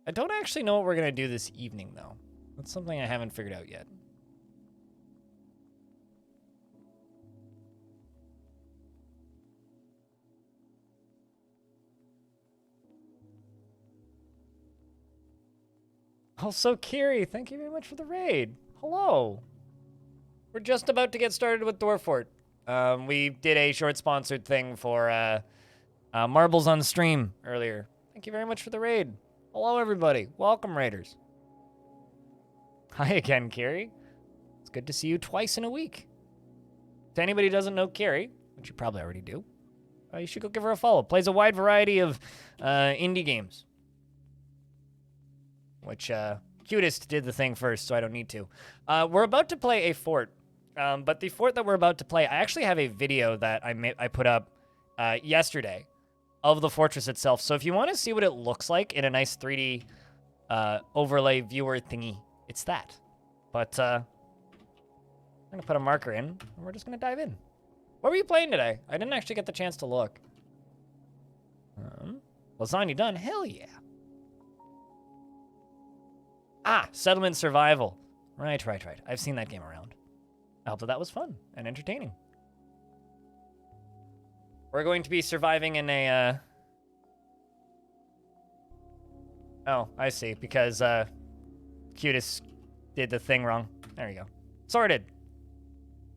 I don't actually know what we're going to do this evening, though. That's something I haven't figured out yet. Also, Kiri, thank you very much for the raid. Hello. We're just about to get started with Dwarf Fort. We did a short sponsored thing for Marbles on stream earlier. Thank you very much for the raid. Hello, everybody. Welcome, raiders. Hi again, Kiri. It's good to see you twice in a week. To anybody who doesn't know Kiri, which you probably already do, you should go give her a follow. Plays a wide variety of indie games. Which, Cutest did the thing first, so I don't need to. We're about to play a fort. But the fort that we're about to play, I actually have a video that I put up yesterday of the fortress itself. So if you want to see what it looks like in a nice 3D overlay viewer thingy, it's that. But I'm going to put a marker in, and we're just going to dive in. What were you playing today? I didn't actually get the chance to look. Lasagna done? Hell yeah. Settlement Survival. Right. I've seen that game around. I hope that was fun and entertaining. We're going to be surviving in a, Oh, I see, because, Cutest did the thing wrong. There you go. Sorted.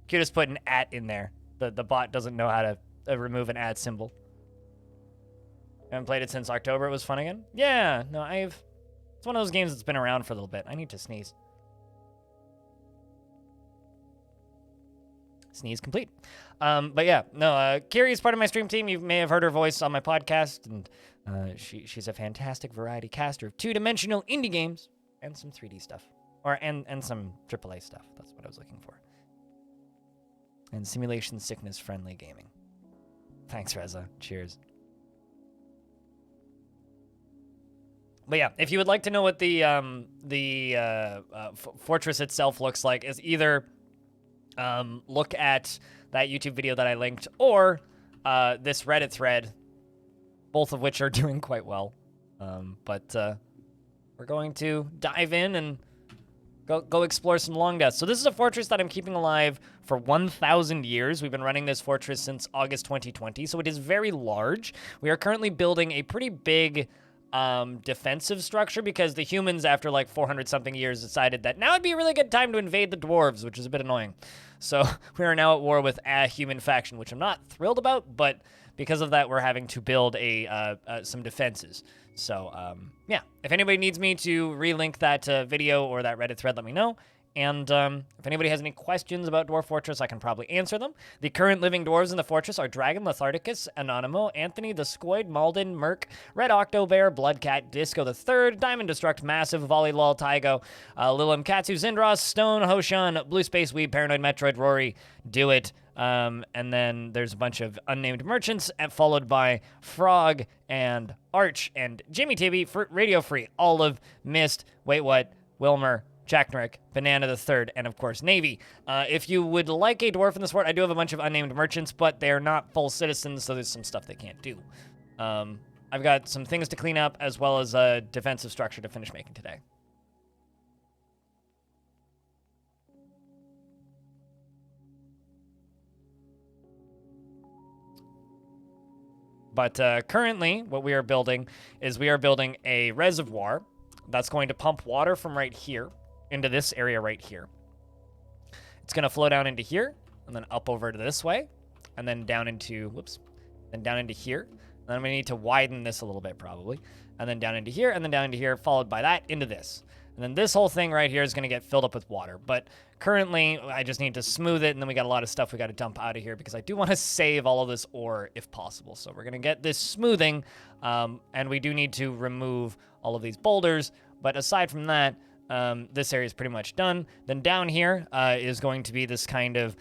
Cutest put an @ in there. The bot doesn't know how to remove an @ symbol. Haven't played it since October. It was fun again? Yeah, no, it's one of those games that's been around for a little bit. I need to sneeze. Sneeze complete. But yeah, no, Kiri is part of my stream team. You may have heard her voice on my podcast, and she's a fantastic variety caster of two-dimensional indie games and some 3D stuff. And some AAA stuff. That's what I was looking for. And simulation sickness-friendly gaming. Thanks, Reza. Cheers. But yeah, if you would like to know what the fortress itself looks like, is either look at that YouTube video that I linked, or this Reddit thread, both of which are doing quite well. But we're going to dive in and go explore some Longdeath. So this is a fortress that I'm keeping alive for 1,000 years. We've been running this fortress since August 2020, so it is very large. We are currently building a pretty big defensive structure because the humans, after like 400 something years, decided that now would be a really good time to invade the dwarves, which is a bit annoying. So we are now at war with a human faction, which I'm not thrilled about, but because of that, we're having to build some defenses. So yeah, if anybody needs me to relink that video or that Reddit thread, let me know. And if anybody has any questions about Dwarf Fortress, I can probably answer them. The current living dwarves in the fortress are Dragon, Letharticus, Anonymo, Anthony, the Squid, Malden, Merc, Red Octobear, Bloodcat, Disco the Third, Diamond Destruct, Massive, Volleylol, Tygo, Lilim, Katsu, Zindros, Stone, Hoshan, Blue Space Weeb, Paranoid Metroid, Rory, Do It, and then there's a bunch of unnamed merchants, followed by Frog and Arch and Jimmy Tibby, Radio Free, Olive, Mist, Wait What, Wilmer, Jacknerick, Banana the Third, and of course Navy. If you would like a dwarf in this fort, I do have a bunch of unnamed merchants, but they are not full citizens, so there's some stuff they can't do. I've got some things to clean up, as well as a defensive structure to finish making today. But currently, what we are building is we are building a reservoir that's going to pump water from right here into this area right here. It's going to flow down into here, and then up over to this way, and then down into, then down into here. And then I'm going to need to widen this a little bit, probably. And then down into here, and then down into here, followed by that into this. And then this whole thing right here is going to get filled up with water. But currently, I just need to smooth it, and then we got a lot of stuff we got to dump out of here, because I do want to save all of this ore if possible. So we're going to get this smoothing, and we do need to remove all of these boulders. But aside from that, this area is pretty much done. Then down here is going to be this kind of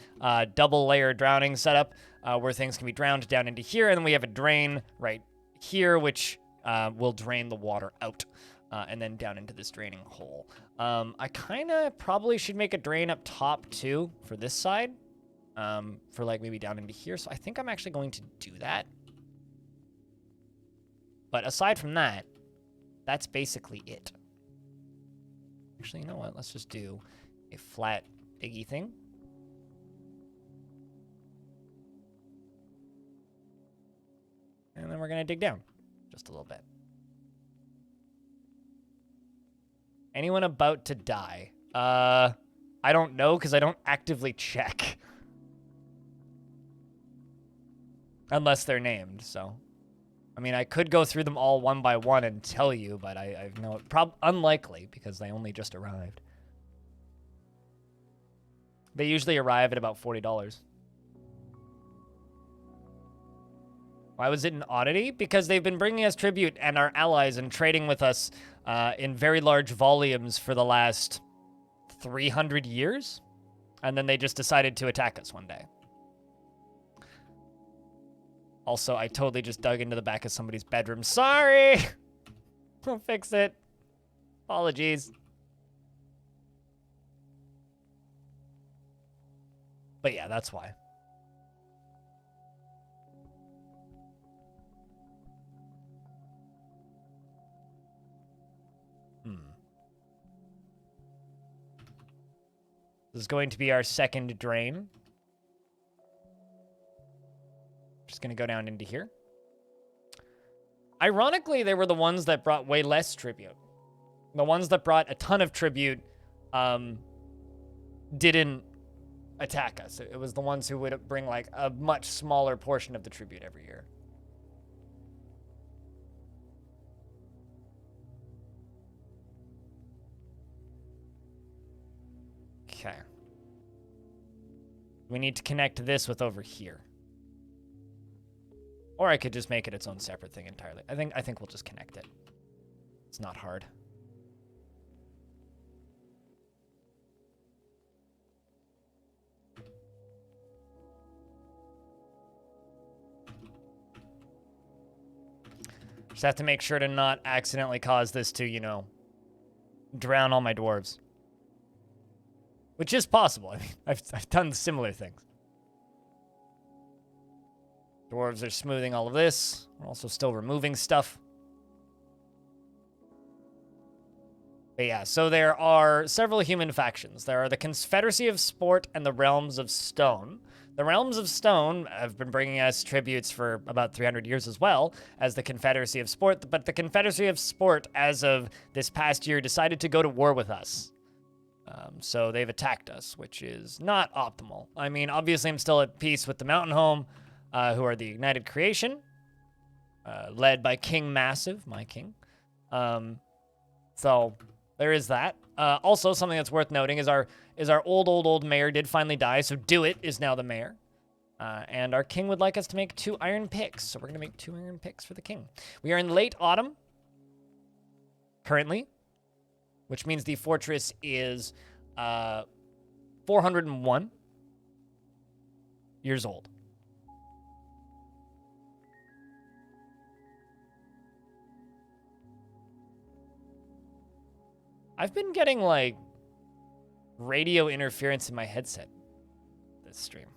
double layer drowning setup where things can be drowned down into here. And then we have a drain right here, which will drain the water out and then down into this draining hole. I kind of probably should make a drain up top too for this side for like maybe down into here. So I think I'm actually going to do that. But aside from that, that's basically it. Actually, you know what? Let's just do a flat diggy thing. And then we're going to dig down just a little bit. Anyone about to die? I don't know because I don't actively check. Unless they're named, so. I mean, I could go through them all one by one and tell you, but I know it unlikely because they only just arrived. They usually arrive at about $40. Why was it an oddity? Because they've been bringing us tribute and our allies and trading with us in very large volumes for the last 300 years. And then they just decided to attack us one day. Also, I totally just dug into the back of somebody's bedroom. Sorry! I'll fix it. Apologies. But yeah, that's why. This is going to be our second drain. Just going to go down into here. Ironically, they were the ones that brought way less tribute. The ones that brought a ton of tribute didn't attack us. It was the ones who would bring like a much smaller portion of the tribute every year. Okay. We need to connect this with over here. Or I could just make it its own separate thing entirely. I think we'll just connect it. It's not hard. Just have to make sure to not accidentally cause this to, you know, drown all my dwarves. Which is possible. I mean, I've done similar things. Dwarves are smoothing all of this. We're also still removing stuff. But yeah, so there are several human factions. There are the Confederacy of Sport and the Realms of Stone. The Realms of Stone have been bringing us tributes for about 300 years as well as the Confederacy of Sport. But the Confederacy of Sport, as of this past year, decided to go to war with us. So they've attacked us, which is not optimal. I mean, obviously I'm still at peace with the Mountain Home, who are the Ignited Creation, led by King Massive, my king. So there is that. Also, something that's worth noting is our old mayor did finally die, so Do It is now the mayor. And our king would like us to make 2 iron picks, so we're going to make 2 iron picks for the king. We are in late autumn, currently, which means the fortress is 401 years old. I've been getting, like, radio interference in my headset this stream.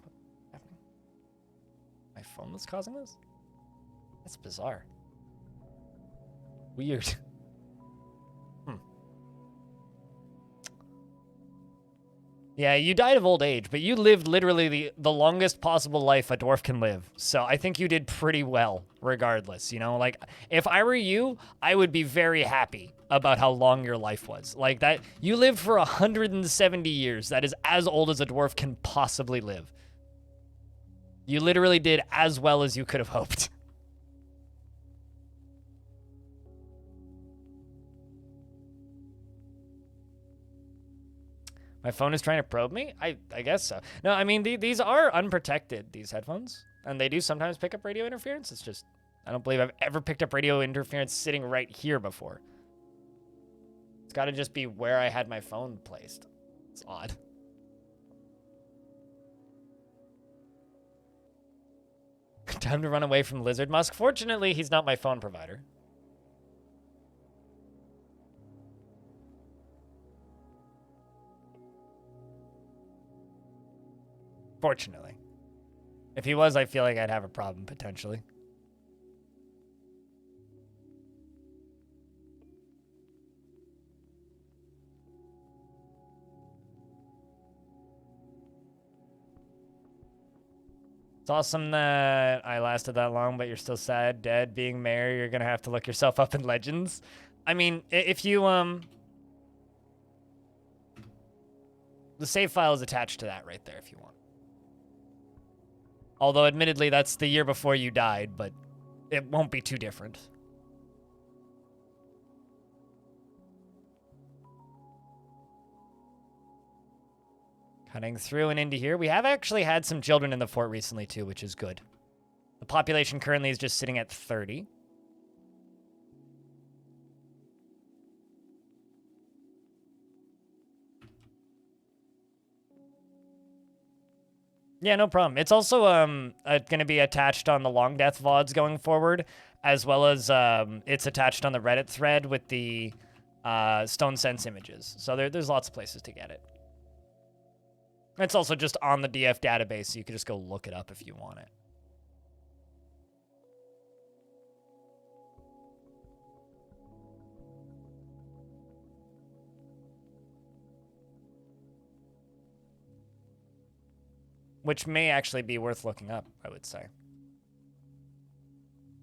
My phone was causing this? That's bizarre. Weird. Yeah, you died of old age, but you lived literally the longest possible life a dwarf can live. So I think you did pretty well, regardless, you know? Like, if I were you, I would be very happy about how long your life was. Like, that, you lived for 170 years. That is as old as a dwarf can possibly live. You literally did as well as you could have hoped. My phone is trying to probe me? I guess so. No, I mean, these are unprotected, these headphones. And they do sometimes pick up radio interference. It's just, I don't believe I've ever picked up radio interference sitting right here before. It's got to just be where I had my phone placed. It's odd. Time to run away from Lizard Musk. Fortunately, he's not my phone provider. Fortunately. If he was, I feel like I'd have a problem, potentially. It's awesome that I lasted that long, but you're still sad, dead, being mayor. You're gonna have to look yourself up in Legends. I mean, if you, the save file is attached to that right there if you want. Although, admittedly, that's the year before you died, but it won't be too different. Cutting through and into here. We have actually had some children in the fort recently, too, which is good. The population currently is just sitting at 30. Yeah, no problem. It's also going to be attached on the Longdeath VODs going forward, as well as it's attached on the Reddit thread with the Stone Sense images. So there's lots of places to get it. It's also just on the DF database, so you can just go look it up if you want it. Which may actually be worth looking up, I would say.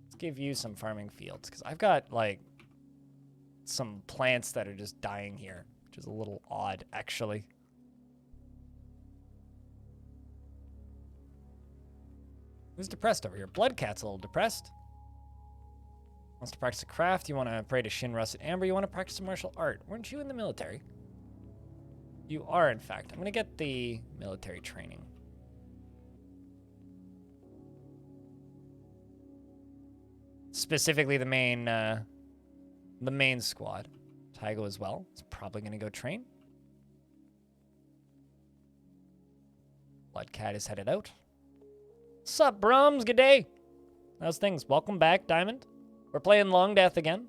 Let's give you some farming fields, because I've got, like, some plants that are just dying here, which is a little odd, actually. Who's depressed over here? Bloodcat's a little depressed. Wants to practice a craft. You want to pray to Shin Russet Amber. You want to practice a martial art. Weren't you in the military? You are, in fact. I'm going to get the military training. Specifically the main squad. Tygo as well. It's probably going to go train. Bloodcat is headed out. Sup, Brums? Good day. How's things? Welcome back, Diamond. We're playing Longdeath again.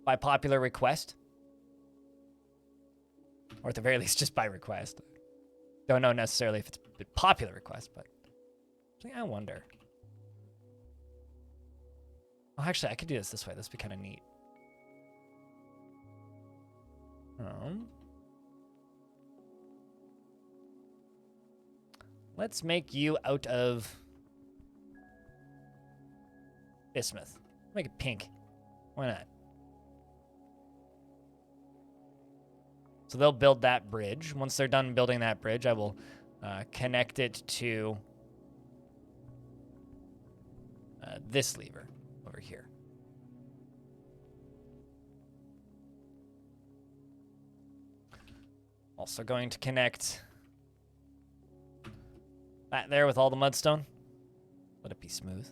By popular request. Or at the very least, just by request. Don't know necessarily if it's a popular request, but I wonder. Oh, actually, I could do this way. This would be kind of neat. Let's make you out of bismuth. Make it pink. Why not? So they'll build that bridge. Once they're done building that bridge, I will connect it to this lever over here. Also going to connect that there with all the mudstone. Let it be smooth.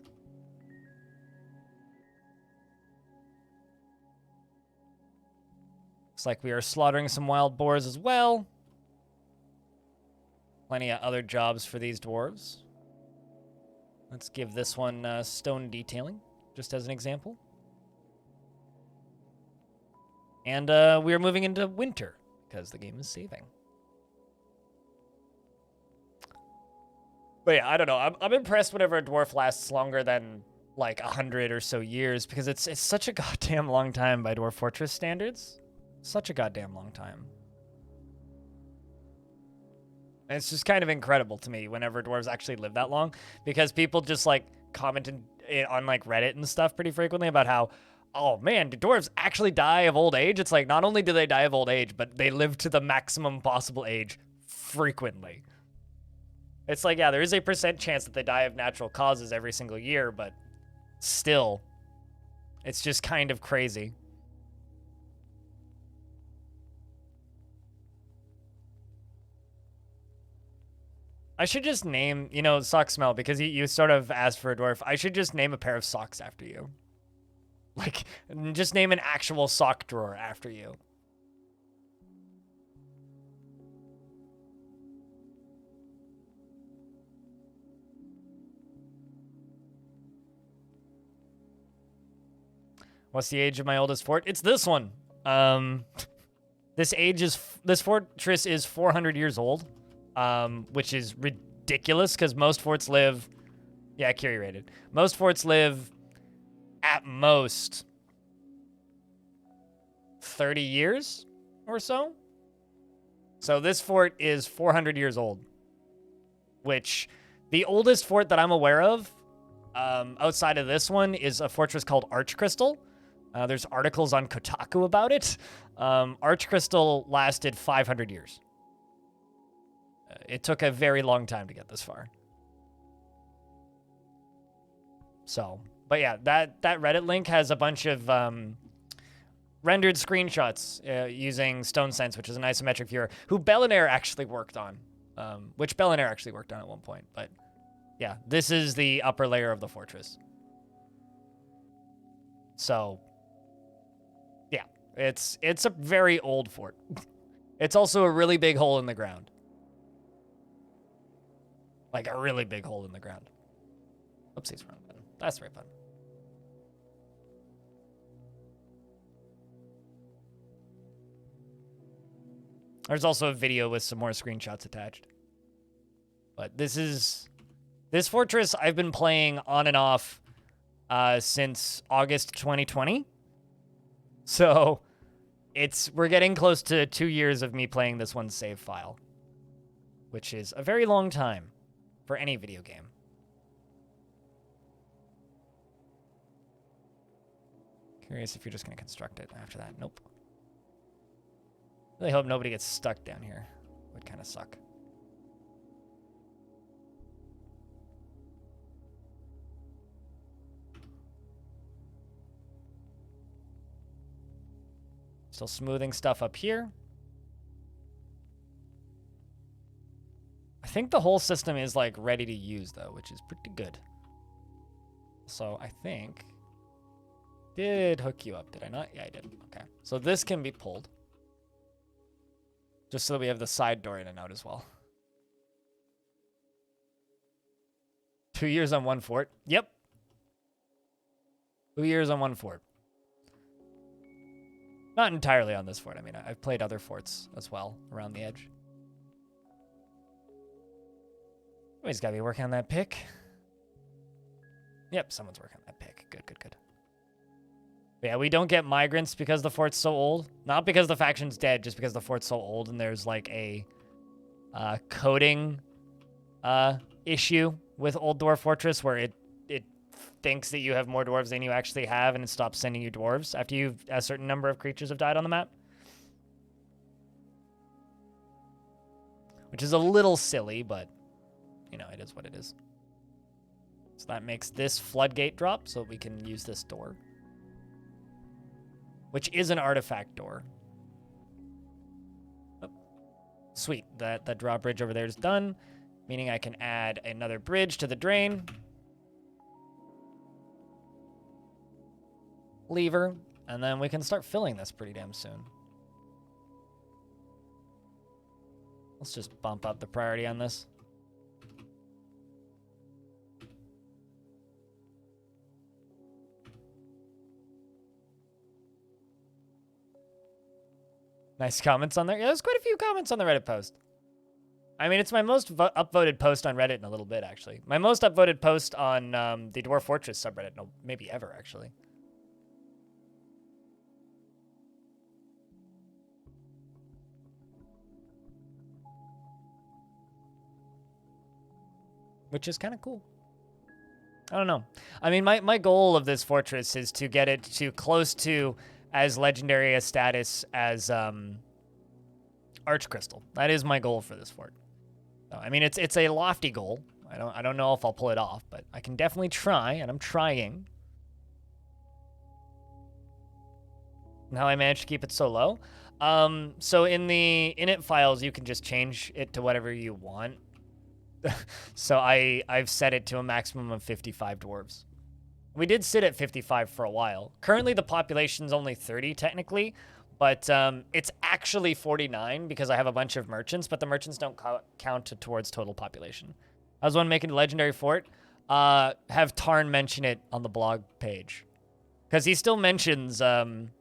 Looks like we are slaughtering some wild boars as well. Plenty of other jobs for these dwarves. Let's give this one stone detailing, just as an example. And we are moving into winter, because the game is saving. But yeah, I don't know. I'm impressed whenever a dwarf lasts longer than like 100 or so years, because it's such a goddamn long time by Dwarf Fortress standards. Such a goddamn long time. And it's just kind of incredible to me whenever dwarves actually live that long, because people just like commented on like Reddit and stuff pretty frequently about how, oh man, do dwarves actually die of old age? It's like, not only do they die of old age, but they live to the maximum possible age frequently. It's like, yeah, there is a % chance that they die of natural causes every single year, but still, it's just kind of crazy. I should just name, you know, Sock Smell, because you sort of asked for a dwarf. I should just name a pair of socks after you. Like, just name an actual sock drawer after you. What's the age of my oldest fort? It's this one. This fortress is 400 years old, which is ridiculous because most forts live, yeah, Curie rated. Most forts live at most 30 years or so. So this fort is 400 years old, which The oldest fort that I'm aware of, outside of this one, is a fortress called Arch Crystal. There's articles on Kotaku about it. Arch Crystal lasted 500 years. It took a very long time to get this far. So, but yeah, that Reddit link has a bunch of rendered screenshots using StoneSense, which is an isometric viewer, who Bellinaire actually worked on. Which Bellinaire actually worked on at one point. But yeah, this is the upper layer of the fortress. So, yeah, it's a very old fort. It's also a really big hole in the ground. Like a really big hole in the ground. Oopsies, wrong button. That's the right button. There's also a video with some more screenshots attached. But this fortress I've been playing on and off since August 2020. So we're getting close to 2 years of me playing this one save file, which is a very long time for any video game. Curious if you're just going to construct it after that. Nope. Really hope nobody gets stuck down here. Would kind of suck. Still smoothing stuff up here. I think the whole system is like ready to use though, which is pretty good. So I think... Did hook you up, did I not? Yeah, I did. Okay. So this can be pulled. Just so that we have the side door in and out as well. 2 years on one fort. Yep. 2 years on one fort. Not entirely on this fort. I mean, I've played other forts as well around the edge. Somebody's got to be working on that pick. Yep, someone's working on that pick. Good, good, good. But yeah, we don't get migrants because the fort's so old. Not because the faction's dead, just because the fort's so old and there's like a coding issue with Old Dwarf Fortress where it thinks that you have more dwarves than you actually have and it stops sending you dwarves after a certain number of creatures have died on the map. Which is a little silly, but, you know, it is what it is. So that makes this floodgate drop so we can use this door. Which is an artifact door. Oh, sweet. That drawbridge over there is done, meaning I can add another bridge to the drain. Lever, and then we can start filling this pretty damn soon. Let's just bump up the priority on this. Nice comments on there. Yeah, there's quite a few comments on the Reddit post. I mean, it's my most upvoted post on Reddit in a little bit, actually. My most upvoted post on the Dwarf Fortress subreddit, no, maybe ever, actually. Which is kind of cool. I don't know. I mean, my goal of this fortress is to get it to close to as legendary a status as Arch Crystal. That is my goal for this fort. So, I mean, it's a lofty goal. I don't know if I'll pull it off, but I can definitely try, and I'm trying. And how I managed to keep it so low. So in the init files, you can just change it to whatever you want. So I've set it to a maximum of 55 dwarves. We did sit at 55 for a while. Currently, the population's only 30, technically, but it's actually 49 because I have a bunch of merchants, but the merchants don't count towards total population. I was one making a legendary fort. Have Tarn mention it on the blog page. Because he still mentions, what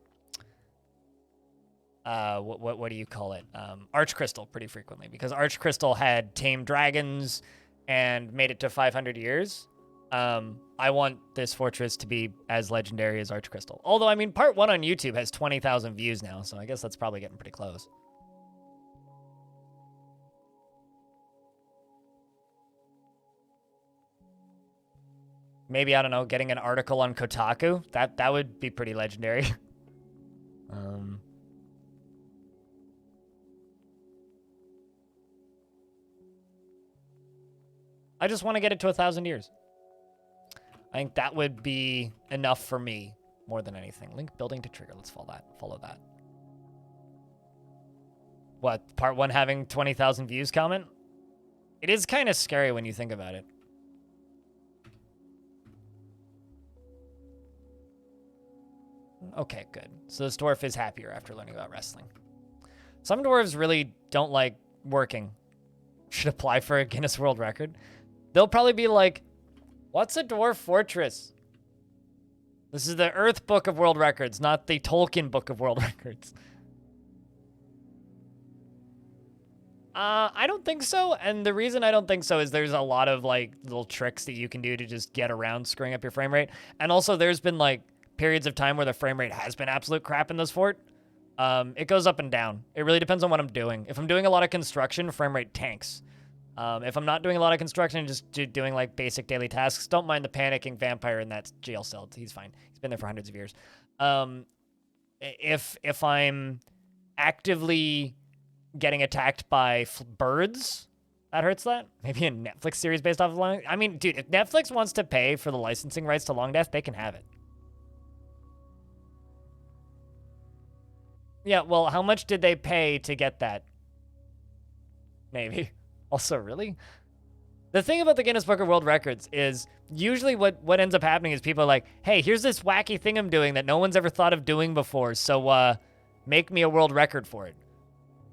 do you call it? Arch Crystal pretty frequently, because Arch Crystal had tamed dragons and made it to 500 years. I want this fortress to be as legendary as Arch Crystal. Although, I mean, part 1 on YouTube has 20,000 views now, so I guess that's probably getting pretty close. Maybe, I don't know, getting an article on Kotaku. That would be pretty legendary. I just want to get it to 1,000 years. I think that would be enough for me more than anything. Link building to trigger. Let's follow that. What, part 1 having 20,000 views comment? It is kind of scary when you think about it. Okay, good. So this dwarf is happier after learning about wrestling. Some dwarves really don't like working. Should apply for a Guinness World Record. They'll probably be like, what's a dwarf fortress? This is the Earth Book of World Records, not the Tolkien Book of World Records. I don't think so, and the reason I don't think so is there's a lot of, like, little tricks that you can do to just get around screwing up your frame rate. And also, there's been, like, periods of time where the frame rate has been absolute crap in this fort. It goes up and down. It really depends on what I'm doing. If I'm doing a lot of construction, frame rate tanks. If I'm not doing a lot of construction and just doing, like, basic daily tasks, don't mind the panicking vampire in that jail cell. He's fine. He's been there for hundreds of years. If I'm actively getting attacked by birds, that hurts that. Maybe a Netflix series based off of Long... I mean, dude, if Netflix wants to pay for the licensing rights to Longdeath, they can have it. Yeah, well, how much did they pay to get that? Maybe. Also, really? The thing about the Guinness Book of World Records is usually what ends up happening is people are like, hey, here's this wacky thing I'm doing that no one's ever thought of doing before, so make me a world record for it.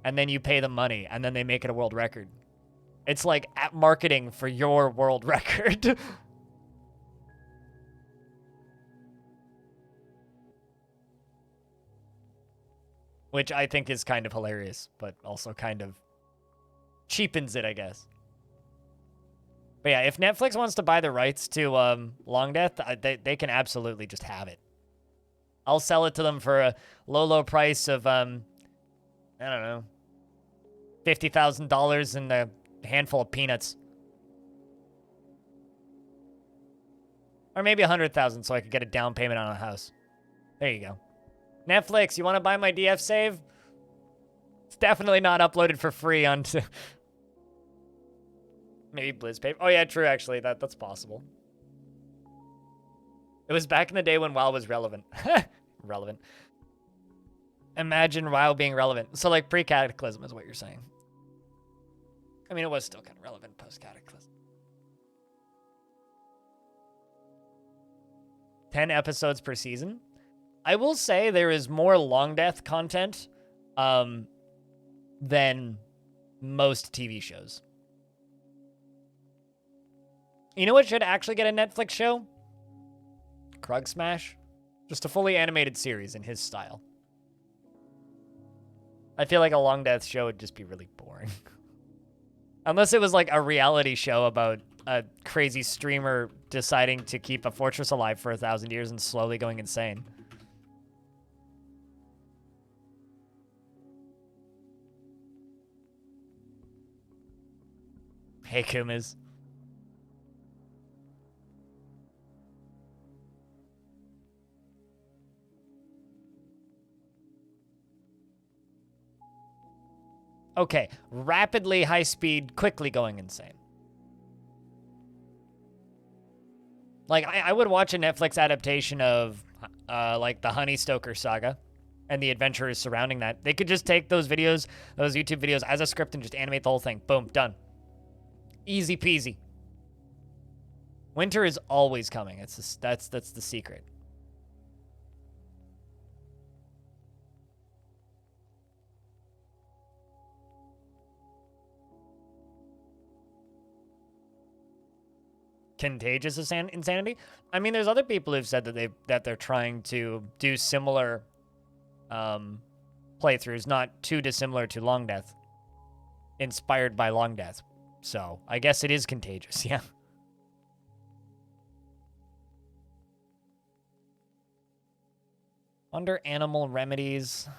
And then you pay them money, and then they make it a world record. It's like marketing for your world record. Which I think is kind of hilarious, but also kind of cheapens it, I guess. But yeah, if Netflix wants to buy the rights to Longdeath, they can absolutely just have it. I'll sell it to them for a low price of, I don't know, $50,000 and a handful of peanuts. Or maybe 100,000 so I could get a down payment on a house. There you go. Netflix, you want to buy my DF save? It's definitely not uploaded for free onto... Maybe BlizzPay. Oh yeah, true, actually. That's possible. It was back in the day when WoW was relevant. Relevant. Imagine WoW being relevant. So, like, pre-Cataclysm is what you're saying. I mean, it was still kind of relevant post-Cataclysm. 10 episodes per season. I will say there is more Longdeath content than most TV shows. You know what should actually get a Netflix show? Krug Smash. Just a fully animated series in his style. I feel like a Longdeath show would just be really boring. Unless it was like a reality show about a crazy streamer deciding to keep a fortress alive for 1,000 years and slowly going insane. Hey, Kumas. Okay, rapidly, high speed, quickly going insane. Like, I would watch a Netflix adaptation of, like, the Honeystoker saga and the adventures surrounding that. They could just take those videos, those YouTube videos as a script and just animate the whole thing. Boom, done. Easy peasy. Winter is always coming. That's the secret. Contagious insanity. I mean, there's other people who've said that they're trying to do similar playthroughs, not too dissimilar to Longdeath, inspired by Longdeath. So I guess it is contagious. Yeah. Under animal remedies,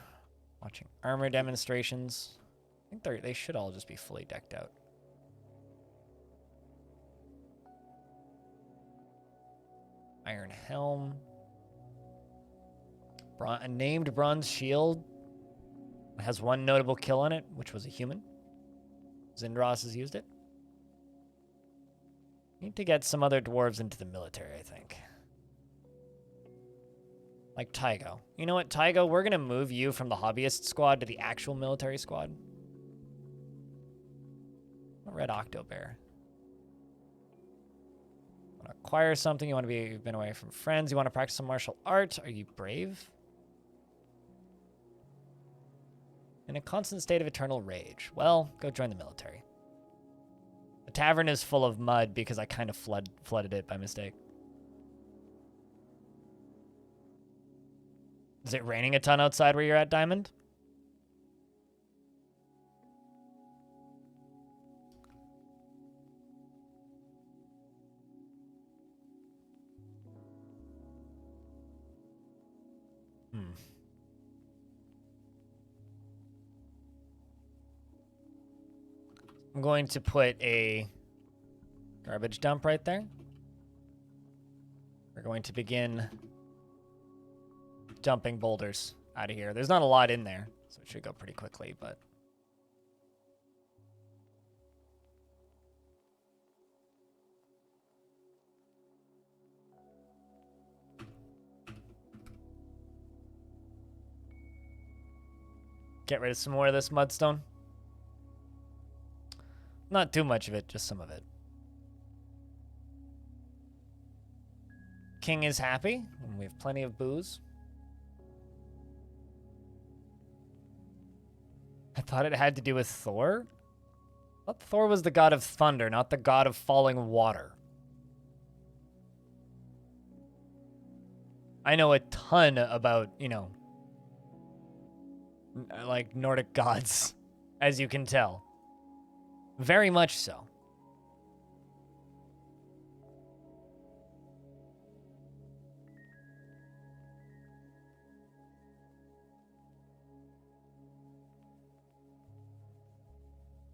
watching armor demonstrations. I think they should all just be fully decked out. . . . . . . . . . . . . . . . . . . . . . . . . . . . . . . . . . . . . . . . . . . . . . . . . . . . . . . . . . Iron helm. A named bronze shield. It has one notable kill on it, which was a human. Zindros has used it. Need to get some other dwarves into the military, I think. Like Tygo. You know what, Tygo? We're going to move you from the hobbyist squad to the actual military squad. A red Octobear. Want to acquire something? You want to be, you've been away from friends? You want to practice some martial art? Are you brave? In a constant state of eternal rage. Well, go join the military. The tavern is full of mud because I kind of flooded it by mistake. Is it raining a ton outside where you're at, Diamond? I'm going to put a garbage dump right there. We're going to begin dumping boulders out of here. There's not a lot in there, so it should go pretty quickly, but... Get rid of some more of this mudstone. Not too much of it, just some of it. King is happy, and we have plenty of booze. I thought it had to do with Thor. I thought Thor was the god of thunder, not the god of falling water. I know a ton about, you know, like Nordic gods, as you can tell. Very much so.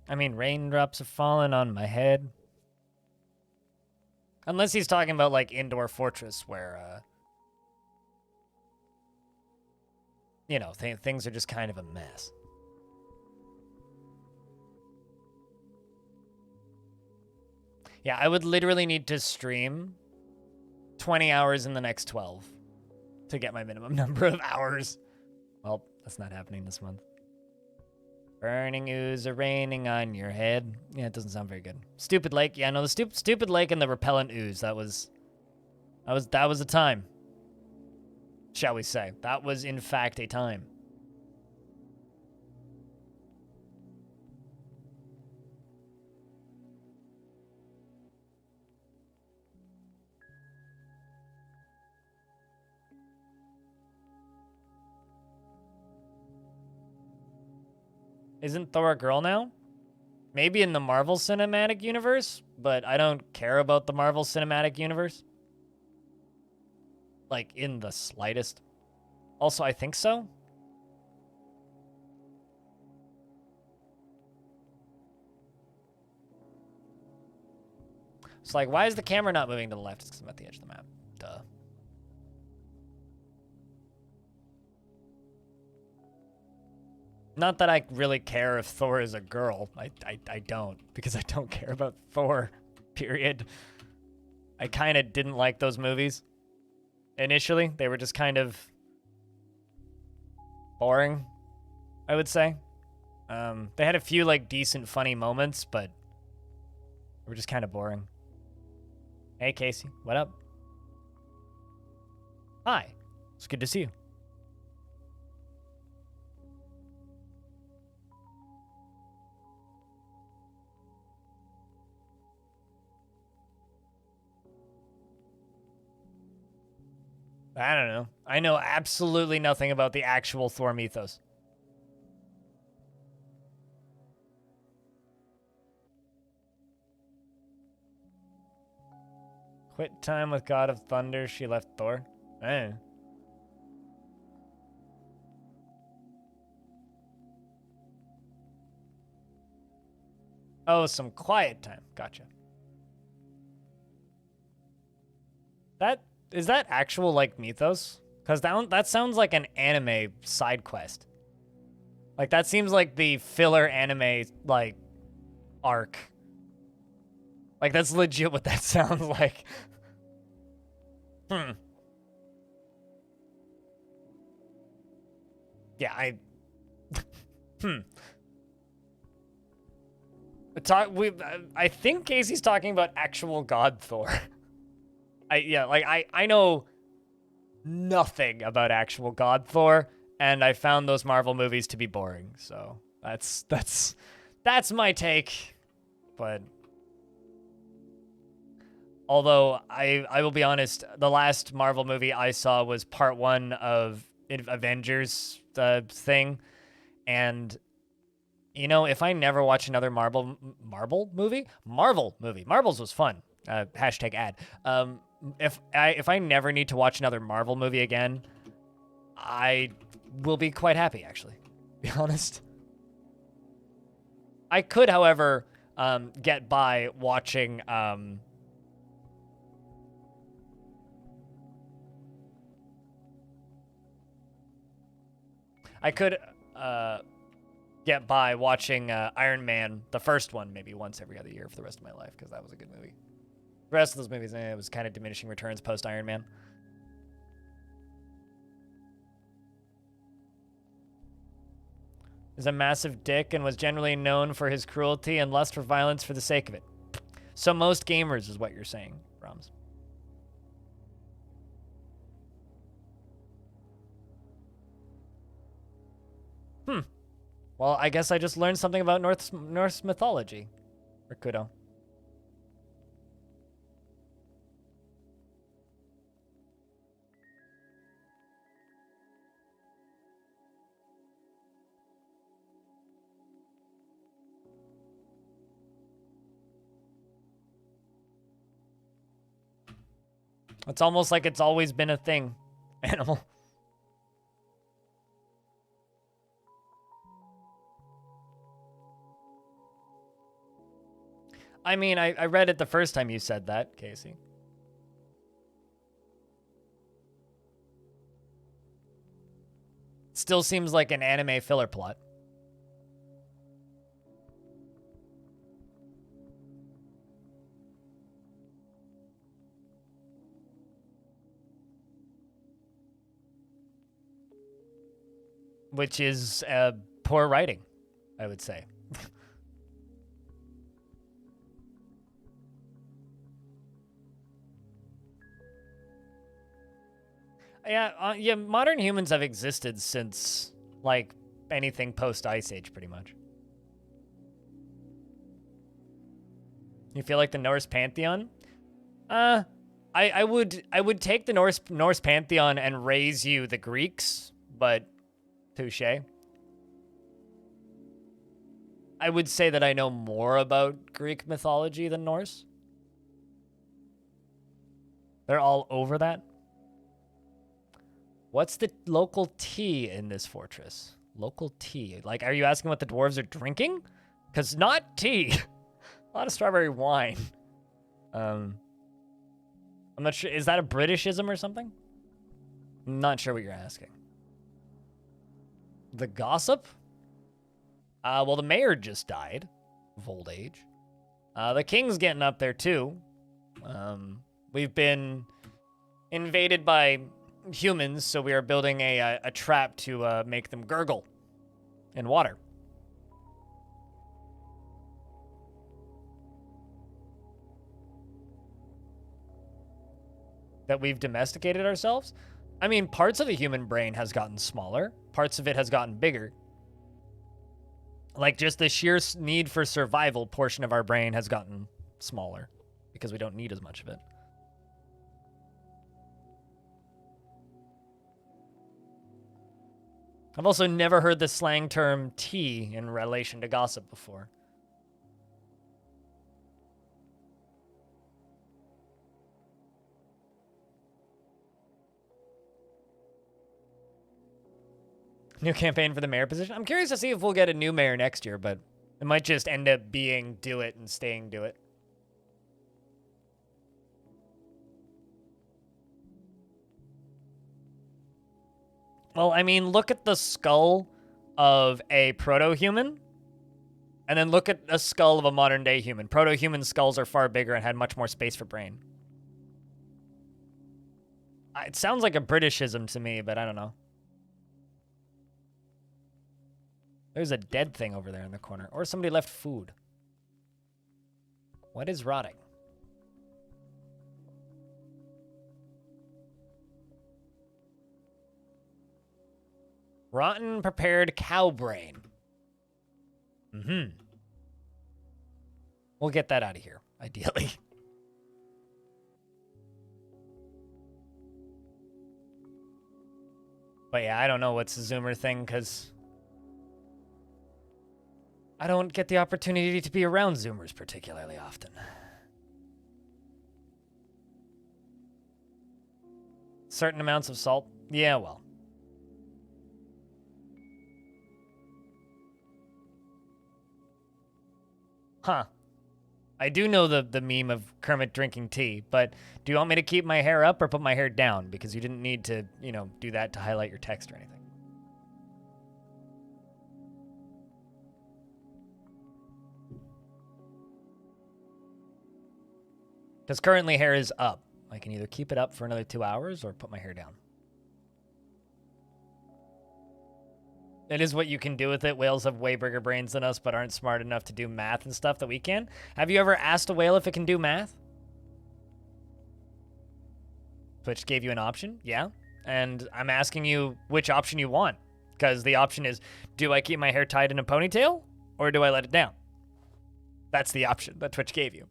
I mean, raindrops have fallen on my head. Unless he's talking about, like, Indoor Fortress, where, you know, things are just kind of a mess. Yeah, I would literally need to stream 20 hours in the next 12 to get my minimum number of hours. Well, that's not happening this month. Burning ooze are raining on your head. Yeah, it doesn't sound very good. Stupid lake. Yeah, no, the stupid lake and the repellent ooze. That was a time. Shall we say. That was, in fact, a time. Isn't Thor a girl now? Maybe in the Marvel Cinematic Universe, but I don't care about the Marvel Cinematic Universe. Like, in the slightest. Also, I think so. It's like, why is the camera not moving to the left? It's because I'm at the edge of the map. Duh. Not that I really care if Thor is a girl. I don't, because I don't care about Thor, period. I kind of didn't like those movies. Initially, they were just kind of boring, I would say. They had a few, like, decent, funny moments, but they were just kind of boring. Hey, Casey, what up? Hi, it's good to see you. I don't know. I know absolutely nothing about the actual Thor mythos. Quit time with God of Thunder, she left Thor. Eh. Oh, some quiet time. Gotcha. is that actual, like, mythos? Because that sounds like an anime side quest. Like, that seems like the filler anime, like, arc. Like, that's legit what that sounds like. Yeah, I think Casey's talking about actual God Thor. I know nothing about actual God Thor, and I found those Marvel movies to be boring. So that's my take. But although I will be honest, the last Marvel movie I saw was part 1 of Avengers thing, and you know, if I never watch another Marvel movie, Marvels was fun. Hashtag ad. If I never need to watch another Marvel movie again, I will be quite happy, actually. To be honest. I could, however, get by watching. I could get by watching Iron Man, the first one, maybe once every other year for the rest of my life, because that was a good movie. The rest of those movies, it was kind of diminishing returns post Iron Man. Is a massive dick and was generally known for his cruelty and lust for violence for the sake of it. So most gamers is what you're saying, Brahms. Well, I guess I just learned something about Norse mythology. Or Kudo. It's almost like it's always been a thing. Animal. I mean, I read it the first time you said that, Casey. Still seems like an anime filler plot. Which is poor writing, I would say. Yeah, modern humans have existed since, like, anything post-Ice Age, pretty much. You feel like the Norse pantheon? I would take the Norse pantheon and raise you the Greeks, but touche. I would say that I know more about Greek mythology than Norse. They're all over that. What's the local tea in this fortress? Local tea. Like, are you asking what the dwarves are drinking? Because not tea. A lot of strawberry wine. I'm not sure. Is that a Britishism or something? I'm not sure what you're asking. The gossip? Well, the mayor just died of old age. The king's getting up there, too. We've been invaded by humans, so we are building a trap to make them gurgle in water. That we've domesticated ourselves? I mean, parts of the human brain has gotten smaller. Parts of it has gotten bigger. Like, just the sheer need for survival portion of our brain has gotten smaller because we don't need as much of it. I've also never heard the slang term tea in relation to gossip before. New campaign for the mayor position? I'm curious to see if we'll get a new mayor next year, but it might just end up being do it and staying do it. Well, I mean, look at the skull of a proto-human, and then look at a skull of a modern-day human. Proto-human skulls are far bigger and had much more space for brain. It sounds like a Britishism to me, but I don't know. There's a dead thing over there in the corner. Or somebody left food. What is rotting? Rotten prepared cow brain. Mm-hmm. We'll get that out of here, ideally. But yeah, I don't know what's the Zoomer thing, because I don't get the opportunity to be around Zoomers particularly often. Certain amounts of salt? Yeah, well. Huh. I do know the meme of Kermit drinking tea, but do you want me to keep my hair up or put my hair down? Because you didn't need to, you know, do that to highlight your text or anything. Because currently hair is up. I can either keep it up for another 2 hours or put my hair down. It is what you can do with it. Whales have way bigger brains than us, but aren't smart enough to do math and stuff that we can. Have you ever asked a whale if it can do math? Twitch gave you an option, yeah. And I'm asking you which option you want. Because the option is, do I keep my hair tied in a ponytail? Or do I let it down? That's the option that Twitch gave you.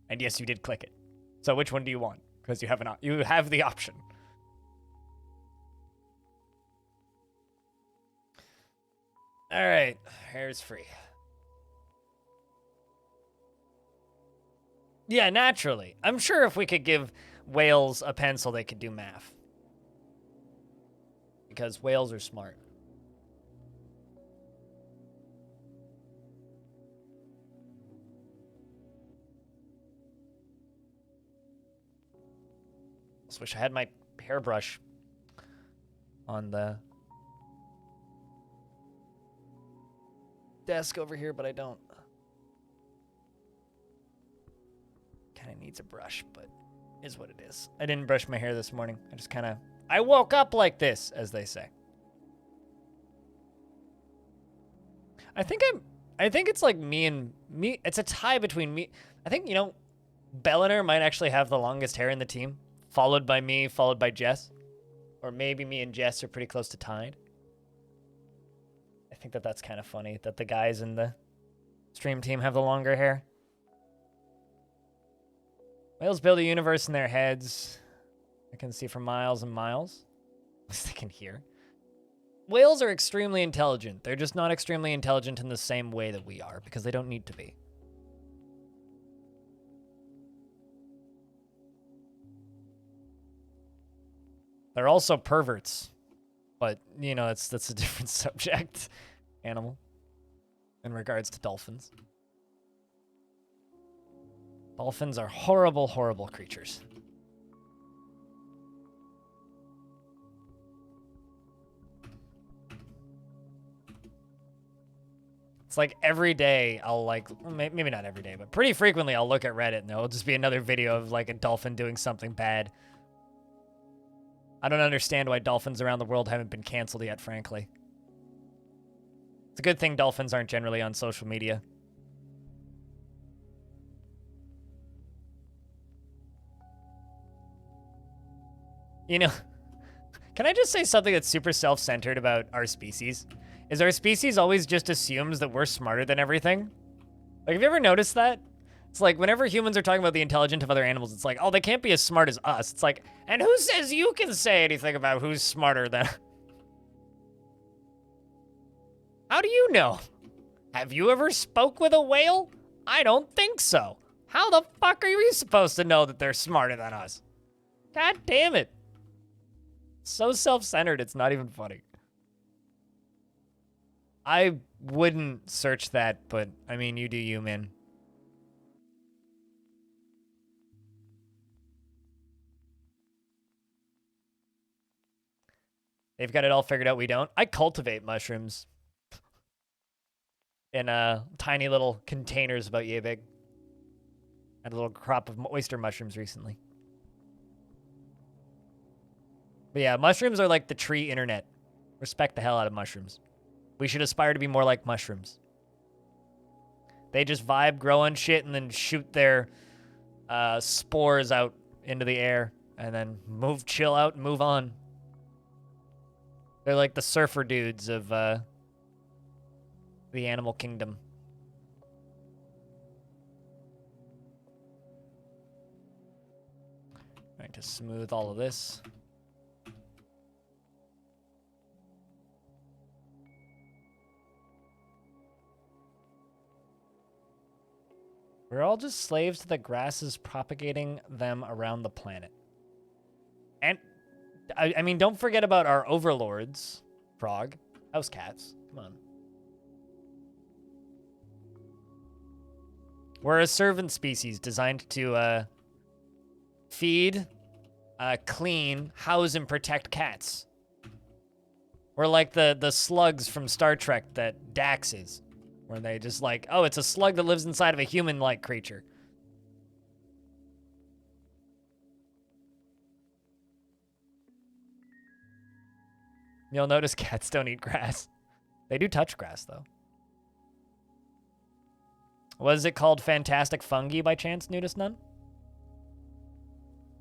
And yes, you did click it. So which one do you want? Because you have the option. All right, hair's free. Yeah, naturally. I'm sure if we could give whales a pencil, they could do math. Because whales are smart. Just wish I had my hairbrush on the desk over here, but I don't. Kind of needs a brush, but is what it is. I didn't brush my hair this morning. I woke up like this, as they say. I think it's like me. It's a tie between me. I think, you know, Belliner might actually have the longest hair in the team, followed by me, followed by Jess. Or maybe me and Jess are pretty close to tied. I think that's kind of funny that the guys in the stream team have the longer hair. Whales build a universe in their heads. I can see for miles and miles. At least they can hear. Whales are extremely intelligent. They're just not extremely intelligent in the same way that we are, because they don't need to be. They're also perverts. But, you know, that's a different subject. Animal. In regards to dolphins. Dolphins are horrible, horrible creatures. It's like every day I'll maybe not every day, but pretty frequently I'll look at Reddit and there'll just be another video of like a dolphin doing something bad. I don't understand why dolphins around the world haven't been canceled yet, frankly. It's a good thing dolphins aren't generally on social media. You know, can I just say something that's super self-centered about our species? Is our species always just assumes that we're smarter than everything? Like, have you ever noticed that? It's like, whenever humans are talking about the intelligence of other animals, it's like, oh, they can't be as smart as us. It's like, and who says you can say anything about who's smarter than... How do you know? Have you ever spoke with a whale? I don't think so. How the fuck are you supposed to know that they're smarter than us? God damn it. So self-centered, it's not even funny. I wouldn't search that, but, I mean, you do you, man. They've got it all figured out. We don't. I cultivate mushrooms in tiny little containers about yay big. Had a little crop of oyster mushrooms recently. But yeah, mushrooms are like the tree internet. Respect the hell out of mushrooms. We should aspire to be more like mushrooms. They just vibe, grow on shit, and then shoot their spores out into the air, and then chill out, and move on. They're like the surfer dudes of the animal kingdom. Trying to smooth all of this. We're all just slaves to the grasses propagating them around the planet. And, I mean, don't forget about our overlords, Frog. House cats. Come on. We're a servant species designed to feed, clean, house, and protect cats. We're like the slugs from Star Trek that Dax is. Where they just like, oh, it's a slug that lives inside of a human-like creature. You'll notice cats don't eat grass. They do touch grass, though. Was it called Fantastic Fungi by chance, Nudist Nun?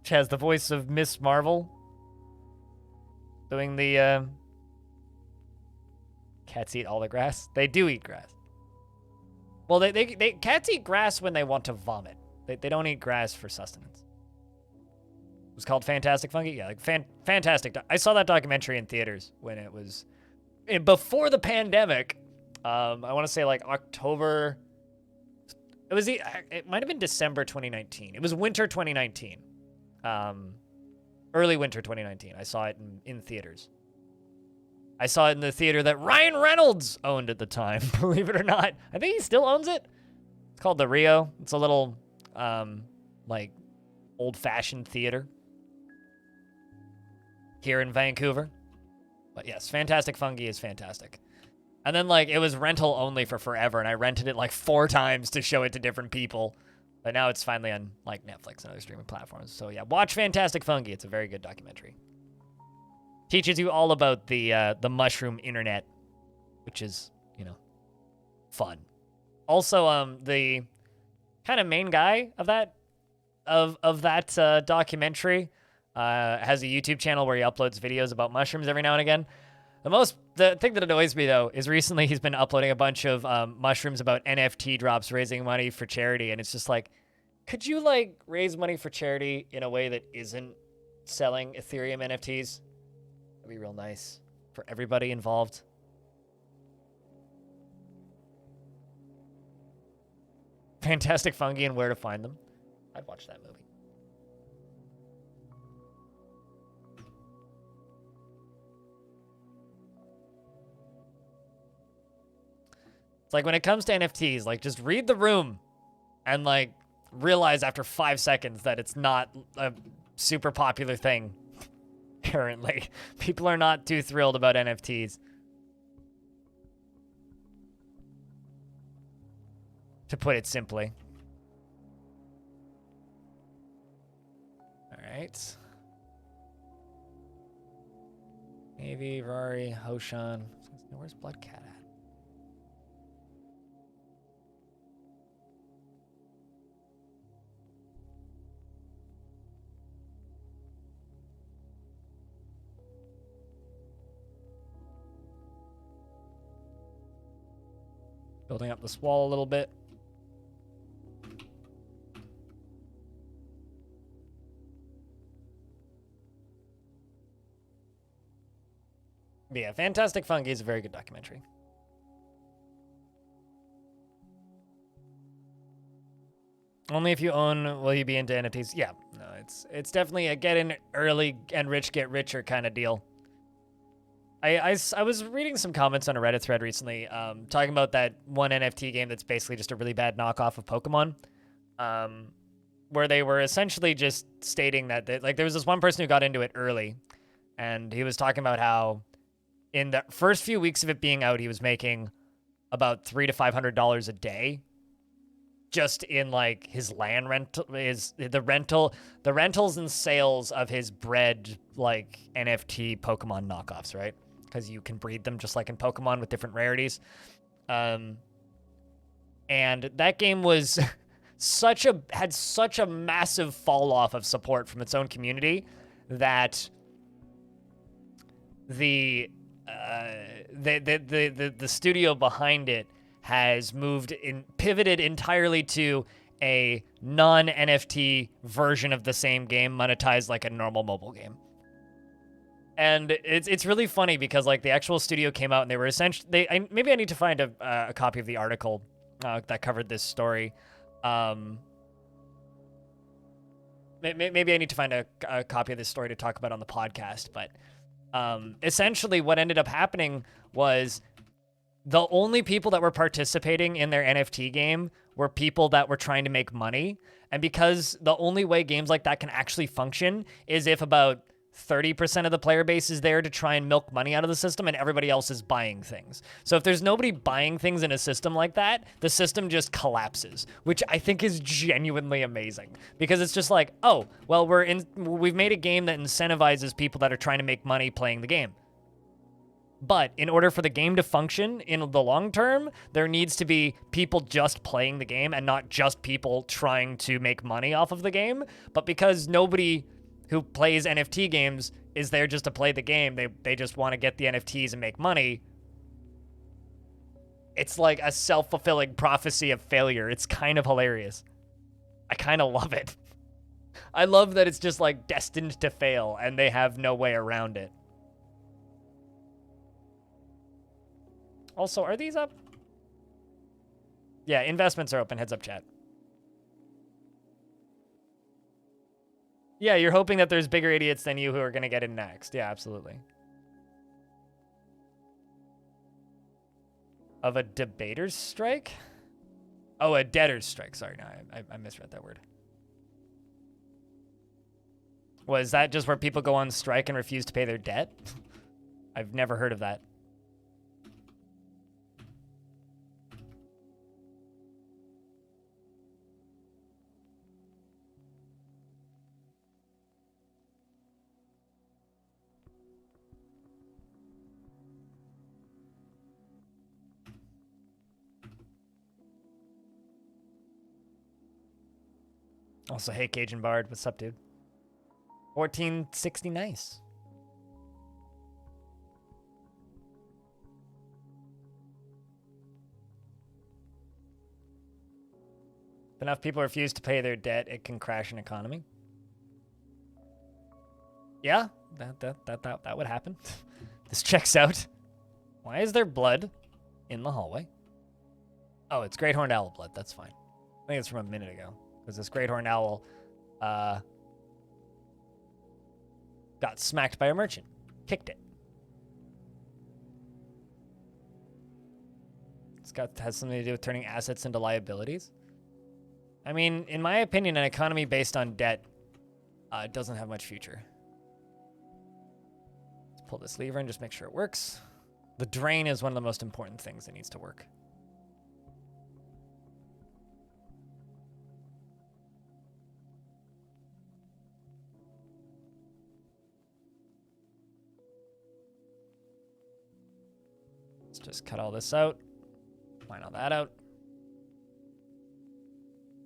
Which has the voice of Miss Marvel. Doing the, Cats eat all the grass? They do eat grass. Well, cats eat grass when they want to vomit. They don't eat grass for sustenance. It was called Fantastic Fungi? Yeah, like fantastic. I saw that documentary in theaters when it was before the pandemic. I want to say like October. It might have been December 2019. It was winter 2019. Early winter 2019. I saw it in theaters. I saw it in the theater that Ryan Reynolds owned at the time, believe it or not. I think he still owns it. It's called the Rio. It's a little, like, old-fashioned theater here in Vancouver. But yes, Fantastic Fungi is fantastic. And then, like, it was rental only for forever, and I rented it, like, 4 times to show it to different people. But now it's finally on, like, Netflix and other streaming platforms. So, yeah, watch Fantastic Fungi. It's a very good documentary. Teaches you all about the mushroom internet, which is, you know, fun. Also, the kind of main guy of that documentary has a YouTube channel where he uploads videos about mushrooms every now and again. The thing that annoys me though is recently he's been uploading a bunch of mushrooms about NFT drops, raising money for charity, and it's just like, could you like raise money for charity in a way that isn't selling Ethereum NFTs? Be real nice for everybody involved. Fantastic Fungi and Where to Find Them. I'd watch that movie. It's like when it comes to NFTs, like just read the room and like realize after 5 seconds that it's not a super popular thing. Currently, people are not too thrilled about NFTs. To put it simply. All right. Maybe Rari, Hoshan. Where's Bloodcat at? Building up this wall a little bit. But yeah, Fantastic Fungi is a very good documentary. Only if you own will you be into NFTs. Yeah, no, it's definitely a get in early and rich get richer kind of deal. I was reading some comments on a Reddit thread recently talking about that one NFT game that's basically just a really bad knockoff of Pokemon, where they were essentially just stating that like there was this one person who got into it early, and he was talking about how in the first few weeks of it being out, he was making about $300 to $500 a day, just in like his land rental, the rentals and sales of his bred like NFT Pokemon knockoffs, right? Because you can breed them just like in Pokemon with different rarities. And that game was had such a massive fall off of support from its own community that the studio behind it has pivoted entirely to a non-NFT version of the same game, monetized like a normal mobile game. And it's really funny because like the actual studio came out and they were essentially maybe I need to find a copy of the article that covered this story. Maybe I need to find a copy of this story to talk about on the podcast. But essentially, what ended up happening was the only people that were participating in their NFT game were people that were trying to make money. And because the only way games like that can actually function is if about 30% of the player base is there to try and milk money out of the system and everybody else is buying things. So if there's nobody buying things in a system like that, the system just collapses, which I think is genuinely amazing because it's just like, oh, well, we've made a game that incentivizes people that are trying to make money playing the game. But in order for the game to function in the long term, there needs to be people just playing the game and not just people trying to make money off of the game. But because nobody who plays NFT games is there just to play the game, they just want to get the NFTs and make money. It's like a self-fulfilling prophecy of failure. It's kind of hilarious. I kind of love it. I love that it's just like destined to fail and they have no way around it. Also, are these up? Yeah, investments are open. Heads up, chat. Yeah, you're hoping that there's bigger idiots than you who are going to get in next. Yeah, absolutely. Of a debater's strike? Oh, a debtor's strike. Sorry, no, I misread that word. Was that just where people go on strike and refuse to pay their debt? I've never heard of that. Also, hey, Cajun Bard. What's up, dude? 1460, nice. If enough people refuse to pay their debt, it can crash an economy. Yeah, that would happen. This checks out. Why is there blood in the hallway? Oh, it's Great Horned Owl blood. That's fine. I think it's from a minute ago. Because this Great Horned Owl got smacked by a merchant. Kicked it. Has something to do with turning assets into liabilities. I mean, in my opinion, an economy based on debt doesn't have much future. Let's pull this lever and just make sure it works. The drain is one of the most important things that needs to work. Let's just cut all this out. Line all that out.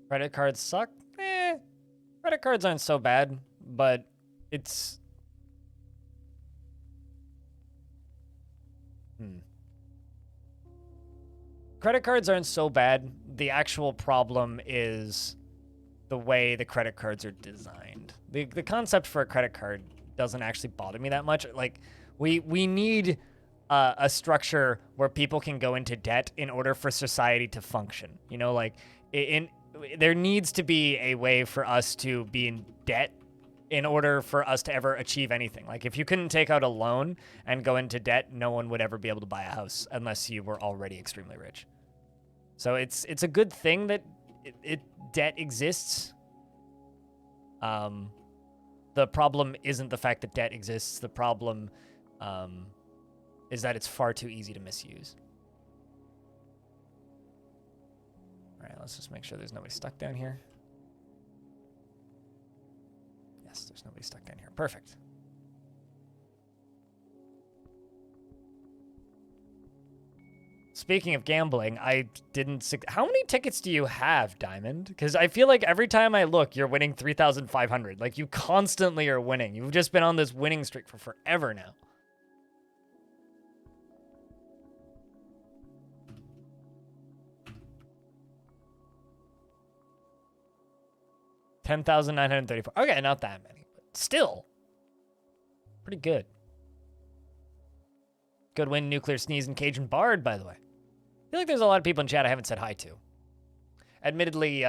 Credit cards suck? Credit cards aren't so bad, but it's... Credit cards aren't so bad. The actual problem is the way the credit cards are designed. The concept for a credit card doesn't actually bother me that much. Like, we need a structure where people can go into debt in order for society to function. You know, like, there needs to be a way for us to be in debt in order for us to ever achieve anything. Like, if you couldn't take out a loan and go into debt, no one would ever be able to buy a house unless you were already extremely rich. So it's a good thing that debt exists. The problem isn't the fact that debt exists. The problem is that it's far too easy to misuse. All right, let's just make sure there's nobody stuck down here. Yes, there's nobody stuck down here. Perfect. Speaking of gambling, I didn't... How many tickets do you have, Diamond? Because I feel like every time I look, you're winning 3,500. Like, you constantly are winning. You've just been on this winning streak for forever now. $10,934. Okay, not that many, but still. Pretty good. Good win, Nuclear Sneeze, and Cajun Bard, by the way. I feel like there's a lot of people in chat I haven't said hi to. Admittedly,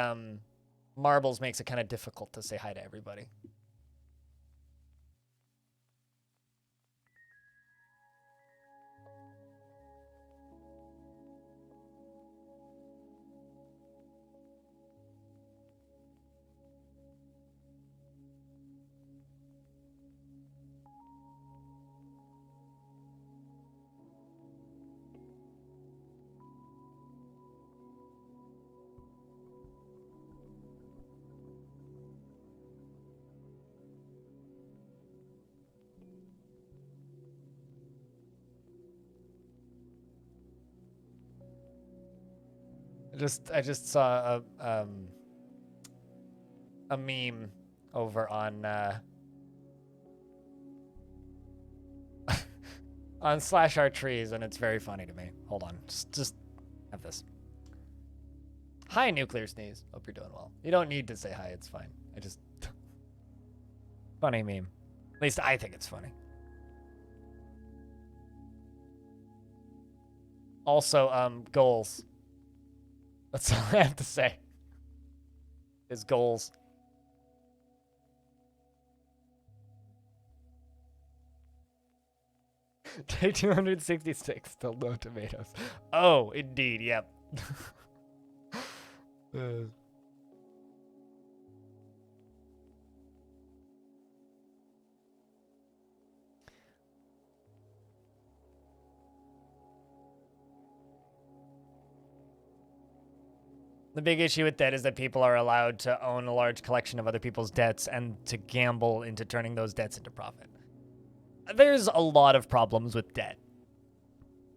Marbles makes it kind of difficult to say hi to everybody. I just saw a meme over on on /our_trees, and it's very funny to me. Hold on, just have this. Hi, Nuclear Sneeze. Hope you're doing well. You don't need to say hi. It's fine. I just funny meme. At least I think it's funny. Also, goals. That's all I have to say. Is goals. Day 266, still no tomatoes. Oh, indeed, yep. The big issue with debt is that people are allowed to own a large collection of other people's debts and to gamble into turning those debts into profit. There's a lot of problems with debt.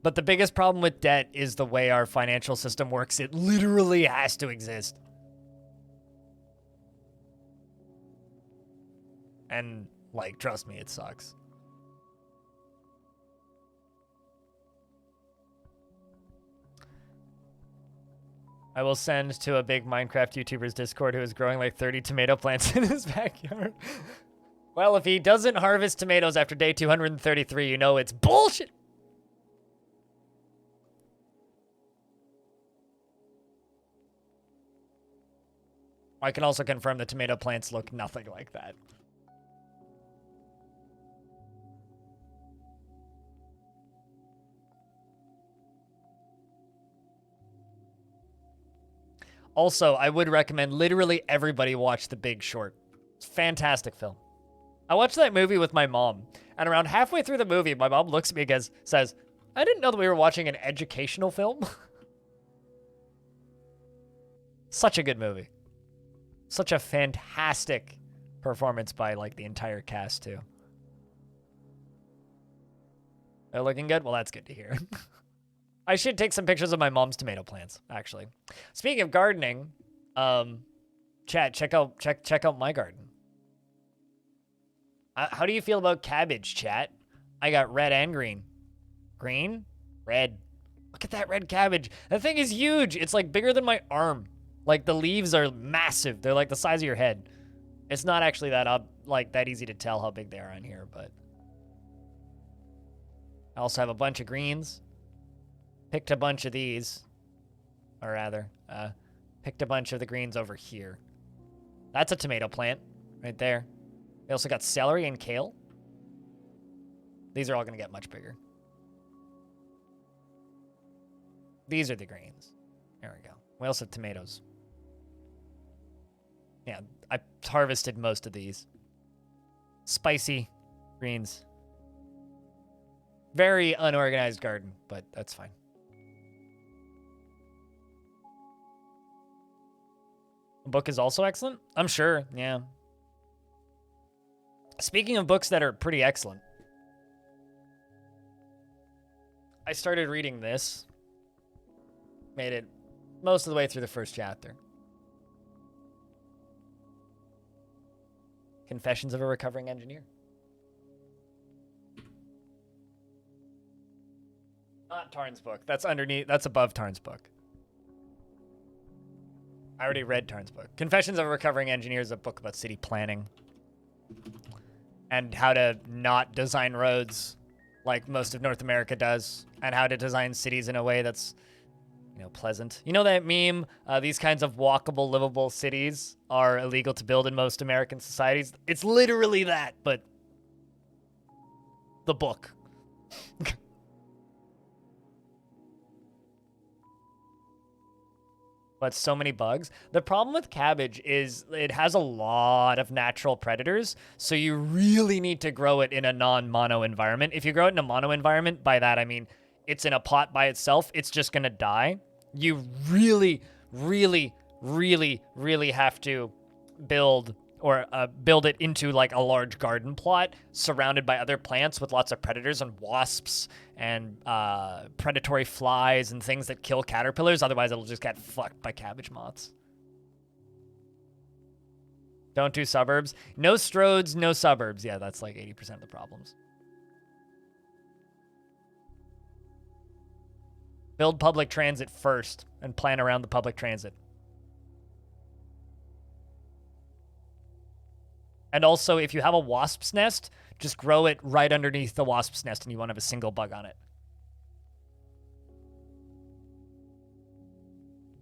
But the biggest problem with debt is the way our financial system works. It literally has to exist. And, like, trust me, it sucks. I will send to a big Minecraft YouTuber's Discord who is growing like 30 tomato plants in his backyard. Well, if he doesn't harvest tomatoes after day 233, you know it's bullshit. I can also confirm the tomato plants look nothing like that. Also, I would recommend literally everybody watch The Big Short. It's a fantastic film. I watched that movie with my mom, and around halfway through the movie, my mom looks at me and says, I didn't know that we were watching an educational film. Such a good movie. Such a fantastic performance by, like, the entire cast, too. They're looking good? Well, that's good to hear. I should take some pictures of my mom's tomato plants, actually. Speaking of gardening, chat, check out my garden. How do you feel about cabbage, chat? I got red and green. Green? Red. Look at that red cabbage. That thing is huge. It's like bigger than my arm. Like the leaves are massive. They're like the size of your head. It's not actually that easy to tell how big they are on here, but I also have a bunch of greens. Picked a bunch of these, or rather, picked a bunch of the greens over here. That's a tomato plant right there. We also got celery and kale. These are all going to get much bigger. These are the greens. There we go. We also have tomatoes. Yeah, I harvested most of these. Spicy greens. Very unorganized garden, but that's fine. The book is also excellent? I'm sure, yeah. Speaking of books that are pretty excellent, I started reading this. Made it most of the way through the first chapter. Confessions of a Recovering Engineer. Not Tarn's book. That's underneath. That's above Tarn's book. I already read Tarn's book. Confessions of a Recovering Engineer is a book about city planning and how to not design roads like most of North America does, and how to design cities in a way that's, you know, pleasant. You know that meme? These kinds of walkable, livable cities are illegal to build in most American societies. It's literally that, but the book. But so many bugs. The problem with cabbage is it has a lot of natural predators, so you really need to grow it in a non-mono environment. If you grow it in a mono environment, by that I mean it's in a pot by itself, it's just gonna die. You really, really, really, really have to build it into like a large garden plot surrounded by other plants with lots of predators and wasps and predatory flies and things that kill caterpillars. Otherwise, it'll just get fucked by cabbage moths. Don't do suburbs. No stroads, no suburbs. Yeah, that's like 80% of the problems. Build public transit first and plan around the public transit. And also, if you have a wasp's nest, just grow it right underneath the wasp's nest and you won't have a single bug on it.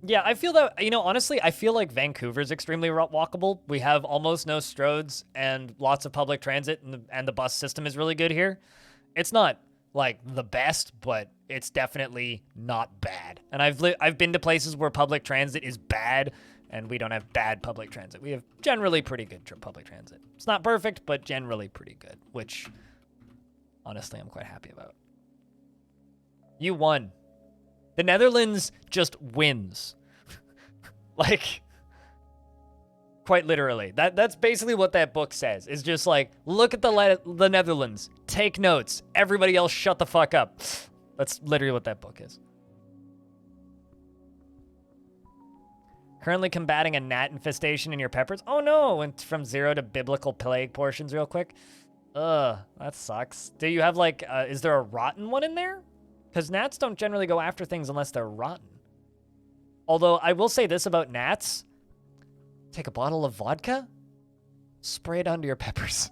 Yeah, I feel that, you know, honestly, I feel like Vancouver's extremely walkable. We have almost no stroads and lots of public transit, and the bus system is really good here. It's not, like, the best, but it's definitely not bad. And I've been to places where public transit is bad, and we don't have bad public transit. We have generally pretty good public transit. It's not perfect, but generally pretty good, which, honestly, I'm quite happy about. You won. The Netherlands just wins. Like, quite literally. That's basically what that book says. It's just like, look at the Netherlands. Take notes. Everybody else shut the fuck up. That's literally what that book is. Currently combating a gnat infestation in your peppers. Oh no, went from 0 to biblical plague portions real quick. Ugh, that sucks. Do you have like, is there a rotten one in there? Because gnats don't generally go after things unless they're rotten. Although I will say this about gnats. Take a bottle of vodka, spray it onto your peppers.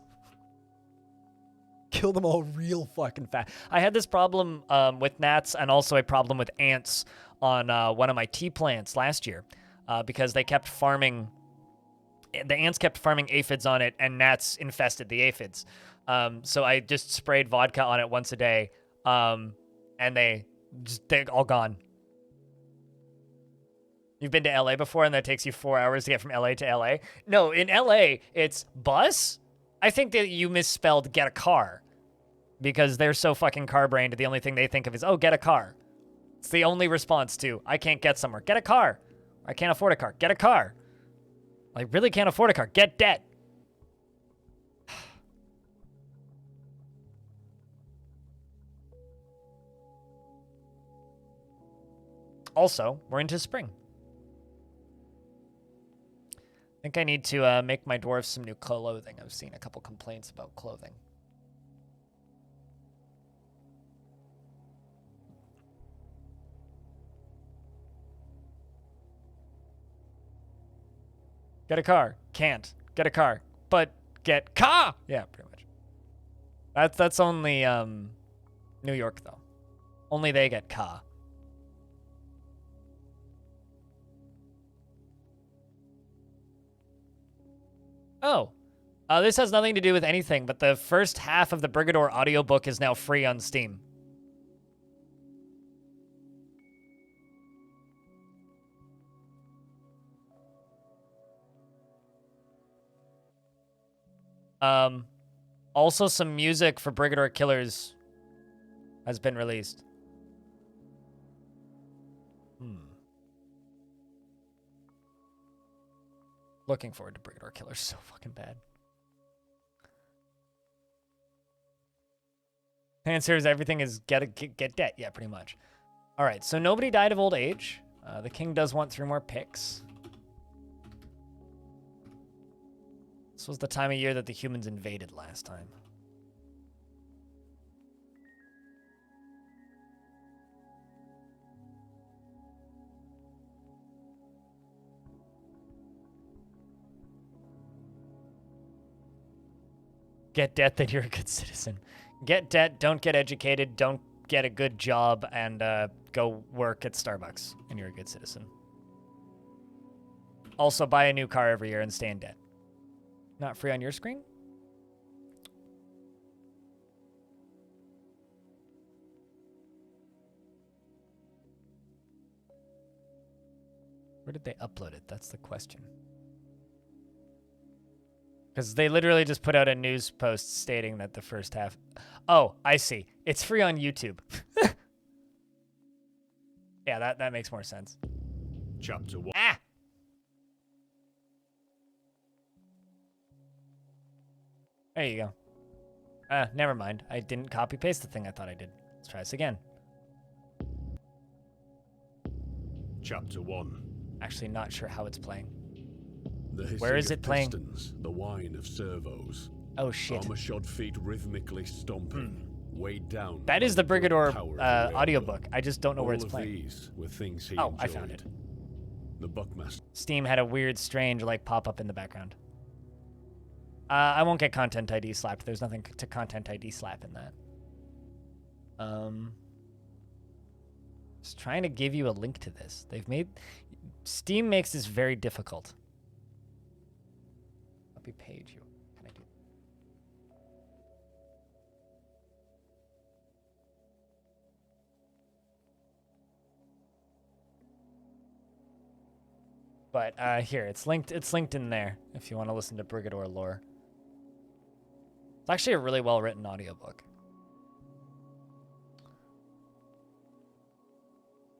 Kill them all real fucking fast. I had this problem with gnats and also a problem with ants on one of my tea plants last year. Because they kept farming, the ants kept farming aphids on it, and gnats infested the aphids. So I just sprayed vodka on it once a day, and they're all gone. You've been to LA before, and that takes you 4 hours to get from LA to LA? No, in LA, it's bus? I think that you misspelled get a car, because they're so fucking car-brained, the only thing they think of is, oh, get a car. It's the only response to, I can't get somewhere. Get a car. I can't afford a car. Get a car. I really can't afford a car. Get debt. Also, we're into spring. I think I need to make my dwarves some new clothing. I've seen a couple complaints about clothing. Get a car. Can't. Get a car. But get car! Yeah, pretty much. That's only New York, though. Only they get car. Oh. This has nothing to do with anything, but the first half of the Brigador audiobook is now free on Steam. Also some music for Brigador Killers has been released. Looking forward to Brigadier Killer. So fucking bad. Answer is everything is get debt. Yeah, pretty much. All right, so nobody died of old age. The king does want 3 more picks. This was the time of year that the humans invaded last time. Get debt, then you're a good citizen. Get debt, don't get educated, don't get a good job, and go work at Starbucks, and you're a good citizen. Also, buy a new car every year and stay in debt. Not free on your screen? Where did they upload it? That's the question. Because they literally just put out a news post stating that the first half... Oh, I see. It's free on YouTube. Yeah, that makes more sense. Chapter 1. Ah! There you go. Never mind. I didn't copy-paste the thing I thought I did. Let's try this again. Chapter 1. Actually, not sure how it's playing. Where is it playing? Pistons, the whine of servos. Oh, shit. Armor-shod feet rhythmically stomping, weighed down. That is the Brigadier audiobook. I just don't know where it's All of playing. these were things he Oh, enjoyed. I found it. The Buckmaster. Steam had a weird, strange, like, pop-up in the background. I won't get Content ID slapped. There's nothing to Content ID slap in that. Just trying to give you a link to this. Steam makes this very difficult. Copy page. Can I do? But here, it's linked in there if you want to listen to Brigadier lore. It's actually a really well-written audiobook.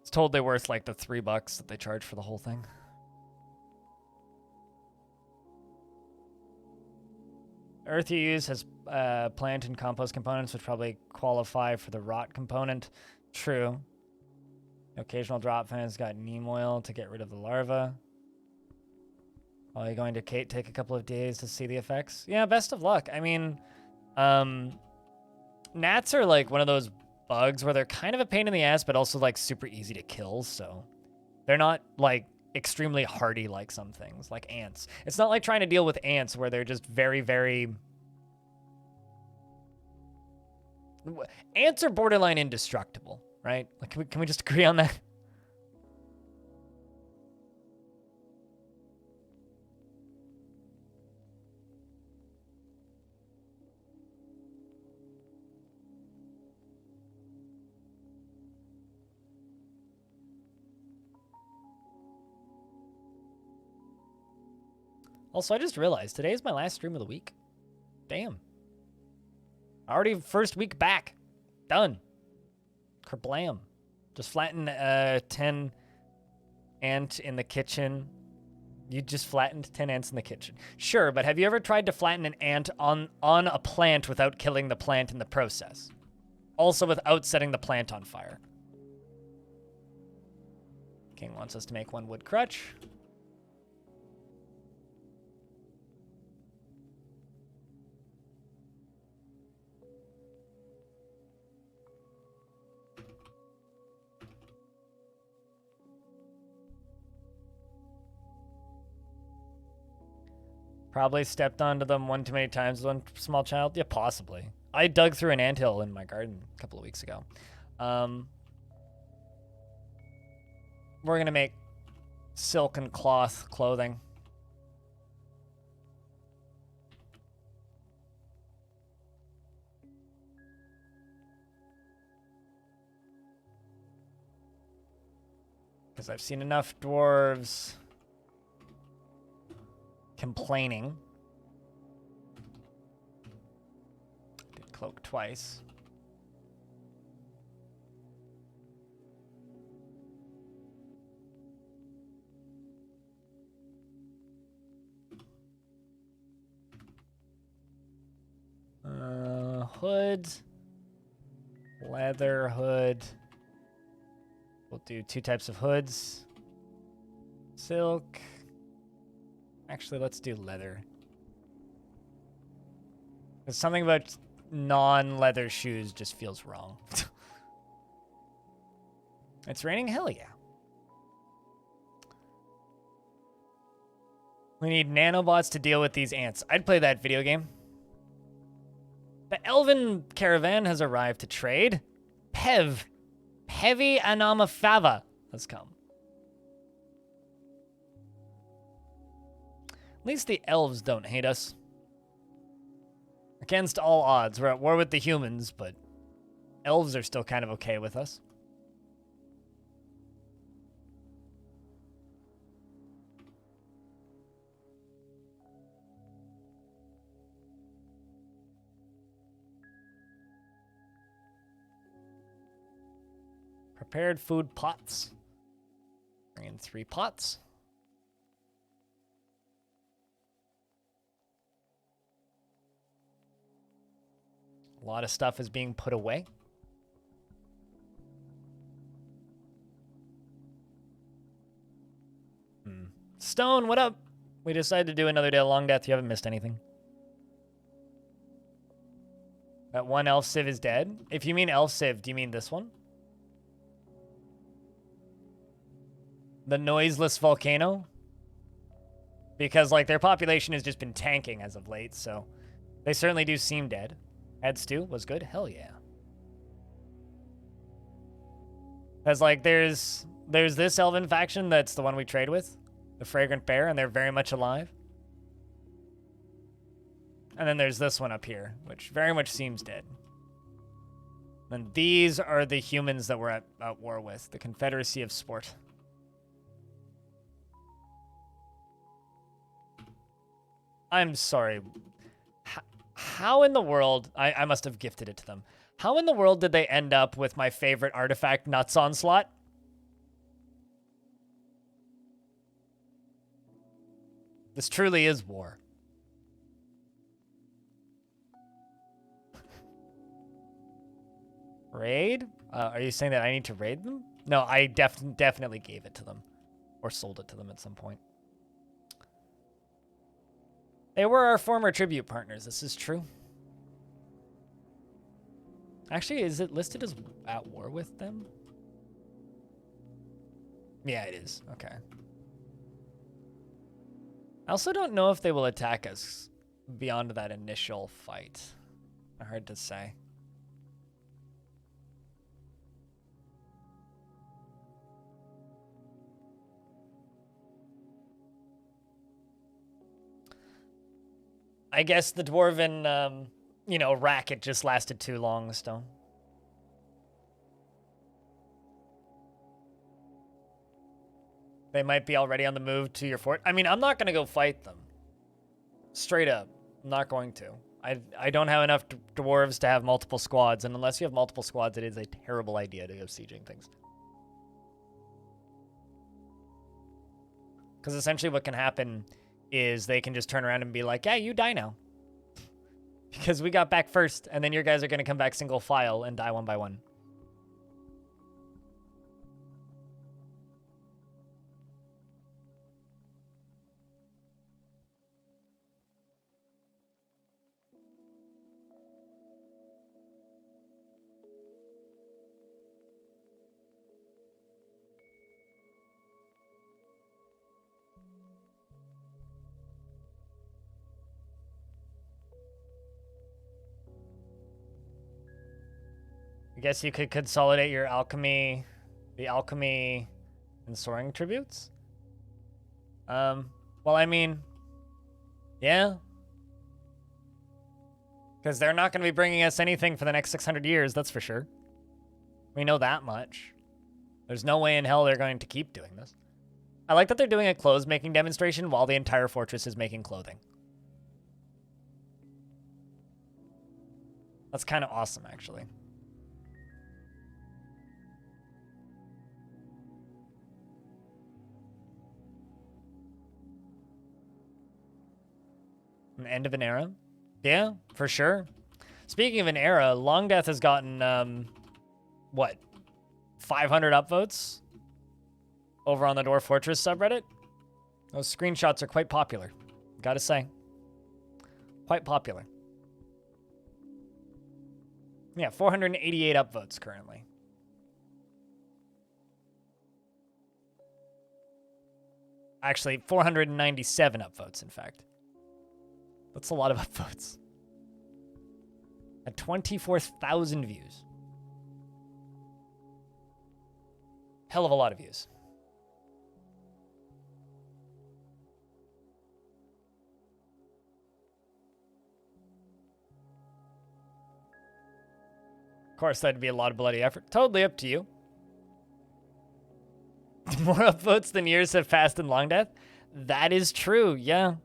It's totally worth like the $3 that they charge for the whole thing. Earth you use has plant and compost components, which probably qualify for the rot component. True. Occasional drop fans got neem oil to get rid of the larva. Are you going to take a couple of days to see the effects? Yeah, best of luck. I mean, gnats are like one of those bugs where they're kind of a pain in the ass, but also like super easy to kill. So they're not like extremely hardy like some things, like ants. It's not like trying to deal with ants where they're just very, very... Ants are borderline indestructible, right? Like, can we just agree on that? Also, I just realized today is my last stream of the week. Damn. Already first week back. Done. Kerblam. Just flatten 10 ant in the kitchen. You just flattened 10 ants in the kitchen. Sure, but have you ever tried to flatten an ant on a plant without killing the plant in the process? Also without setting the plant on fire. King wants us to make 1 wood crutch. Probably stepped onto them one too many times as one small child. Yeah, possibly. I dug through an anthill in my garden a couple of weeks ago. We're going to make silk and cloth clothing. Because I've seen enough dwarves complaining. Did cloak twice. hood. Leather hood. We'll do 2 types of hoods. Silk. Actually, let's do leather. Because something about non-leather shoes just feels wrong. It's raining? Hell yeah. We need nanobots to deal with these ants. I'd play that video game. The elven caravan has arrived to trade. Pevi Anamafava has come. At least the elves don't hate us. Against all odds, we're at war with the humans, but elves are still kind of okay with us. Prepared food pots. Bring in 3 pots. A lot of stuff is being put away. Stone, what up? We decided to do another day of Longdeath. You haven't missed anything. That one elf civ is dead. If you mean elf civ, do you mean this one? The noiseless volcano? Because, like, their population has just been tanking as of late, so they certainly do seem dead. Head stew was good? Hell yeah. Because, like, there's this elven faction that's the one we trade with, the Fragrant Bear, and they're very much alive. And then there's this one up here, which very much seems dead. And these are the humans that we're at war with, the Confederacy of Sport. I'm sorry. How in the world... I must have gifted it to them. How in the world did they end up with my favorite artifact, Nuts Onslaught? This truly is war. Raid? Are you saying that I need to raid them? No, I definitely gave it to them. Or sold it to them at some point. They were our former tribute partners. This is true. Actually, is it listed as at war with them? Yeah, it is. Okay. I also don't know if they will attack us beyond that initial fight. Hard to say. I guess the dwarven, you know, racket just lasted too long, Stone. They might be already on the move to your fort. I mean, I'm not going to go fight them. Straight up. I'm not going to. I don't have enough dwarves to have multiple squads, and unless you have multiple squads, it is a terrible idea to go sieging things. Because essentially what can happen is they can just turn around and be like, yeah, you die now. Because we got back first, and then your guys are going to come back single file and die one by one. I guess you could consolidate your alchemy, the alchemy and soaring tributes. Well, I mean, yeah. Because they're not going to be bringing us anything for the next 600 years, that's for sure. We know that much. There's no way in hell they're going to keep doing this. I like that they're doing a clothes making demonstration while the entire fortress is making clothing. That's kind of awesome, actually. An end of an era? Yeah, for sure. Speaking of an era, Longdeath has gotten, what, 500 upvotes over on the Dwarf Fortress subreddit? Those screenshots are quite popular, gotta say. Quite popular. Yeah, 488 upvotes currently. Actually, 497 upvotes, in fact. That's a lot of upvotes. At 24,000 views. Hell of a lot of views. Of course, that'd be a lot of bloody effort. Totally up to you. More upvotes than years have passed in Longdeath? That is true, yeah.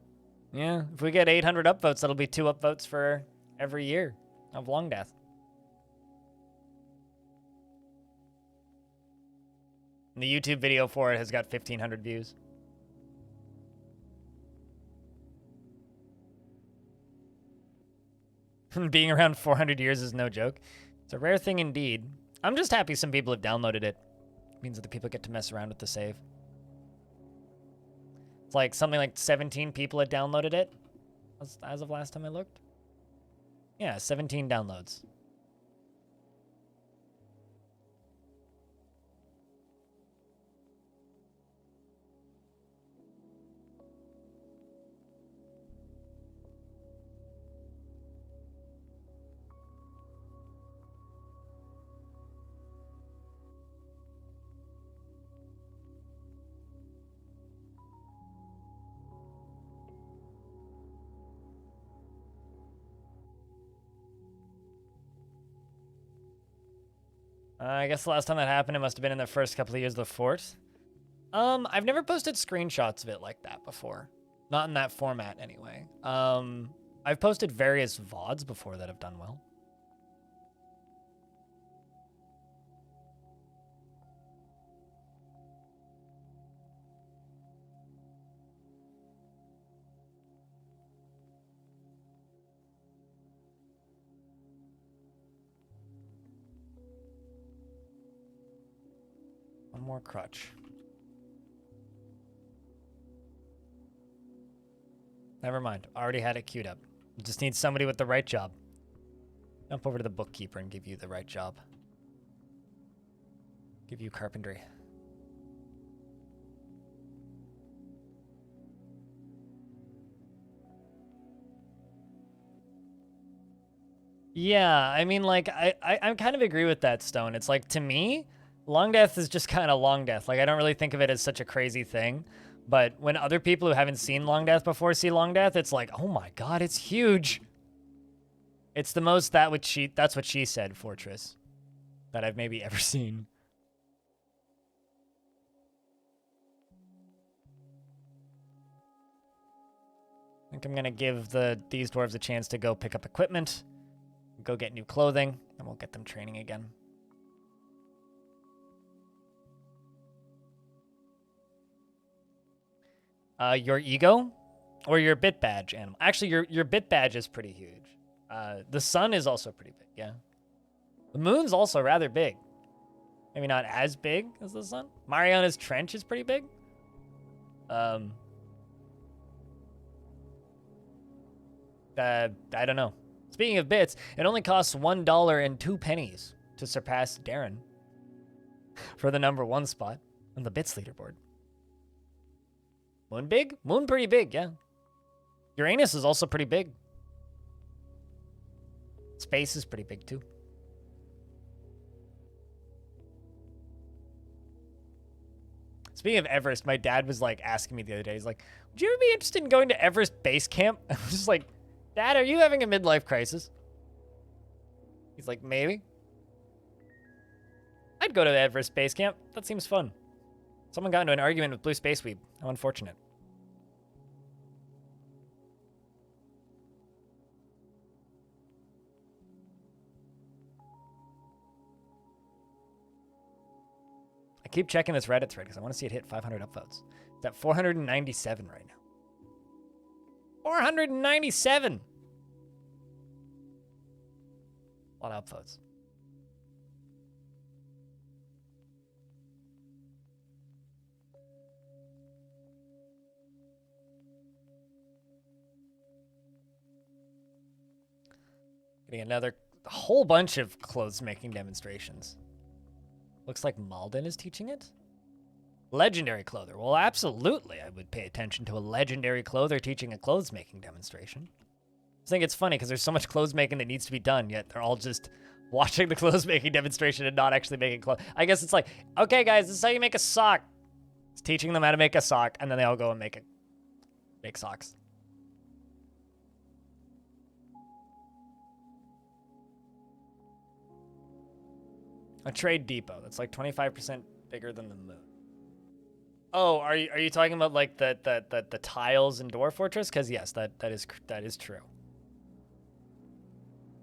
Yeah, if we get 800 upvotes, that'll be 2 upvotes for every year of Longdeath. And the YouTube video for it has got 1,500 views. Being around 400 years is no joke. It's a rare thing indeed. I'm just happy some people have downloaded it. It means that the people get to mess around with the save. It's like something like 17 people had downloaded it as of last time I looked. Yeah, 17 downloads. I guess the last time that happened, it must have been in the first couple of years of the fort. I've never posted screenshots of it like that before. Not in that format, anyway. I've posted various VODs before that have done well. One more crutch. Never mind. Already had it queued up. Just need somebody with the right job. Jump over to the bookkeeper and give you the right job. Give you carpentry. Yeah, I mean, like, I kind of agree with that, Stone. It's like, to me, Longdeath is just kind of Longdeath. Like, I don't really think of it as such a crazy thing. But when other people who haven't seen Longdeath before see Longdeath, it's like, oh my god, it's huge. It's the most that's what she said fortress that I've maybe ever seen. I think I'm gonna give these dwarves a chance to go pick up equipment, go get new clothing, and we'll get them training again. Your ego or your bit badge animal? Actually, your bit badge is pretty huge. The sun is also pretty big, yeah. The moon's also rather big. Maybe not as big as the sun. Mariana's Trench is pretty big. I don't know. Speaking of bits, it only costs $1.02 to surpass Darren for the #1 spot on the bits leaderboard. Moon big? Moon pretty big, yeah. Uranus is also pretty big. Space is pretty big, too. Speaking of Everest, my dad was, like, asking me the other day, he's like, would you ever be interested in going to Everest Base Camp? I was just like, Dad, are you having a midlife crisis? He's like, maybe. I'd go to the Everest Base Camp. That seems fun. Someone got into an argument with Blue Space Weeb. How unfortunate. I keep checking this Reddit thread because I want to see it hit 500 upvotes. It's at 497 right now. 497! A lot of upvotes. Getting another whole bunch of clothes making demonstrations. Looks like Malden is teaching it. Legendary clother. Well, absolutely, I would pay attention to a legendary clother teaching a clothes making demonstration. I think it's funny because there's so much clothes making that needs to be done, yet they're all just watching the clothes making demonstration and not actually making clothes. I guess it's like, okay, guys, this is how you make a sock. It's teaching them how to make a sock, and then they all go and make socks. A trade depot that's like 25% bigger than the moon. Oh, are you talking about like the tiles in Dwarf Fortress? Because yes, that is true.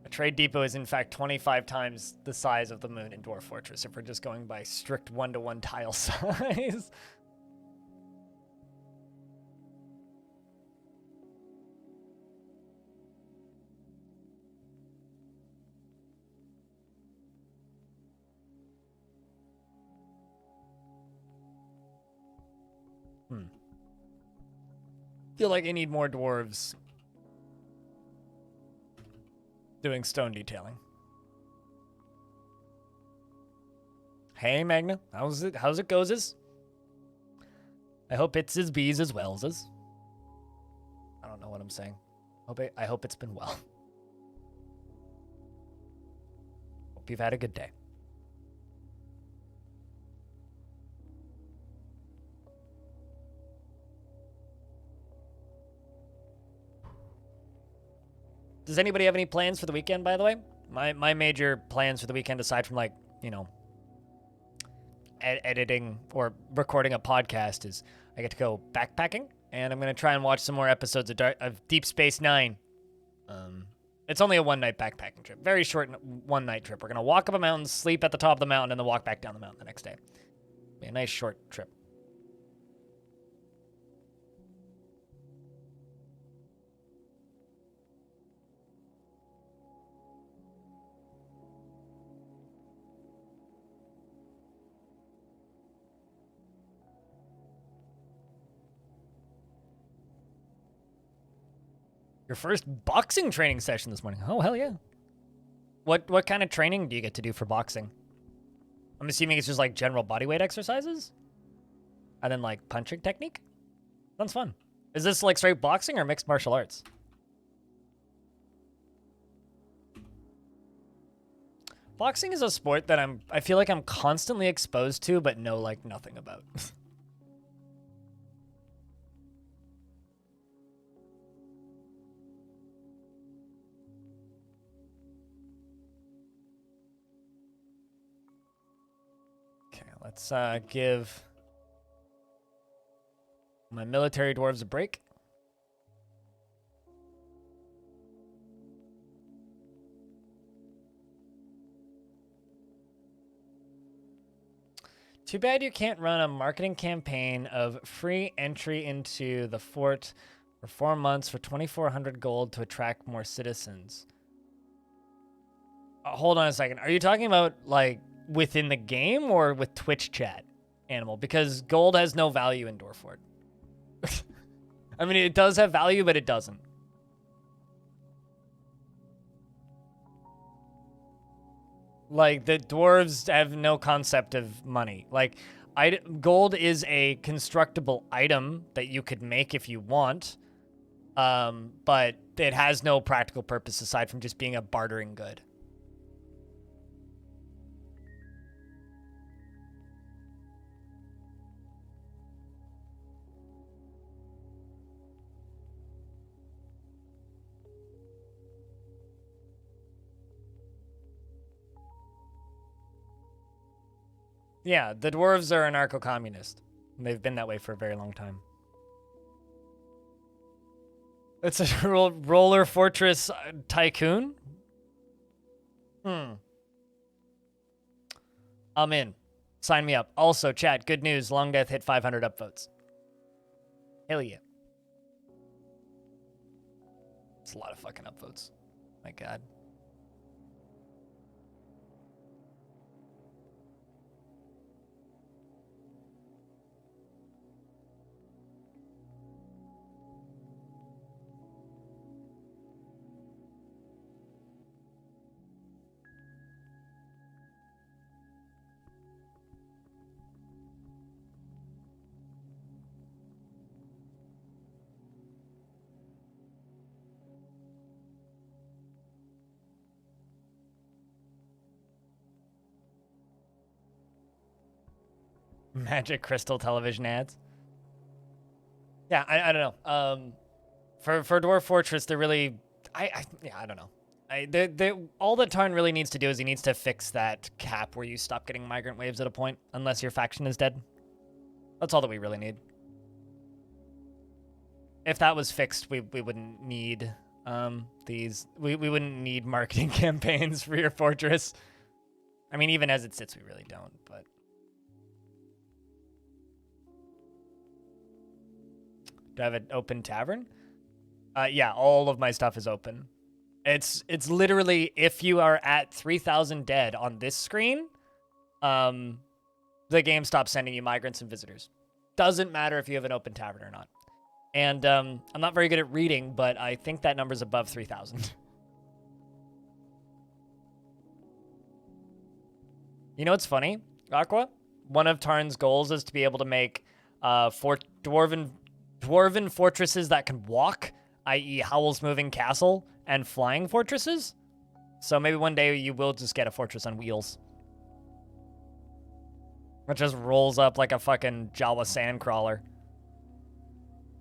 A trade depot is in fact 25 times the size of the moon in Dwarf Fortress if we're just going by strict 1-to-1 tile size. Feel like I need more dwarves doing stone detailing. Hey, Magna. How's it goes? I hope it's as bees as well as. I don't know what I'm saying. I hope it's been well. Hope you've had a good day. Does anybody have any plans for the weekend, by the way? My major plans for the weekend, aside from, like, you know, editing or recording a podcast, is I get to go backpacking, and I'm going to try and watch some more episodes of Deep Space Nine. It's only a one-night backpacking trip. Very short one-night trip. We're going to walk up a mountain, sleep at the top of the mountain, and then walk back down the mountain the next day. Be a nice short trip. Your first boxing training session this morning. Oh, hell yeah. What kind of training do you get to do for boxing? I'm assuming it's just like general bodyweight exercises? And then like punching technique? Sounds fun. Is this like straight boxing or mixed martial arts? Boxing is a sport that I feel like I'm constantly exposed to, but know like nothing about. Let's give my military dwarves a break. Too bad you can't run a marketing campaign of free entry into the fort for 4 months for 2,400 gold to attract more citizens. Hold on a second. Are you talking about like within the game or with Twitch chat, Animal? Because gold has no value in Dwarfort. I mean, it does have value, but it doesn't. Like, the dwarves have no concept of money. Like, gold is a constructible item that you could make if you want, but it has no practical purpose aside from just being a bartering good. Yeah, the dwarves are anarcho-communist. They've been that way for a very long time. It's a roller fortress tycoon? I'm in. Sign me up. Also, chat, good news. Longdeath hit 500 upvotes. Hell yeah. It's a lot of fucking upvotes. My god. Magic Crystal television ads. Yeah, I don't know. For Dwarf Fortress, they're really, yeah, I don't know. All that Tarn really needs to do is he needs to fix that cap where you stop getting migrant waves at a point, unless your faction is dead. That's all that we really need. If that was fixed, we wouldn't need we wouldn't need marketing campaigns for your fortress. I mean, even as it sits, we really don't, but. Do I have an open tavern? Yeah, all of my stuff is open. It's literally, if you are at 3,000 dead on this screen, the game stops sending you migrants and visitors. Doesn't matter if you have an open tavern or not. And I'm not very good at reading, but I think that number's above 3,000. You know what's funny, Aqua? One of Tarn's goals is to be able to make dwarven fortresses that can walk, i.e. Howl's Moving Castle, and flying fortresses. So maybe one day you will just get a fortress on wheels. It just rolls up like a fucking Jawa sandcrawler.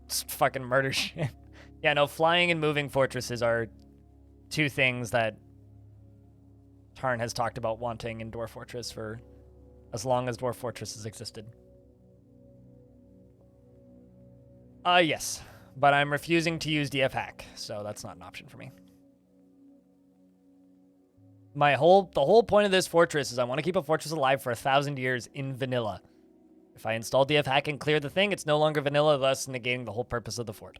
Just fucking murder shit. Yeah, no, flying and moving fortresses are two things that Tarn has talked about wanting in Dwarf Fortress for as long as Dwarf Fortress has existed. Yes, but I'm refusing to use DF hack, so that's not an option for me. The whole point of this fortress is I want to keep a fortress alive for 1,000 years in vanilla. If I install DF hack and clear the thing, it's no longer vanilla, thus negating the whole purpose of the fort.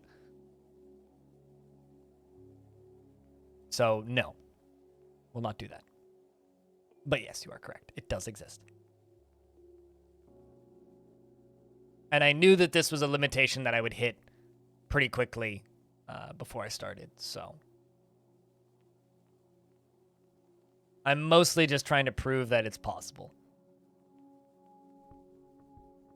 So no, we'll not do that. But yes, you are correct. It does exist. And I knew that this was a limitation that I would hit pretty quickly before I started, so. I'm mostly just trying to prove that it's possible.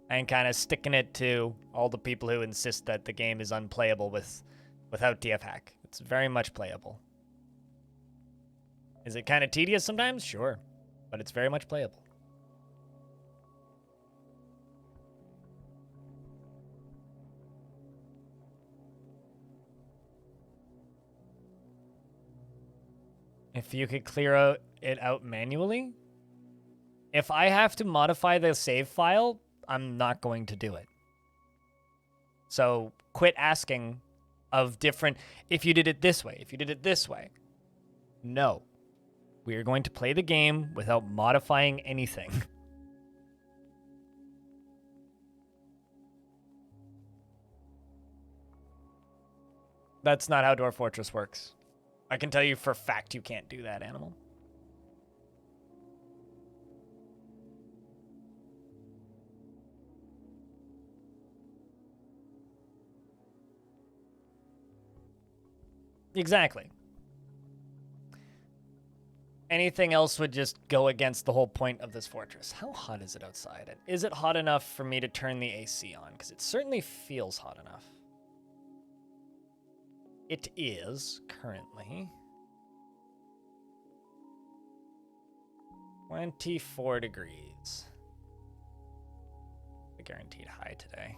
And kind of sticking it to all the people who insist that the game is unplayable without DF hack. It's very much playable. Is it kind of tedious sometimes? Sure. But it's very much playable. If you could clear it out manually? If I have to modify the save file, I'm not going to do it. So quit asking of different, if you did it this way, if you did it this way. No. We are going to play the game without modifying anything. That's not how Dwarf Fortress works. I can tell you for a fact you can't do that, animal. Exactly. Anything else would just go against the whole point of this fortress. How hot is it outside? And is it hot enough for me to turn the AC on? Because it certainly feels hot enough. It is currently 24 degrees. The guaranteed high today.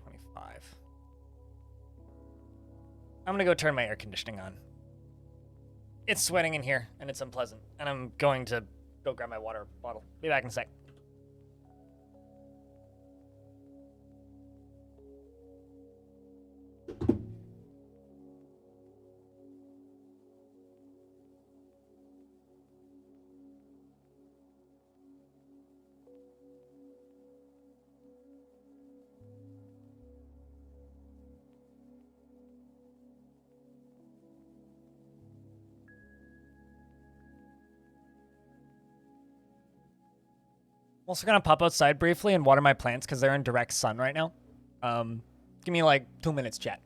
25. I'm gonna go turn my air conditioning on. It's sweating in here, and it's unpleasant. And I'm going to go grab my water bottle. Be back in a sec. I'm also gonna pop outside briefly and water my plants because they're in direct sun right now. Give me like 2 minutes, chat.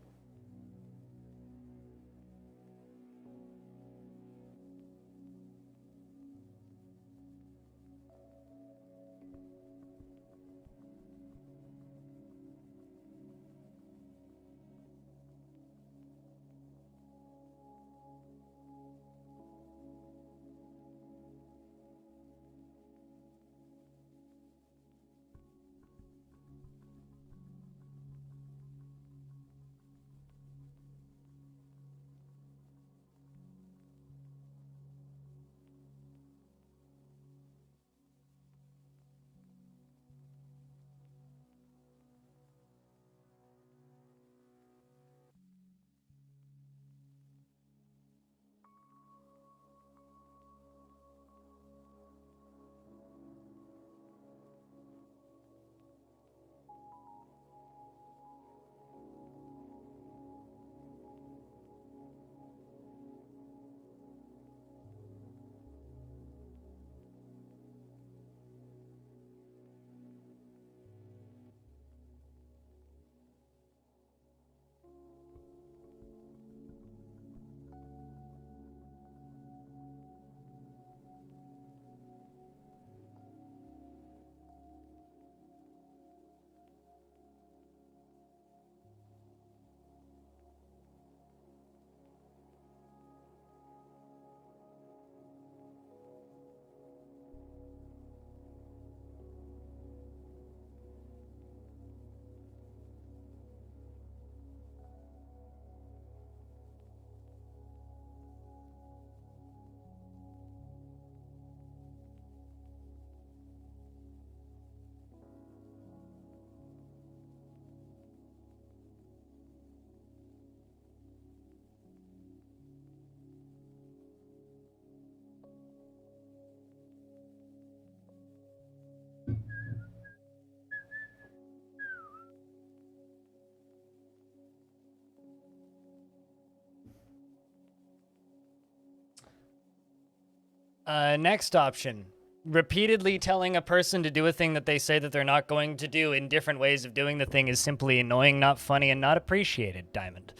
Next option. Repeatedly telling a person to do a thing that they say that they're not going to do in different ways of doing the thing is simply annoying, not funny, and not appreciated, Diamond.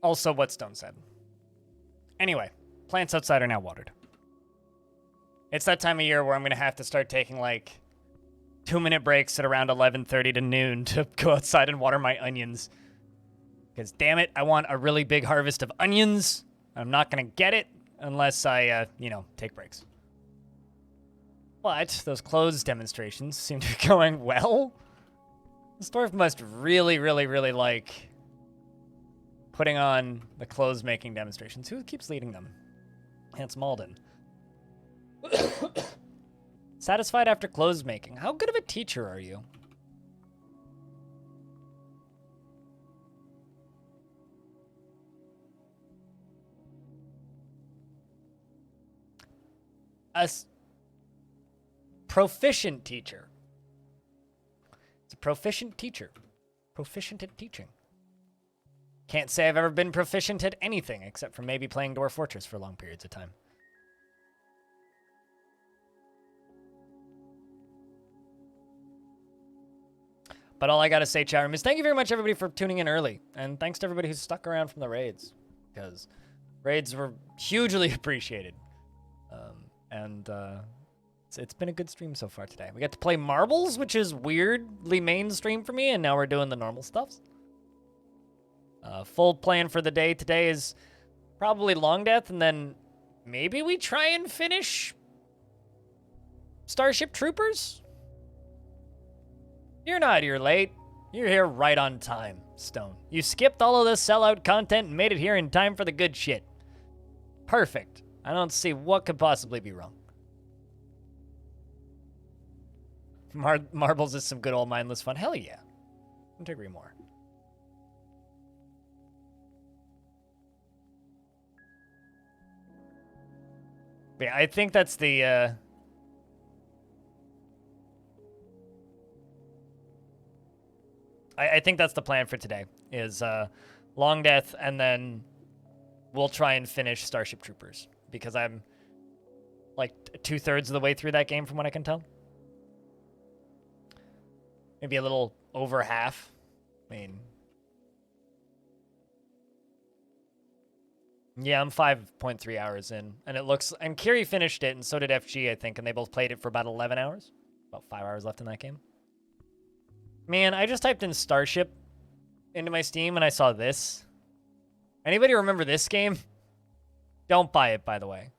Also what Stone said. Anyway, plants outside are now watered. It's that time of year where I'm going to have to start taking, like, 2-minute breaks at around 11:30 to noon to go outside and water my onions. Because, damn it, I want a really big harvest of onions. I'm not going to get it unless I, take breaks. But those clothes demonstrations seem to be going well. This dwarf must really, really, really like putting on the clothes-making demonstrations. Who keeps leading them? Hans Malden. Satisfied after clothes making. How good of a teacher are you? A proficient teacher. It's a proficient teacher. Proficient at teaching. Can't say I've ever been proficient at anything except for maybe playing Dwarf Fortress for long periods of time. But all I gotta say, chat room, is thank you very much, everybody, for tuning in early. And thanks to everybody who stuck around from the raids. Because raids were hugely appreciated. It's been a good stream so far today. We got to play marbles, which is weirdly mainstream for me, and now we're doing the normal stuffs. Full plan for the day today is probably Longdeath, and then maybe we try and finish Starship Troopers? You're not here late. You're here right on time, Stone. You skipped all of the sellout content and made it here in time for the good shit. Perfect. I don't see what could possibly be wrong. Marbles is some good old mindless fun. Hell yeah. Couldn't agree more. But yeah, I think that's the, I think that's the plan for today, is Longdeath, and then we'll try and finish Starship Troopers, because I'm like 2/3 of the way through that game from what I can tell. Maybe a little over half. I mean, yeah, I'm 5.3 hours in, and it looks, and Kiri finished it, and so did FG, I think, and they both played it for about 11 hours. About 5 hours left in that game. Man, I just typed in Starship into my Steam, and I saw this. Anybody remember this game? Don't buy it, by the way.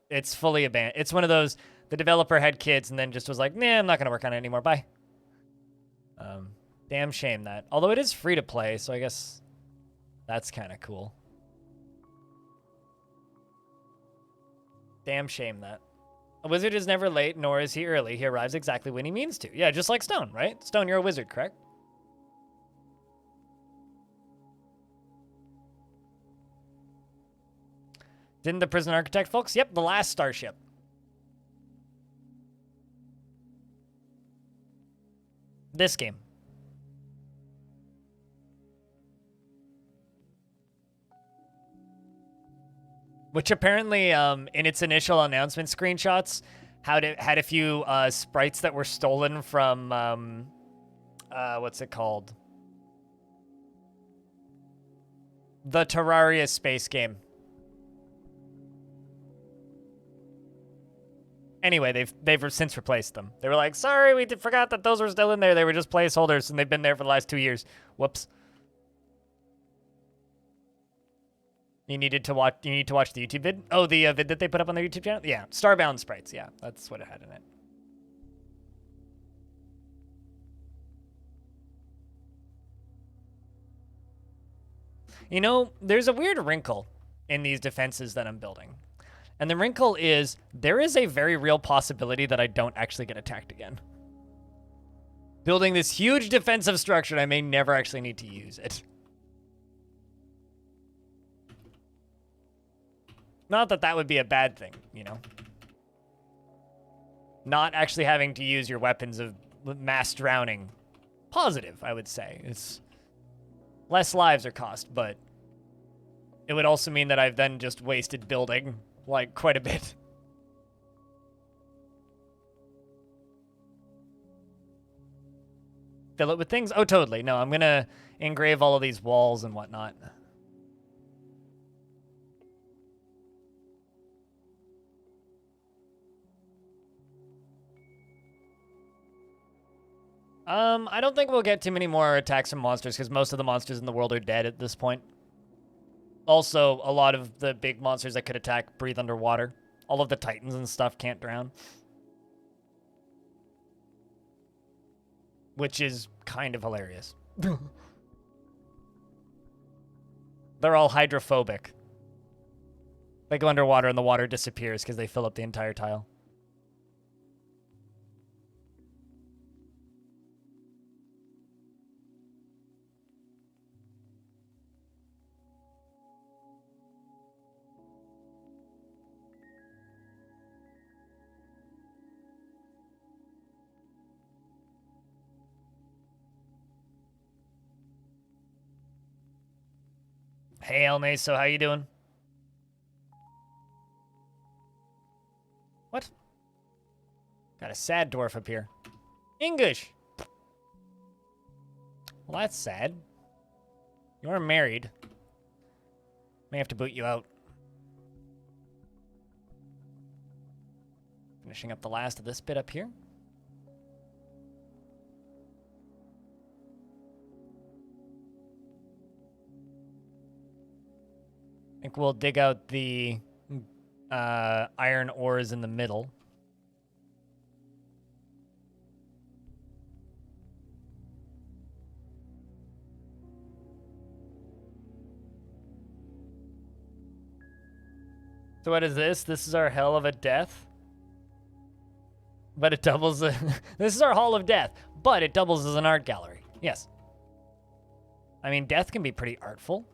It's fully abandoned. It's one of those, the developer had kids and then just was like, nah, I'm not going to work on it anymore. Bye. Damn shame that. Although it is free to play, so I guess that's kind of cool. Damn shame that. A wizard is never late, nor is he early. He arrives exactly when he means to. Yeah, just like Stone, right? Stone, you're a wizard, correct? Didn't the prison architect, folks? Yep, the last starship. This game. Which apparently, in its initial announcement screenshots, had a few sprites that were stolen from, what's it called? The Terraria space game. Anyway, they've since replaced them. They were like, sorry, we forgot that those were still in there. They were just placeholders, and they've been there for the last 2 years. Whoops. You need to watch the YouTube vid? Oh, the vid that they put up on their YouTube channel? Yeah, Starbound sprites. Yeah, that's what it had in it. You know, there's a weird wrinkle in these defenses that I'm building. And the wrinkle is, there is a very real possibility that I don't actually get attacked again. Building this huge defensive structure, and I may never actually need to use it. Not that that would be a bad thing, you know? Not actually having to use your weapons of mass drowning. Positive, I would say. It's less lives are cost, but it would also mean that I've then just wasted building like, quite a bit. Fill it with things? Oh, totally. No, I'm gonna engrave all of these walls and whatnot. I don't think we'll get too many more attacks from monsters because most of the monsters in the world are dead at this point. Also, a lot of the big monsters that could attack breathe underwater. All of the titans and stuff can't drown. Which is kind of hilarious. They're all hydrophobic. They go underwater and the water disappears because they fill up the entire tile. Hey, El Meso, how you doing? What? Got a sad dwarf up here. English! Well, that's sad. You are married. May have to boot you out. Finishing up the last of this bit up here. I think we'll dig out the iron ores in the middle. So what is this? This is our hell of a death. But it doubles... this is our hall of death, but it doubles as an art gallery. Yes. I mean, death can be pretty artful.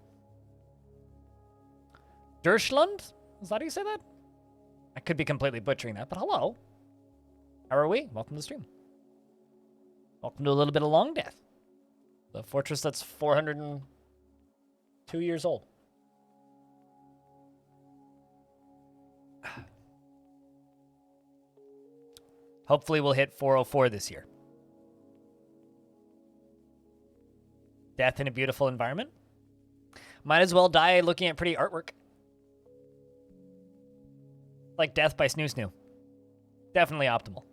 Derschlund? Is that how you say that? I could be completely butchering that, but hello. How are we? Welcome to the stream. Welcome to a little bit of Longdeath. The fortress that's 402 years old. Hopefully we'll hit 404 this year. Death in a beautiful environment. Might as well die looking at pretty artwork. Like Death by Snoo Snoo. Definitely optimal.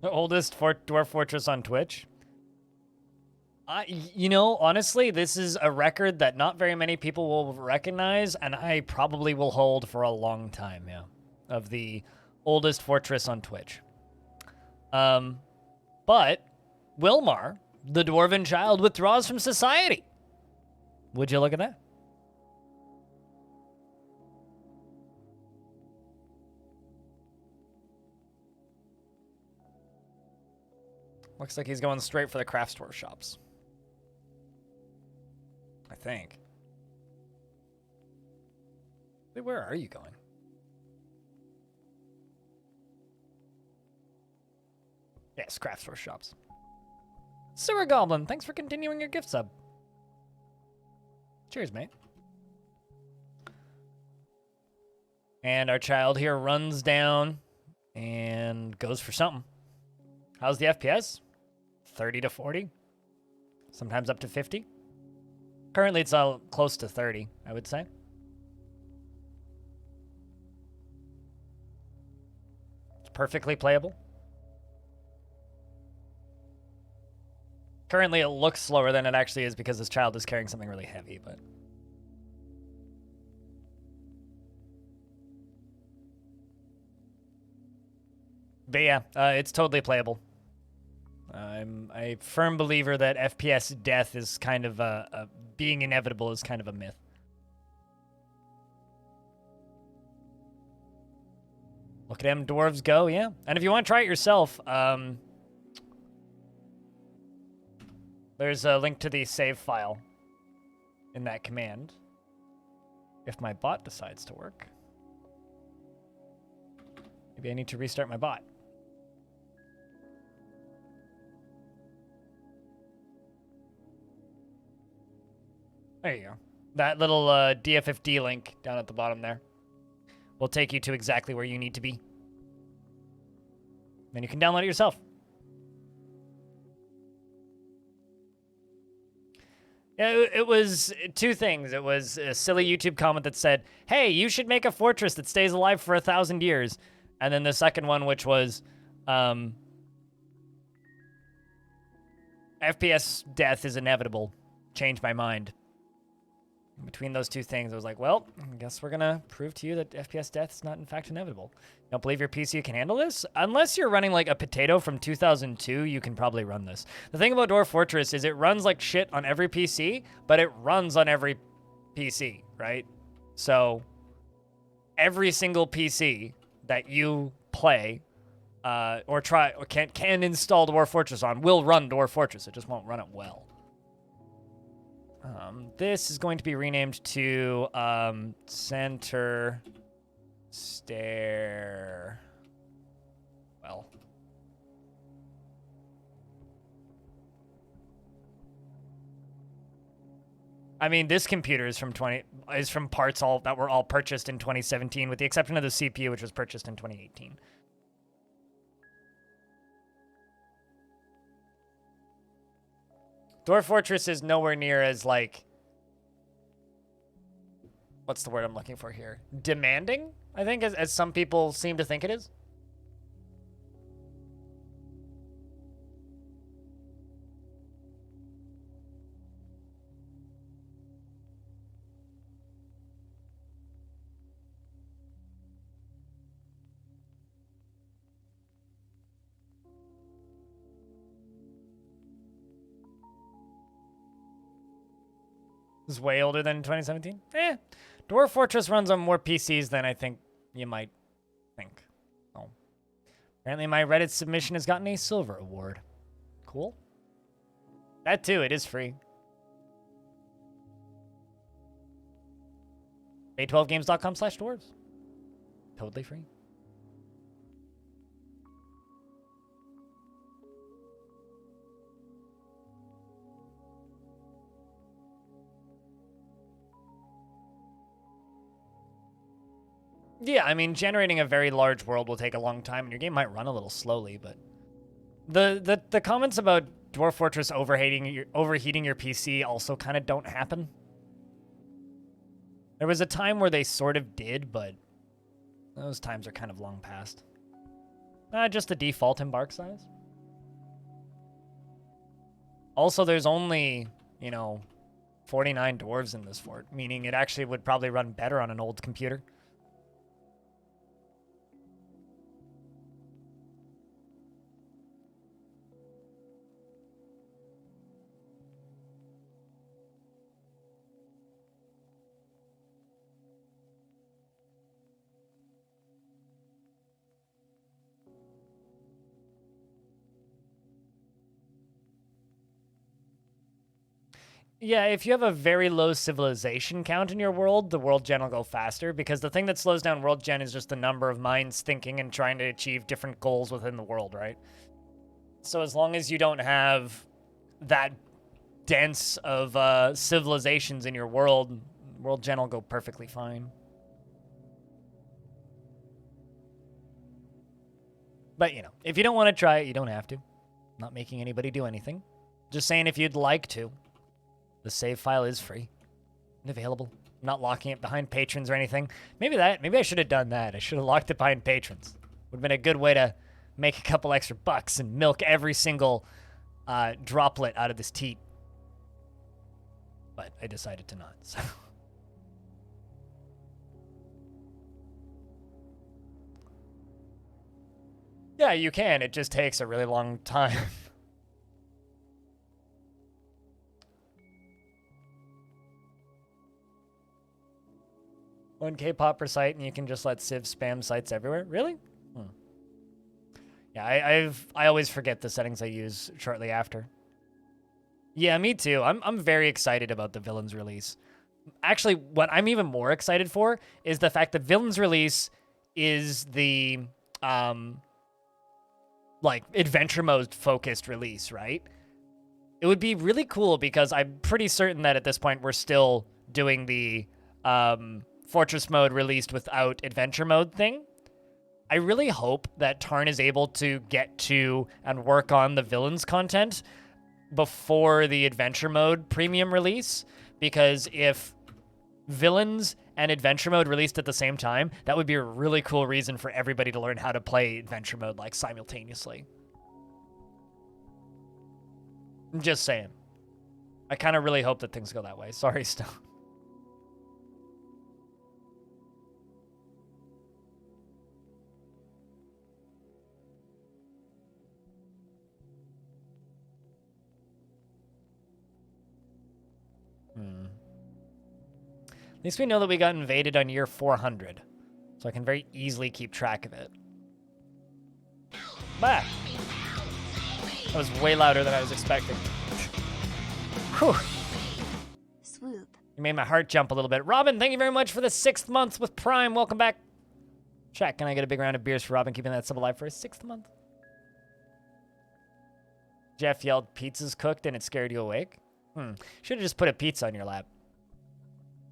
The oldest dwarf fortress on Twitch. You know, honestly, this is a record that not very many people will recognize, and I probably will hold for a long time, yeah, of the oldest fortress on Twitch. But Wilmar, the dwarven child, withdraws from society. Would you look at that? Looks like he's going straight for the craft store shops. I think. Wait, where are you going? Yes, craft store shops. Sewer Goblin, thanks for continuing your gift sub. Cheers, mate. And our child here runs down and goes for something. How's the FPS? 30 to 40? Sometimes up to 50? Currently, it's close to 30, I would say. It's perfectly playable. Currently, it looks slower than it actually is because this child is carrying something really heavy, but... But yeah, it's totally playable. I'm a firm believer that FPS death is kind of being inevitable is kind of a myth. Look at them dwarves go, yeah. And if you want to try it yourself, There's a link to the save file in that command. If my bot decides to work. Maybe I need to restart my bot. There you go. That little DFFD link down at the bottom there will take you to exactly where you need to be. Then you can download it yourself. It was two things. It was a silly YouTube comment that said, hey, you should make a fortress that stays alive for 1,000 years. And then the second one, which was FPS death is inevitable. Change my mind. Between those two things, I was like, well, I guess we're going to prove to you that FPS death is not, in fact, inevitable. Don't believe your PC can handle this? Unless you're running like a potato from 2002, you can probably run this. The thing about Dwarf Fortress is it runs like shit on every PC, but it runs on every PC, right? So every single PC that you play or try or can install Dwarf Fortress on will run Dwarf Fortress. It just won't run it well. This is going to be renamed to Center Stair. Well, I mean, this computer is from parts that were all purchased in 2017, with the exception of the CPU, which was purchased in 2018. Dwarf Fortress is nowhere near as, like, what's the word I'm looking for here? Demanding, I think, as some people seem to think it is. Is way older than 2017? Dwarf Fortress runs on more PCs than I think you might think. Oh. Apparently my Reddit submission has gotten a silver award. Cool. That too, it is free. A12games.com/dwarves. Totally free. Yeah, I mean, generating a very large world will take a long time, and your game might run a little slowly, but the comments about Dwarf Fortress overheating your PC also kind of don't happen. There was a time where they sort of did, but those times are kind of long past. Just the default embark size. Also, there's only, 49 dwarves in this fort, meaning it actually would probably run better on an old computer. Yeah, if you have a very low civilization count in your world, the world gen will go faster, because the thing that slows down world gen is just the number of minds thinking and trying to achieve different goals within the world, right? So as long as you don't have that dense of civilizations in your world gen will go perfectly fine. But, if you don't want to try it, you don't have to. I'm not making anybody do anything. Just saying if you'd like to. The save file is free and available. I'm not locking it behind patrons or anything. Maybe I should have done that. I should have locked it behind patrons. Would have been a good way to make a couple extra bucks and milk every single droplet out of this teat. But I decided to not, so. Yeah, you can. It just takes a really long time. 1K pop per site, and you can just let Civ spam sites everywhere? Really? Yeah, I always forget the settings I use shortly after. Yeah, me too. I'm very excited about the Villains release. Actually, what I'm even more excited for is the fact that Villains release is the like adventure mode focused release, right? It would be really cool because I'm pretty certain that at this point we're still doing the Fortress mode released without adventure mode thing. I really hope that Tarn is able to get to and work on the villains content before the adventure mode premium release, because if villains and adventure mode released at the same time, that would be a really cool reason for everybody to learn how to play adventure mode like simultaneously. I'm just saying. I kind of really hope that things go that way. Sorry, Stone. At least we know that we got invaded on year 400, so I can very easily keep track of it. Bah! That was way louder than I was expecting. Whew. Swoop. You made my heart jump a little bit. Robin, thank you very much for the 6th month with Prime. Welcome back. Check, can I get a big round of beers for Robin keeping that sub alive for his 6th month? Jeff yelled, "Pizza's cooked," and it scared you awake? Should have just put a pizza on your lap,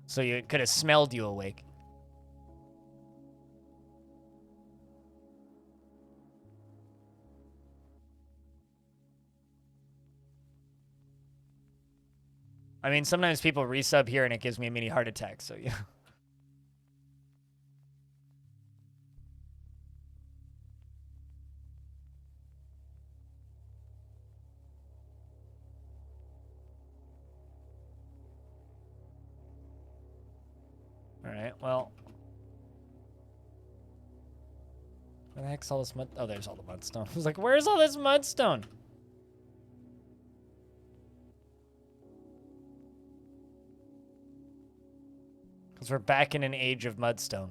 so it could have smelled you awake. I mean, sometimes people resub here and it gives me a mini heart attack, so yeah. Alright, well. Where the heck's all this mud? Oh, there's all the mudstone. I was like, where's all this mudstone? Because we're back in an age of mudstone.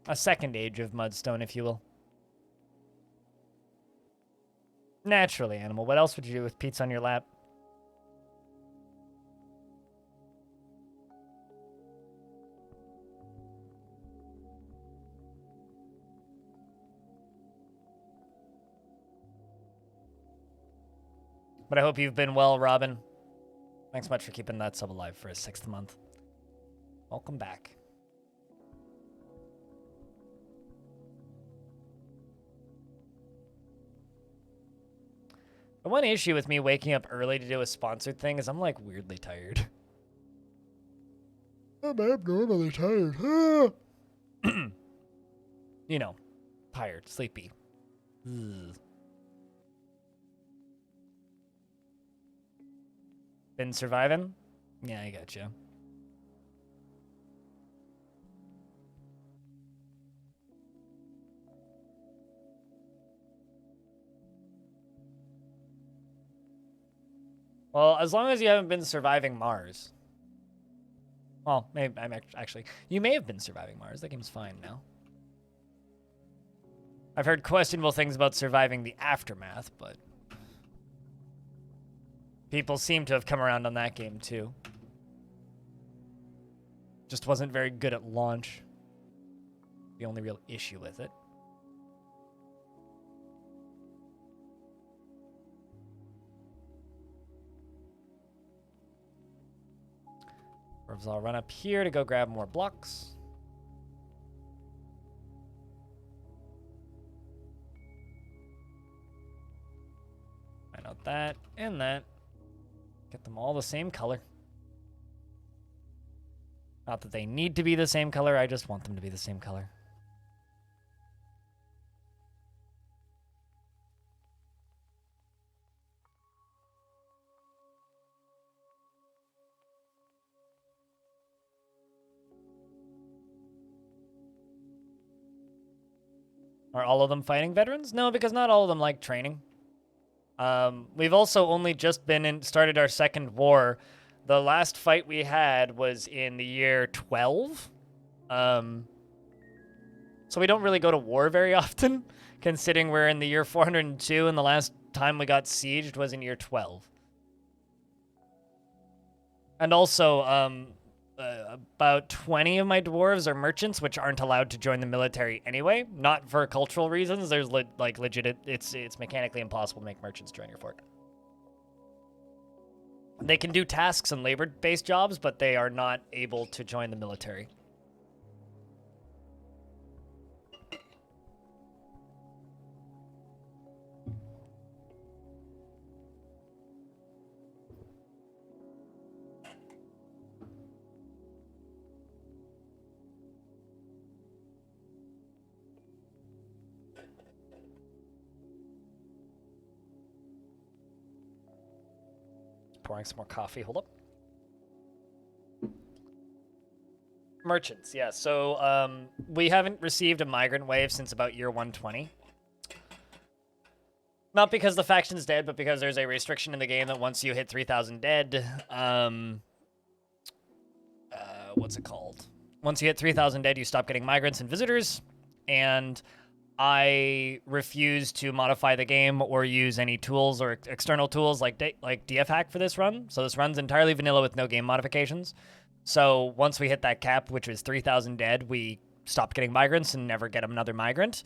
A second age of mudstone, if you will. Naturally, animal. What else would you do with pizza on your lap? But I hope you've been well, Robin. Thanks much for keeping that sub alive for a 6th month. Welcome back. The one issue with me waking up early to do a sponsored thing is I'm like weirdly tired. I'm abnormally tired. You know, tired, sleepy. Ugh. Been surviving? Yeah, I gotcha. Well, as long as you haven't been surviving Mars. Well, maybe I'm actually... You may have been surviving Mars. That game's fine now. I've heard questionable things about surviving the Aftermath, but... people seem to have come around on that game, too. Just wasn't very good at launch. The only real issue with it. I'll run up here to go grab more blocks. Find out that and that. Get them all the same color. Not that they need to be the same color, I just want them to be the same color. Are all of them fighting veterans? No, because not all of them like training. We've also only just started our second war. The last fight we had was in the year 12. So we don't really go to war very often, considering we're in the year 402 and the last time we got sieged was in year 12. And also, about 20 of my dwarves are merchants, which aren't allowed to join the military anyway. Not for cultural reasons. There's legit. It's mechanically impossible to make merchants join your fort. They can do tasks and labor-based jobs, but they are not able to join the military. Pouring some more coffee. Hold up. Merchants, yeah. So we haven't received a migrant wave since about year 120. Not because the faction's dead, but because there's a restriction in the game that once you hit 3,000 dead, what's it called? Once you hit 3,000 dead, you stop getting migrants and visitors, and I refuse to modify the game or use any tools or external tools like DF hack for this run. So this run's entirely vanilla with no game modifications. So once we hit that cap, which was 3,000 dead, we stop getting migrants and never get another migrant.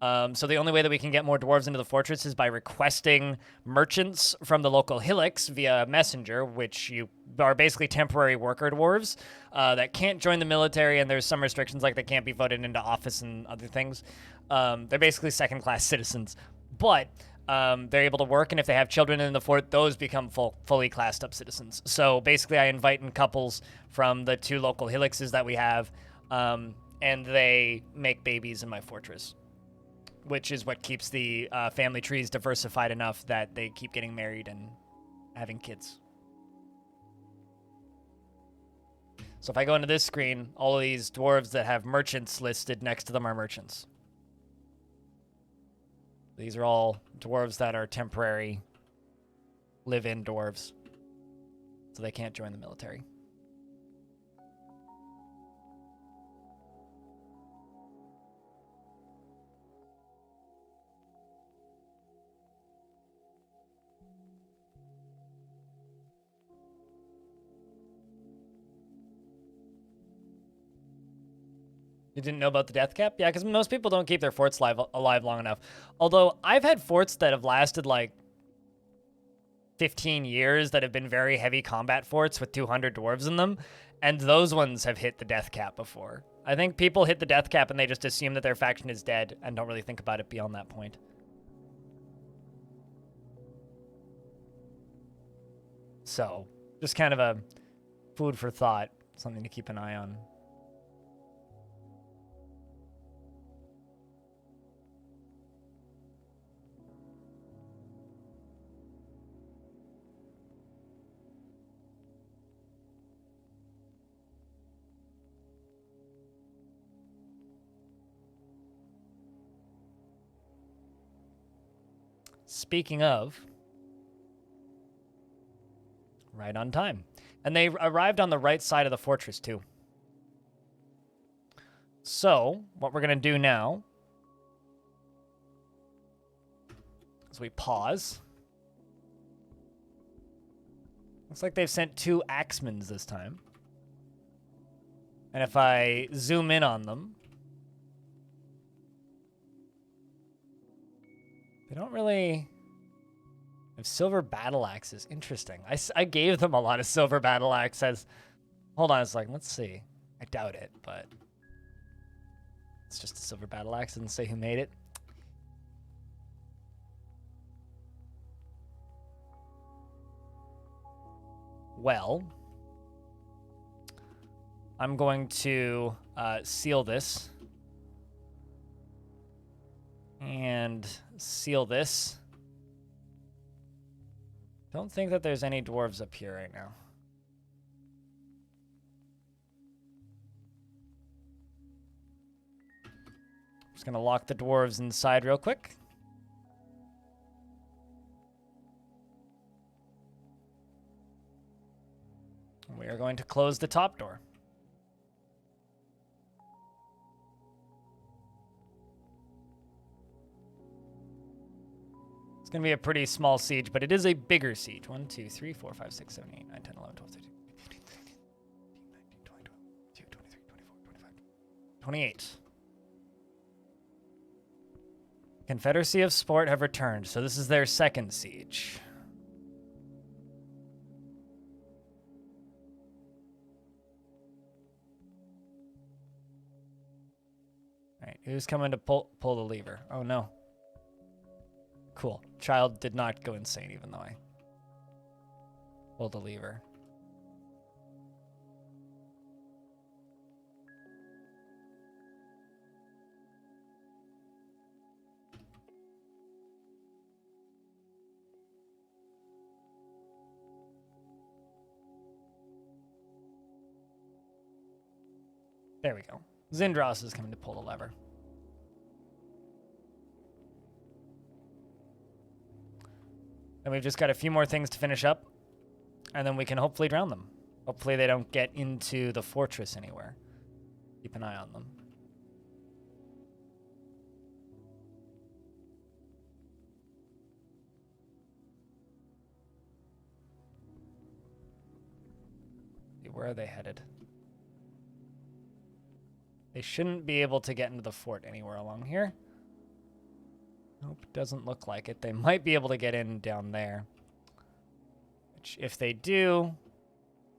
So the only way that we can get more dwarves into the fortress is by requesting merchants from the local hillocks via messenger, which are basically temporary worker dwarves that can't join the military, and there's some restrictions like they can't be voted into office and other things. They're basically second-class citizens, but they're able to work, and if they have children in the fort, those become fully classed-up citizens. So basically I invite in couples from the 2 local hillocks that we have, and they make babies in my fortress, which is what keeps the family trees diversified enough that they keep getting married and having kids. So if I go into this screen, all of these dwarves that have merchants listed next to them are merchants. These are all dwarves that are temporary live-in dwarves, so they can't join the military. You didn't know about the death cap? Yeah, because most people don't keep their forts alive long enough. Although, I've had forts that have lasted, like, 15 years that have been very heavy combat forts with 200 dwarves in them, and those ones have hit the death cap before. I think people hit the death cap and they just assume that their faction is dead and don't really think about it beyond that point. So, just kind of a food for thought, something to keep an eye on. Speaking of, right on time. And they arrived on the right side of the fortress, too. So, what we're going to do now is we pause. Looks like they've sent 2 axemans this time. And if I zoom in on them, they don't really have silver battle axes. Interesting. I gave them a lot of silver battle axes. Hold on a second. Let's see. I doubt it, but it's just a silver battle axe. Doesn't say who made it. Well, I'm going to seal this. And seal this. Don't think that there's any dwarves up here right now. Just gonna lock the dwarves inside real quick. We are going to close the top door. It's going to be a pretty small siege, but it is a bigger siege. 1, 2, 3, 4, 5, 6, 7, 8, 9, 10, 11, 12, 13, 14, 15, 16, 17, 18, 19, 20, 22, 23, 24, 25, 28. Confederacy of Sport have returned, so this is their second siege. All right, who's coming to pull the lever? Oh, no. Cool. Child did not go insane, even though I pulled the lever. There we go. Zindros is coming to pull the lever. And we've just got a few more things to finish up, and then we can hopefully drown them. Hopefully they don't get into the fortress anywhere. Keep an eye on them. Where are they headed? They shouldn't be able to get into the fort anywhere along here. Nope, doesn't look like it. They might be able to get in down there. Which, if they do,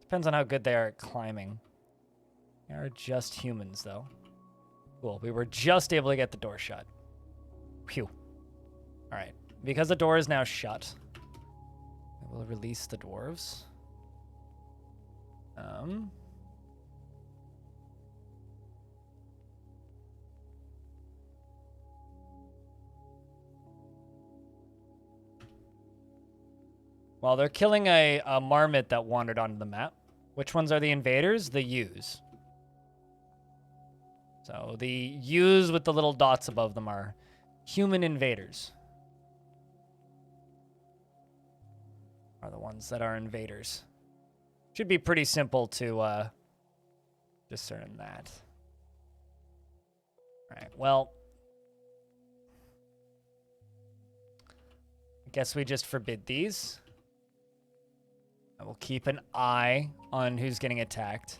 depends on how good they are at climbing. They are just humans, though. Cool, we were just able to get the door shut. Phew. Alright, because the door is now shut, I will release the dwarves. Well, they're killing a marmot that wandered onto the map. Which ones are the invaders? The U's. So the U's with the little dots above them are human invaders. Are the ones that are invaders. Should be pretty simple to discern that. All right, well, I guess we just forbid these. I will keep an eye on who's getting attacked.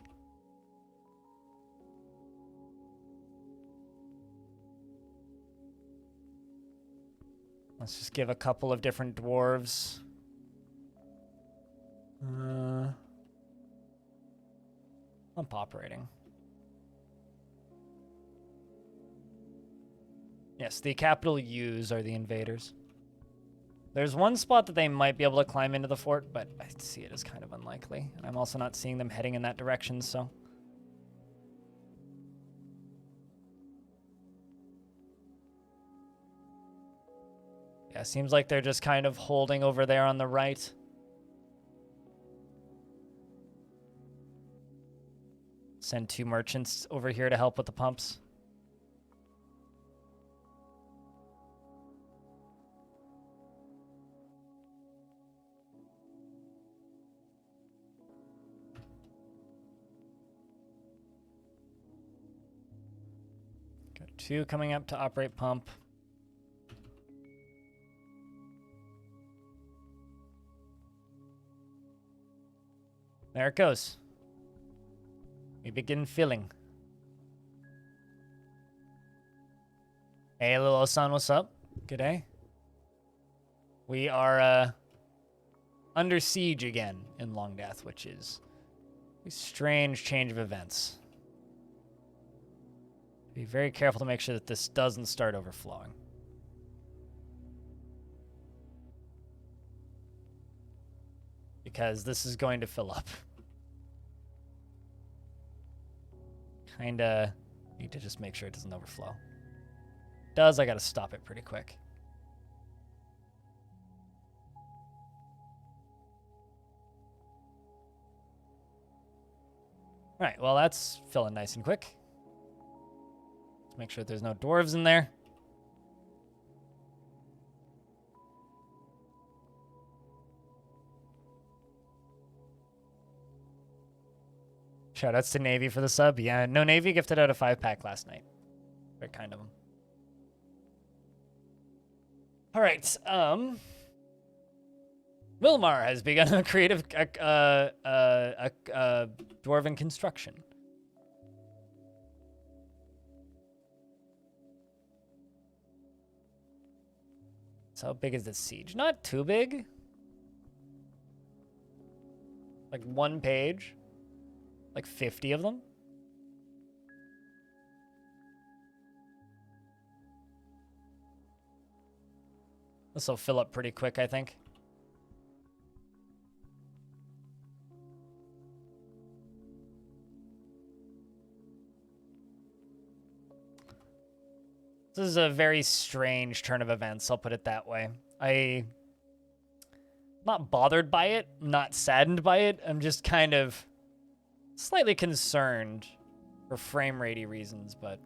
Let's just give a couple of different dwarves. Pump operating. Yes, the capital U's are the invaders. There's one spot that they might be able to climb into the fort, but I see it as kind of unlikely. I'm also not seeing them heading in that direction, so. Yeah, seems like they're just kind of holding over there on the right. Send 2 merchants over here to help with the pumps. Got 2 coming up to operate pump. There it goes. We begin filling. Hey, little Osan, what's up? Good day. We are under siege again in Longdeath, which is a strange change of events. Be very careful to make sure that this doesn't start overflowing. Because this is going to fill up. Kinda need to just make sure it doesn't overflow. It does, I gotta stop it pretty quick. Alright, well that's filling nice and quick. make sure there's no dwarves in there. Shoutouts to Navy for the sub. Yeah, no Navy gifted out a 5-pack last night. Very kind of them. All right. Wilmar has begun a creative dwarven construction. So how big is this siege? Not too big. Like 1 page. Like 50 of them. This will fill up pretty quick, I think. This is a very strange turn of events, I'll put it that way. I'm not bothered by it, not saddened by it. I'm just kind of slightly concerned for frame ratey reasons, but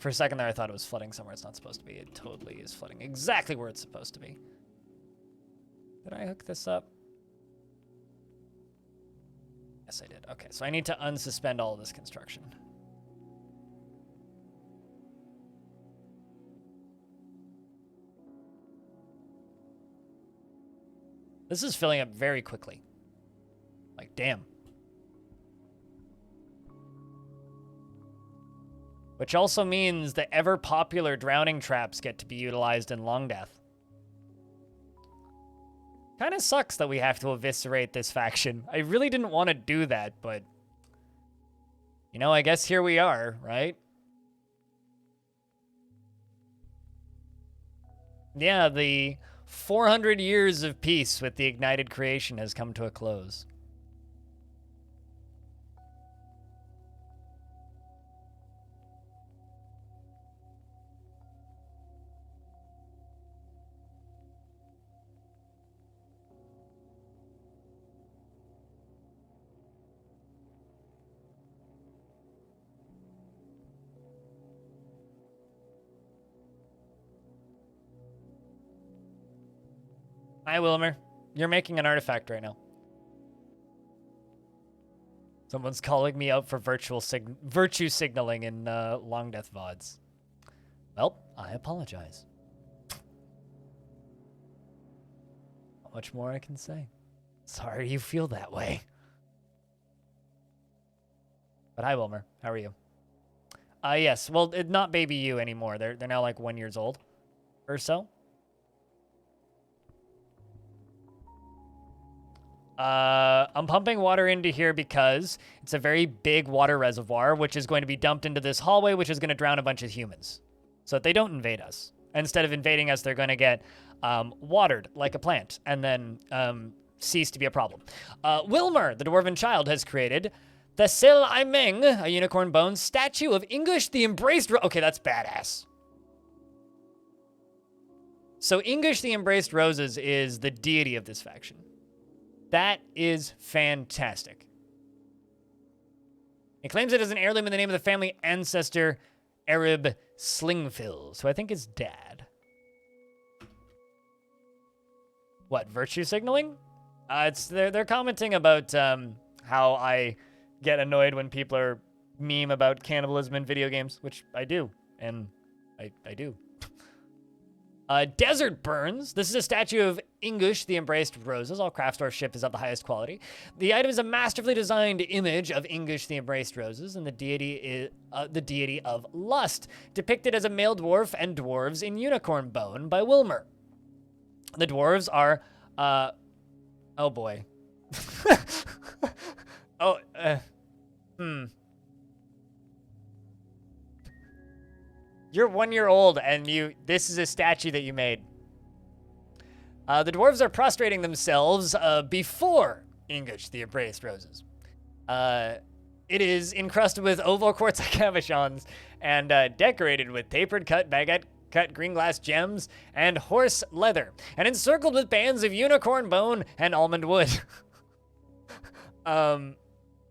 for a second there I thought it was flooding somewhere it's not supposed to be. It totally is flooding exactly where it's supposed to be. Did I hook this up? Yes, I did. Okay, so I need to unsuspend all of this construction. This is filling up very quickly. Like, damn. Which also means the ever-popular drowning traps get to be utilized in Longdeath. Kind of sucks that we have to eviscerate this faction. I really didn't want to do that, but... you know, I guess here we are, right? Yeah, the 400 years of peace with the ignited creation has come to a close. Hi, Wilmer. You're making an artifact right now. Someone's calling me out for virtue signaling in Longdeath VODs. Well, I apologize. Not much more I can say. Sorry you feel that way. But hi, Wilmer. How are you? Yes. Well, not baby you anymore. They're now like 1 year old or so. I'm pumping water into here because it's a very big water reservoir, which is going to be dumped into this hallway, which is going to drown a bunch of humans so that they don't invade us. Instead of invading us, they're going to get watered like a plant and then cease to be a problem. Wilmer, the Dwarven child, has created the Sil Aimeng, a unicorn bone statue of English the Embraced... Okay, that's badass. So English the Embraced Roses is the deity of this faction. That is fantastic. He claims it as an heirloom in the name of the family ancestor, Arab Slingfill, who I think is dad. What, virtue signaling? They're commenting about how I get annoyed when people are meme about cannibalism in video games, which I do, and I do. Desert Burns. This is a statue of English, the Embraced Roses. All Craftsdorf ship is of the highest quality. The item is a masterfully designed image of English, the Embraced Roses, and the deity is the deity of lust, depicted as a male dwarf and dwarves in unicorn bone by Wilmer. The dwarves are, oh boy. You're 1 year old, and this is a statue that you made. The dwarves are prostrating themselves before English, the Embraced Roses. It is encrusted with oval quartz cabochons and decorated with tapered cut, baguette cut green glass gems and horse leather, and encircled with bands of unicorn bone and almond wood.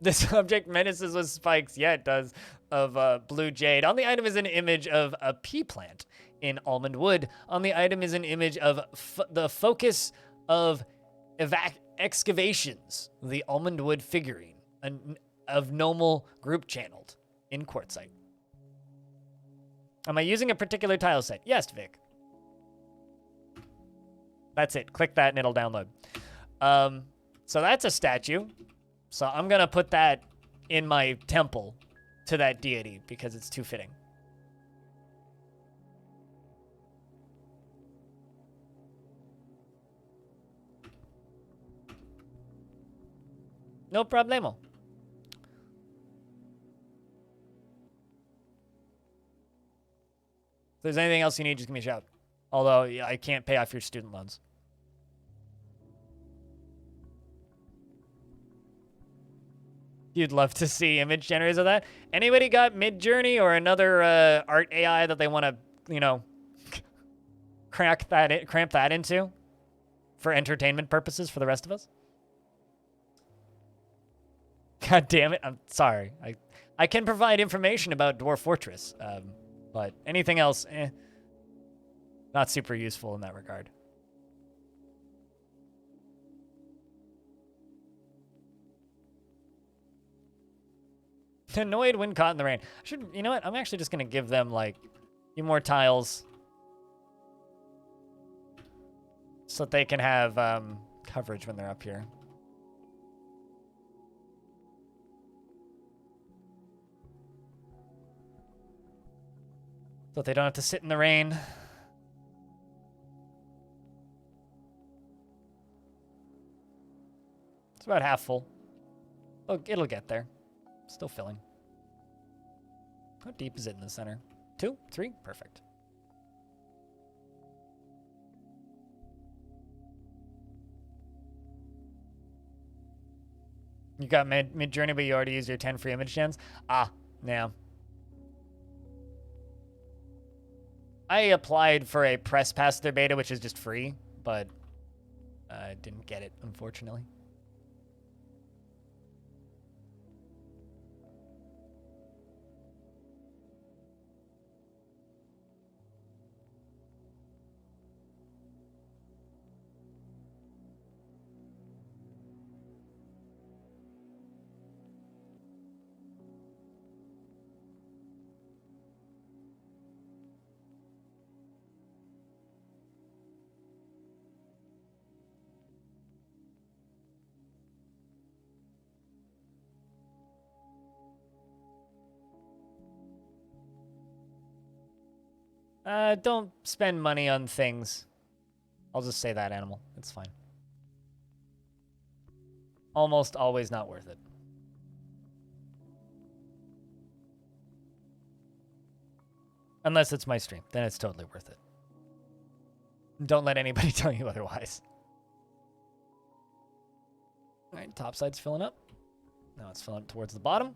This object menaces with spikes. Yeah, it does. of blue jade. On the item is an image of a pea plant in almond wood. On the item is an image of the focus of excavations, the almond wood figurine of Nomal group channeled in quartzite. Am I using a particular tile set? Yes, Vic. That's it. Click that and it'll download. So that's a statue. So I'm going to put that in my temple to that deity because it's too fitting. No problemo. If there's anything else you need, just give me a shout. Although, yeah, I can't pay off your student loans. You'd love to see image generators of that. Anybody got Midjourney or another art AI that they want to, you know, cramp that into for entertainment purposes for the rest of us? God damn it! I'm sorry. I can provide information about Dwarf Fortress, but anything else, not super useful in that regard. Annoyed when caught in the rain. You know what? I'm actually just gonna give them like a few more tiles so that they can have coverage when they're up here. So that they don't have to sit in the rain. It's about half full. Oh, it'll get there. Still filling. How deep is it in the center? 2? 3? Perfect. You got Midjourney, but you already used your 10 free image gens? Ah, yeah. I applied for a press pass to their beta, which is just free, but I didn't get it, unfortunately. Don't spend money on things. I'll just say that, animal. It's fine. Almost always not worth it. Unless it's my stream. Then it's totally worth it. Don't let anybody tell you otherwise. All right, top side's filling up. Now it's filling up towards the bottom.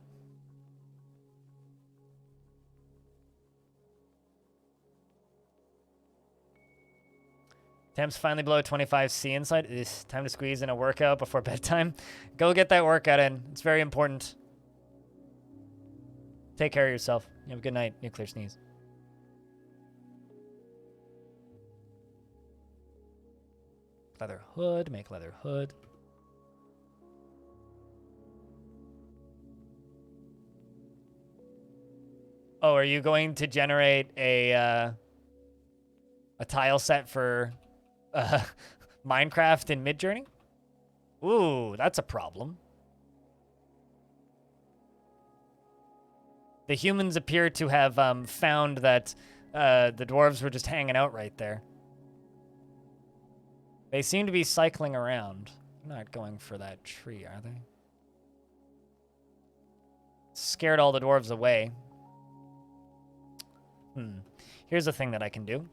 Temps finally below 25C inside. It's time to squeeze in a workout before bedtime. Go get that workout in. It's very important. Take care of yourself. You have a good night. Nuclear sneeze. Leather hood. Make leather hood. Oh, are you going to generate a tile set for Minecraft in Midjourney? Ooh, that's a problem. The humans appear to have found that the dwarves were just hanging out right there. They seem to be cycling around. They're not going for that tree, are they? Scared all the dwarves away. Here's a thing that I can do,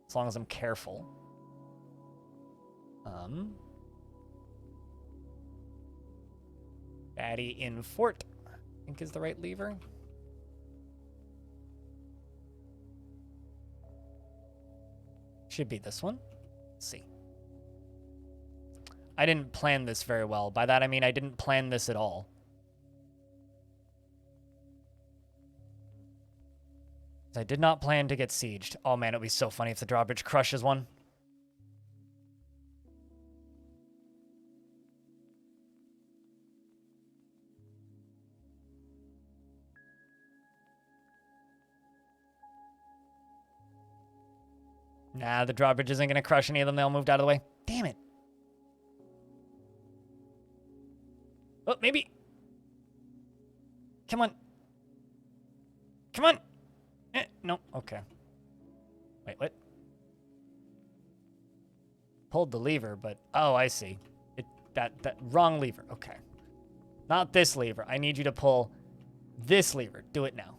as long as I'm careful. Batty in fort, I think is the right lever. Should be this one. Let's see. I didn't plan this very well. By that I mean I didn't plan this at all. I did not plan to get sieged. Oh man, it would be so funny if the drawbridge crushes one. Nah, the drawbridge isn't going to crush any of them. They all moved out of the way. Damn it. Oh, maybe. Come on. Come on. No. Okay. Wait, what? Pulled the lever, but... Oh, I see. That wrong lever. Okay. Not this lever. I need you to pull this lever. Do it now.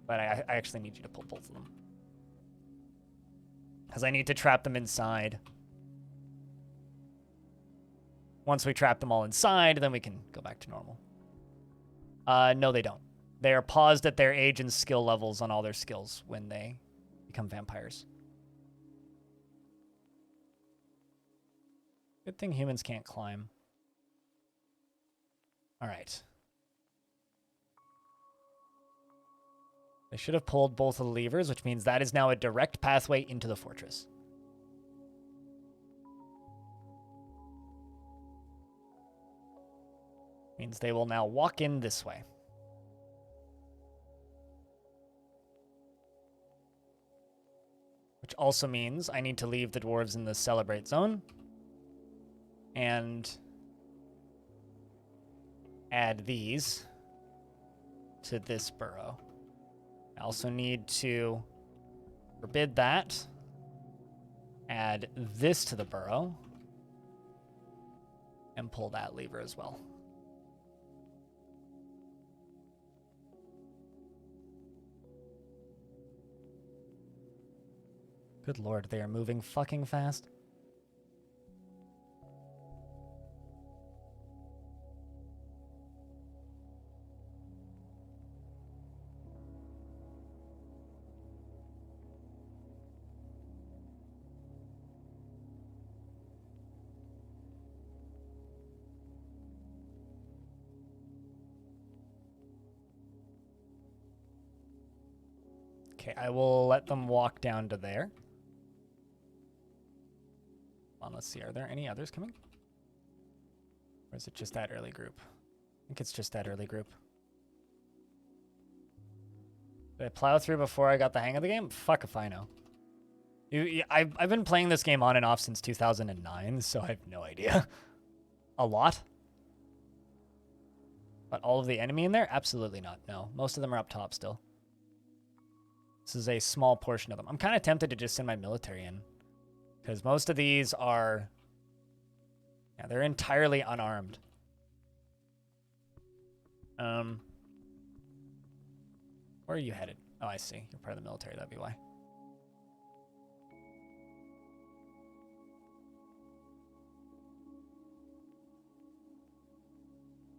But I actually need you to pull both of them. Because I need to trap them inside. Once we trap them all inside, then we can go back to normal. No, they don't. They are paused at their age and skill levels on all their skills when they become vampires. Good thing humans can't climb. All right. They should have pulled both of the levers, which means that is now a direct pathway into the fortress. Means they will now walk in this way. Which also means I need to leave the dwarves in the celebrate zone. And add these to this burrow. I also need to forbid that. Add this to the burrow. And pull that lever as well. Good lord, they are moving fucking fast. Okay, I will let them walk down to there. Let's see, are there any others coming? Or is it just that early group? I think it's just that early group. Did I plow through before I got the hang of the game? Fuck if I know. I've been playing this game on and off since 2009, so I have no idea. A lot? But all of the enemy in there? Absolutely not, no. Most of them are up top still. This is a small portion of them. I'm kind of tempted to just send my military in. Because most of these are... Yeah, they're entirely unarmed. Where are you headed? Oh, I see. You're part of the military, that'd be why.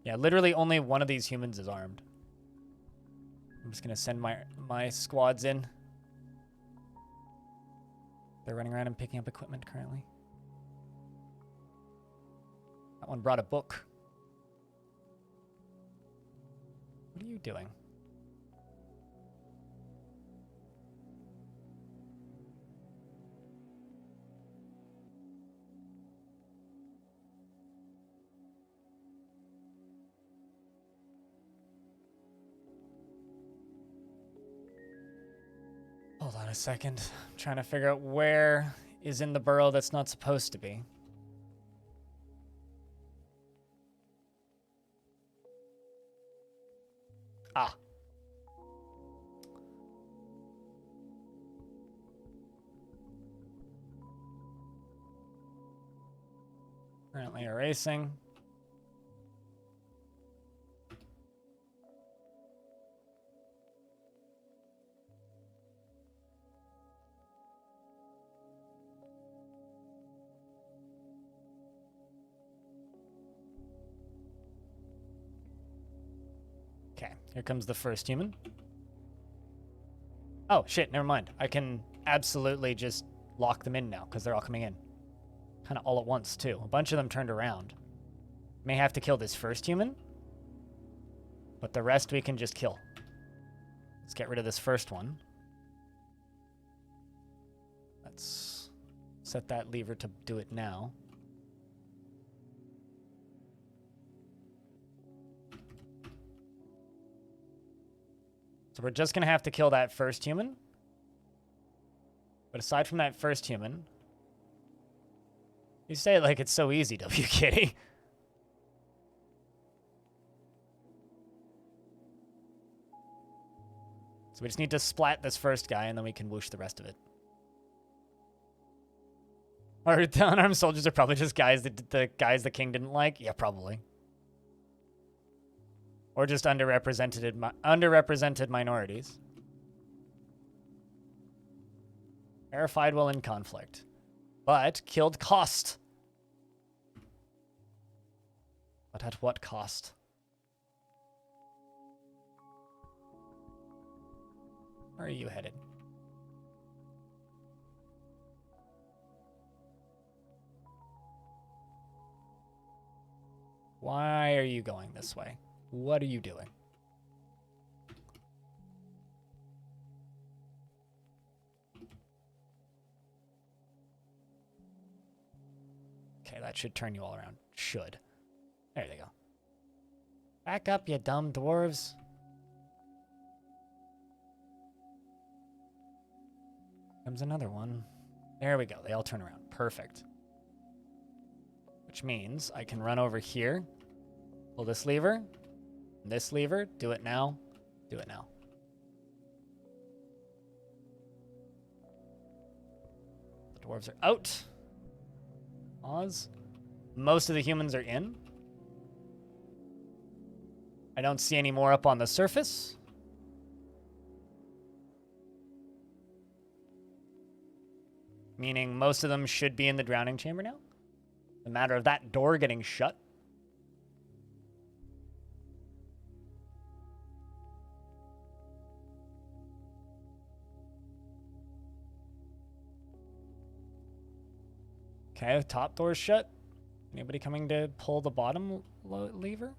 Yeah, literally only one of these humans is armed. I'm just gonna send my squads in. They're running around and picking up equipment currently. That one brought a book. What are you doing? Hold on a second. I'm trying to figure out where is in the burrow that's not supposed to be. Ah. Currently erasing. Okay, here comes the first human. Oh, shit, never mind. I can absolutely just lock them in now, because they're all coming in. Kind of all at once, too. A bunch of them turned around. May have to kill this first human, but the rest we can just kill. Let's get rid of this first one. Let's set that lever to do it now. So we're just going to have to kill that first human. But aside from that first human, you say it like it's so easy, W. Kitty. So we just need to splat this first guy, and then we can whoosh the rest of it. Our unarmed soldiers are probably just guys that the guys the king didn't like? Yeah, probably. Or just underrepresented minorities. Terrified while in conflict. But killed cost. But at what cost? Where are you headed? Why are you going this way? What are you doing? Okay, that should turn you all around. Should. There they go. Back up, you dumb dwarves. Comes another one. There we go. They all turn around. Perfect. Which means I can run over here, pull this lever, do it now, do it now. The dwarves are out. Pause. Most of the humans are in. I don't see any more up on the surface. Meaning most of them should be in the drowning chamber now. The matter of that door getting shut. Okay, top door's shut. Anybody coming to pull the bottom lever?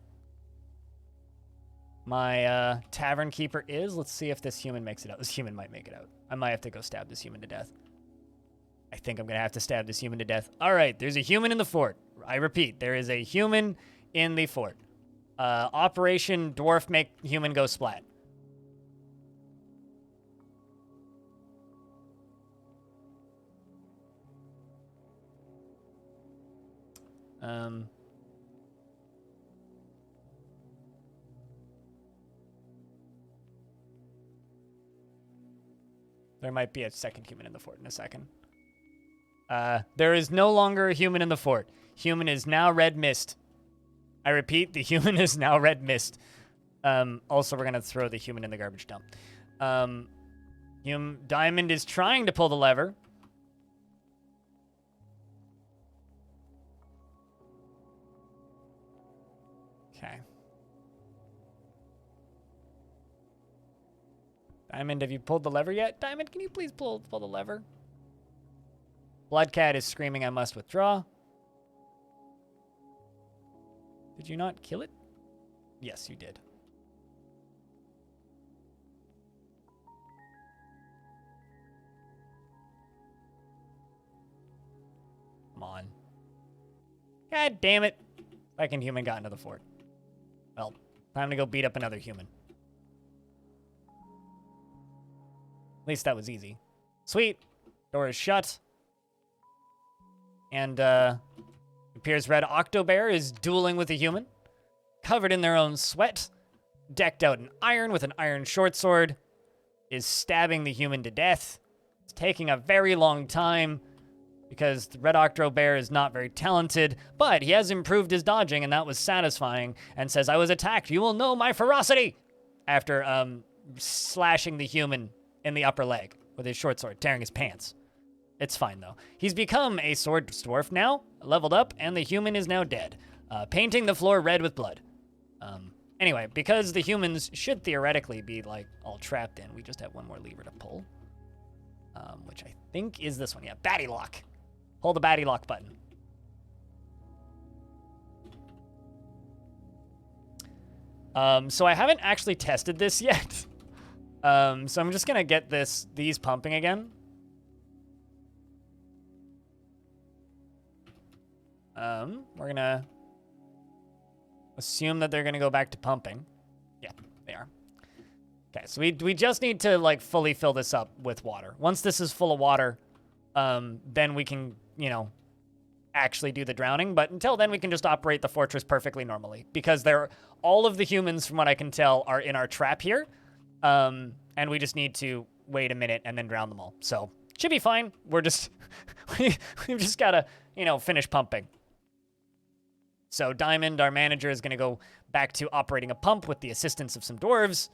My tavern keeper is. Let's see if this human makes it out. This human might make it out. I might have to go stab this human to death. I think I'm going to have to stab this human to death. All right, there's a human in the fort. I repeat, there is a human in the fort. Operation Dwarf make human go splat. There might be a second human in the fort in a second. There is no longer a human in the fort. Human is now red mist. I repeat, the human is now red mist. Also, we're going to throw the human in the garbage dump. Diamond is trying to pull the lever. Okay. Diamond, have you pulled the lever yet? Diamond, can you please pull the lever? Bloodcat is screaming, I must withdraw. Did you not kill it? Yes, you did. Come on. God damn it. Second human got into the fort. Well, time to go beat up another human. At least that was easy. Sweet. Door is shut. And, appears Red Octobear is dueling with a human. Covered in their own sweat. Decked out in iron with an iron short sword. Is stabbing the human to death. It's taking a very long time. Because the Red Octobear is not very talented. But he has improved his dodging, and that was satisfying. And says, I was attacked. You will know my ferocity. After, slashing the human in the upper leg with his short sword. Tearing his pants. It's fine, though. He's become a sword dwarf now, leveled up, and the human is now dead. Painting the floor red with blood. Anyway, because the humans should theoretically be, like, all trapped in, we just have one more lever to pull. Which I think is this one. Yeah, Batty Lock. Pull the Batty Lock button. So I haven't actually tested this yet. So I'm just going to get these pumping again. We're gonna assume that they're gonna go back to pumping. Yeah, they are. Okay, so we just need to like fully fill this up with water. Once this is full of water, then we can, you know, actually do the drowning. But until then, we can just operate the fortress perfectly normally because all of the humans, from what I can tell, are in our trap here, and we just need to wait a minute and then drown them all. So should be fine. We're just we've just gotta, you know, finish pumping. So Diamond, our manager, is gonna go back to operating a pump with the assistance of some dwarves.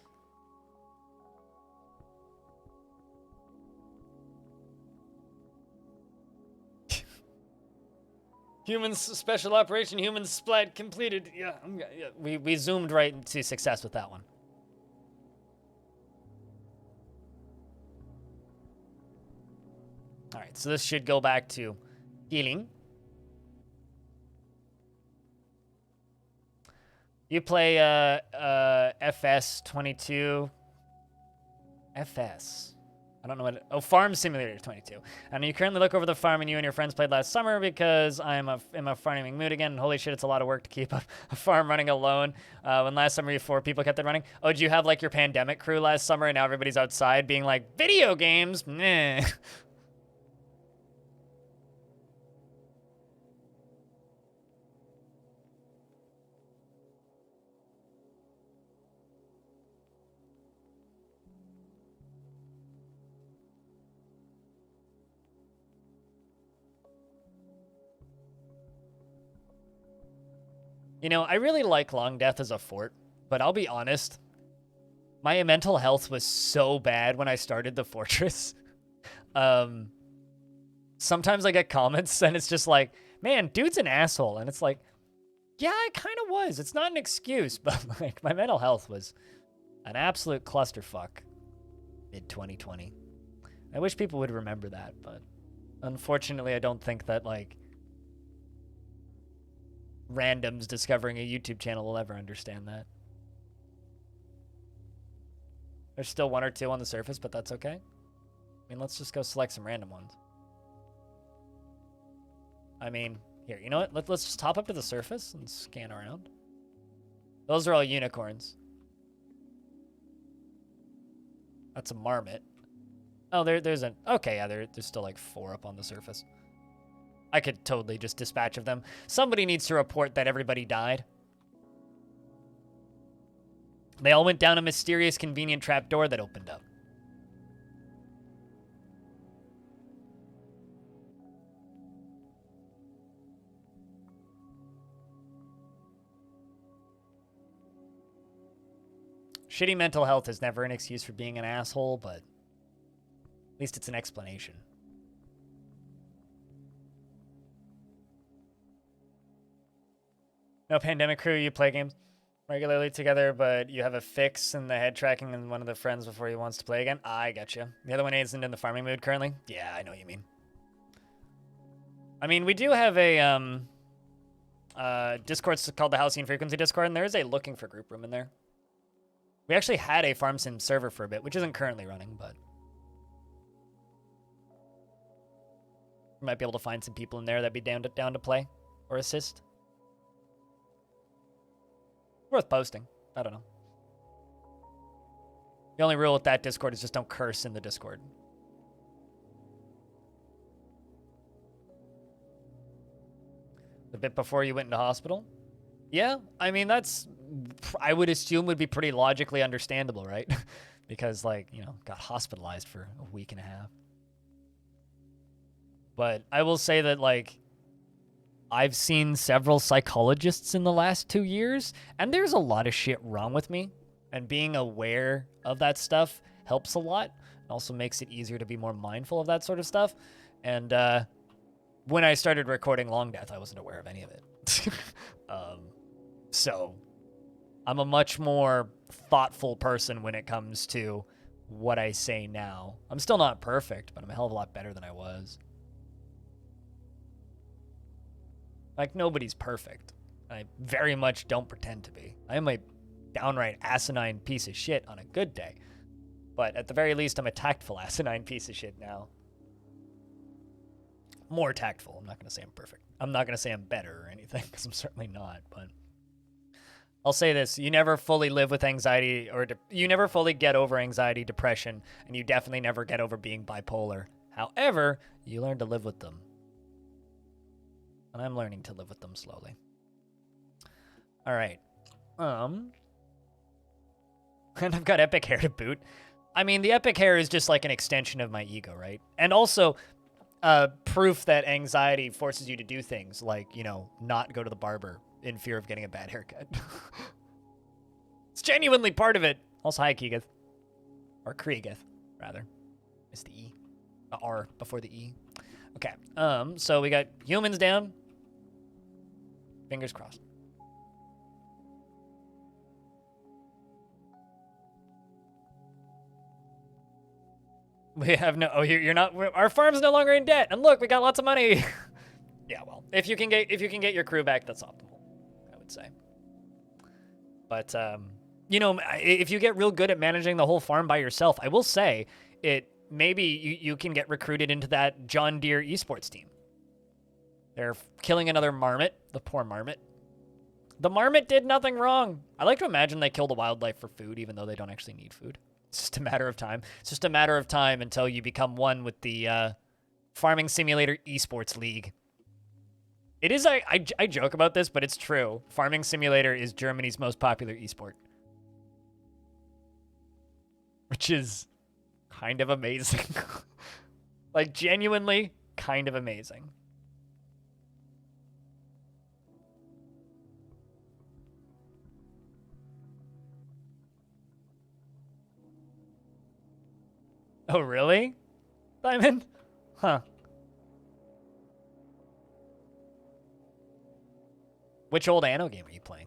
Humans special operation, humans splat completed. Yeah, we zoomed right into success with that one. All right, so this should go back to healing. You play FS 22. FS. I don't know what. Oh, Farm Simulator 22. And you currently look over the farm and you and your friends played last summer because I'm in a farming mood again. Holy shit, it's a lot of work to keep a farm running alone. When last summer you 4 people kept it running. Oh, did you have like your pandemic crew last summer and now everybody's outside being like, video games? Meh. You know, I really like Longdeath as a fort, but I'll be honest, my mental health was so bad when I started the fortress. Sometimes I get comments and it's just like, man, dude's an asshole. And it's like, yeah, I kind of was. It's not an excuse, but like my mental health was an absolute clusterfuck mid-2020. I wish people would remember that, but unfortunately I don't think that like randoms discovering a YouTube channel will ever understand that. There's still 1 or 2 on the surface, but that's okay. I mean, let's just go select some random ones. I mean, here, you know what? Let's just hop up to the surface and scan around. Those are all unicorns. That's a marmot. Oh, there's an... Okay, yeah, there's still like 4 up on the surface. I could totally just dispatch of them. Somebody needs to report that everybody died. They all went down a mysterious, convenient trapdoor that opened up. Shitty mental health is never an excuse for being an asshole, but at least it's an explanation. No pandemic crew, you play games regularly together, but you have a fix in the head tracking and one of the friends before he wants to play again. I gotcha. The other one isn't in the farming mood currently. Yeah, I know what you mean. I mean, we do have a Discord called the Halcyon Frequency Discord, and there is a looking for group room in there. We actually had a farm sim server for a bit, which isn't currently running, but we might be able to find some people in there that'd be down to play or assist. Worth posting. I don't know. The only rule with that Discord is just don't curse in the Discord. The bit before you went into hospital? Yeah, I mean, that's, I would assume would be pretty logically understandable, right? Because, like, you know, got hospitalized for a week and a half. But I will say that, like, I've seen several psychologists in the last 2 years, and there's a lot of shit wrong with me. And being aware of that stuff helps a lot. It also makes it easier to be more mindful of that sort of stuff. And when I started recording Longdeath, I wasn't aware of any of it. So I'm a much more thoughtful person when it comes to what I say now. I'm still not perfect, but I'm a hell of a lot better than I was. Like, nobody's perfect. I very much don't pretend to be. I am a downright asinine piece of shit on a good day. But at the very least, I'm a tactful asinine piece of shit now. More tactful. I'm not going to say I'm perfect. I'm not going to say I'm better or anything, because I'm certainly not, but I'll say this. You never fully live with anxiety, or you never fully get over anxiety, depression, and you definitely never get over being bipolar. However, you learn to live with them. And I'm learning to live with them slowly. All right. And I've got epic hair to boot. I mean, the epic hair is just like an extension of my ego, right? And also proof that anxiety forces you to do things like, you know, not go to the barber in fear of getting a bad haircut. It's genuinely part of it. Also, hi, Keegith. Or Kriegith, rather. It's the E. The R before the E. Okay. So we got humans down. Fingers crossed. We have no. Oh, you're not. Our farm's no longer in debt, and look, we got lots of money. Yeah, well, if you can get your crew back, that's optimal, I would say. But you know, if you get real good at managing the whole farm by yourself, I will say it. Maybe you can get recruited into that John Deere esports team. They're killing another marmot. The poor marmot. The marmot did nothing wrong. I like to imagine they kill the wildlife for food, even though they don't actually need food. It's just a matter of time. It's just a matter of time until you become one with the Farming Simulator Esports League. It is, I joke about this, but it's true. Farming Simulator is Germany's most popular esport. Which is kind of amazing. Like, genuinely kind of amazing. Oh, really? Simon? Huh. Which old Anno game are you playing?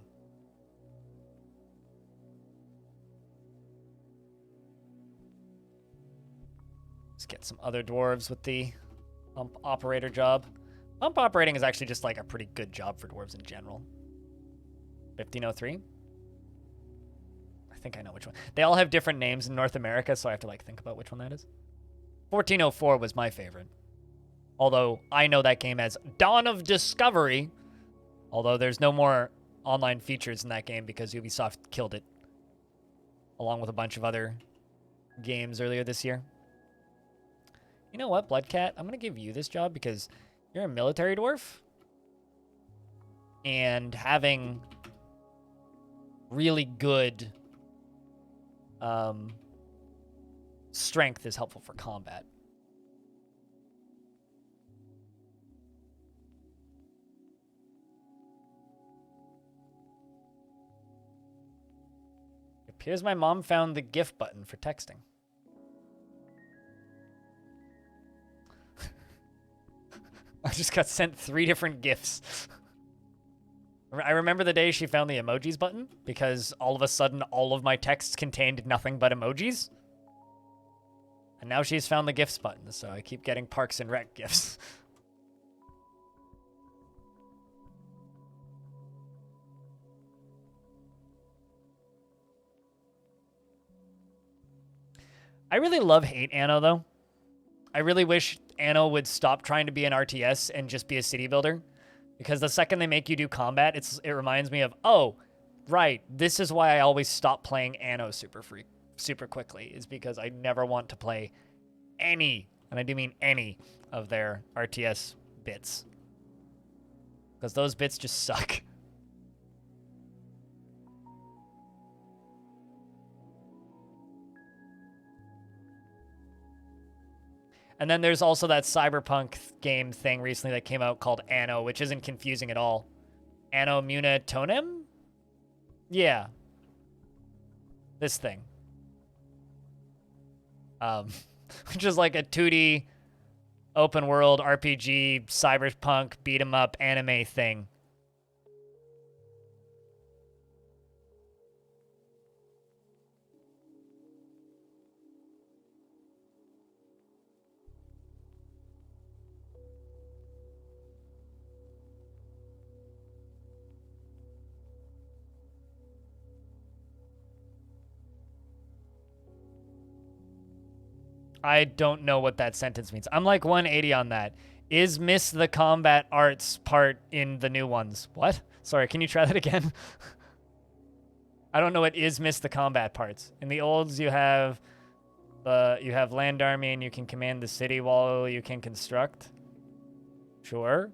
Let's get some other dwarves with the pump operator job. Pump operating is actually just like a pretty good job for dwarves in general. 1503? I think I know which one. They all have different names in North America, so I have to like think about which one that is. 1404 was my favorite. Although I know that game as Dawn of Discovery. Although there's no more online features in that game because Ubisoft killed it. Along with a bunch of other games earlier this year. You know what, Bloodcat? I'm going to give you this job because you're a military dwarf. And having really good strength is helpful for combat. It appears my mom found the GIF button for texting. I just got sent 3 different GIFs. I remember the day she found the emojis button because all of a sudden all of my texts contained nothing but emojis. And now she's found the GIFs button, so I keep getting Parks and Rec GIFs. I really hate Anno, though. I really wish Anno would stop trying to be an RTS and just be a city builder. Because the second they make you do combat, it reminds me of, oh, right, this is why I always stop playing Anno super quickly, is because I never want to play any, and I do mean any, of their RTS bits. Because those bits just suck. And then there's also that cyberpunk game thing recently that came out called Anno, which isn't confusing at all. Anno Muna Tonem? Yeah. This thing. Which is like a 2D open world RPG, cyberpunk, beat 'em up anime thing. I don't know what that sentence means. I'm like 180 on that. Is miss the combat arts part in the new ones? What? Sorry, can you try that again? I don't know what is miss the combat parts. In the olds, you have land army and you can command the city while you can construct. Sure.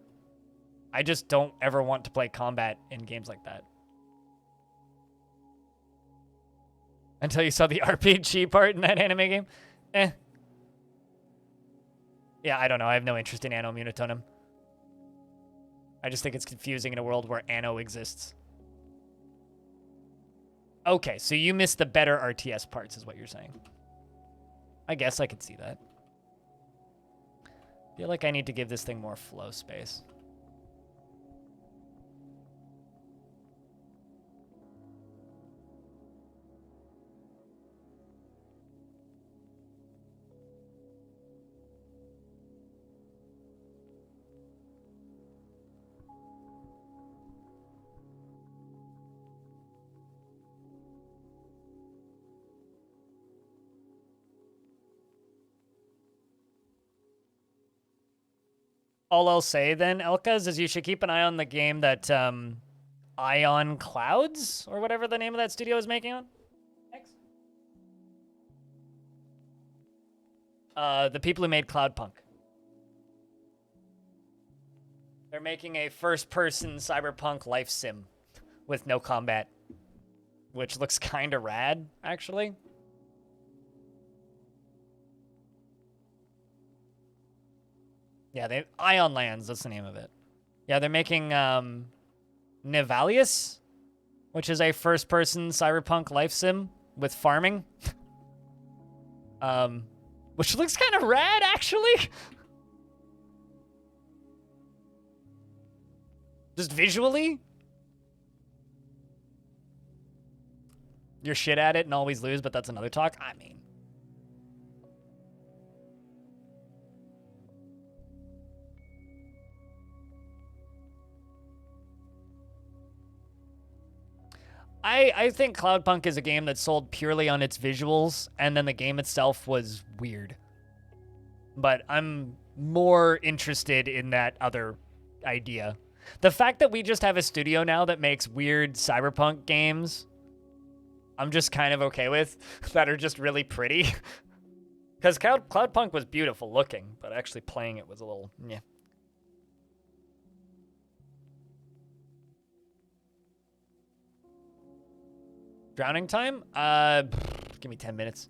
I just don't ever want to play combat in games like that. Until you saw the RPG part in that anime game? Eh. Yeah, I don't know. I have no interest in Anno Munitonem. I just think it's confusing in a world where Anno exists. Okay, so you missed the better RTS parts is what you're saying. I guess I could see that. I feel like I need to give this thing more flow space. All I'll say then, Elkas, is you should keep an eye on the game that Ion Clouds, or whatever the name of that studio is making on. Thanks. The people who made Cloudpunk. They're making a first-person cyberpunk life sim with no combat, which looks kind of rad, actually. Yeah, Ion Lands, that's the name of it. Yeah, they're making Nivalius, which is a first-person cyberpunk life sim with farming. Which looks kind of rad, actually. Just visually. You're shit at it and always lose, but that's another talk. I mean. I think Cloudpunk is a game that sold purely on its visuals, and then the game itself was weird. But I'm more interested in that other idea. The fact that we just have a studio now that makes weird cyberpunk games, I'm just kind of okay with, that are just really pretty. Because Cloudpunk was beautiful looking, but actually playing it was a little, yeah. Drowning time? Give me 10 minutes.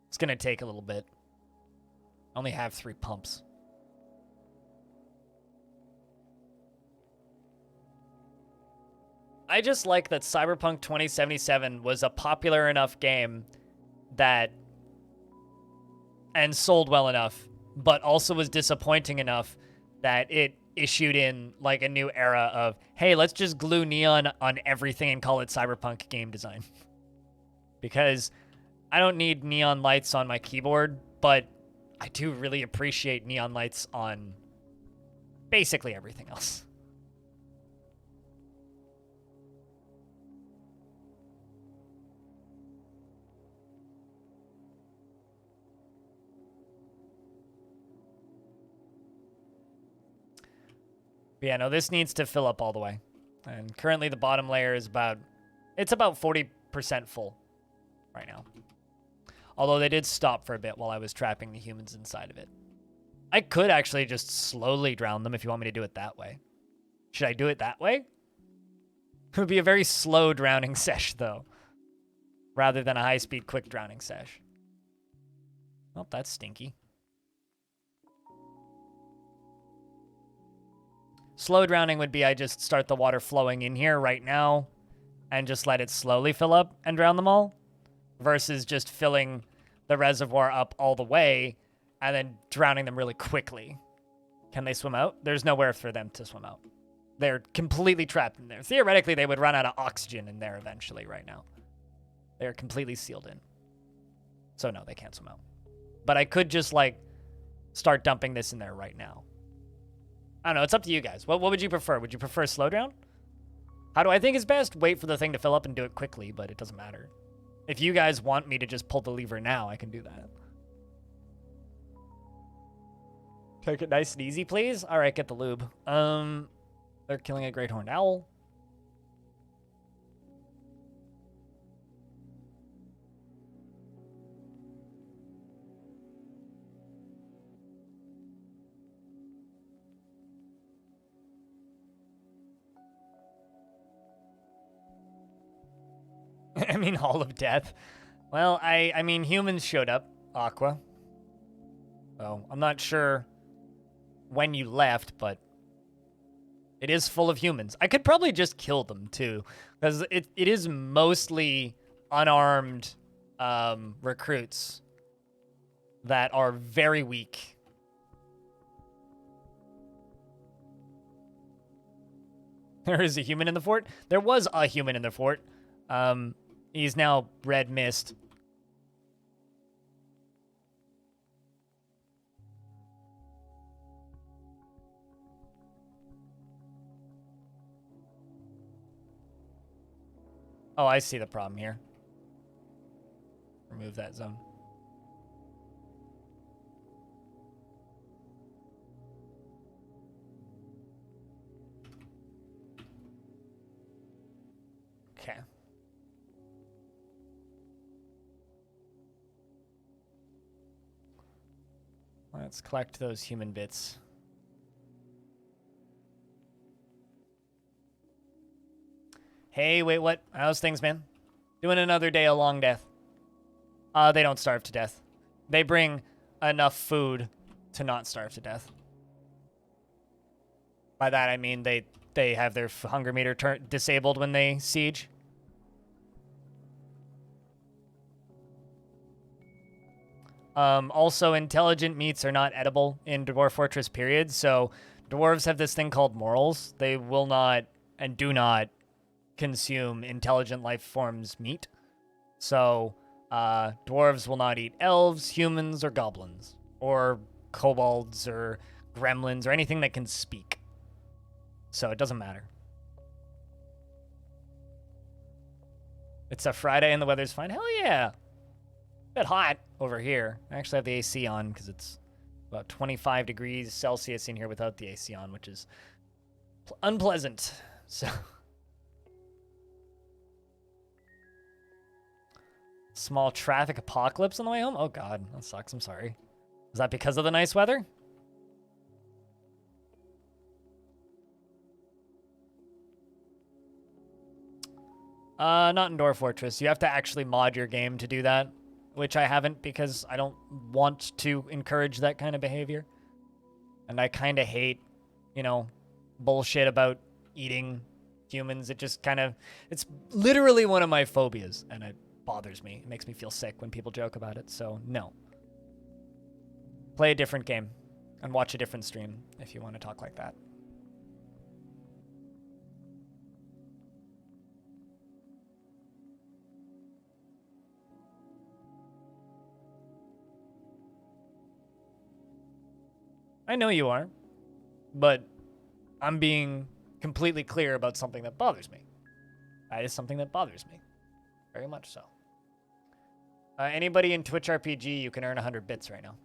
It's gonna take a little bit. I only have 3 pumps. I just like that Cyberpunk 2077 was a popular enough game that... and sold well enough, but also was disappointing enough that it issued in like a new era of, hey, let's just glue neon on everything and call it cyberpunk game design. Because I don't need neon lights on my keyboard, but I do really appreciate neon lights on basically everything else. But yeah, no, this needs to fill up all the way. And currently the bottom layer is about 40% full right now. Although they did stop for a bit while I was trapping the humans inside of it. I could actually just slowly drown them if you want me to do it that way. Should I do it that way? It would be a very slow drowning sesh, though. Rather than a high-speed, quick drowning sesh. Well, that's stinky. Slow drowning would be I just start the water flowing in here right now and just let it slowly fill up and drown them all. Versus just filling the reservoir up all the way and then drowning them really quickly. Can they swim out? There's nowhere for them to swim out. They're completely trapped in there. Theoretically, they would run out of oxygen in there eventually right now. They're completely sealed in. So no, they can't swim out. But I could just, like, start dumping this in there right now. I don't know. It's up to you guys. What would you prefer? Would you prefer slow drown? How do I think is best? Wait for the thing to fill up and do it quickly, but it doesn't matter. If you guys want me to just pull the lever now, I can do that. Take it nice and easy, please. All right, get the lube. They're killing a great horned owl. I mean, Hall of Death. Well, I mean, humans showed up, Aqua. So, I'm not sure when you left, but it is full of humans. I could probably just kill them, too, because it is mostly unarmed recruits that are very weak. There is a human in the fort? There was a human in the fort. He's now red mist. Oh, I see the problem here. Remove that zone. Okay. Let's collect those human bits. Hey, wait, what? How's things, man? Doing another day of Longdeath. They don't starve to death. They bring enough food to not starve to death. By that, I mean they have their hunger meter disabled when they siege. Also, intelligent meats are not edible in Dwarf Fortress, period. So, dwarves have this thing called morals. They will not and do not consume intelligent life forms meat. So, dwarves will not eat elves, humans, or goblins, or kobolds, or gremlins, or anything that can speak. So, it doesn't matter. It's a Friday and the weather's fine. Hell yeah! Bit hot over here. I actually have the AC on because it's about 25 degrees Celsius in here without the AC on, which is unpleasant. So, small traffic apocalypse on the way home? Oh god, that sucks. I'm sorry. Is that because of the nice weather? Not in Dwarf Fortress. You have to actually mod your game to do that, which I haven't because I don't want to encourage that kind of behavior. And I kind of hate, you know, bullshit about eating humans. It just kind of, it's literally one of my phobias, and it bothers me. It makes me feel sick when people joke about it, so no. Play a different game and watch a different stream if you want to talk like that. I know you are, but I'm being completely clear about something that bothers me. That is something that bothers me. Very much so. Anybody in Twitch RPG, you can earn 100 bits right now.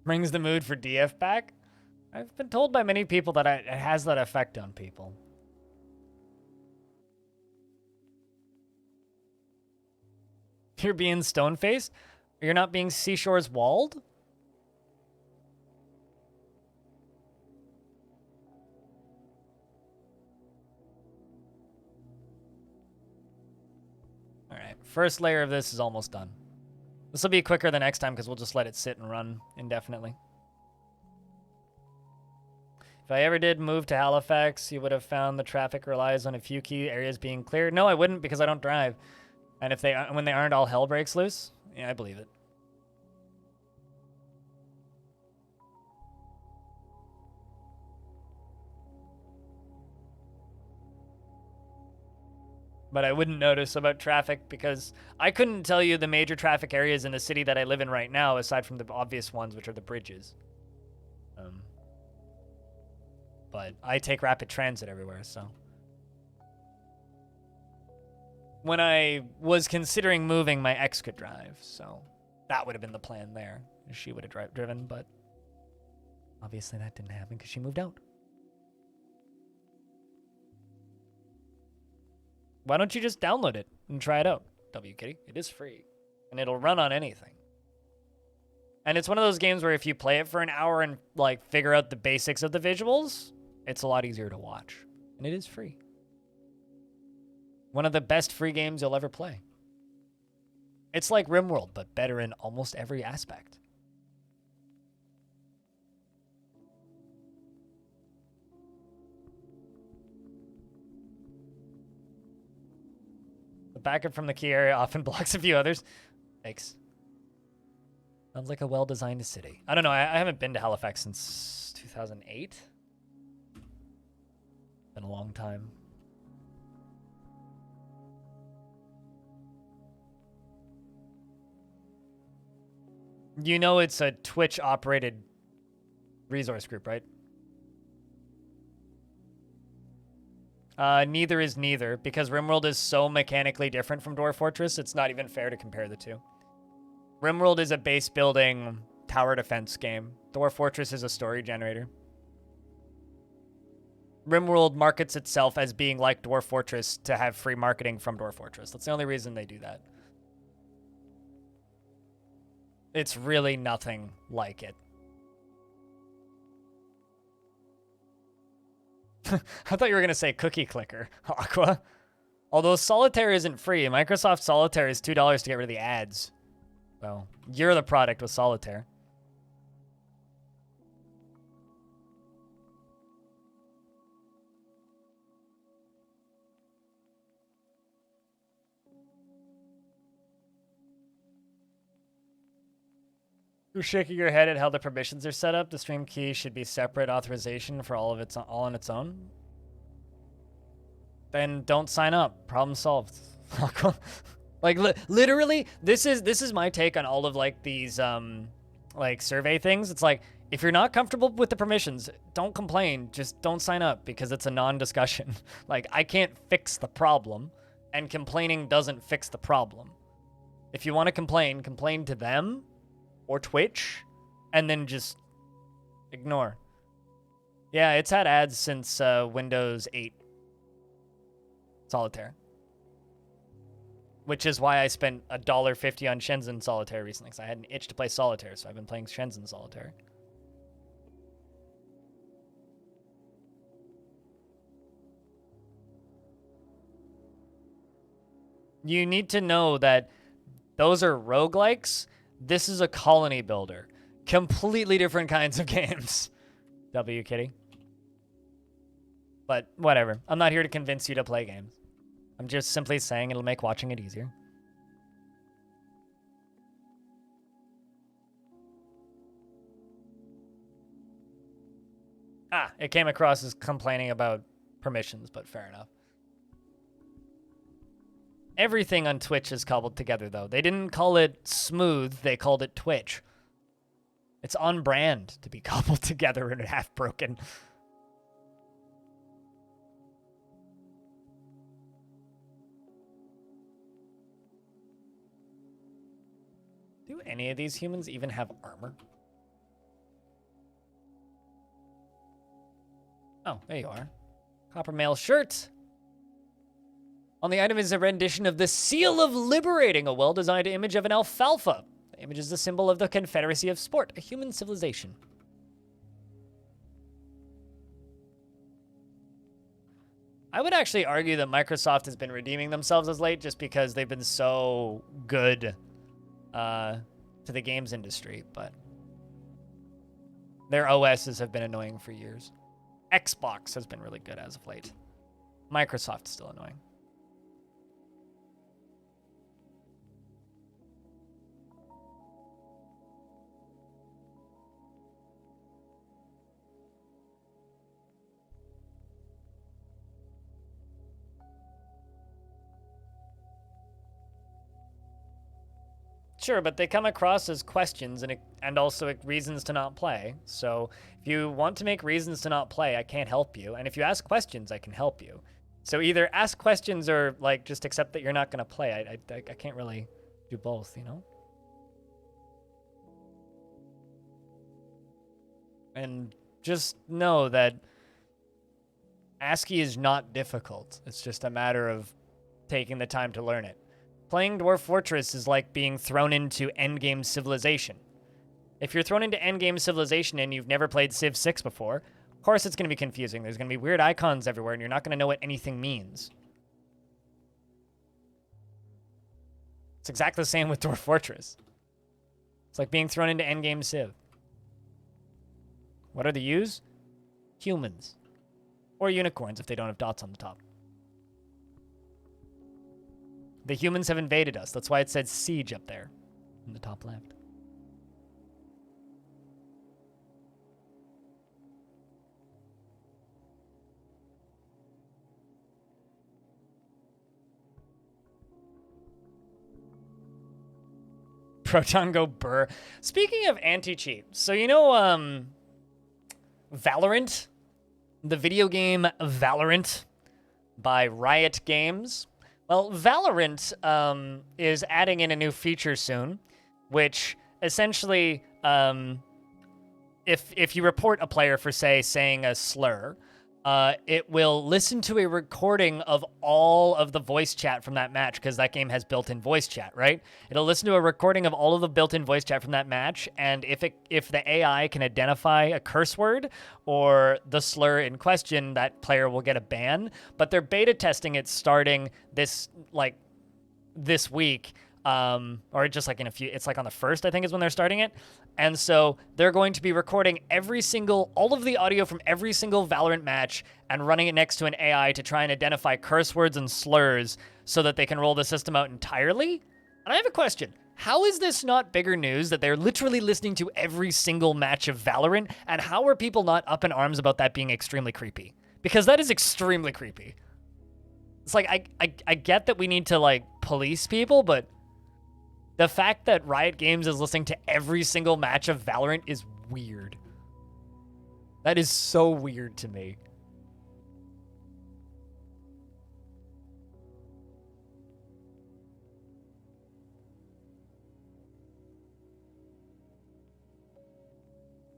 Brings the mood for DF back? I've been told by many people that it has that effect on people. You're being stone-faced? You're not being seashores walled? Alright, first layer of this is almost done. This will be quicker the next time because we'll just let it sit and run indefinitely. If I ever did move to Halifax, you would have found the traffic relies on a few key areas being cleared. No, I wouldn't because I don't drive. And if when they aren't, all hell breaks loose. Yeah, I believe it. but I wouldn't notice about traffic because I couldn't tell you the major traffic areas in the city that I live in right now, aside from the obvious ones, which are the bridges. But I take rapid transit everywhere, so. When I was considering moving, my ex could drive, so that would have been the plan there. She would have driven, but obviously that didn't happen because she moved out. Why don't you just download it and try it out, WKitty? It is free, and it'll run on anything. And it's one of those games where if you play it for an hour and like figure out the basics of the visuals, it's a lot easier to watch, and it is free. One of the best free games you'll ever play. It's like RimWorld, but better in almost every aspect. The backup from the key area often blocks a few others. Thanks. Sounds like a well-designed city. I don't know. I haven't been to Halifax since 2008. Been a long time. You know it's a Twitch-operated resource group, right? Neither is neither, because RimWorld is so mechanically different from Dwarf Fortress, it's not even fair to compare the two. RimWorld is a base-building tower defense game. Dwarf Fortress is a story generator. RimWorld markets itself as being like Dwarf Fortress to have free marketing from Dwarf Fortress. That's the only reason they do that. It's really nothing like it. I thought you were going to say cookie clicker, Aqua. Although Solitaire isn't free. Microsoft Solitaire is $2 to get rid of the ads. Well, you're the product with Solitaire. You're shaking your head at how the permissions are set up. The stream key should be separate authorization for all on its own. Then don't sign up. Problem solved. Like literally, this is my take on all of like these like survey things. It's like if you're not comfortable with the permissions, don't complain. Just don't sign up because it's a non-discussion. Like I can't fix the problem, and complaining doesn't fix the problem. If you want to complain to them. Or Twitch, and then just ignore. Yeah, it's had ads since Windows 8 Solitaire. Which is why I spent $1.50 on Shenzhen Solitaire recently, because I had an itch to play Solitaire, so I've been playing Shenzhen Solitaire. You need to know that those are roguelikes. This is a colony builder. Completely different kinds of games. WKitty. But whatever. I'm not here to convince you to play games. I'm just simply saying it'll make watching it easier. Ah, it came across as complaining about permissions, but fair enough. Everything on Twitch is cobbled together, though. They didn't call it smooth, they called it Twitch. It's on brand to be cobbled together and half broken. Do any of these humans even have armor? Oh, there you are. Copper mail shirt. On the item is a rendition of the Seal of Liberating, a well-designed image of an alfalfa. The image is the symbol of the Confederacy of Sport, a human civilization. I would actually argue that Microsoft has been redeeming themselves as late just because they've been so good to the games industry, but their OSs have been annoying for years. Xbox has been really good as of late. Microsoft's still annoying. Sure, but they come across as questions and also reasons to not play. So if you want to make reasons to not play, I can't help you. And if you ask questions, I can help you. So either ask questions or like just accept that you're not going to play. I can't really do both, you know? And just know that ASCII is not difficult. It's just a matter of taking the time to learn it. Playing Dwarf Fortress is like being thrown into Endgame Civilization. If you're thrown into Endgame Civilization and you've never played Civ 6 before, of course it's going to be confusing. There's going to be weird icons everywhere, and you're not going to know what anything means. It's exactly the same with Dwarf Fortress. It's like being thrown into Endgame Civ. What are the U's? Humans. Or unicorns if they don't have dots on the top. The humans have invaded us. That's why it said siege up there in the top left. Proton go burr. Speaking of anti-cheat, so you know Valorant? The video game Valorant by Riot Games? Well, Valorant is adding in a new feature soon, which essentially, if you report a player for, say, saying a slur, it will listen to a recording of all of the voice chat from that match, because that game has built-in voice chat, right? It'll listen to a recording of all of the built-in voice chat from that match, and if the AI can identify a curse word or the slur in question, that player will get a ban. But they're beta testing it starting this week, or just like in a few, it's like on the 1st, I think is when they're starting it. And so they're going to be recording all of the audio from every single Valorant match and running it next to an AI to try and identify curse words and slurs so that they can roll the system out entirely. And I have a question. How is this not bigger news that they're literally listening to every single match of Valorant? And how are people not up in arms about that being extremely creepy? Because that is extremely creepy. It's like, I get that we need to like police people, but the fact that Riot Games is listening to every single match of Valorant is weird. That is so weird to me.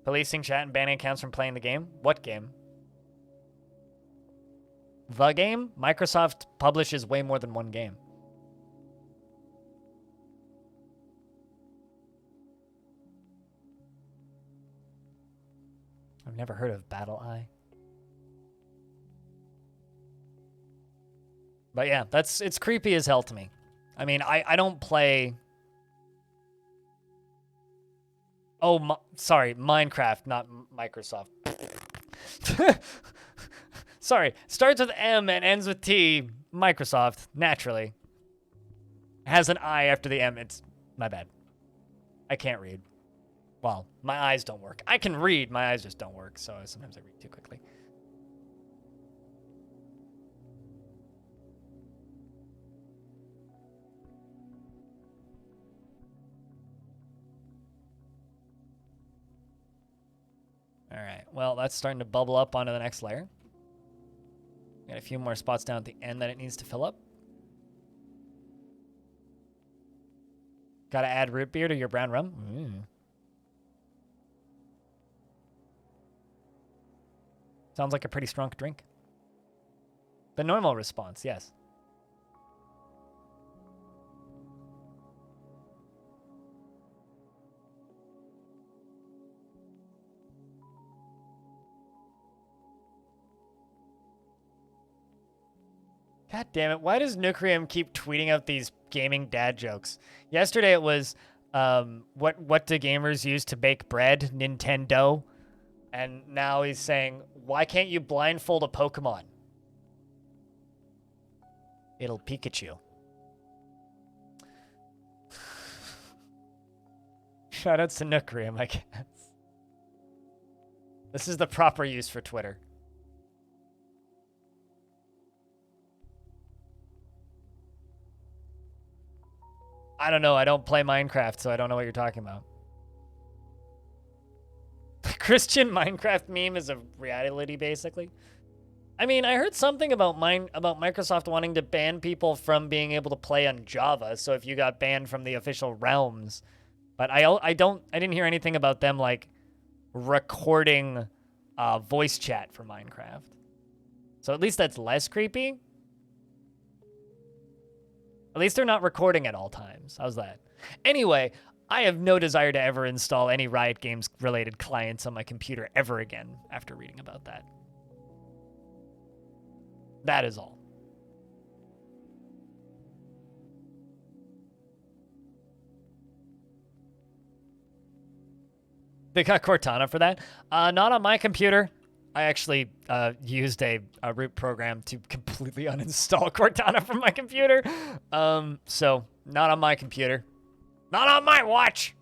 Policing chat and banning accounts from playing the game? What game? The game? Microsoft publishes way more than one game. I've never heard of Battle Eye. But yeah, it's creepy as hell to me. I mean, I don't play... Oh, sorry, Minecraft, not Microsoft. Sorry, starts with M and ends with T. Microsoft, naturally. Has an I after the M. It's my bad. I can't read. Well, my eyes don't work. I can read, my eyes just don't work, so sometimes I read too quickly. All right, well, that's starting to bubble up onto the next layer. Got a few more spots down at the end that it needs to fill up. Gotta add root beer to your brown rum. Sounds like a pretty strong drink. The normal response, yes. God damn it, why does Nucrium keep tweeting out these gaming dad jokes? Yesterday it was, what do gamers use to bake bread? Nintendo. And now he's saying, why can't you blindfold a Pokemon? It'll Pikachu. Shoutouts to Nucrium, I guess. This is the proper use for Twitter. I don't know. I don't play Minecraft, so I don't know what you're talking about. The Christian Minecraft meme is a reality, basically. I mean, I heard something about Microsoft wanting to ban people from being able to play on Java. So if you got banned from the official realms, but I didn't hear anything about them like recording voice chat for Minecraft. So at least that's less creepy. At least they're not recording at all times. How's that? Anyway, I have no desire to ever install any Riot Games related clients on my computer ever again after reading about that. That is all. They got Cortana for that? Not on my computer. I actually used a root program to completely uninstall Cortana from my computer. So, not on my computer. Not on my watch!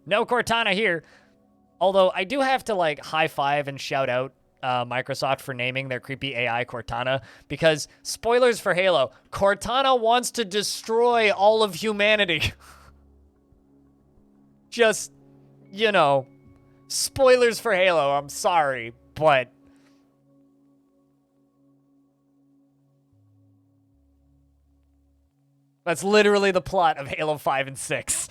No Cortana here. Although, I do have to, like, high-five and shout out Microsoft for naming their creepy AI Cortana. Because, spoilers for Halo, Cortana wants to destroy all of humanity. Just, you know, spoilers for Halo, I'm sorry, but... that's literally the plot of Halo 5 and 6.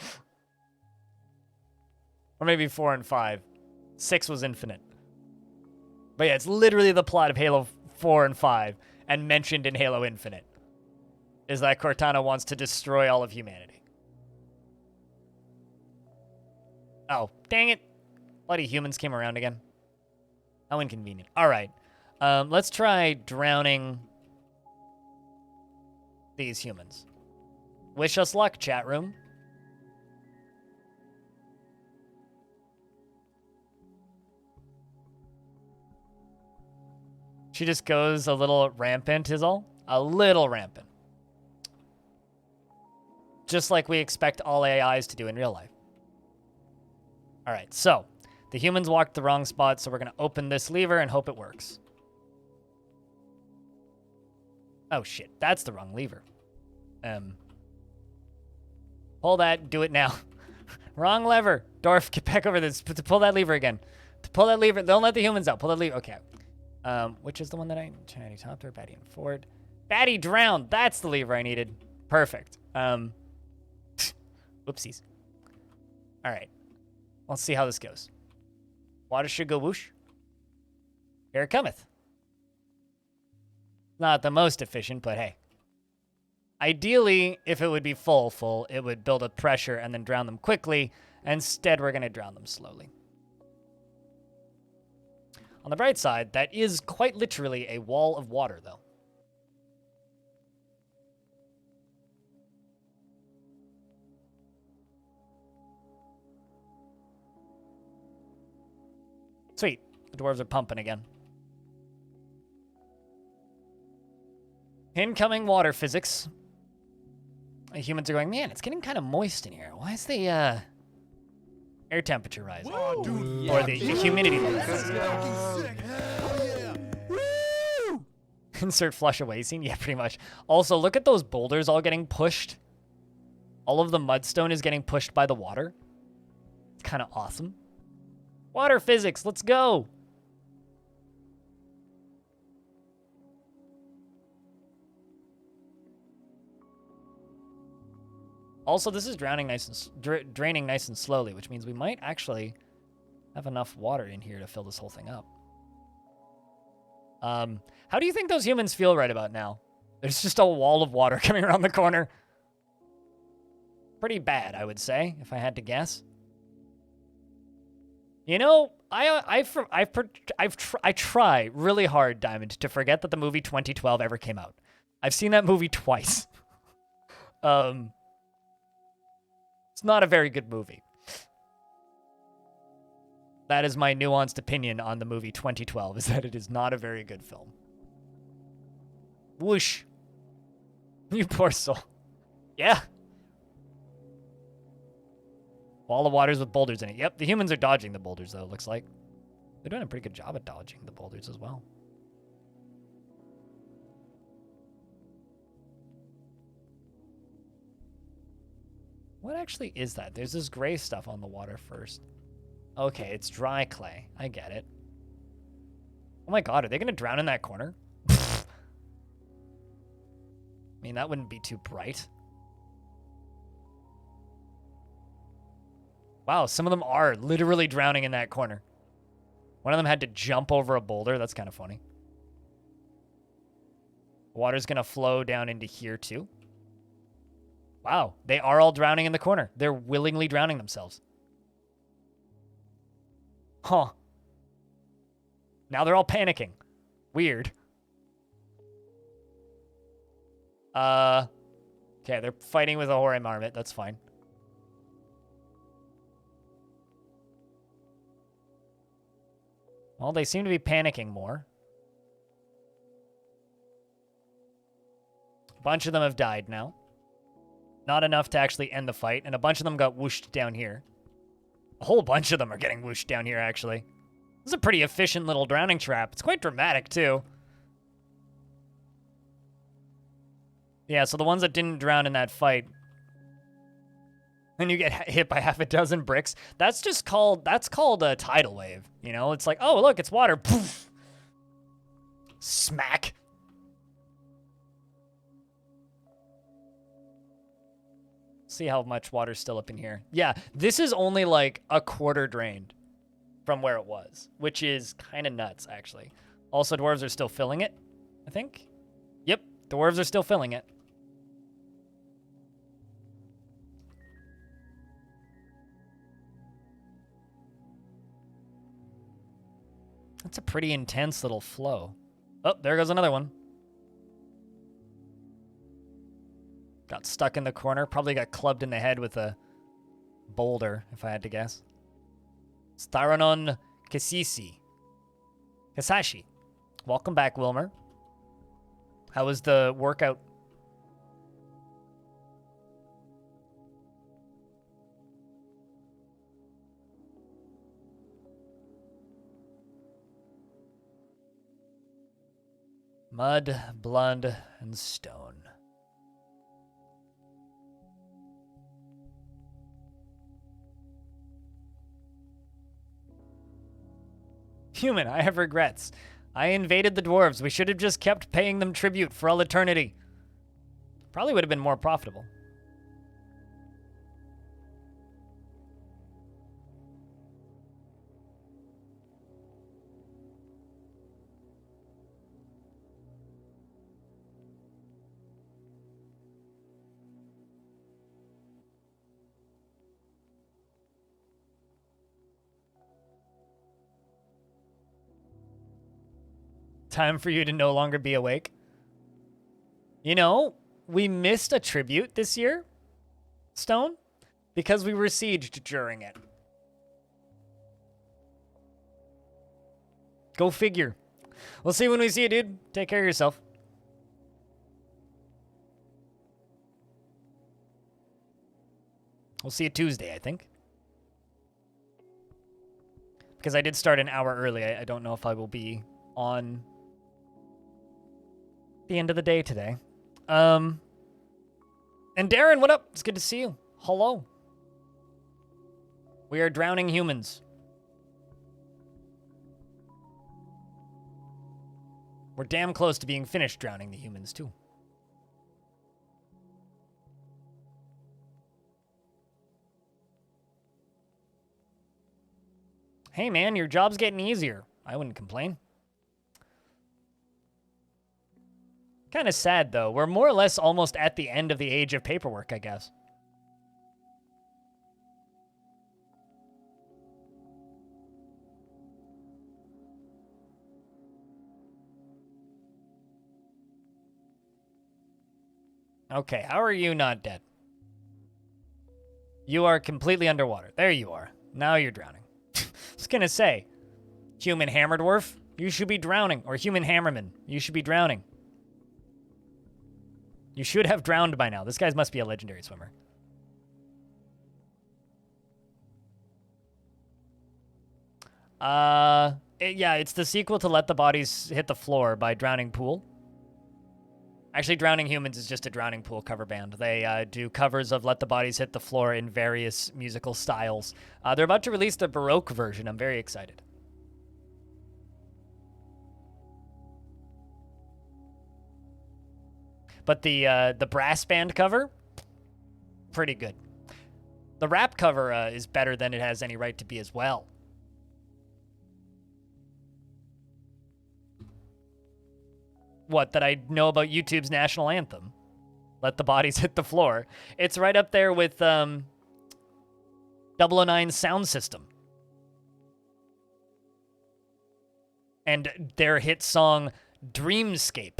Or maybe 4 and 5. 6 was Infinite. But yeah, it's literally the plot of Halo 4 and 5, and mentioned in Halo Infinite, is that Cortana wants to destroy all of humanity. Oh, dang it. Bloody humans came around again. How inconvenient. All right. Let's try drowning these humans. Wish us luck, chat room. She just goes a little rampant is all. A little rampant. Just like we expect all AIs to do in real life. All right, so the humans walked the wrong spot, so we're going to open this lever and hope it works. Oh, shit. That's the wrong lever. Pull that. Do it now. Wrong lever. Dwarf, get back over this. To pull that lever again. To pull that lever. Don't let the humans out. Pull that lever. Okay. Which is the one that I... Chatty top there. Batty and Ford. Batty drowned. That's the lever I needed. Perfect. Whoopsies. All right. Let's see how this goes. Water should go whoosh. Here it cometh. Not the most efficient, but hey. Ideally, if it would be full, it would build up pressure and then drown them quickly. Instead, we're going to drown them slowly. On the bright side, that is quite literally a wall of water, though. Sweet. The dwarves are pumping again. Incoming water physics. The humans are going, man, it's getting kind of moist in here. Why is the air temperature rising? Oh, dude, Or the humidity level. Insert flush away scene. Yeah, pretty much. Also, look at those boulders all getting pushed. All of the mudstone is getting pushed by the water. It's kind of awesome. Water physics, let's go. Also, this is draining nice and slowly, which means we might actually have enough water in here to fill this whole thing up. How do you think those humans feel right about now? There's just a wall of water coming around the corner. Pretty bad, I would say, if I had to guess. You know, I try really hard, Diamond, to forget that the movie 2012 ever came out. I've seen that movie twice. It's not a very good movie. That is my nuanced opinion on the movie 2012, is that it is not a very good film. Whoosh. You poor soul. Yeah. Wall of waters with boulders in it. Yep, the humans are dodging the boulders, though, it looks like. They're doing a pretty good job at dodging the boulders as well. What actually is that? There's this gray stuff on the water first. Okay, it's dry clay. I get it. Oh my god, are they gonna drown in that corner? I mean, that wouldn't be too bright. Wow, some of them are literally drowning in that corner. One of them had to jump over a boulder. That's kind of funny. Water's gonna flow down into here too. Wow, they are all drowning in the corner. They're willingly drowning themselves. Huh. Now they're all panicking. Weird. Okay, they're fighting with a Hori Marmot. That's fine. Well, they seem to be panicking more. A bunch of them have died now. Not enough to actually end the fight, and a bunch of them got whooshed down here. A whole bunch of them are getting whooshed down here, actually. This is a pretty efficient little drowning trap. It's quite dramatic, too. Yeah, so the ones that didn't drown in that fight, and you get hit by half a dozen bricks, that's called a tidal wave, you know? It's like, oh, look, it's water. Poof. Smack. See how much water's still up in here. Yeah, this is only like a quarter drained from where it was, which is kind of nuts, actually. Also, dwarves are still filling it, I think. Yep, dwarves are still filling it. That's a pretty intense little flow. Oh, there goes another one. Got stuck in the corner. Probably got clubbed in the head with a boulder, if I had to guess. Styronon Kasisi. Kasashi. Welcome back, Wilmer. How was the workout? Mud, blood, and stone. Human, I have regrets. I invaded the dwarves. We should have just kept paying them tribute for all eternity. Probably would have been more profitable. Time for you to no longer be awake. You know, we missed a tribute this year, Stone, because we were sieged during it. Go figure. We'll see when we see you, dude. Take care of yourself. We'll see you Tuesday, I think. Because I did start an hour early. I don't know if I will be on the end of the day today. And Darren, what up? It's good to see you. Hello. We are drowning humans. We're damn close to being finished drowning the humans, too. Hey, man, your job's getting easier. I wouldn't complain. Kind of sad, though. We're more or less almost at the end of the age of paperwork, I guess. Okay, how are you not dead? You are completely underwater. There you are. Now you're drowning. I was gonna say, human hammer dwarf, you should be drowning. Or human hammerman, you should be drowning. You should have drowned by now. This guy must be a legendary swimmer. Yeah, it's the sequel to Let the Bodies Hit the Floor by Drowning Pool. Actually, Drowning Humans is just a Drowning Pool cover band. They do covers of Let the Bodies Hit the Floor in various musical styles. They're about to release the Baroque version. I'm very excited. But the brass band cover, pretty good. The rap cover is better than it has any right to be as well. What, that I know about YouTube's national anthem? Let the Bodies Hit the Floor. It's right up there with 009's Sound System. And their hit song, Dreamscape.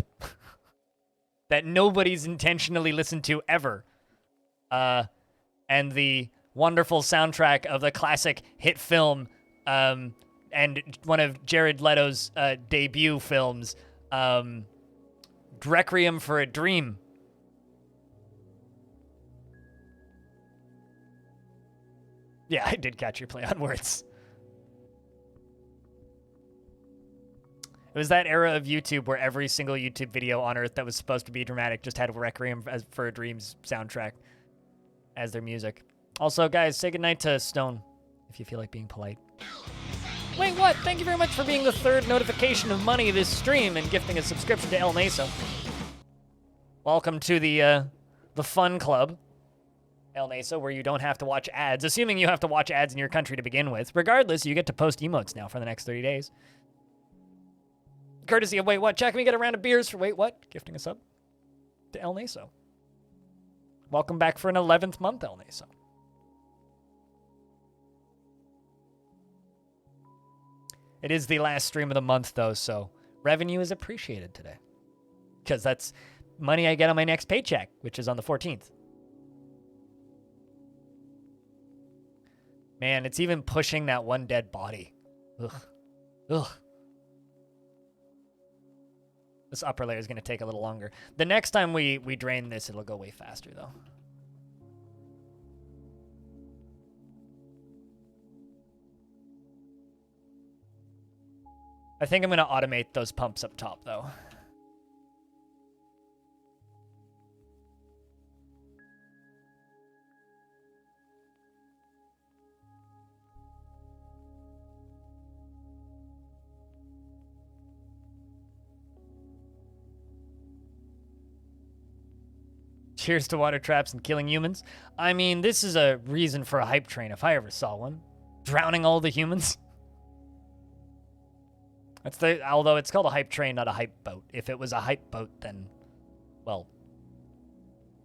That nobody's intentionally listened to ever. And the wonderful soundtrack of the classic hit film, and one of Jared Leto's debut films, Requiem for a Dream. Yeah, I did catch your play on words. It was that era of YouTube where every single YouTube video on Earth that was supposed to be dramatic just had Requiem for a Dream's soundtrack as their music. Also, guys, say goodnight to Stone if you feel like being polite. Wait, what? Thank you very much for being the third notification of money this stream and gifting a subscription to El Mesa. Welcome to the fun club, El Mesa, where you don't have to watch ads, assuming you have to watch ads in your country to begin with. Regardless, you get to post emotes now for the next 30 days. Courtesy of Wait What. Jack, can we get a round of beers for Wait What? Gifting a sub to El Naso. Welcome back for an 11th month, El Naso. It is the last stream of the month, though, so revenue is appreciated today. Because that's money I get on my next paycheck, which is on the 14th. Man, it's even pushing that one dead body. Ugh. Ugh. This upper layer is going to take a little longer. The next time we drain this, it'll go way faster, though. I think I'm going to automate those pumps up top, though. Cheers to water traps and killing humans. I mean, this is a reason for a hype train if I ever saw one. Drowning all the humans. Although it's called a hype train, not a hype boat. If it was a hype boat, then, well,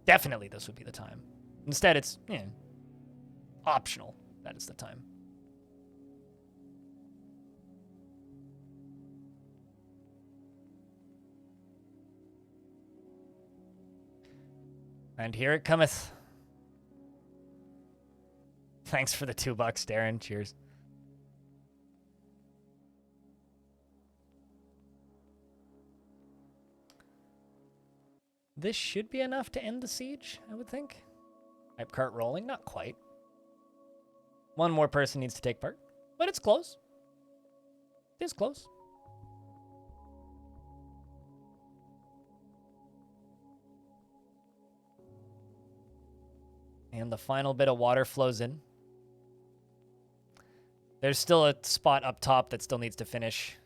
definitely this would be the time. Instead, it's, optional. That is the time. And here it cometh. Thanks for the $2, Darren. Cheers. This should be enough to end the siege, I would think. Hype cart rolling, not quite. One more person needs to take part, but it's close. It is close. And the final bit of water flows in. There's still a spot up top that still needs to finish.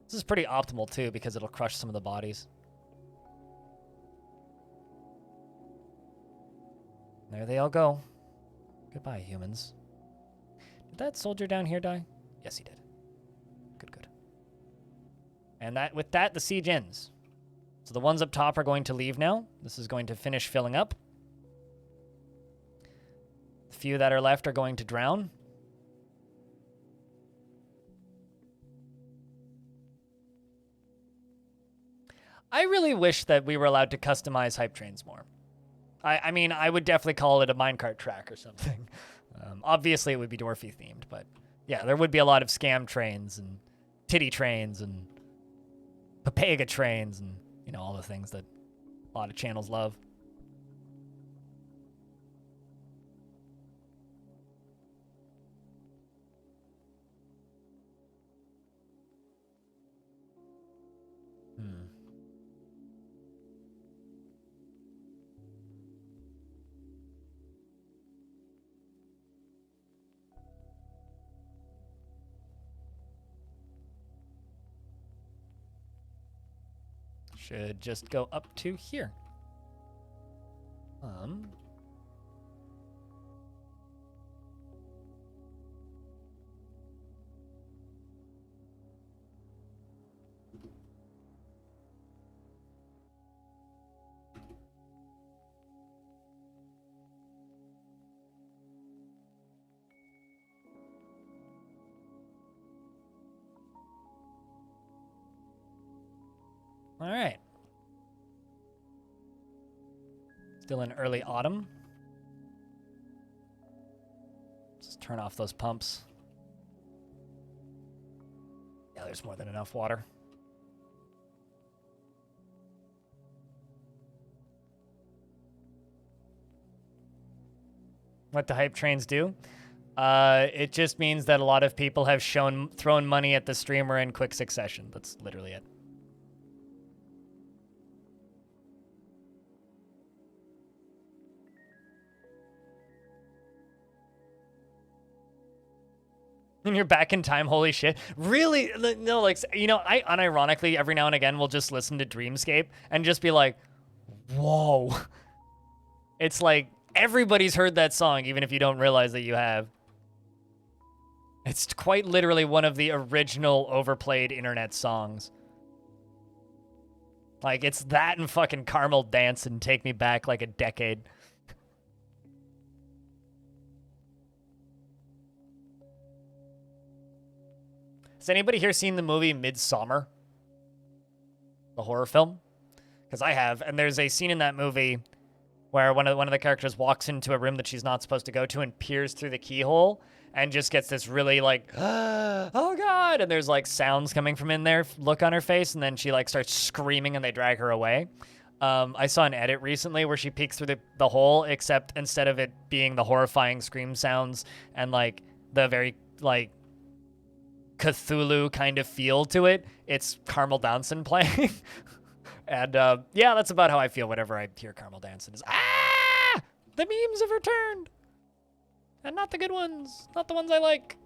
This is pretty optimal, too, because it'll crush some of the bodies. There they all go. Goodbye, humans. Did that soldier down here die? Yes, he did. Good, good. And with that, the siege ends. So the ones up top are going to leave now. This is going to finish filling up. The few that are left are going to drown. I really wish that we were allowed to customize hype trains more. I mean, I would definitely call it a minecart track or something. Obviously, it would be Dwarfy themed, but yeah, there would be a lot of scam trains and titty trains and Papega trains and, all the things that a lot of channels love. should just go up to here. All right. Still in early autumn. Just turn off those pumps. Yeah, there's more than enough water. What do hype trains do? It just means that a lot of people have thrown money at the streamer in quick succession. That's literally it. And you're back in time, holy shit. Really? No, like, you know, I unironically every now and again will just listen to Dreamscape and just be like, whoa. It's like everybody's heard that song, even if you don't realize that you have. It's quite literally one of the original overplayed internet songs. Like, it's that and fucking Carmel Dance and Take Me Back like a decade. Has anybody here seen the movie Midsommar? The horror film? Because I have, and there's a scene in that movie where one of the characters walks into a room that she's not supposed to go to and peers through the keyhole and just gets this really like, oh god, and there's like sounds coming from in there, look on her face, and then she like starts screaming and they drag her away. I saw an edit recently where she peeks through the hole, except instead of it being the horrifying scream sounds and like the very like Cthulhu kind of feel to it, it's Carmel Danson playing. And yeah, that's about how I feel whenever I hear Carmel Danson. Is the memes have returned, and not the good ones, not the ones I like.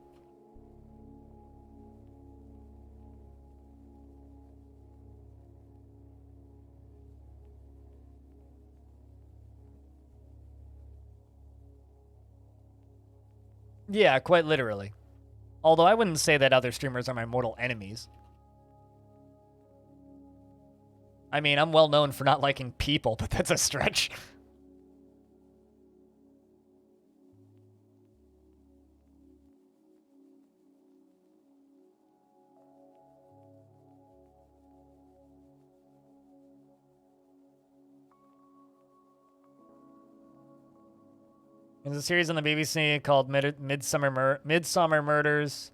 Yeah, quite literally. Although I wouldn't say that other streamers are my mortal enemies. I mean, I'm well known for not liking people, but that's a stretch. There's a series on the BBC called Midsummer Murders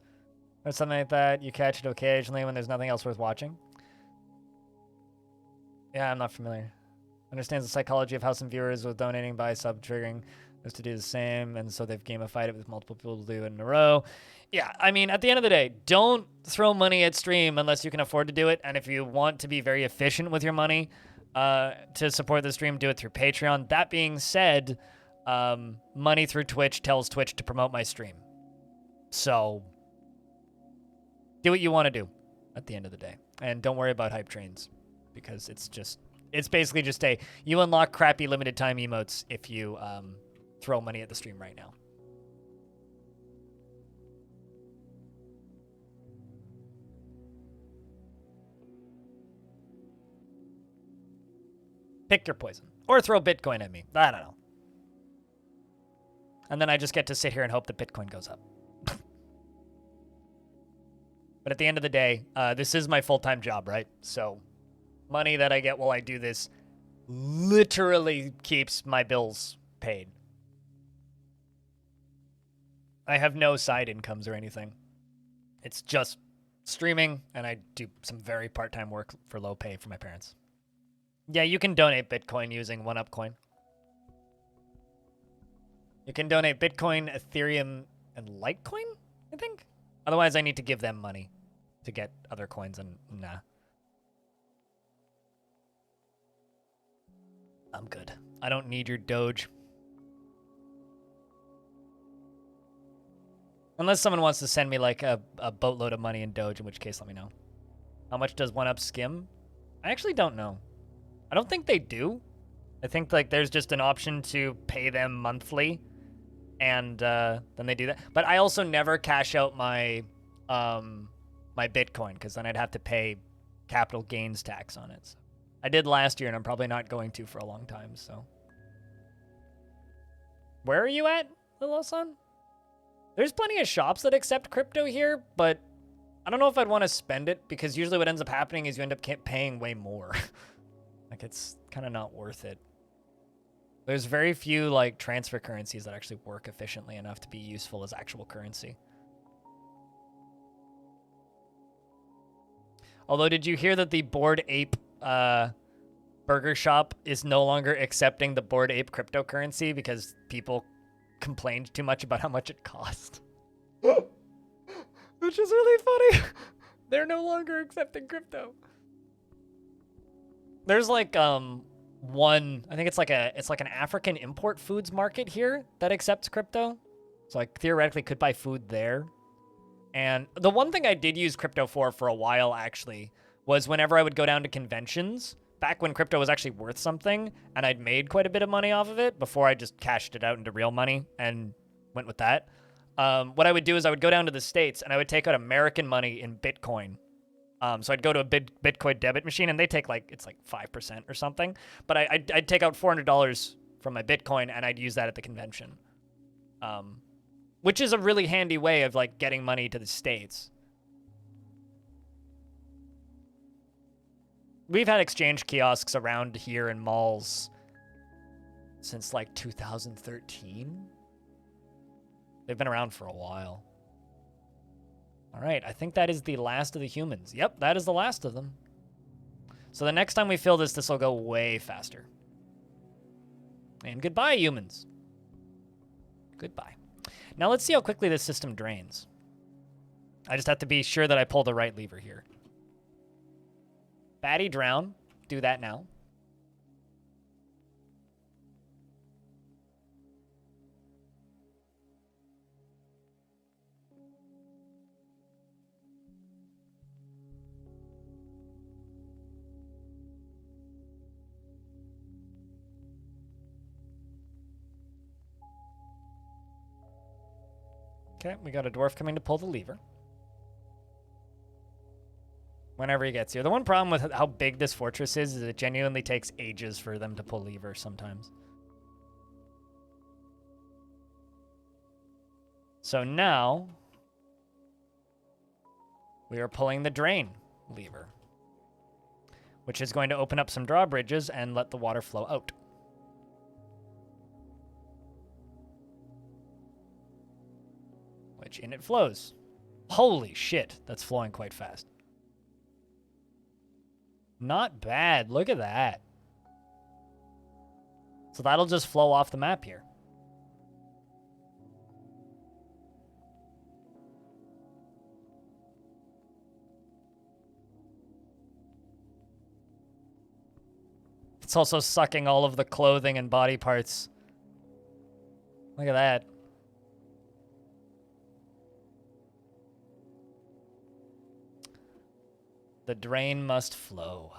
or something like that. You catch it occasionally when there's nothing else worth watching. Yeah, I'm not familiar. Understands the psychology of how some viewers with donating by sub triggering is to do the same, and so they've gamified it with multiple people to do it in a row. Yeah, I mean, at the end of the day, don't throw money at stream unless you can afford to do it, and if you want to be very efficient with your money to support the stream, do it through Patreon. That being said, money through Twitch tells Twitch to promote my stream. So, do what you want to do at the end of the day, and don't worry about hype trains. Because it's basically just you unlock crappy limited time emotes if you throw money at the stream right now. Pick your poison. Or throw Bitcoin at me. I don't know. And then I just get to sit here and hope that Bitcoin goes up. But at the end of the day, this is my full-time job, right? So money that I get while I do this literally keeps my bills paid. I have no side incomes or anything. It's just streaming, and I do some very part-time work for low pay for my parents. Yeah, you can donate Bitcoin using OneUpCoin. You can donate Bitcoin, Ethereum, and Litecoin, I think? Otherwise, I need to give them money to get other coins, and nah. I'm good. I don't need your Doge. Unless someone wants to send me like a boatload of money in Doge, in which case let me know. How much does 1UP skim? I actually don't know. I don't think they do. I think like there's just an option to pay them monthly, and then they do that. But I also never cash out my my Bitcoin, because then I'd have to pay capital gains tax on it. So I did last year, and I'm probably not going to for a long time. So where are you at, Little Son? There's plenty of shops that accept crypto here, but I don't know if I'd want to spend it, because usually what ends up happening is you end up paying way more. Like, it's kind of not worth it. There's very few, like, transfer currencies that actually work efficiently enough to be useful as actual currency. Although, did you hear that the Bored Ape burger shop is no longer accepting the Bored Ape cryptocurrency because people complained too much about how much it cost? Which is really funny. They're no longer accepting crypto. There's like one, I think it's like an African import foods market here that accepts crypto. So like theoretically could buy food there. And the one thing I did use crypto for a while actually was whenever I would go down to conventions, back when crypto was actually worth something, and I'd made quite a bit of money off of it before I just cashed it out into real money and went with that. What I would do is I would go down to the States and I would take out American money in Bitcoin. So I'd go to a Bitcoin debit machine, and they take like, it's like 5% or something. But I'd take out $400 from my Bitcoin, and I'd use that at the convention. Which is a really handy way of like getting money to the States. We've had exchange kiosks around here in malls since like 2013. They've been around for a while. All right, I think that is the last of the humans. Yep, that is the last of them. So the next time we fill this will go way faster. And goodbye, humans. Goodbye. Now let's see how quickly this system drains. I just have to be sure that I pull the right lever here. Batty drown. Do that now. Okay, we got a dwarf coming to pull the lever. Whenever he gets here. The one problem with how big this fortress is it genuinely takes ages for them to pull levers sometimes. So now, we are pulling the drain lever, which is going to open up some drawbridges and let the water flow out. Which in it flows. Holy shit, that's flowing quite fast. Not bad, look at that. So that'll just flow off the map here. It's also sucking all of the clothing and body parts. Look at that. The drain must flow.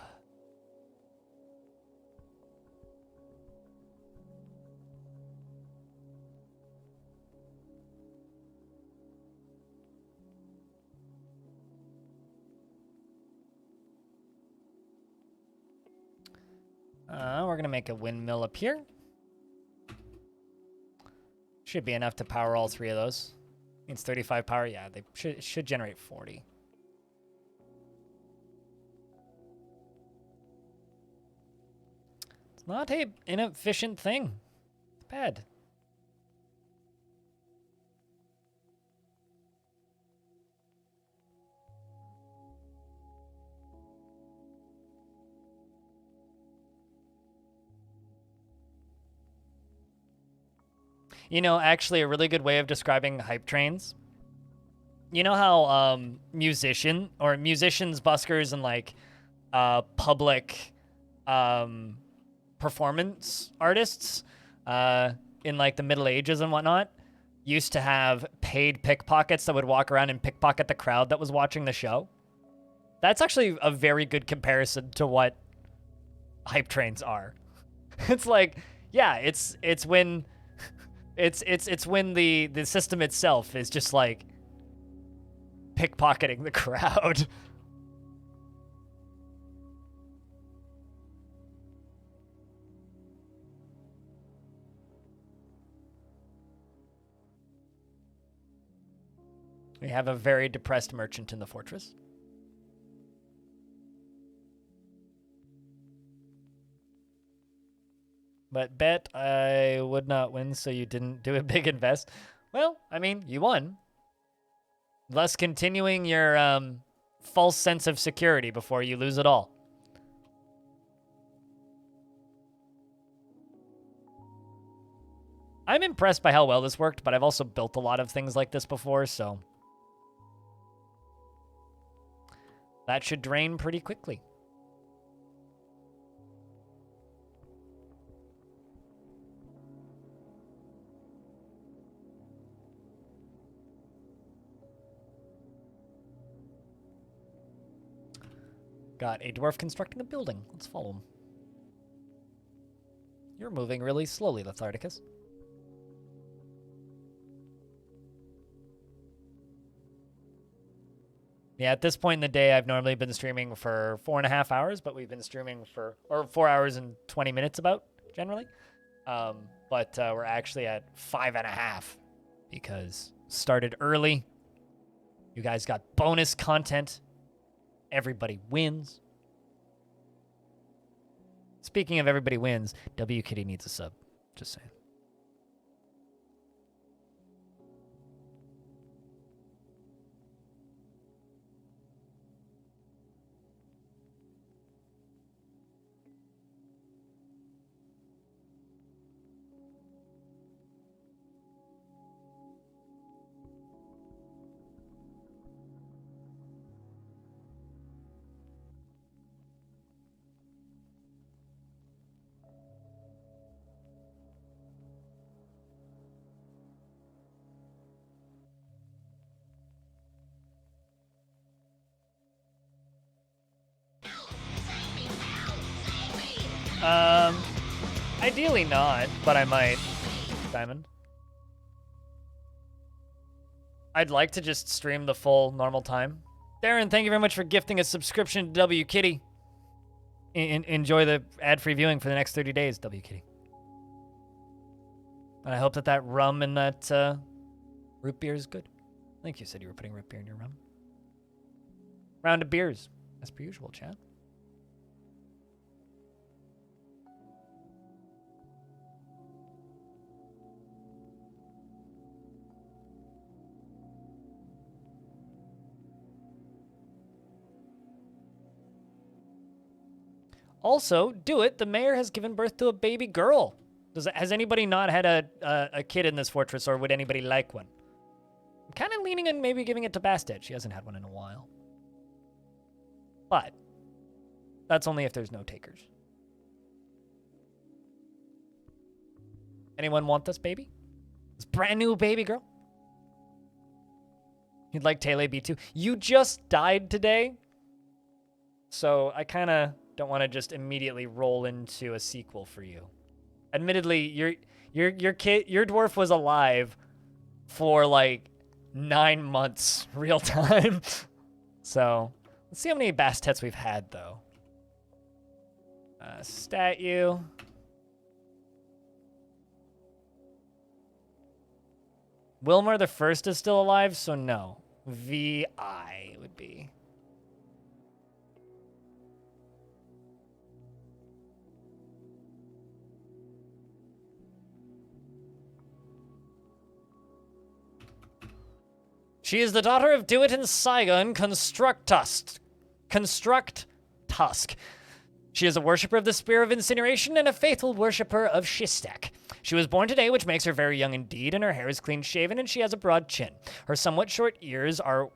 We're gonna make a windmill up here. Should be enough to power all three of those. Needs 35 power. Yeah, they should generate 40. It's not an inefficient thing. It's bad. You know, actually a really good way of describing hype trains. You know how musicians, buskers, and like public performance artists in like the Middle Ages and whatnot used to have paid pickpockets that would walk around and pickpocket the crowd that was watching the show? That's actually a very good comparison to what hype trains are. It's like, yeah, it's when it's when the system itself is just like pickpocketing the crowd. We have a very depressed merchant in the fortress. But bet I would not win, so you didn't do a big invest. Well, I mean, you won. Thus continuing your false sense of security before you lose it all. I'm impressed by how well this worked, but I've also built a lot of things like this before, so that should drain pretty quickly. Got a dwarf constructing a building. Let's follow him. You're moving really slowly, Letharticus. Yeah, at this point in the day, I've normally been streaming for 4.5 hours, but we've been streaming for, or 4 hours and 20 minutes about, generally. But we're actually at 5.5 because started early. You guys got bonus content. Everybody wins. Speaking of everybody wins, WKitty needs a sub. Just saying. Ideally not, but I might. Diamond. I'd like to just stream the full normal time. Darren, thank you very much for gifting a subscription to WKitty. Enjoy the ad-free viewing for the next 30 days, WKitty. And I hope that that rum and that root beer is good. I think you said you were putting root beer in your rum. Round of beers, as per usual, chat. Also, do it. The mayor has given birth to a baby girl. Has anybody not had a kid in this fortress, or would anybody like one? I'm kind of leaning on maybe giving it to Bastet. She hasn't had one in a while. But that's only if there's no takers. Anyone want this baby? This brand new baby girl? You'd like Tele B2? You just died today, so I kind of don't want to just immediately roll into a sequel for you. Admittedly, your dwarf was alive for like 9 months real time. So let's see how many Bastets we've had though. Stat you. Wilmer the First is still alive, so no. VI would be. She is the daughter of Dewitt and Saigon Construct Tusk. She is a worshipper of the Spear of Incineration and a faithful worshipper of Shistak. She was born today, which makes her very young indeed, and her hair is clean-shaven, and she has a broad chin. Her somewhat short ears are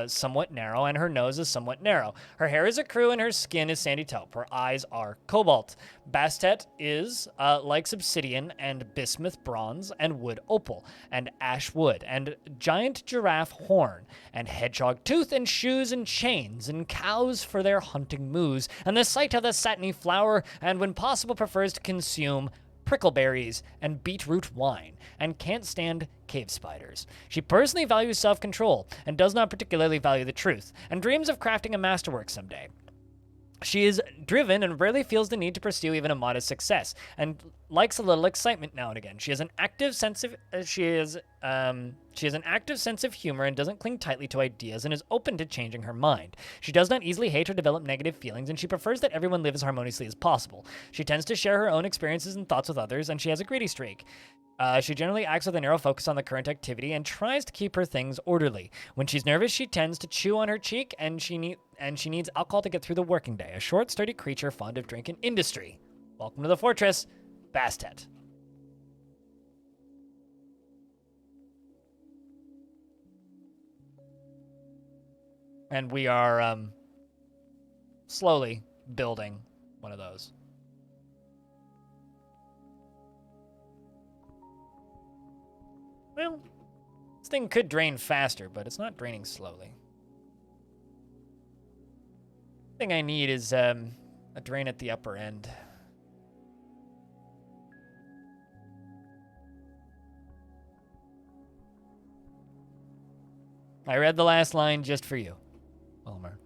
somewhat narrow, and her nose is somewhat narrow. Her hair is ecru, and her skin is sandy taupe. Her eyes are cobalt. Bastet is likes obsidian and bismuth bronze and wood opal and ash wood and giant giraffe horn and hedgehog tooth and shoes and chains and cows for their hunting moose and the sight of the satiny flower, and when possible prefers to consume prickleberries and beetroot wine, and can't stand cave spiders. She personally values self-control and does not particularly value the truth, and dreams of crafting a masterwork someday. She is driven and rarely feels the need to pursue even a modest success, and likes a little excitement now and again. She has an active sense of humor and doesn't cling tightly to ideas and is open to changing her mind. She does not easily hate or develop negative feelings, and she prefers that everyone lives as harmoniously as possible. She tends to share her own experiences and thoughts with others, and she has a greedy streak. She generally acts with a narrow focus on the current activity and tries to keep her things orderly. When she's nervous, she tends to chew on her cheek, and she needs alcohol to get through the working day. A short, sturdy creature fond of drink and industry. Welcome to the fortress, Bastet. And we are slowly building one of those. Well, this thing could drain faster, but it's not draining slowly. Thing I need is a drain at the upper end. I read the last line just for you, Wilmer.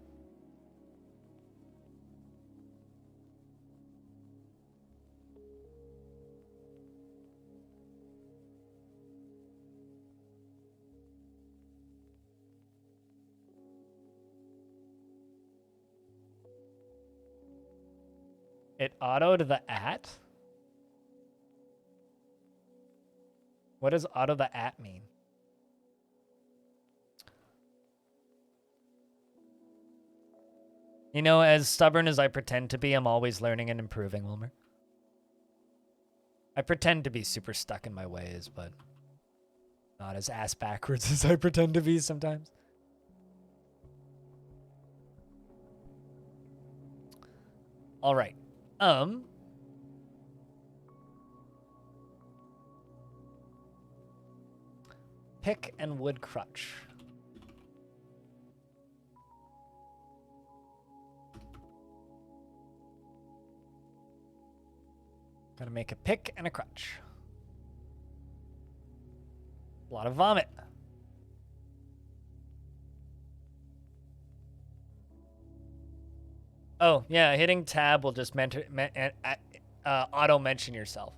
It autoed the at? What does auto the at mean? You know, as stubborn as I pretend to be, I'm always learning and improving, Wilmer. I pretend to be super stuck in my ways, but not as ass backwards as I pretend to be sometimes. All right. Pick and wood crutch. Gotta make a pick and a crutch. A lot of vomit. Oh, yeah, hitting tab will just auto-mention yourself.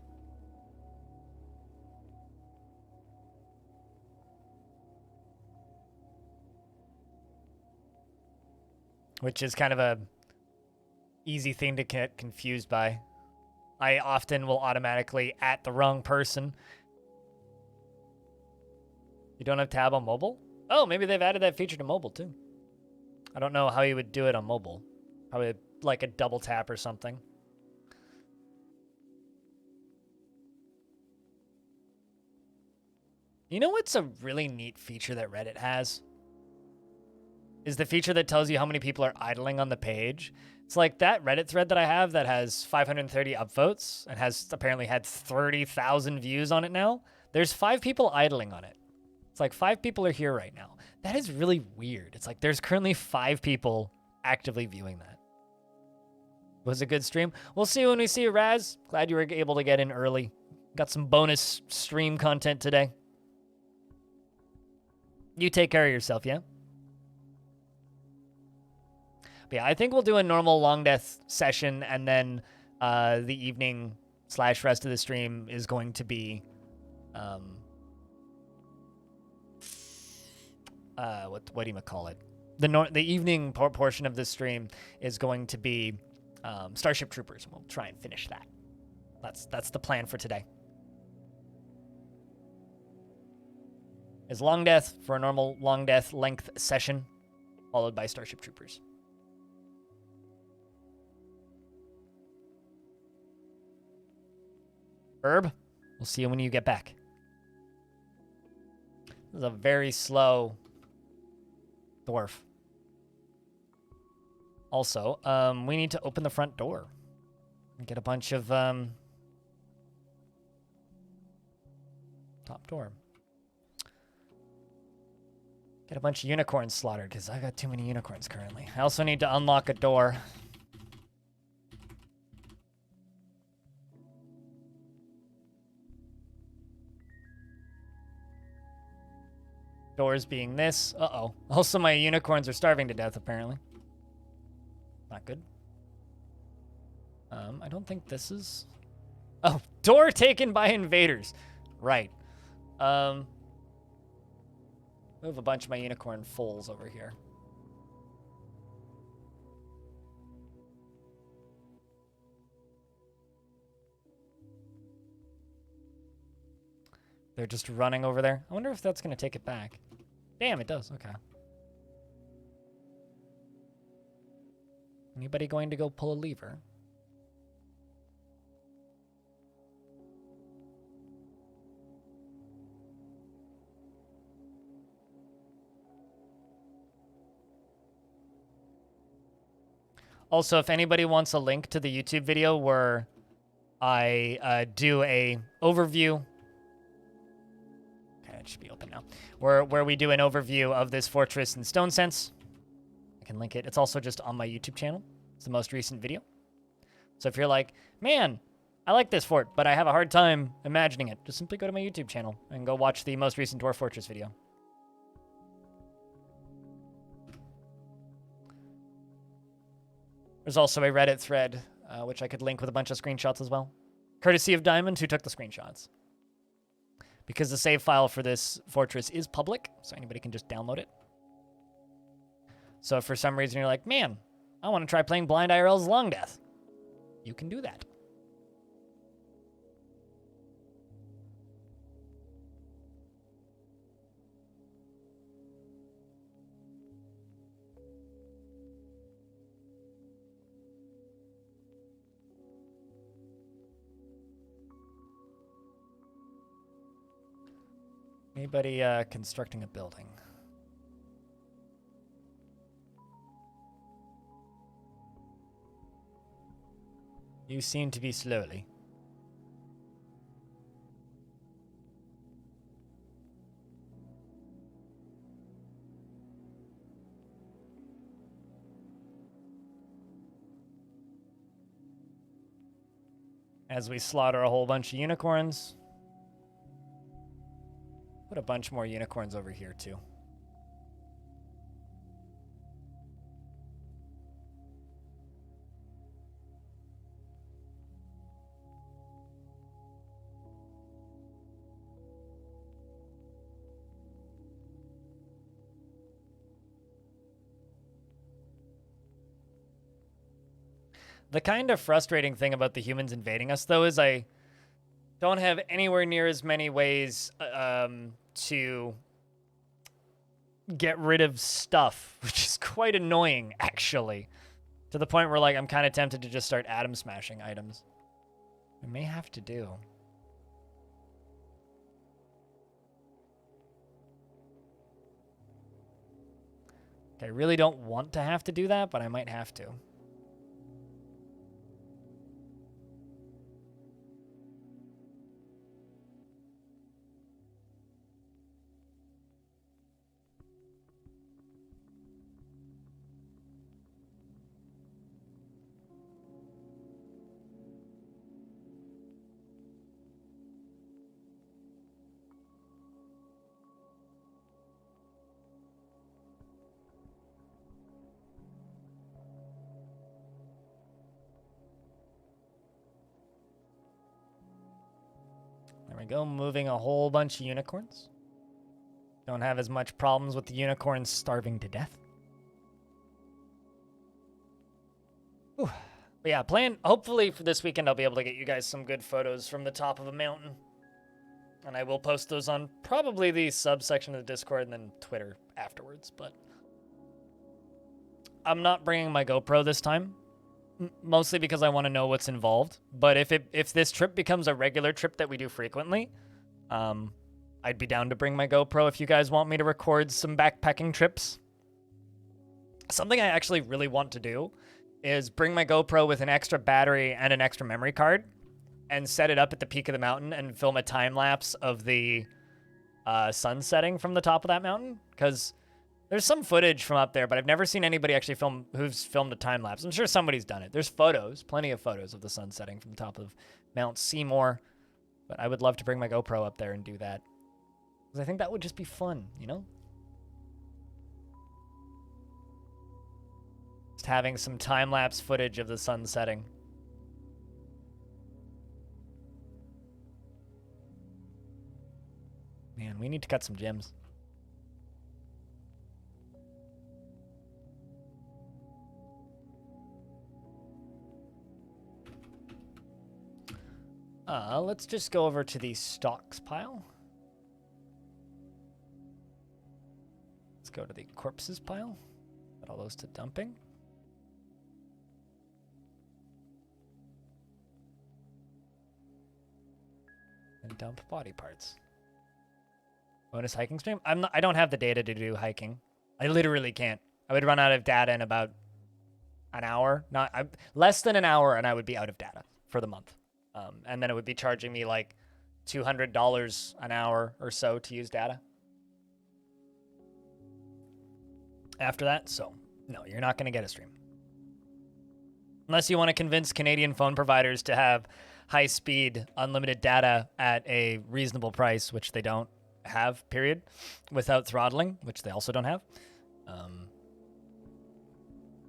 Which is kind of a easy thing to get confused by. I often will automatically at the wrong person. You don't have tab on mobile? Oh, maybe they've added that feature to mobile too. I don't know how you would do it on mobile. Probably like a double tap or something. You know what's a really neat feature that Reddit has? Is the feature that tells you how many people are idling on the page. It's like that Reddit thread that I have that has 530 upvotes and has apparently had 30,000 views on it now. There's 5 people idling on it. It's like 5 people are here right now. That is really weird. It's like there's currently 5 people actively viewing that. Was a good stream. We'll see you when we see you, Raz. Glad you were able to get in early. Got some bonus stream content today. You take care of yourself, yeah? But yeah, I think we'll do a normal Longdeath session, and then the evening / rest of the stream is going to be what do you call it? The evening portion of the stream is going to be Starship Troopers, and we'll try and finish that. That's the plan for today. Is Longdeath for a normal Longdeath length session, followed by Starship Troopers. Herb, we'll see you when you get back. This is a very slow Dwarf. Also, we need to open the front door and get a bunch of top door. Get a bunch of unicorns slaughtered because I got too many unicorns currently. I also need to unlock a door. Doors being this. Uh-oh. Also, my unicorns are starving to death, apparently. Not good. I don't think this is... Oh, door taken by invaders. Right. Move a bunch of my unicorn foals over here. They're just running over there. I wonder if that's going to take it back. Damn, it does. Okay. Anybody going to go pull a lever? Also, if anybody wants a link to the YouTube video where I do a overview, okay, it should be open now, where we do an overview of this fortress in Stone Sense, I can link it. It's also just on my YouTube channel. It's the most recent video. So if you're like, man, I like this fort, but I have a hard time imagining it, just simply go to my YouTube channel and go watch the most recent Dwarf Fortress video. There's also a Reddit thread, which I could link with a bunch of screenshots as well. Courtesy of Diamond, who took the screenshots. Because the save file for this fortress is public, so anybody can just download it. So if for some reason you're like, man, I want to try playing Blind IRL's Longdeath, you can do that. Anybody constructing a building? You seem to be slowly. As we slaughter a whole bunch of unicorns. Put a bunch more unicorns over here, too. The kind of frustrating thing about the humans invading us, though, is I don't have anywhere near as many ways to get rid of stuff, which is quite annoying, actually. To the point where, like, I'm kind of tempted to just start atom smashing items. I may have to do. Okay, I really don't want to have to do that, but I might have to. There we go, moving a whole bunch of unicorns. Don't have as much problems with the unicorns starving to death. Whew. But yeah, hopefully for this weekend I'll be able to get you guys some good photos from the top of a mountain. And I will post those on probably the subsection of the Discord and then Twitter afterwards, but I'm not bringing my GoPro this time. Mostly because I want to know what's involved. But if this trip becomes a regular trip that we do frequently, I'd be down to bring my GoPro if you guys want me to record some backpacking trips. Something I actually really want to do is bring my GoPro with an extra battery and an extra memory card and set it up at the peak of the mountain and film a time lapse of the sun setting from the top of that mountain. Because there's some footage from up there, but I've never seen anybody actually who's filmed a time lapse. I'm sure somebody's done it. There's photos, plenty of photos of the sun setting from the top of Mount Seymour. But I would love to bring my GoPro up there and do that. Because I think that would just be fun, you know? Just having some time-lapse footage of the sun setting. Man, we need to cut some gyms. Let's just go over to the stocks pile. Let's go to the corpses pile. Put all those to dumping. And dump body parts. Bonus hiking stream? I don't have the data to do hiking. I literally can't. I would run out of data in about an hour. Less than an hour, and I would be out of data for the month. And then it would be charging me like $200 an hour or so to use data. After that, so no, you're not going to get a stream. Unless you want to convince Canadian phone providers to have high-speed, unlimited data at a reasonable price, which they don't have, period, without throttling, which they also don't have.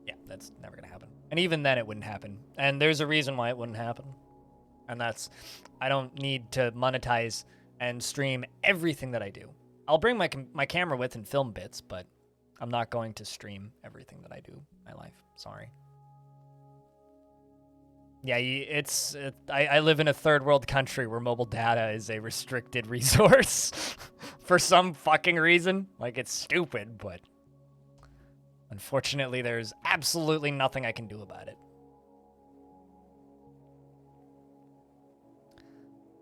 Yeah, that's never going to happen. And even then, it wouldn't happen. And there's a reason why it wouldn't happen. And that's, I don't need to monetize and stream everything that I do. I'll bring my camera with and film bits, but I'm not going to stream everything that I do in my life. Sorry. Yeah, I live in a third world country where mobile data is a restricted resource for some fucking reason. Like, it's stupid, but unfortunately there's absolutely nothing I can do about it.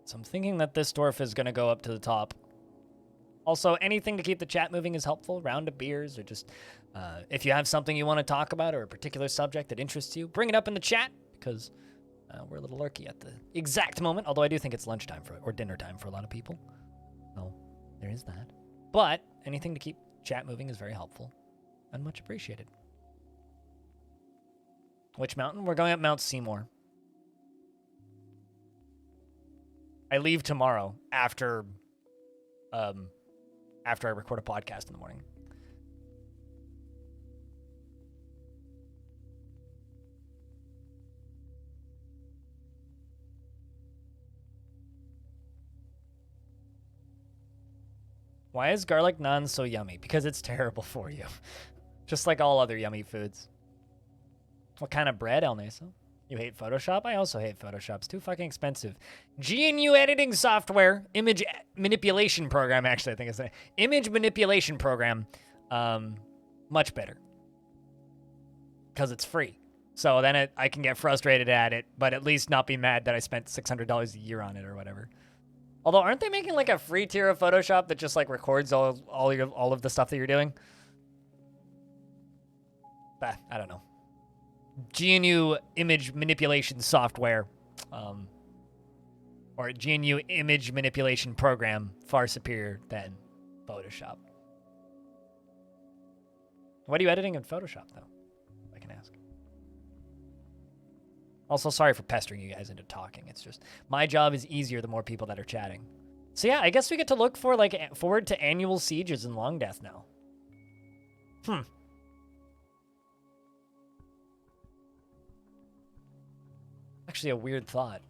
So I'm thinking that this dwarf is going to go up to the top. Also, anything to keep the chat moving is helpful. Round of beers, or just if you have something you want to talk about or a particular subject that interests you, bring it up in the chat, because we're a little lurky at the exact moment. Although I do think it's lunchtime or dinner time for a lot of people. So there is that. But anything to keep chat moving is very helpful and much appreciated. Which mountain? We're going up Mount Seymour. I leave tomorrow after I record a podcast in the morning. Why is garlic naan so yummy? Because it's terrible for you. Just like all other yummy foods. What kind of bread, El Neso? You hate Photoshop? I also hate Photoshop. It's too fucking expensive. GNU editing software, image manipulation program, actually, I think it's an image manipulation program, much better. Because it's free. So then I can get frustrated at it, but at least not be mad that I spent $600 a year on it or whatever. Although, aren't they making like a free tier of Photoshop that just like records all of the stuff that you're doing? Bah, I don't know. GNU image manipulation software, or GNU image manipulation program, far superior than Photoshop. What are you editing in Photoshop, though? I can ask. Also, sorry for pestering you guys into talking. It's just, my job is easier the more people that are chatting. So yeah, I guess we get to look for, like, forward to annual sieges in Longdeath now. Actually a weird thought.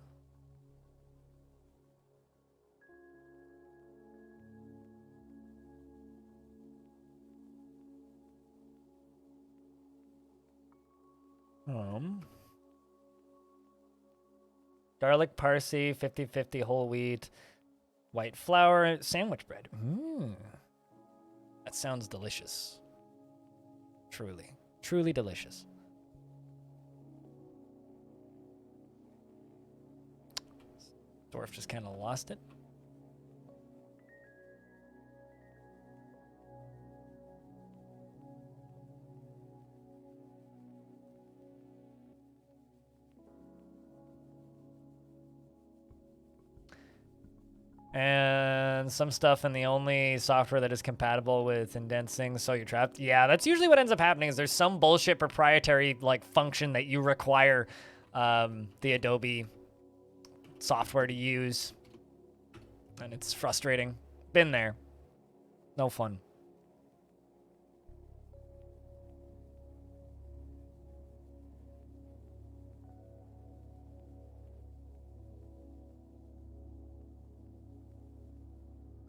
Garlic parsley, 50-50 whole wheat, white flour, sandwich bread. That sounds delicious. Truly. Truly delicious. Dwarf just kind of lost it. And some stuff in the only software that is compatible with indensing, so you're trapped. Yeah, that's usually what ends up happening is there's some bullshit proprietary like function that you require the Adobe software to use. And it's frustrating. Been there. No fun.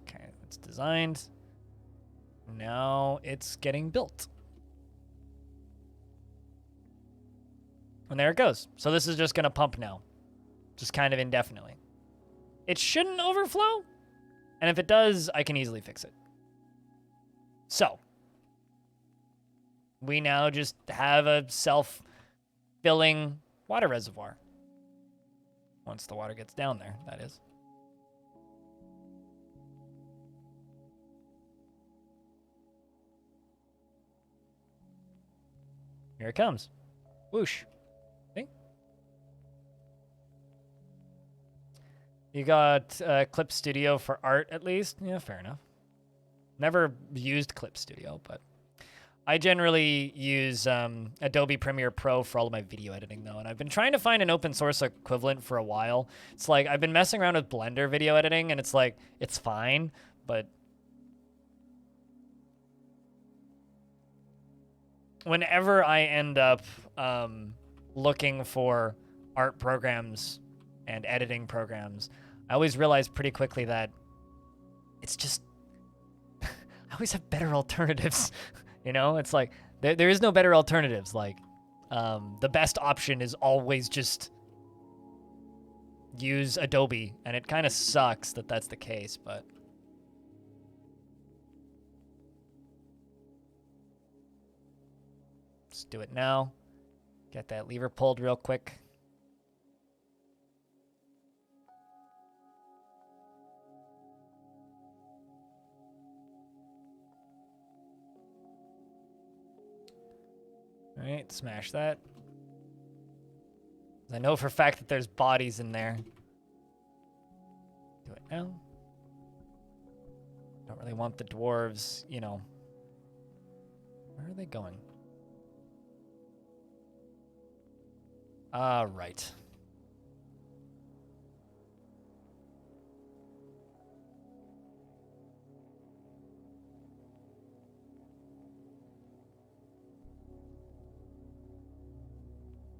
Okay, it's designed. Now it's getting built. And there it goes. So this is just going to pump now. Just kind of indefinitely. It shouldn't overflow. And if it does, I can easily fix it. So, we now just have a self-filling water reservoir. Once the water gets down there, that is. Here it comes. Whoosh. See? You got Clip Studio for art, at least? Yeah, fair enough. Never used Clip Studio, but I generally use Adobe Premiere Pro for all of my video editing, though, and I've been trying to find an open source equivalent for a while. It's like, I've been messing around with Blender video editing, and it's like, it's fine, but whenever I end up looking for art programs and editing programs, I always realize pretty quickly that it's just, I always have better alternatives. You know, it's like, there is no better alternatives. Like, the best option is always just use Adobe, and it kind of sucks that that's the case, but. Let's do it now. Get that lever pulled real quick. All right, smash that. I know for a fact that there's bodies in there. Do it now. Don't really want the dwarves, you know. Where are they going? Right.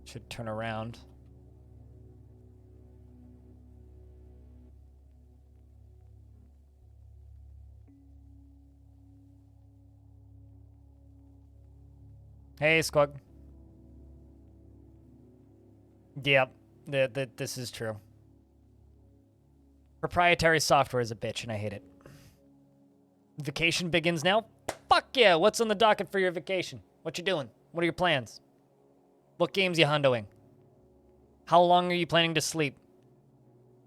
Should turn around. Hey, Squug. Yep, this is true. Proprietary software is a bitch, and I hate it. Vacation begins now? Fuck yeah, what's on the docket for your vacation? What you doing? What are your plans? What games you hundoing? How long are you planning to sleep?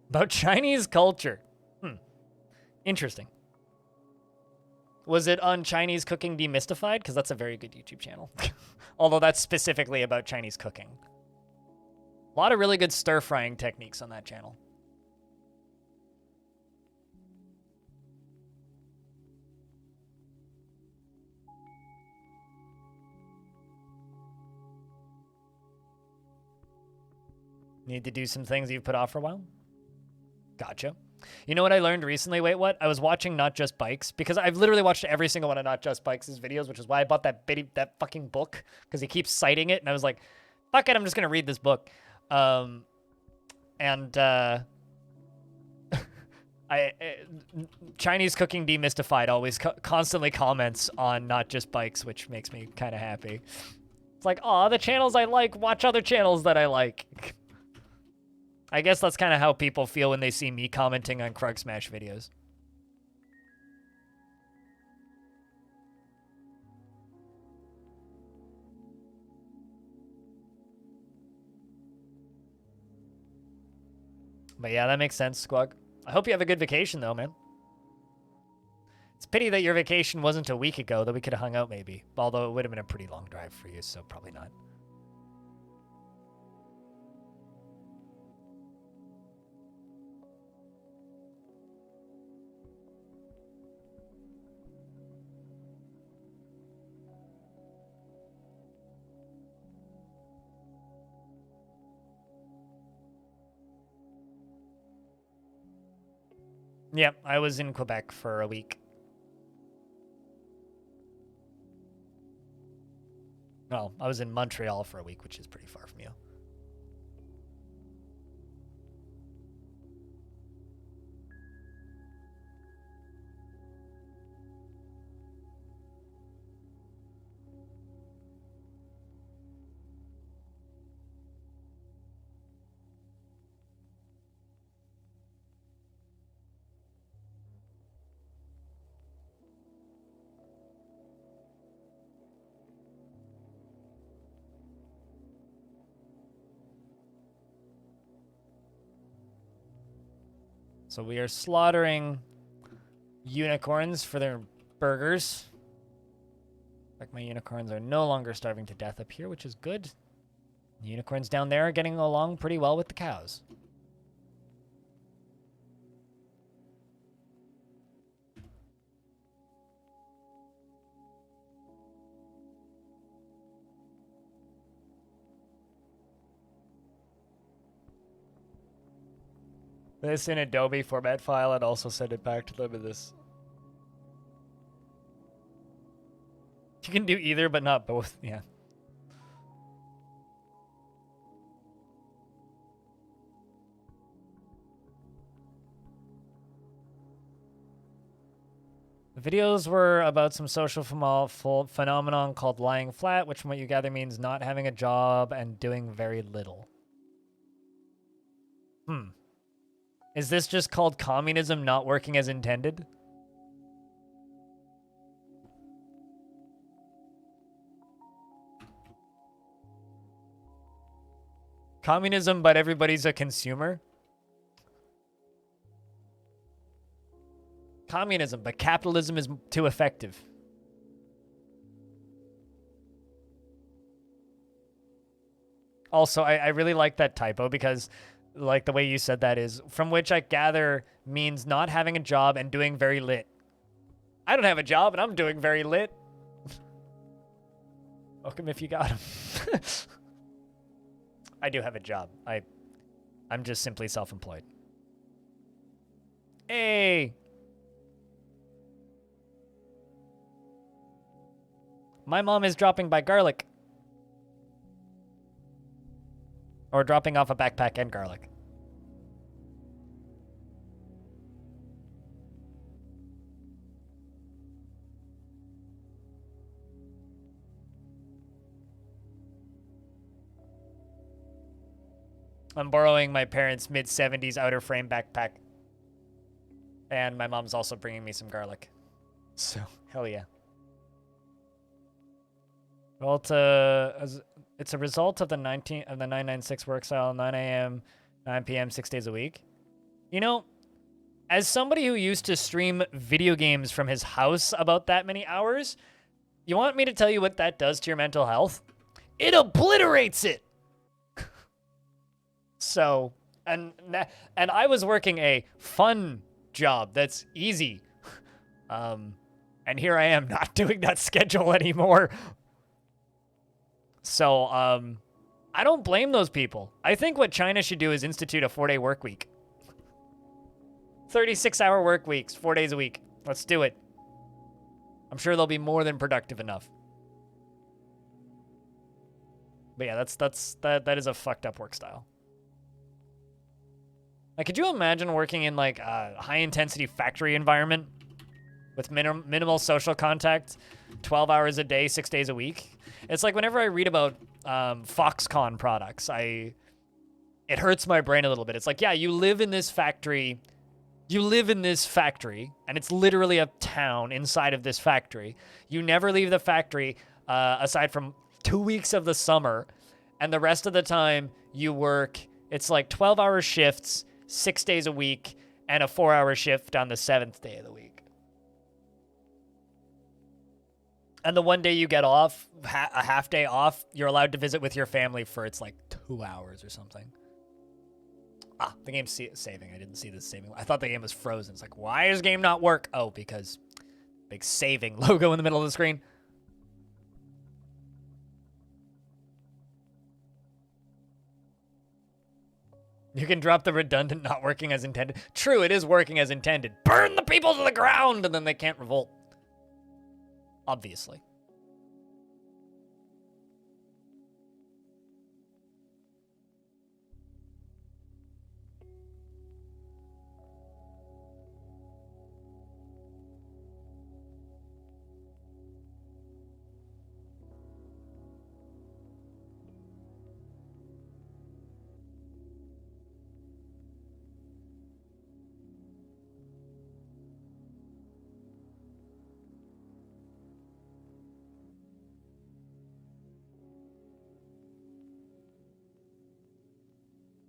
About Chinese culture. Interesting. Was it on Chinese Cooking Demystified? Because that's a very good YouTube channel. Although that's specifically about Chinese cooking. A lot of really good stir-frying techniques on that channel. Need to do some things you've put off for a while? Gotcha. You know what I learned recently? Wait, what? I was watching Not Just Bikes, because I've literally watched every single one of Not Just Bikes' videos, which is why I bought that fucking book, because he keeps citing it, and I was like, fuck it, I'm just going to read this book. Chinese Cooking Demystified always constantly comments on Not Just Bikes, which makes me kind of happy. It's like, aw, the channels I like, watch other channels that I like. I guess that's kind of how people feel when they see me commenting on Krug Smash videos. But yeah, that makes sense, Squug. I hope you have a good vacation, though, man. It's a pity that your vacation wasn't a week ago, that we could have hung out, maybe. Although it would have been a pretty long drive for you, so probably not. Yep, I was in Quebec for a week. Well, I was in Montreal for a week, which is pretty far from you. So we are slaughtering unicorns for their burgers. Like my unicorns are no longer starving to death up here, which is good. The unicorns down there are getting along pretty well with the cows. This in Adobe format file and also send it back to them in this. You can do either, but not both. Yeah. The videos were about some social phenomenon called lying flat, which from what you gather means not having a job and doing very little. Is this just called communism not working as intended? Communism, but everybody's a consumer? Communism, but capitalism is too effective. Also, I really like that typo because like the way you said that is, from which I gather means not having a job and doing very lit. I don't have a job and I'm doing very lit. Welcome if you got him. I do have a job. I'm just simply self-employed. Hey! My mom is dropping by garlic. Or dropping off a backpack and garlic. I'm borrowing my parents' mid-70s outer frame backpack. And my mom's also bringing me some garlic. So, hell yeah. Well, it's a result of the 996 work style, 9 a.m., 9 p.m., 6 days a week. You know, as somebody who used to stream video games from his house about that many hours, you want me to tell you what that does to your mental health? It obliterates it! So, and I was working a fun job that's easy. And here I am not doing that schedule anymore. So, I don't blame those people. I think what China should do is institute a 4-day work week. 36-hour work weeks, 4 days a week. Let's do it. I'm sure they'll be more than productive enough. But yeah, that is a fucked up work style. Like, could you imagine working in like a high-intensity factory environment with minimal social contact, 12 hours a day, 6 days a week? It's like whenever I read about Foxconn products, it hurts my brain a little bit. It's like, yeah, you live in this factory, and it's literally a town inside of this factory. You never leave the factory aside from 2 weeks of the summer, and the rest of the time you work. It's like 12-hour shifts, 6 days a week, and a 4-hour shift on the 7th day of the week. And the one day you get off, a half day off, you're allowed to visit with your family for, it's like 2 hours or something. Ah, the game's saving. I didn't see this saving. I thought the game was frozen. It's like, why does game not work? Oh, because big saving logo in the middle of the screen. You can drop the redundant not working as intended. True, it is working as intended. Burn the people to the ground, and then they can't revolt. Obviously.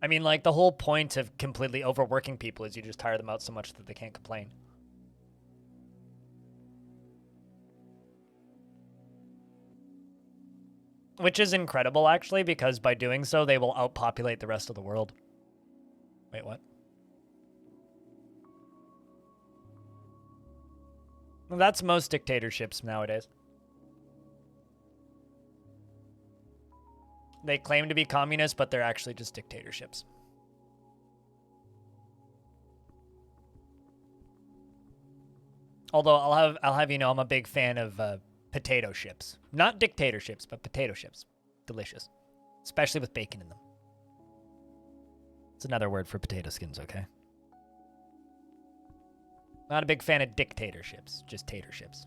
I mean, like, the whole point of completely overworking people is you just tire them out so much that they can't complain. Which is incredible, actually, because by doing so, they will outpopulate the rest of the world. Wait, what? Well, that's most dictatorships nowadays. They claim to be communist, but they're actually just dictatorships. Although I'll have you know, I'm a big fan of potato chips. Not dictatorships, but potato chips. Delicious. Especially with bacon in them. It's another word for potato skins, okay? Not a big fan of dictatorships, just tater chips.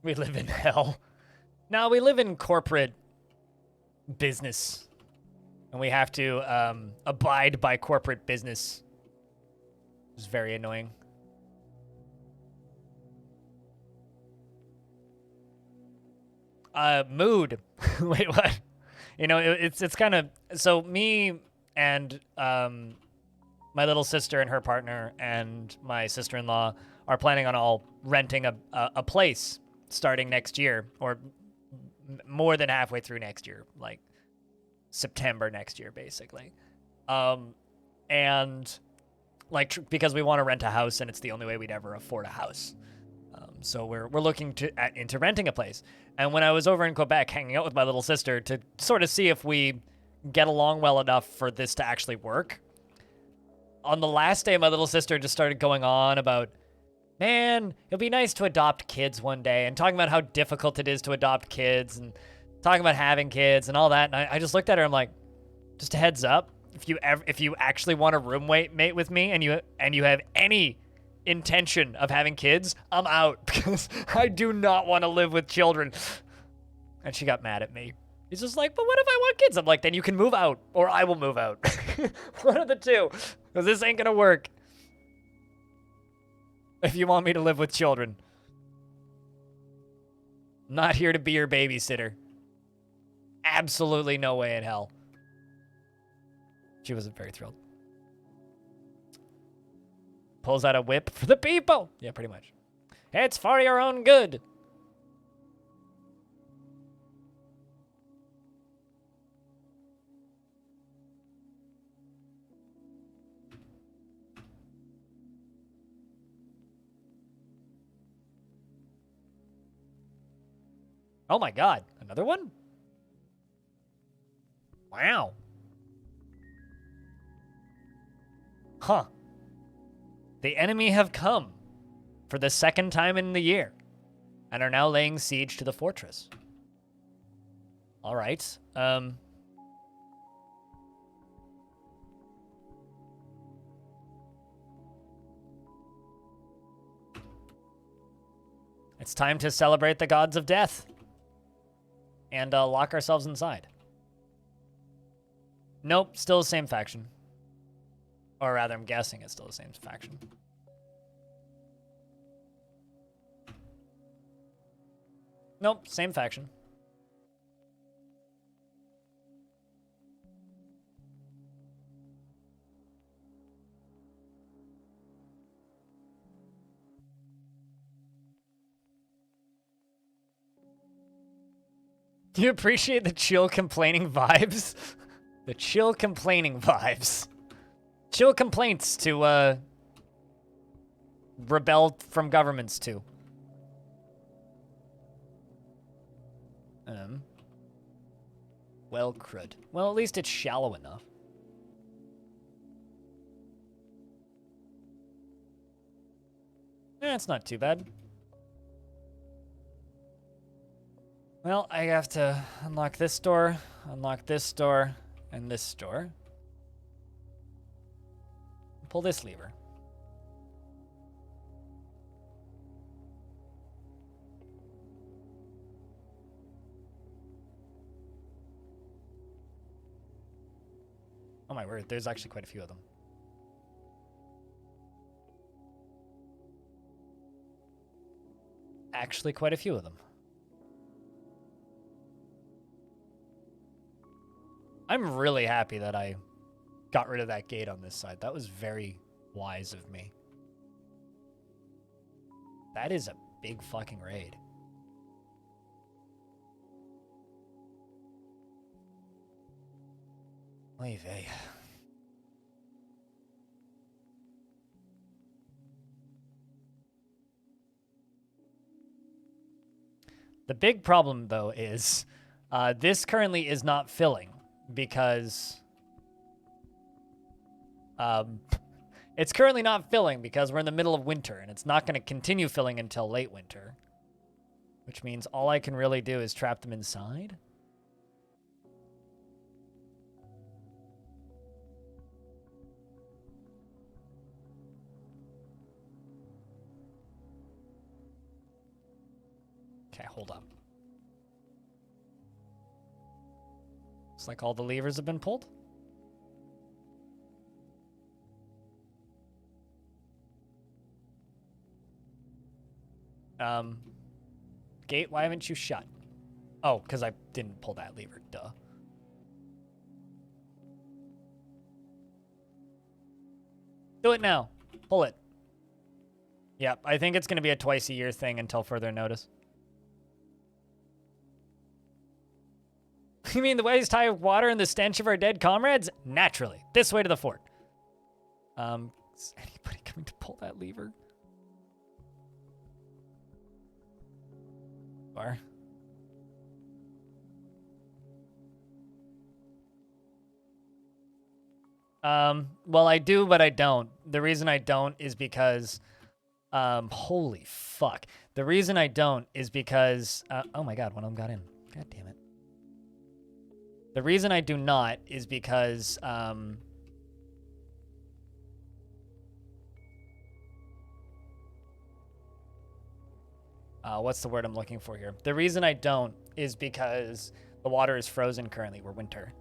We live in hell. No, we live in corporate business. And we have to abide by corporate business. It's very annoying. Mood. Wait, what? You know, it's kind of... So me and my little sister and her partner and my sister-in-law are planning on all renting a place starting next year, or more than halfway through next year, like September next year, basically. And like, because we want to rent a house, and it's the only way we'd ever afford a house. So we're looking into renting a place. And when I was over in Quebec hanging out with my little sister to sort of see if we get along well enough for this to actually work, on the last day, my little sister just started going on about, man, it'll be nice to adopt kids one day, and talking about how difficult it is to adopt kids, and talking about having kids and all that. And I just looked at her, I'm like, just a heads up, if you actually want a roommate with me, and you have any intention of having kids, I'm out, because I do not want to live with children. And she got mad at me. He's just like, but what if I want kids? I'm like, then you can move out, or I will move out. One of the two, because this ain't gonna work if you want me to live with children. I'm not here to be your babysitter. Absolutely no way in hell. She wasn't very thrilled. Pulls out a whip for the people. Yeah, pretty much. It's for your own good. Oh my god, another one? Wow. Huh. The enemy have come for the second time in the year and are now laying siege to the fortress. All right. It's time to celebrate the gods of death and lock ourselves inside. Nope, still the same faction. Or rather, I'm guessing it's still the same faction. Nope, same faction. Do you appreciate the chill complaining vibes? The chill complaining vibes. Chill complaints to, rebel from governments to. Well, crud. Well, at least it's shallow enough. It's not too bad. Well, I have to unlock this door, and this door. Pull this lever. Oh my word, there's actually quite a few of them. Actually quite a few of them. I'm really happy that I got rid of that gate on this side. That was very wise of me. That is a big fucking raid. Oy vey. The big problem, though, is this currently is not filling because it's currently not filling because we're in the middle of winter, and it's not going to continue filling until late winter, which means all I can really do is trap them inside. Okay, hold up. Looks like all the levers have been pulled. Gate, why haven't you shut? Oh, because I didn't pull that lever, duh. Do it now. Pull it. Yep, I think it's going to be a twice-a-year thing until further notice. You mean the waist high of water and the stench of our dead comrades? Naturally. This way to the fort. Is anybody coming to pull that lever? Or... well, I do, but I don't. The reason I don't is because, holy fuck. The reason I don't is because, oh my god, one of them got in. God damn it. The reason I do not is because, what's the word I'm looking for here? The reason I don't is because the water is frozen currently. We're winter.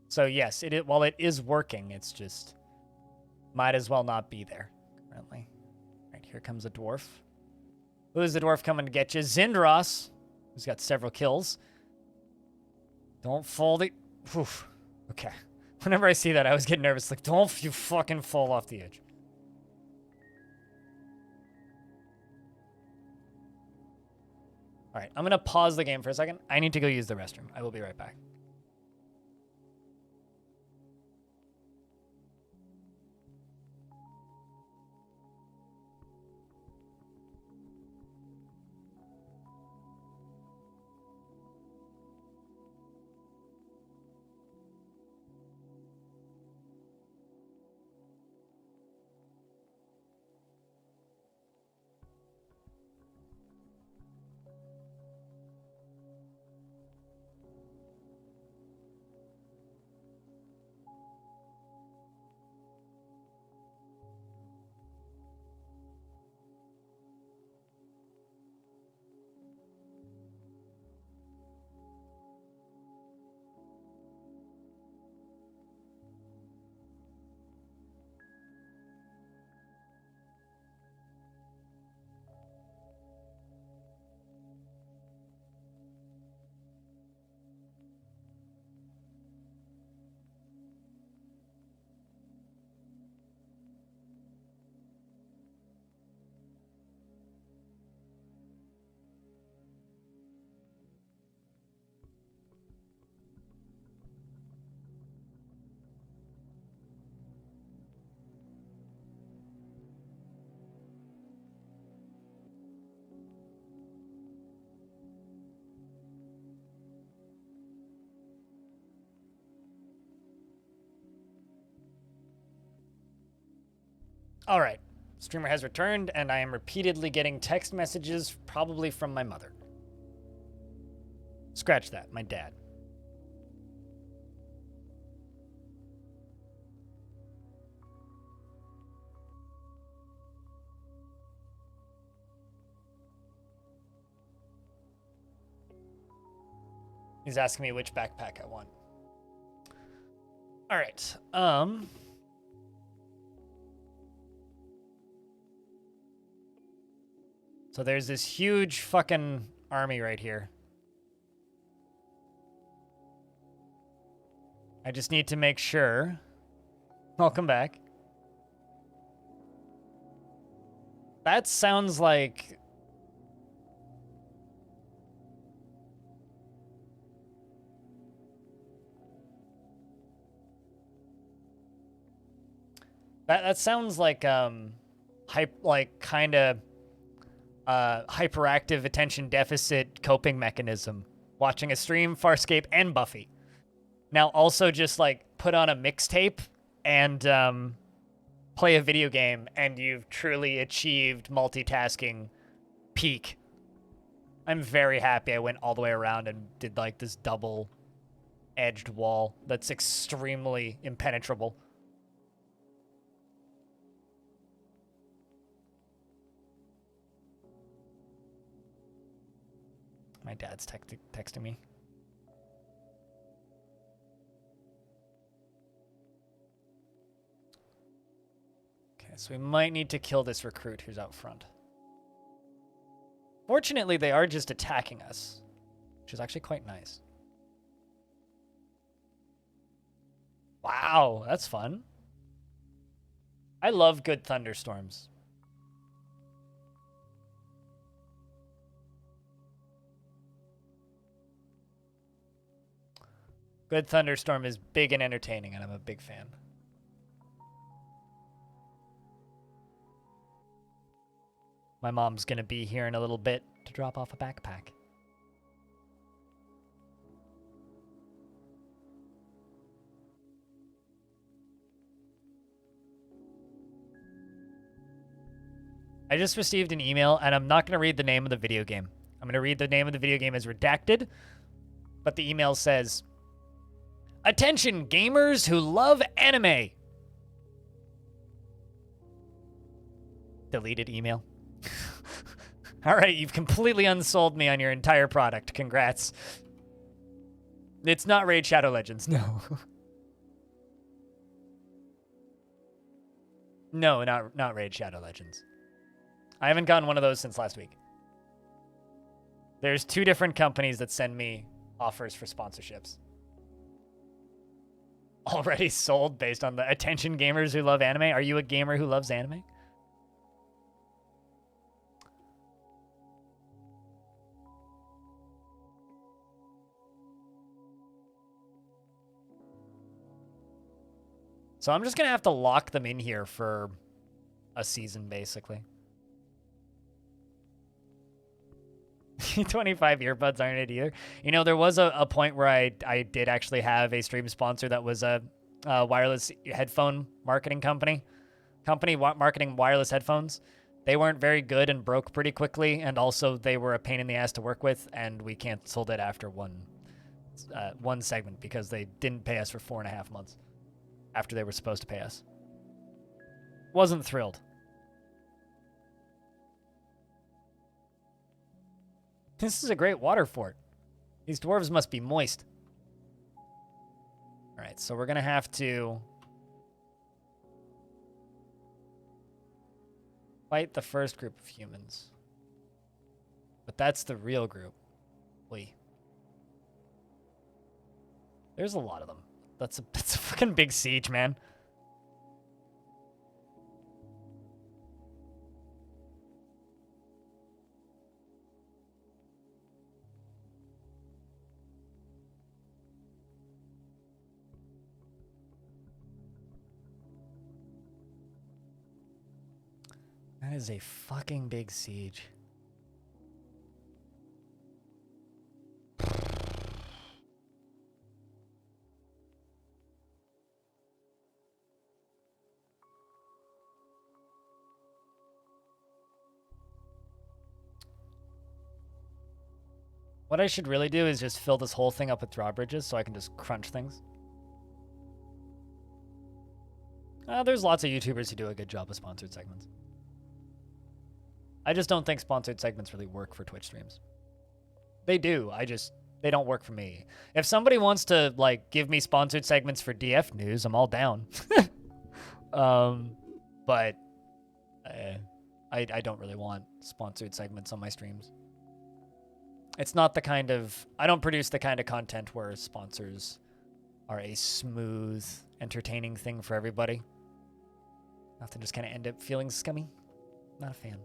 So yes, while it is working, it's just might as well not be there currently. All right, here comes a dwarf. Who's the dwarf coming to get you? Zindros, who's got several kills. Don't fold it. Oof. Okay. Whenever I see that, I always get nervous. Like, don't you fucking fall off the edge. All right, I'm going to pause the game for a second. I need to go use the restroom. I will be right back. All right. Streamer has returned, and I am repeatedly getting text messages, probably from my mother. Scratch that, my dad. He's asking me which backpack I want. All right. So there's this huge fucking army right here. I just need to make sure. Welcome back. That sounds like... That sounds like kind of hyperactive attention deficit coping mechanism. Watching a stream, Farscape, and Buffy. Now also just like put on a mixtape and play a video game, and you've truly achieved multitasking peak. I'm very happy I went all the way around and did like this double edged wall that's extremely impenetrable. My dad's texting me. Okay, so we might need to kill this recruit who's out front. Fortunately, they are just attacking us, which is actually quite nice. Wow, that's fun. I love good thunderstorms. Good thunderstorm is big and entertaining, and I'm a big fan. My mom's gonna be here in a little bit to drop off a backpack. I just received an email, and I'm not gonna read the name of the video game. I'm gonna read the name of the video game as redacted, but the email says, "Attention gamers who love anime." Deleted email. All right, you've completely unsold me on your entire product. Congrats. It's not Raid Shadow Legends, no. No, not Raid Shadow Legends. I haven't gotten one of those since last week. There's 2 different companies that send me offers for sponsorships. Already sold based on the attention gamers who love anime. Are you a gamer who loves anime? So I'm just going to have to lock them in here for a season, basically. 25 earbuds aren't it either. You know, there was a point where I did actually have a stream sponsor that was a wireless headphone marketing company marketing wireless headphones. They weren't very good and broke pretty quickly, and also they were a pain in the ass to work with, and we canceled it after one segment because they didn't pay us for 4.5 months after they were supposed to pay us. Wasn't thrilled. This is a great water fort. These dwarves must be moist. All right, so we're going to have to fight the first group of humans. But that's the real group. There's a lot of them. That's a fucking big siege, man. That is a fucking big siege. What I should really do is just fill this whole thing up with drawbridges so I can just crunch things. There's lots of YouTubers who do a good job of sponsored segments. I just don't think sponsored segments really work for Twitch streams. They do. They don't work for me. If somebody wants to, like, give me sponsored segments for DF news, I'm all down. But I don't really want sponsored segments on my streams. It's not the kind of... I don't produce the kind of content where sponsors are a smooth, entertaining thing for everybody. Nothing just kind of end up feeling scummy. Not a fan.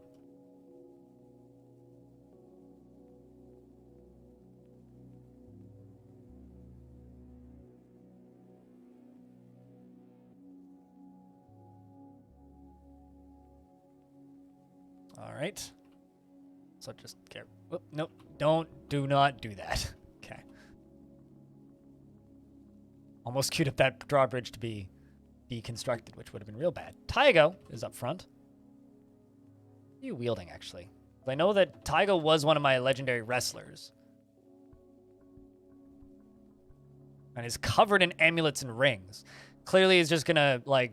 All right. So just get... Whoop, nope. Do not do that. Okay. Almost queued up that drawbridge to be deconstructed, which would have been real bad. Tygo is up front. What are you wielding, actually? I know that Tygo was one of my legendary wrestlers. And is covered in amulets and rings. Clearly he's just gonna, like,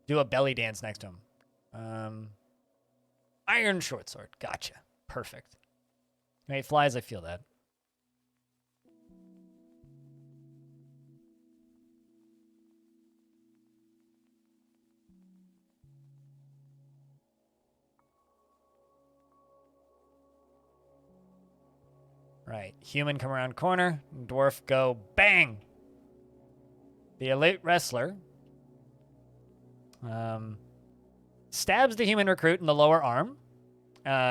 do a belly dance next to him. Iron short sword. Gotcha. Perfect. Hey, flies, I feel that. Right. Human come around corner. Dwarf go bang. The elite wrestler stabs the human recruit in the lower arm,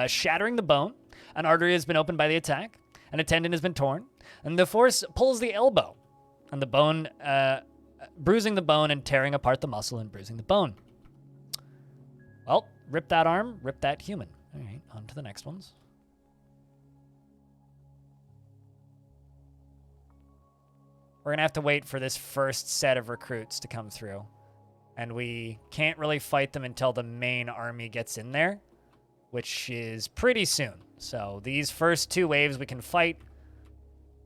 shattering the bone. An artery has been opened by the attack, and a tendon has been torn, and the force pulls the elbow, and the bone, bruising the bone and tearing apart the muscle and bruising the bone. Well, rip that arm, rip that human. All right, on to the next ones. We're going to have to wait for this first set of recruits to come through. And we can't really fight them until the main army gets in there, which is pretty soon. So these first two waves we can fight.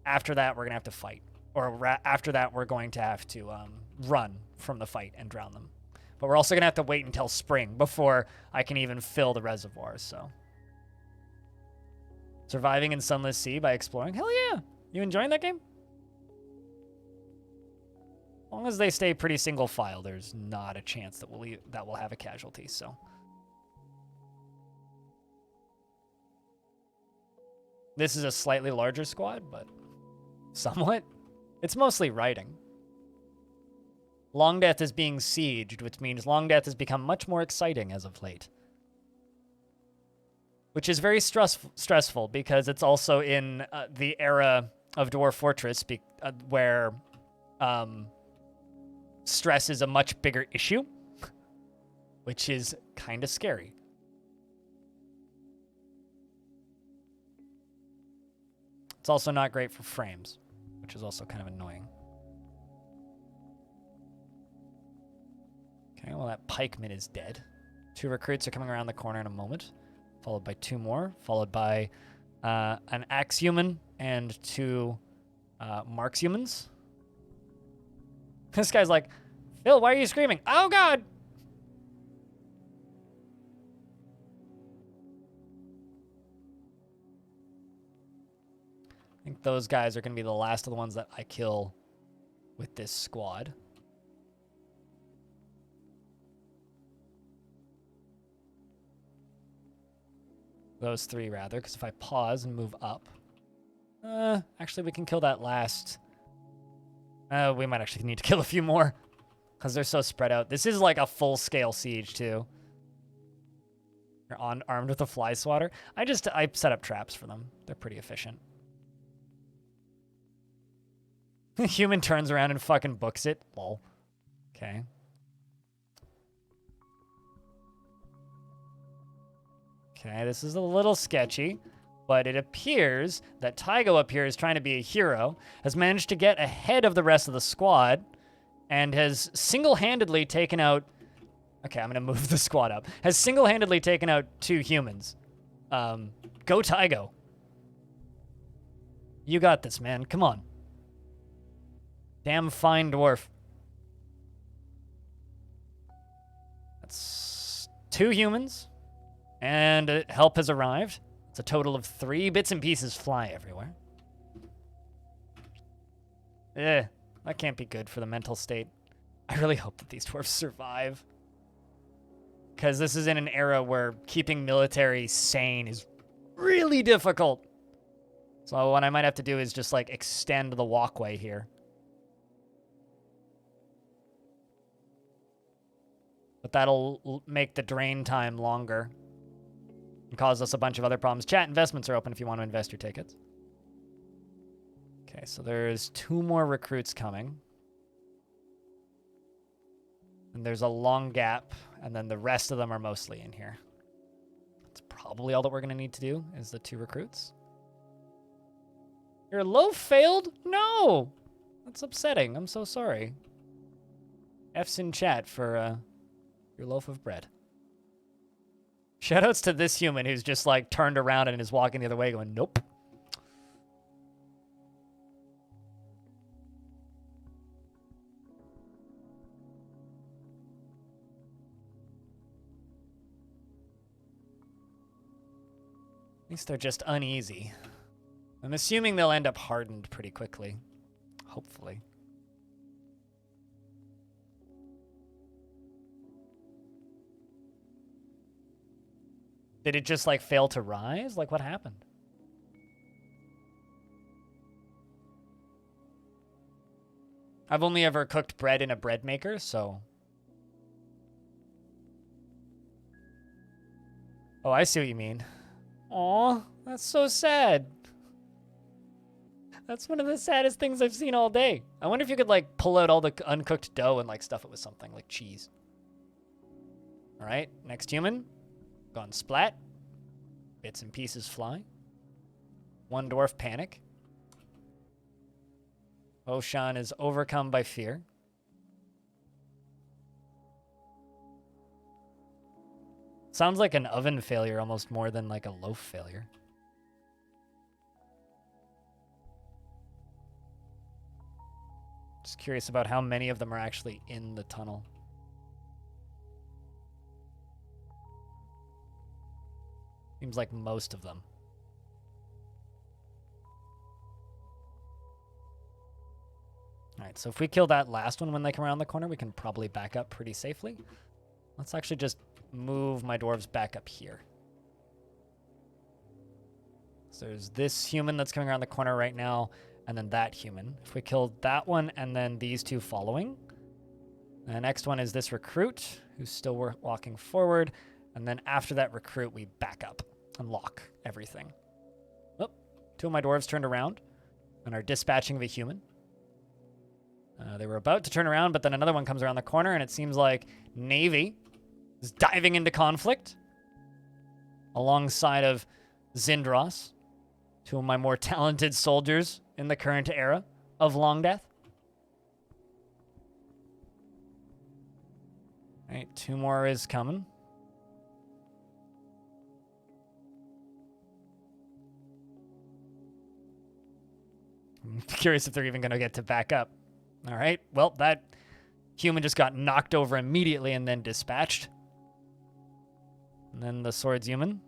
After that, we're going to have to fight. Or after that, we're going to have to run from the fight and drown them. But we're also going to have to wait until spring before I can even fill the reservoirs, so. Surviving in Sunless Sea by exploring? Hell yeah! You enjoying that game? As long as they stay pretty single file, there's not a chance that we'll have a casualty, so. This is a slightly larger squad, but somewhat. It's mostly riding. Longdeath is being sieged, which means Longdeath has become much more exciting as of late. Which is very stressful because it's also in the era of Dwarf Fortress where stress is a much bigger issue, which is kind of scary. It's also not great for frames, which is also kind of annoying. Okay, well, that pikeman is dead. 2 recruits are coming around the corner in a moment, followed by 2 more, followed by an axe human and 2 marks humans. This guy's like, Phil, why are you screaming? Oh, God! I think those guys are going to be the last of the ones that I kill with this squad. Those 3, rather, because if I pause and move up... actually, we can kill that last... we might actually need to kill a few more, because they're so spread out. This is like a full-scale siege, too. You're armed with a fly swatter. I set up traps for them. They're pretty efficient. Human turns around and fucking books it. Lol. Okay. Okay, this is a little sketchy, but it appears that Tygo up here is trying to be a hero, has managed to get ahead of the rest of the squad, and has single-handedly taken out... Okay, I'm going to move the squad up. Has single-handedly taken out 2 humans. Go Tygo. You got this, man. Come on. Damn fine dwarf. That's 2 humans. And help has arrived. It's a total of 3 bits and pieces fly everywhere. That can't be good for the mental state. I really hope that these dwarves survive. Because this is in an era where keeping military sane is really difficult. So what I might have to do is just, like, extend the walkway here. But that'll make the drain time longer. And cause us a bunch of other problems. Chat, investments are open if you want to invest your tickets. Okay, so there's 2 more recruits coming. And there's a long gap, and then the rest of them are mostly in here. That's probably all that we're going to need to do, is the 2 recruits. Your loaf failed? No! That's upsetting. I'm so sorry. F's in chat for your loaf of bread. Shoutouts to this human who's just, like, turned around and is walking the other way going, nope. At least they're just uneasy. I'm assuming they'll end up hardened pretty quickly. Hopefully. Did it just, like, fail to rise? Like, what happened? I've only ever cooked bread in a bread maker, so... Oh, I see what you mean. Aw, that's so sad. That's one of the saddest things I've seen all day. I wonder if you could, like, pull out all the uncooked dough and, like, stuff it with something, like cheese. All right, next human. Gone splat. Bits and pieces fly. 1 dwarf panic. Oshan is overcome by fear. Sounds like an oven failure almost more than like a loaf failure. Just curious about how many of them are actually in the tunnel. Seems like most of them. All right, so if we kill that last one when they come around the corner, we can probably back up pretty safely. Let's actually just move my dwarves back up here. So there's this human that's coming around the corner right now, and then that human. If we kill that one and then these 2 following. The next one is this recruit who's still walking forward. And then after that recruit, we back up and lock everything. Oh, 2 of my dwarves turned around and are dispatching of a human. They were about to turn around, but then another one comes around the corner, and it seems like Navy is diving into conflict alongside of Zindros, 2 of my more talented soldiers in the current era of Longdeath. All right, 2 more is coming. I'm curious if they're even going to get to back up. All right, well, that human just got knocked over immediately and then dispatched. And then the swords human,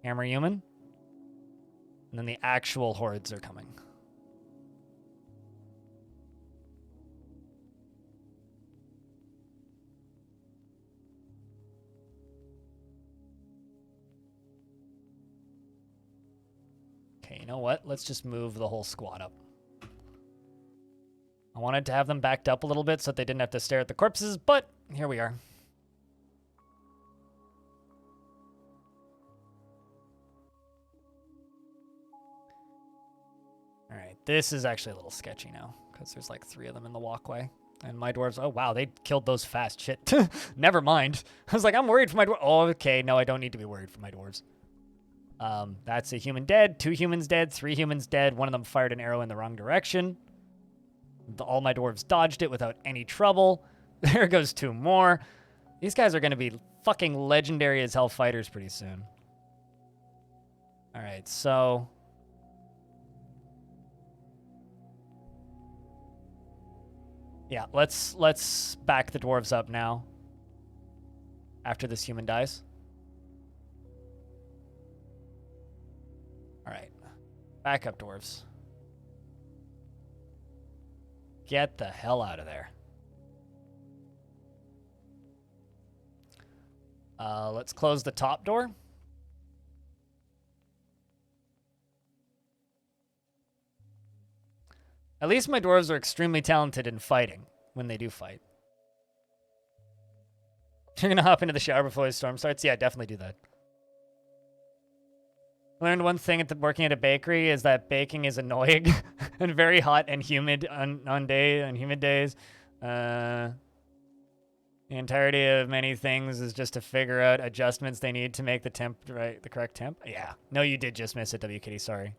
hammer human, and then the actual hordes are coming. Okay, you know what? Let's just move the whole squad up. I wanted to have them backed up a little bit so that they didn't have to stare at the corpses, but here we are. All right, this is actually a little sketchy now because there's like 3 of them in the walkway. And my dwarves, oh wow, they killed those fast. Shit. Never mind. I was like, I'm worried for my dwarves. Oh, okay, no, I don't need to be worried for my dwarves. That's a human dead, 2 humans dead, 3 humans dead. One of them fired an arrow in the wrong direction. All my dwarves dodged it without any trouble. There goes 2 more. These guys are going to be fucking legendary as hell fighters pretty soon. All right, so Yeah, let's back the dwarves up now. After this human dies. All right. Back up, dwarves. Get the hell out of there. Let's close the top door. At least my dwarves are extremely talented in fighting when they do fight. You're gonna hop into the shower before the storm starts? Yeah, definitely do that. I learned one thing working at a bakery is that baking is annoying and very hot and humid on humid days. The entirety of many things is just to figure out adjustments they need to make the the correct temp. Yeah. No, you did just miss it, W Kitty. Sorry.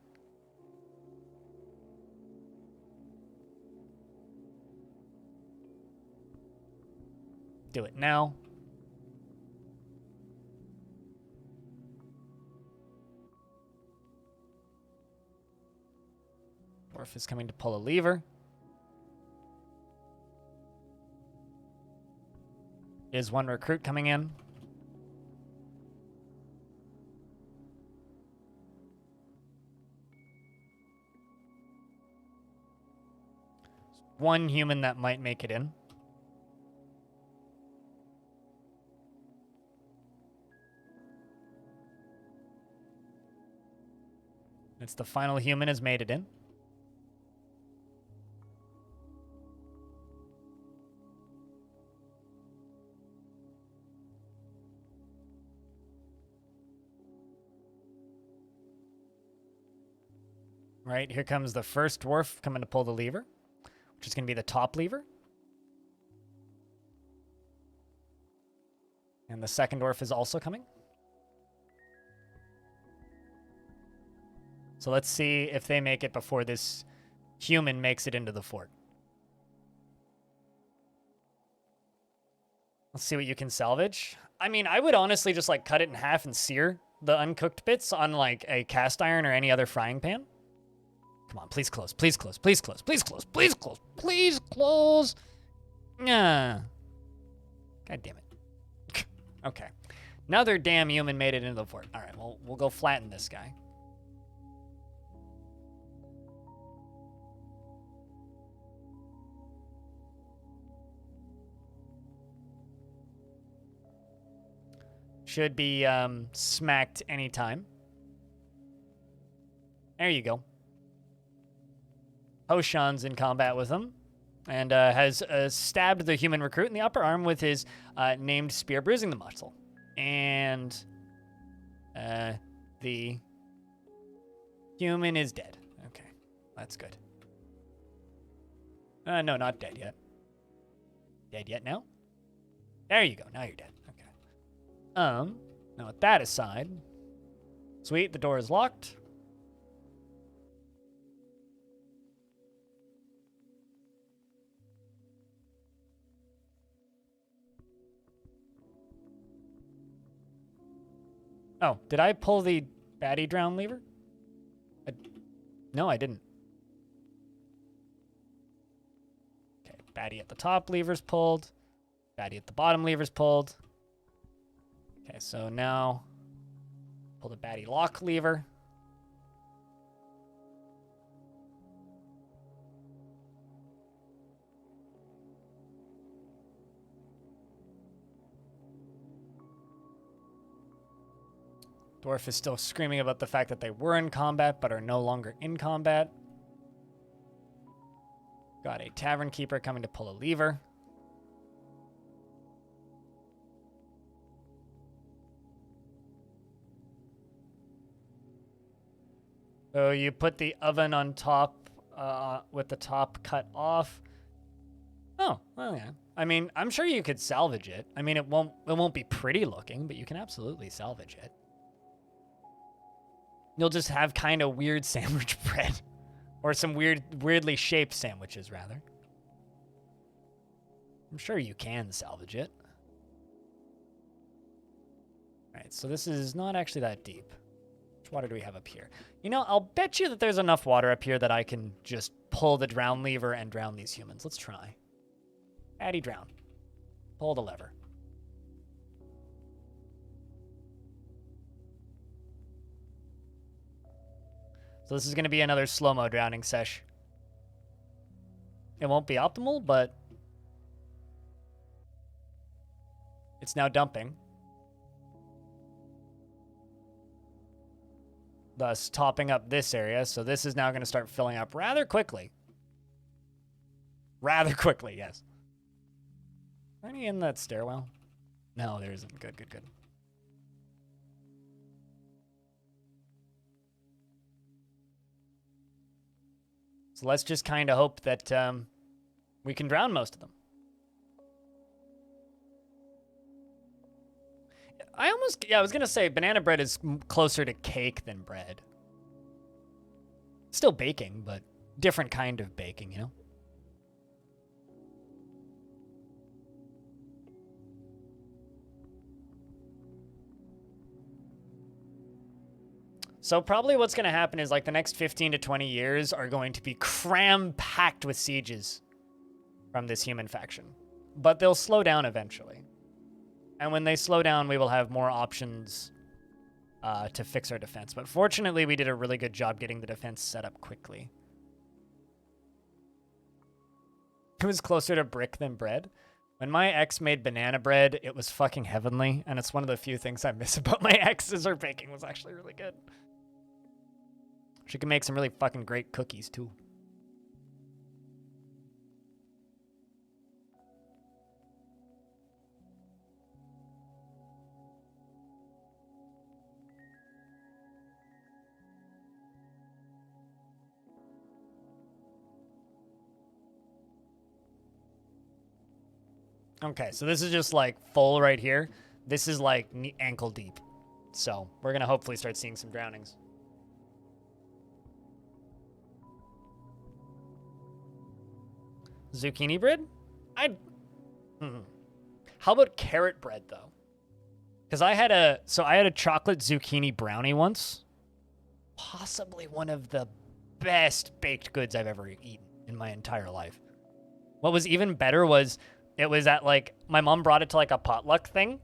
Do it now. Dwarf is coming to pull a lever. Is one recruit coming in? One human that might make it in. It's the final human has made it in. Right, here comes the first dwarf coming to pull the lever, which is going to be the top lever. And the second dwarf is also coming. So let's see if they make it before this human makes it into the fort. Let's see what you can salvage. I mean, I would honestly just like cut it in half and sear the uncooked bits on like a cast iron or any other frying pan. Come on, please close, please close, please close, please close, please close, please close. Yeah. God damn it. Okay. Another damn human made it into the fort. All right, well, we'll go flatten this guy. Should be smacked anytime. There you go. Hoshan's in combat with him and has stabbed the human recruit in the upper arm with his named spear, bruising the muscle. And the human is dead. Okay, that's good. No, not dead yet. Dead yet now? There you go. Now you're dead. Okay. Now with that aside, sweet, the door is locked. Oh, did I pull the baddie drown lever? No, I didn't. Okay, baddie at the top lever's pulled. Baddie at the bottom lever's pulled. Okay, so now pull the baddie lock lever. Dwarf is still screaming about the fact that they were in combat but are no longer in combat. Got a tavern keeper coming to pull a lever. So you put the oven on top with the top cut off. Oh, well, yeah. I mean, I'm sure you could salvage it. I mean, it won't be pretty looking, but you can absolutely salvage it. You'll just have kind of weird sandwich bread. Or some weirdly shaped sandwiches, rather. I'm sure you can salvage it. Alright, so this is not actually that deep. Which water do we have up here? You know, I'll bet you that there's enough water up here that I can just pull the drown lever and drown these humans. Let's try. Addy drown. Pull the lever. So this is going to be another slow-mo drowning sesh. It won't be optimal, but it's now dumping. Thus topping up this area, so this is now going to start filling up rather quickly. Rather quickly, yes. Are any in that stairwell? No, there isn't. Good, good, good. So let's just kind of hope that we can drown most of them. I was going to say banana bread is closer to cake than bread. Still baking, but different kind of baking, you know? So probably what's going to happen is like the next 15 to 20 years are going to be cram-packed with sieges from this human faction. But they'll slow down eventually. And when they slow down, we will have more options to fix our defense. But fortunately, we did a really good job getting the defense set up quickly. It was closer to brick than bread. When my ex made banana bread, it was fucking heavenly. And it's one of the few things I miss about my ex is her baking was actually really good. She can make some really fucking great cookies, too. Okay, so this is just like full right here. This is like ankle deep. So we're going to hopefully start seeing some drownings. Zucchini bread? How about carrot bread though? Because I had a chocolate zucchini brownie once. Possibly one of the best baked goods I've ever eaten in my entire life. What was even better was it was at like my mom brought it to like a potluck thing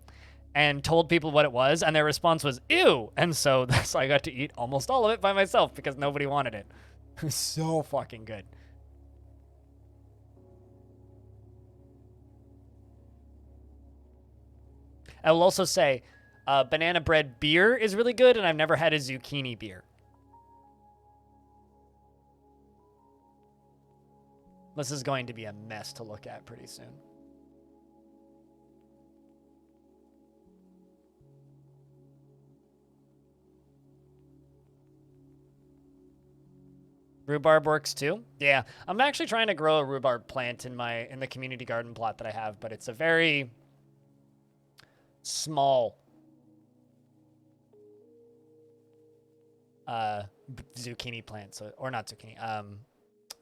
and told people what it was, and their response was ew. And so I got to eat almost all of it by myself because nobody wanted it. It was so fucking good. I will also say banana bread beer is really good, and I've never had a zucchini beer. This is going to be a mess to look at pretty soon. Rhubarb works too? Yeah, I'm actually trying to grow a rhubarb plant in the community garden plot that I have, but it's a very small zucchini plant, so or not zucchini,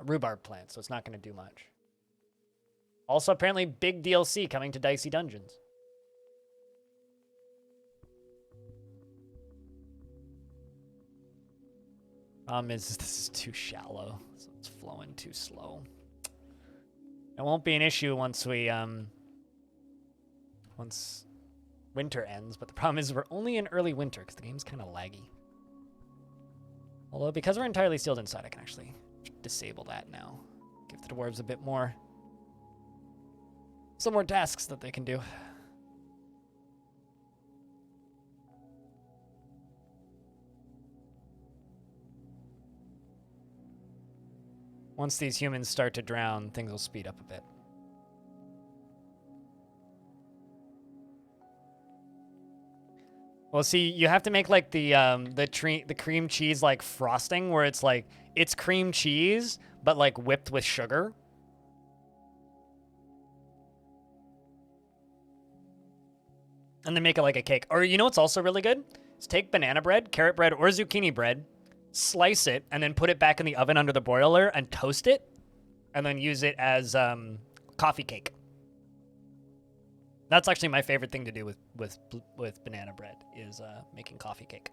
rhubarb plant, so it's not going to do much. Also, apparently, big DLC coming to Dicey Dungeons. Is this is too shallow, so it's flowing too slow. It won't be an issue once once winter ends, but the problem is we're only in early winter because the game's kind of laggy. Although because we're entirely sealed inside, I can actually disable that now. Give the dwarves a bit more, some more tasks that they can do. Once these humans start to drown, things will speed up a bit. Well, see, you have to make like the cream cheese like frosting, where it's like it's cream cheese but like whipped with sugar. And then make it like a cake. Or you know what's also really good? Is take banana bread, carrot bread, or zucchini bread, slice it, and then put it back in the oven under the broiler and toast it, and then use it as coffee cake. That's actually my favorite thing to do with banana bread is making coffee cake.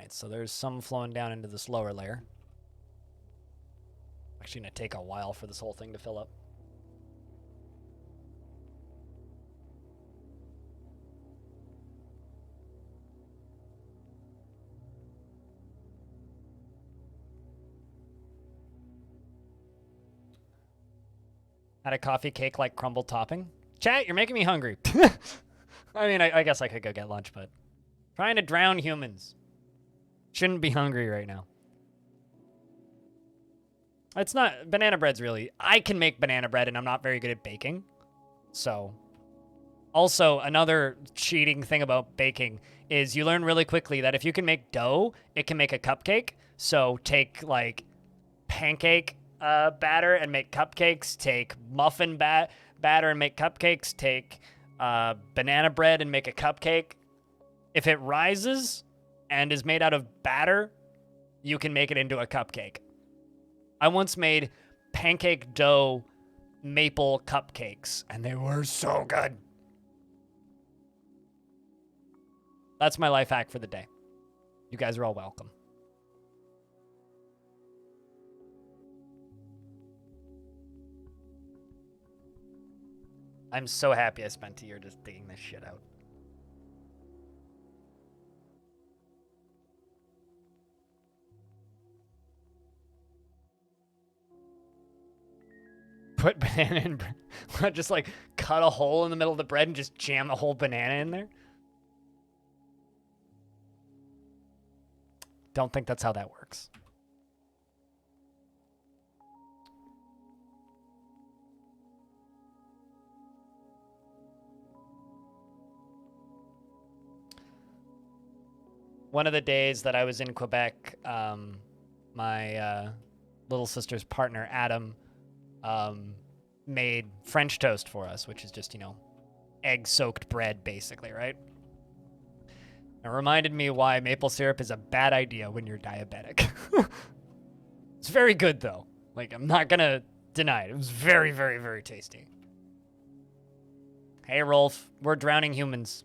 right, so there's some flowing down into this lower layer. Actually gonna take a while for this whole thing to fill up. Had a coffee cake like crumble topping. Chat, you're making me hungry. I mean, I guess I could go get lunch, but trying to drown humans. Shouldn't be hungry right now. It's not, banana bread's really, I can make banana bread and I'm not very good at baking. So, also another cheating thing about baking is you learn really quickly that if you can make dough, it can make a cupcake. So take like pancake batter and make cupcakes, take muffin batter and make cupcakes, take banana bread and make a cupcake. If it rises and is made out of batter, you can make it into a cupcake. I once made pancake dough maple cupcakes, and they were so good. That's my life hack for the day. You guys are all welcome. I'm so happy I spent a year just digging this shit out. Put banana in bread. Just like cut a hole in the middle of the bread and just jam the whole banana in there. Don't think that's how that works. One of the days that I was in Quebec, my little sister's partner, Adam, made French toast for us, which is just, you know, egg-soaked bread, basically, right? It reminded me why maple syrup is a bad idea when you're diabetic. It's very good, though. Like, I'm not gonna deny it. It was very, very, very tasty. Hey, Rolf. We're drowning humans.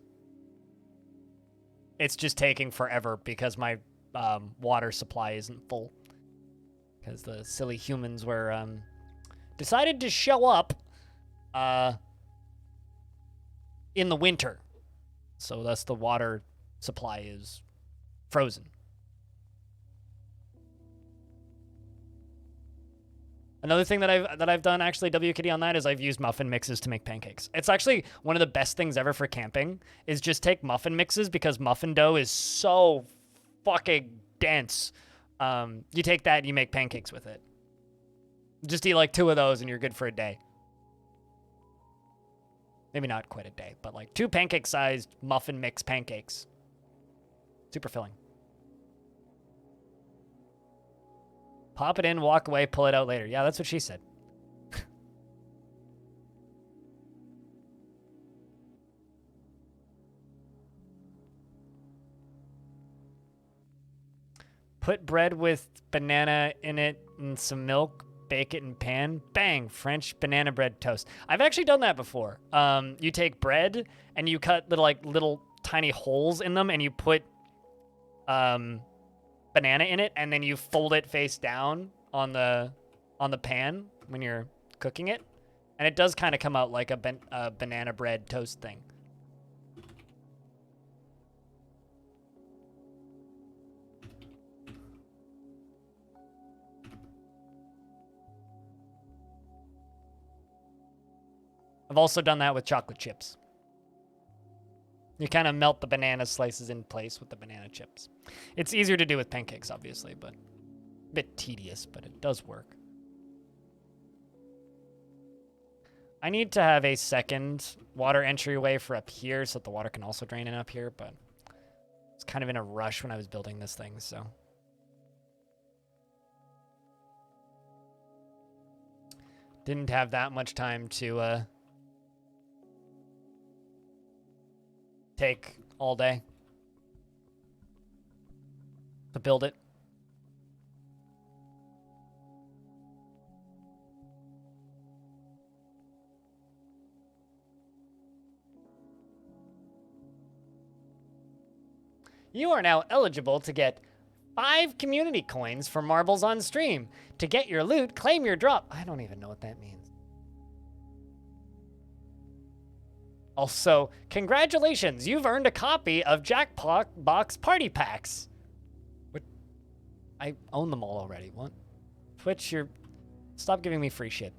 It's just taking forever because my water supply isn't full. Because the silly humans were decided to show up in the winter. So thus the water supply is frozen. Another thing that I've done actually, WKD, on that is I've used muffin mixes to make pancakes. It's actually one of the best things ever for camping is just take muffin mixes because muffin dough is so fucking dense. You take that and you make pancakes with it. Just eat like 2 of those and you're good for a day. Maybe not quite a day, but like 2 pancake-sized muffin mix pancakes. Super filling. Pop it in, walk away, pull it out later. Yeah, that's what she said. Put bread with banana in it and some milk, bake it in pan. Bang, French banana bread toast. I've actually done that before. You take bread and you cut little tiny holes in them and you put banana in it, and then you fold it face down on the pan when you're cooking it, and it does kind of come out like a banana bread toast thing. I've also done that with chocolate chips. You kind of melt the banana slices in place with the banana chips. It's easier to do with pancakes, obviously, but a bit tedious, but it does work. I need to have a second water entryway for up here so that the water can also drain in up here, but I was kind of in a rush when I was building this thing, so. Didn't have that much time to take all day to build it. You are now eligible to get 5 community coins for marbles on stream. To get your loot, claim your drop. I don't even know what that means. Also, congratulations, you've earned a copy of Jackbox Party Packs. What? I own them all already. What? Twitch, you're... Stop giving me free shit.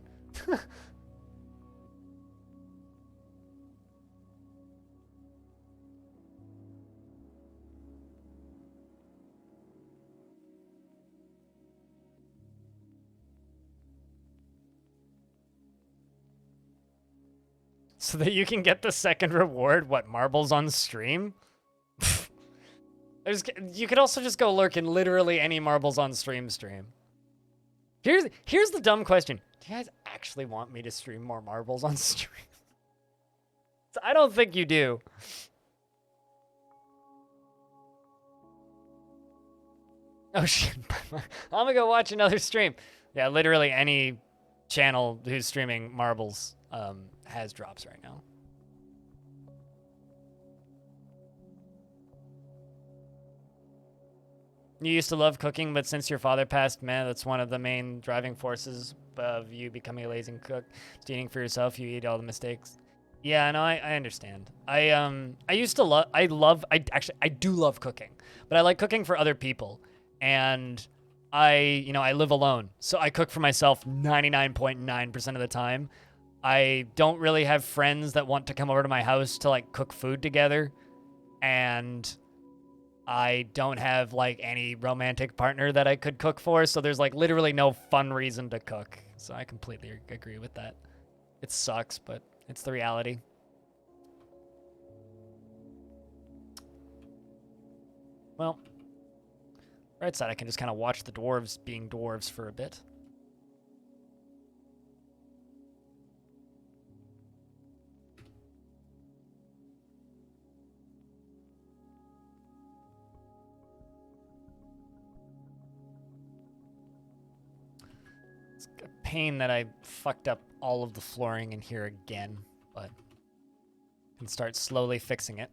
So that you can get the second reward, what, marbles on stream? You could also just go lurk in literally any marbles on stream. Here's the dumb question. Do you guys actually want me to stream more marbles on stream? I don't think you do. Oh shit. I'm gonna go watch another stream. Yeah, literally any channel who's streaming marbles has drops right now. You used to love cooking, but since your father passed, man, that's one of the main driving forces of you becoming a lazy cook. It's eating for yourself, you eat all the mistakes. Yeah, no, I understand. I used to I do love cooking, but I like cooking for other people. And I live alone, so I cook for myself 99.9% of the time. I don't really have friends that want to come over to my house to like cook food together, and I don't have like any romantic partner that I could cook for, so there's like literally no fun reason to cook. So I completely agree with that. It sucks, but it's the reality. Well, right side, I can just kind of watch the dwarves being dwarves for a bit. It's a pain that I fucked up all of the flooring in here again, but I can start slowly fixing it.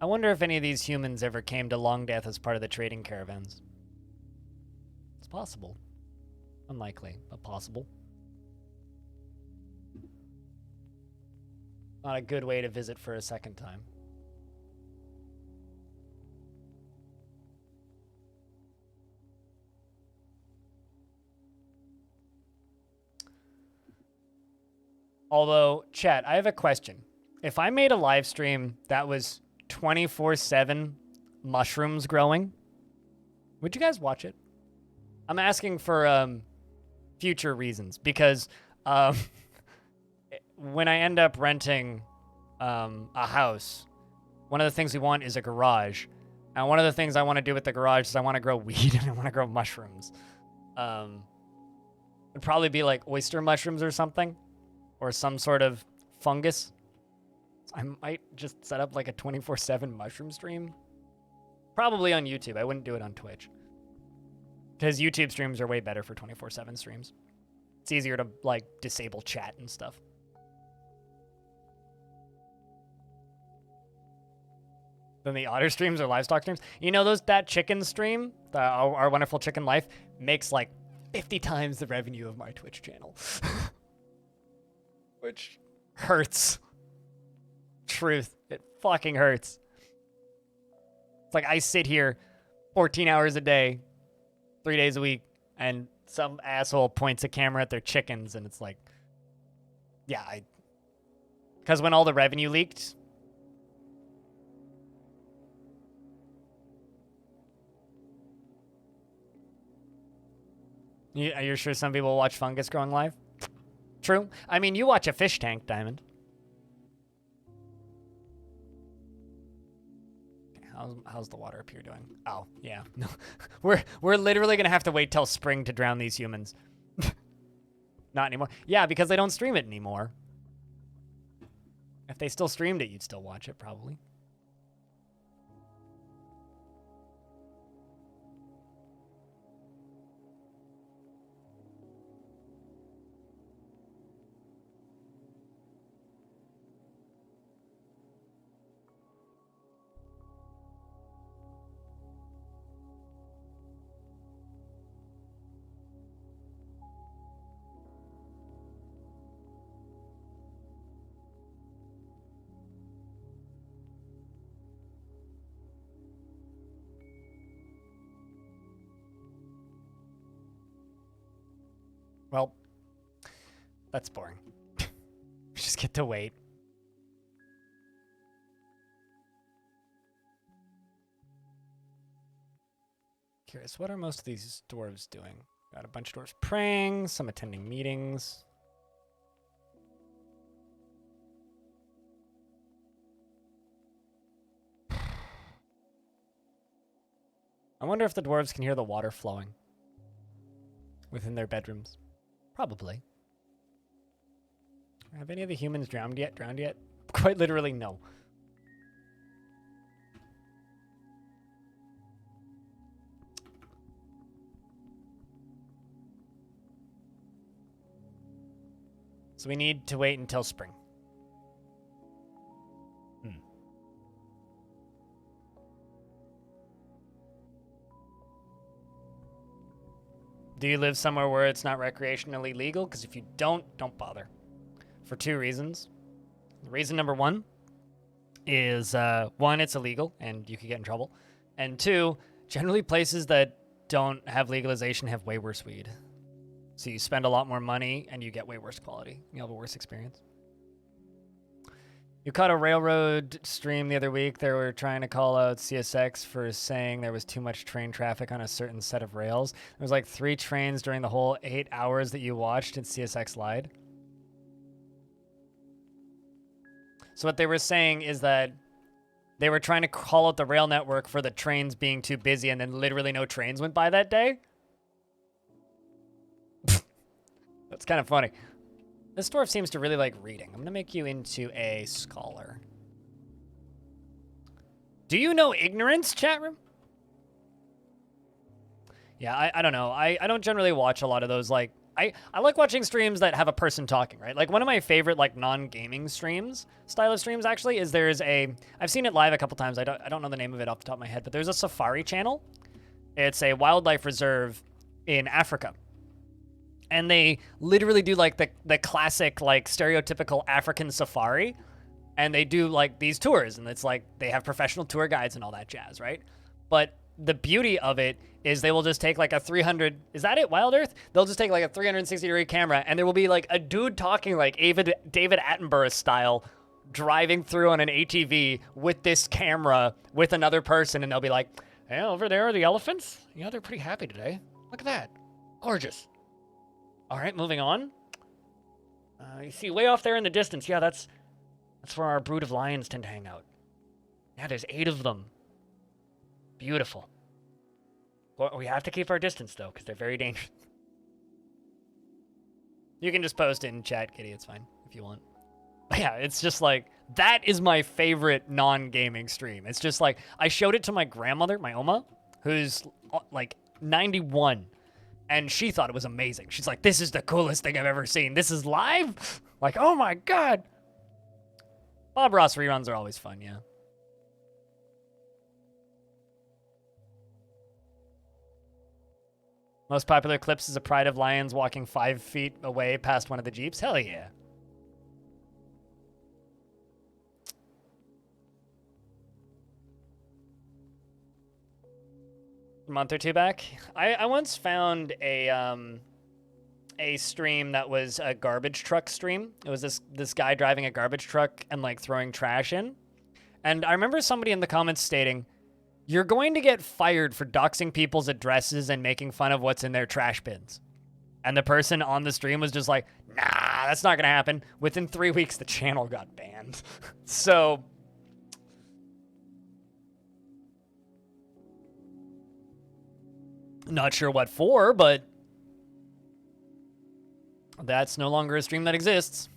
I wonder if any of these humans ever came to Longdeath as part of the trading caravans. It's possible. Unlikely, but possible. Not a good way to visit for a second time. Although, chat, I have a question. If I made a live stream that was 24/7 mushrooms growing, would you guys watch it? I'm asking for future reasons, because when I end up renting a house, one of the things we want is a garage, and one of the things I want to do with the garage is I want to grow weed and I want to grow mushrooms. It'd probably be like oyster mushrooms or something, or some sort of fungus. I might just set up like a 24/7 mushroom stream. Probably on YouTube. I wouldn't do it on Twitch, because YouTube streams are way better for 24/7 streams. It's easier to like disable chat and stuff. Than the otter streams or livestock streams. You know, that chicken stream, our wonderful chicken life, makes like 50 times the revenue of my Twitch channel. Which hurts. Truth. It fucking hurts. It's like I sit here 14 hours a day, 3 days a week, and some asshole points a camera at their chickens, and it's like, yeah, because when all the revenue leaked, are you sure some people watch fungus growing live? True. I mean, you watch a fish tank, Diamond. How's the water up here doing? Oh, yeah. No. We're literally gonna have to wait till spring to drown these humans. Not anymore. Yeah, because they don't stream it anymore. If they still streamed it, you'd still watch it, probably. Well, that's boring. Just get to wait. Curious, what are most of these dwarves doing? Got a bunch of dwarves praying, some attending meetings. I wonder if the dwarves can hear the water flowing within their bedrooms. Probably. Have any of the humans drowned yet? Quite literally, no. So we need to wait until spring. Do you live somewhere where it's not recreationally legal? Because if you don't bother. For two reasons. Reason number one is, one, it's illegal and you could get in trouble. And two, generally places that don't have legalization have way worse weed. So you spend a lot more money and you get way worse quality. You have a worse experience. You caught a railroad stream the other week. They were trying to call out CSX for saying there was too much train traffic on a certain set of rails. There was like 3 trains during the whole 8 hours that you watched, and CSX lied. So what they were saying is that they were trying to call out the rail network for the trains being too busy, and then literally no trains went by that day. That's kind of funny. This dwarf seems to really like reading. I'm going to make you into a scholar. Do you know ignorance, chat room? Yeah, I don't know. I don't generally watch a lot of those, like... I like watching streams that have a person talking, right? Like, one of my favorite, like, non-gaming streams, style of streams, actually, is there's a... I've seen it live a couple times. I don't know the name of it off the top of my head, but there's a safari channel. It's a wildlife reserve in Africa. And they literally do, like, the classic, like, stereotypical African safari. And they do, like, these tours. And it's like, they have professional tour guides and all that jazz, right? But the beauty of it is they will just take, like, a 300... Is that it, Wild Earth? They'll just take, like, a 360-degree camera, and there will be, like, a dude talking, like, David Attenborough style, driving through on an ATV with this camera with another person, and they'll be like, hey, over there are the elephants. You know, they're pretty happy today. Look at that. Gorgeous. All right, moving on. You see way off there in the distance. Yeah, that's where our brood of lions tend to hang out. Yeah, there's 8 of them. Beautiful. Well, we have to keep our distance, though, because they're very dangerous. You can just post it in chat, Kitty. It's fine if you want. But yeah, it's just like, that is my favorite non-gaming stream. It's just like, I showed it to my grandmother, my Oma, who's like 91. And she thought it was amazing. She's like, this is the coolest thing I've ever seen. This is live? Like, oh my God. Bob Ross reruns are always fun, yeah. Most popular clips is a pride of lions walking 5 feet away past one of the Jeeps. Hell yeah. A month or two back, I once found a stream that was a garbage truck stream. It was this guy driving a garbage truck and like throwing trash in. And I remember somebody in the comments stating, you're going to get fired for doxing people's addresses and making fun of what's in their trash bins. And the person on the stream was just like, nah, that's not going to happen. Within 3 weeks, the channel got banned. So... Not sure what for, but that's no longer a stream that exists.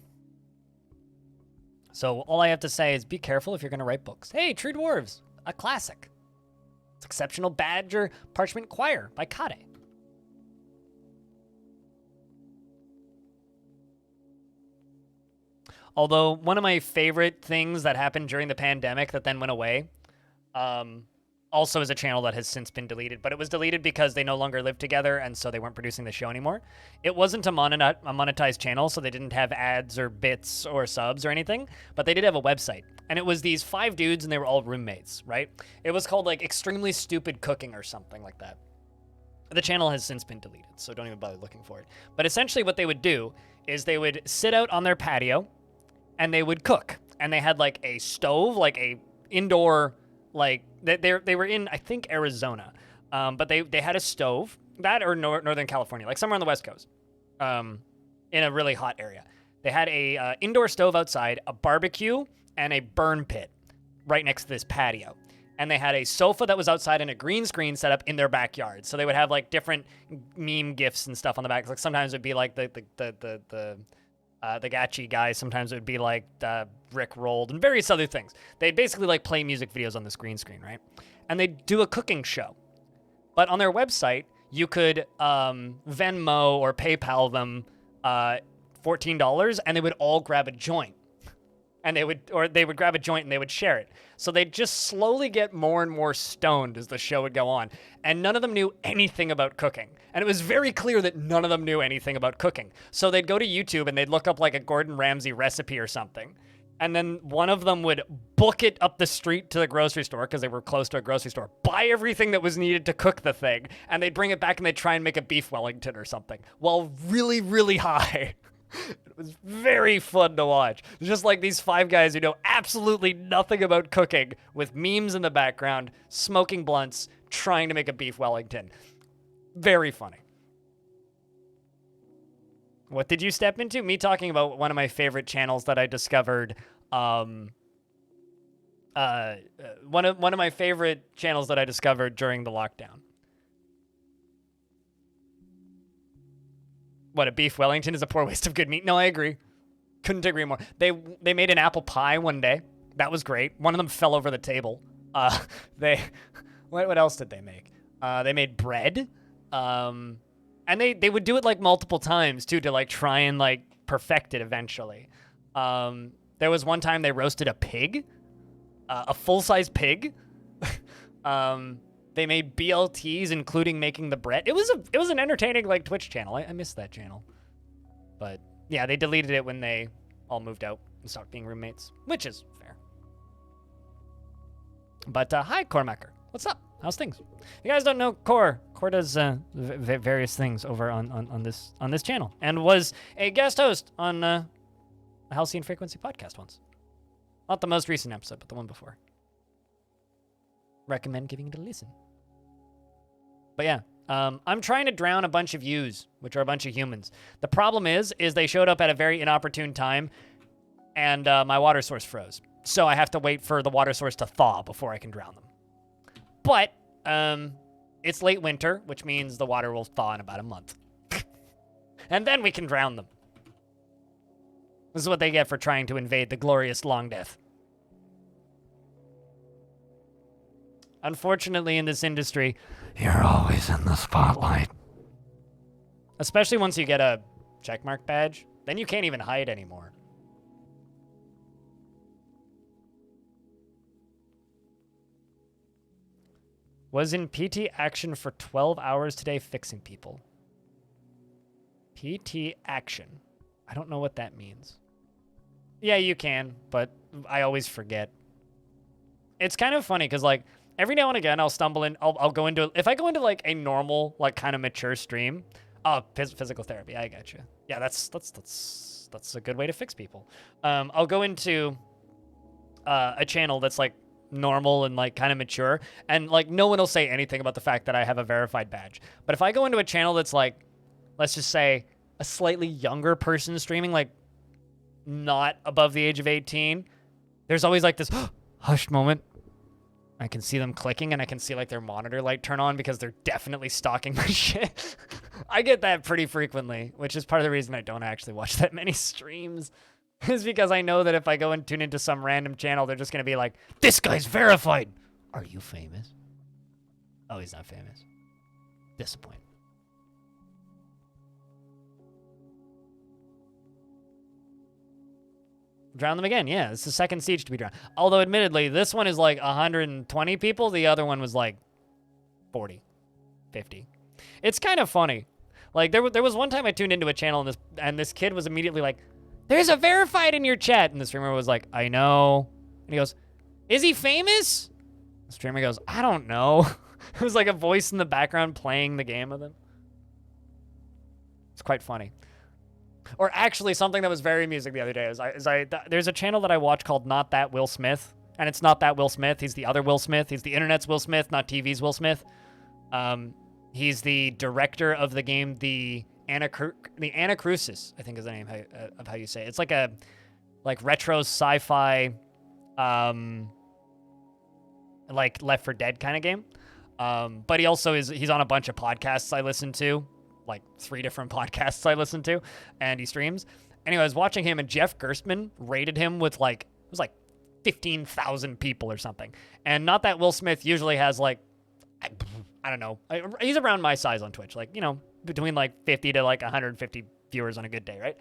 So all I have to say is be careful if you're going to write books. Hey, True Dwarves, a classic. It's Exceptional Badger Parchment Choir by Kade. Although one of my favorite things that happened during the pandemic that then went away, also is a channel that has since been deleted, but it was deleted because they no longer lived together, and so they weren't producing the show anymore. It wasn't a monetized channel, so they didn't have ads or bits or subs or anything, but they did have a website. And it was these 5 dudes, and they were all roommates, right? It was called, like, Extremely Stupid Cooking or something like that. The channel has since been deleted, so don't even bother looking for it. But essentially what they would do is they would sit out on their patio and they would cook. And they had like a stove, like a indoor, like they were in, I think, Arizona. But they had a stove, that or Northern California, like somewhere on the West Coast, in a really hot area. They had a indoor stove outside, a barbecue, and a burn pit right next to this patio. And they had a sofa that was outside and a green screen set up in their backyard. So they would have like different meme gifs and stuff on the back. Like sometimes it'd be like the Gachi guy. Sometimes it would be like Rick Rolled and various other things. They'd basically like play music videos on this green screen, right? And they'd do a cooking show. But on their website, you could Venmo or PayPal them $14, and they would all grab a joint. And they would grab a joint and they would share it. So they'd just slowly get more and more stoned as the show would go on. And none of them knew anything about cooking. And it was very clear that none of them knew anything about cooking. So they'd go to YouTube and they'd look up like a Gordon Ramsay recipe or something. And then one of them would book it up the street to the grocery store because they were close to a grocery store, buy everything that was needed to cook the thing, and they'd bring it back and they'd try and make a beef Wellington or something while really, really high. It was very fun to watch. Just like these 5 guys who know absolutely nothing about cooking with memes in the background, smoking blunts, trying to make a beef Wellington. Very funny. What did you step into? Me talking about one of my favorite channels that I discovered. One of my favorite channels that I discovered during the lockdown. What, a beef Wellington is a poor waste of good meat? No, I agree. Couldn't agree more. They made an apple pie one day. That was great. One of them fell over the table. What else did they make? They made bread. And they would do it like multiple times too to like try and like perfect it eventually. There was one time they roasted a pig, a full-size pig. They made BLTs, including making the bread. It was an entertaining like Twitch channel. I missed that channel, but yeah, they deleted it when they all moved out and stopped being roommates, which is fair. But hi, Cormacker. What's up? How's things? If you guys don't know Core does various things over on this channel, and was a guest host on the Halcyon Frequency podcast once. Not the most recent episode, but the one before. Recommend giving it a listen. But yeah, I'm trying to drown a bunch of U's, which are a bunch of humans. The problem is they showed up at a very inopportune time, and my water source froze. So I have to wait for the water source to thaw before I can drown them. But it's late winter, which means the water will thaw in about a month. And then we can drown them. This is what they get for trying to invade the glorious Longdeath. Unfortunately, in this industry, you're always in the spotlight. Especially once you get a checkmark badge, then you can't even hide anymore. Was in PT action for 12 hours today fixing people. PT action. I don't know what that means. Yeah, you can, but I always forget. It's kind of funny because, like, every now and again, I'll stumble in. I'll go into, if I go into like a normal, like kind of mature stream. Oh, physical therapy. I got you. Yeah, that's a good way to fix people. I'll go into a channel that's like normal and like kind of mature, and like no one will say anything about the fact that I have a verified badge. But if I go into a channel that's like, let's just say a slightly younger person streaming, like not above the age of 18, there's always like this hushed moment. I can see them clicking, and I can see like their monitor light turn on because they're definitely stalking my shit. I get that pretty frequently, which is part of the reason I don't actually watch that many streams. Is because I know that if I go and tune into some random channel, they're just going to be like, this guy's verified. Are you famous? Oh, he's not famous. Disappointed. Drown them again. Yeah, it's the second siege to be drowned. Although, admittedly, this one is like 120 people. The other one was like 40, 50. It's kind of funny. Like, there was one time I tuned into a channel, and this kid was immediately like, there's a verified in your chat. And the streamer was like, I know. And he goes, is he famous? The streamer goes, I don't know. It was like a voice in the background playing the game with him. It's quite funny. Or actually, something that was very amusing the other day is there's a channel that I watch called Not That Will Smith, and it's not that Will Smith. He's the other Will Smith. He's the internet's Will Smith, not TV's Will Smith. He's the director of the game the Anacrusis, I think is the name of how you say it. It's like a retro sci-fi, like Left 4 Dead kind of game. But he's on a bunch of podcasts I listen to, like 3 different podcasts I listen to, and he streams. Anyway, I was watching him, and Jeff Gerstmann rated him with it was 15,000 people or something. And Not That Will Smith usually has I don't know. He's around my size on Twitch, between 50 to 150 viewers on a good day, right?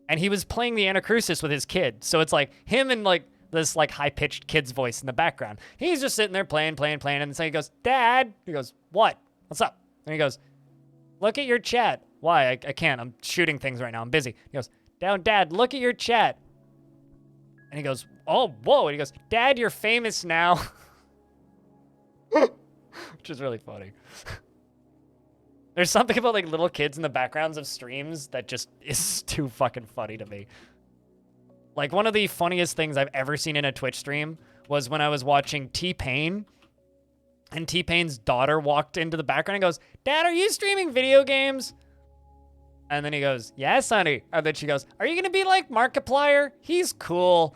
And he was playing the Anacrusis with his kid. So it's him and this high-pitched kid's voice in the background. He's just sitting there playing, and so he goes, "Dad." He goes, "What? What's up?" And he goes, "Look at your chat." "Why? I can't. I'm shooting things right now. I'm busy." He goes, "Dad, look at your chat." And he goes, "Oh, whoa." And he goes, "Dad, you're famous now." Which is really funny. There's something about little kids in the backgrounds of streams that just is too fucking funny to me. One of the funniest things I've ever seen in a Twitch stream was when I was watching T-Pain, and T-Pain's daughter walked into the background and goes, "Dad, are you streaming video games?" And then he goes, "Yes, honey." And then she goes, "Are you going to be like Markiplier? He's cool."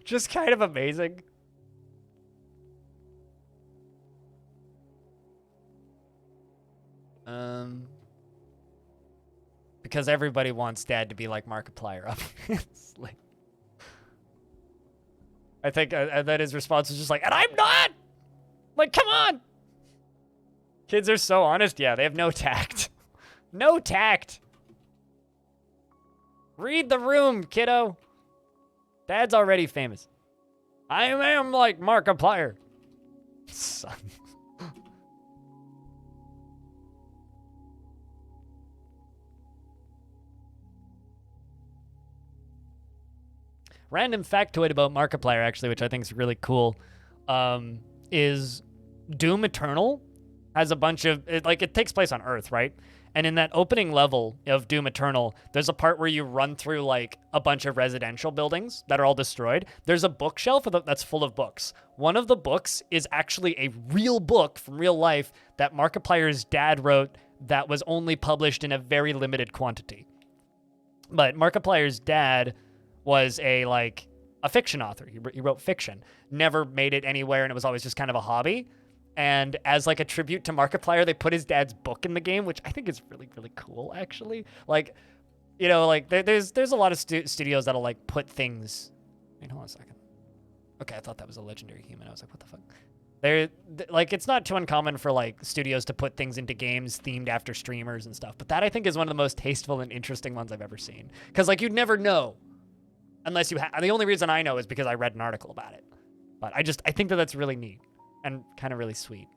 Just kind of amazing. Because everybody wants Dad to be like Markiplier, obviously. I think that his response was just and I'm not! Come on! Kids are so honest, yeah, they have no tact. No tact! Read the room, kiddo! Dad's already famous. I am like Markiplier. Son. Random factoid about Markiplier, actually, which I think is really cool, is Doom Eternal has a bunch of... It takes place on Earth, right? And in that opening level of Doom Eternal, there's a part where you run through, a bunch of residential buildings that are all destroyed. There's a bookshelf that's full of books. One of the books is actually a real book from real life that Markiplier's dad wrote that was only published in a very limited quantity. But Markiplier's dad was a fiction author. He wrote fiction, never made it anywhere, and it was always just kind of a hobby. And as a tribute to Markiplier, they put his dad's book in the game, which I think is really, really cool, actually. There's a lot of studios that'll put things... Wait, hold on a second. Okay, I thought that was a legendary human. I was like, what the fuck? It's not too uncommon for studios to put things into games themed after streamers and stuff. But that I think is one of the most tasteful and interesting ones I've ever seen. Because you'd never know. Unless you the only reason I know is because I read an article about it. But I think that's really neat and kind of really sweet.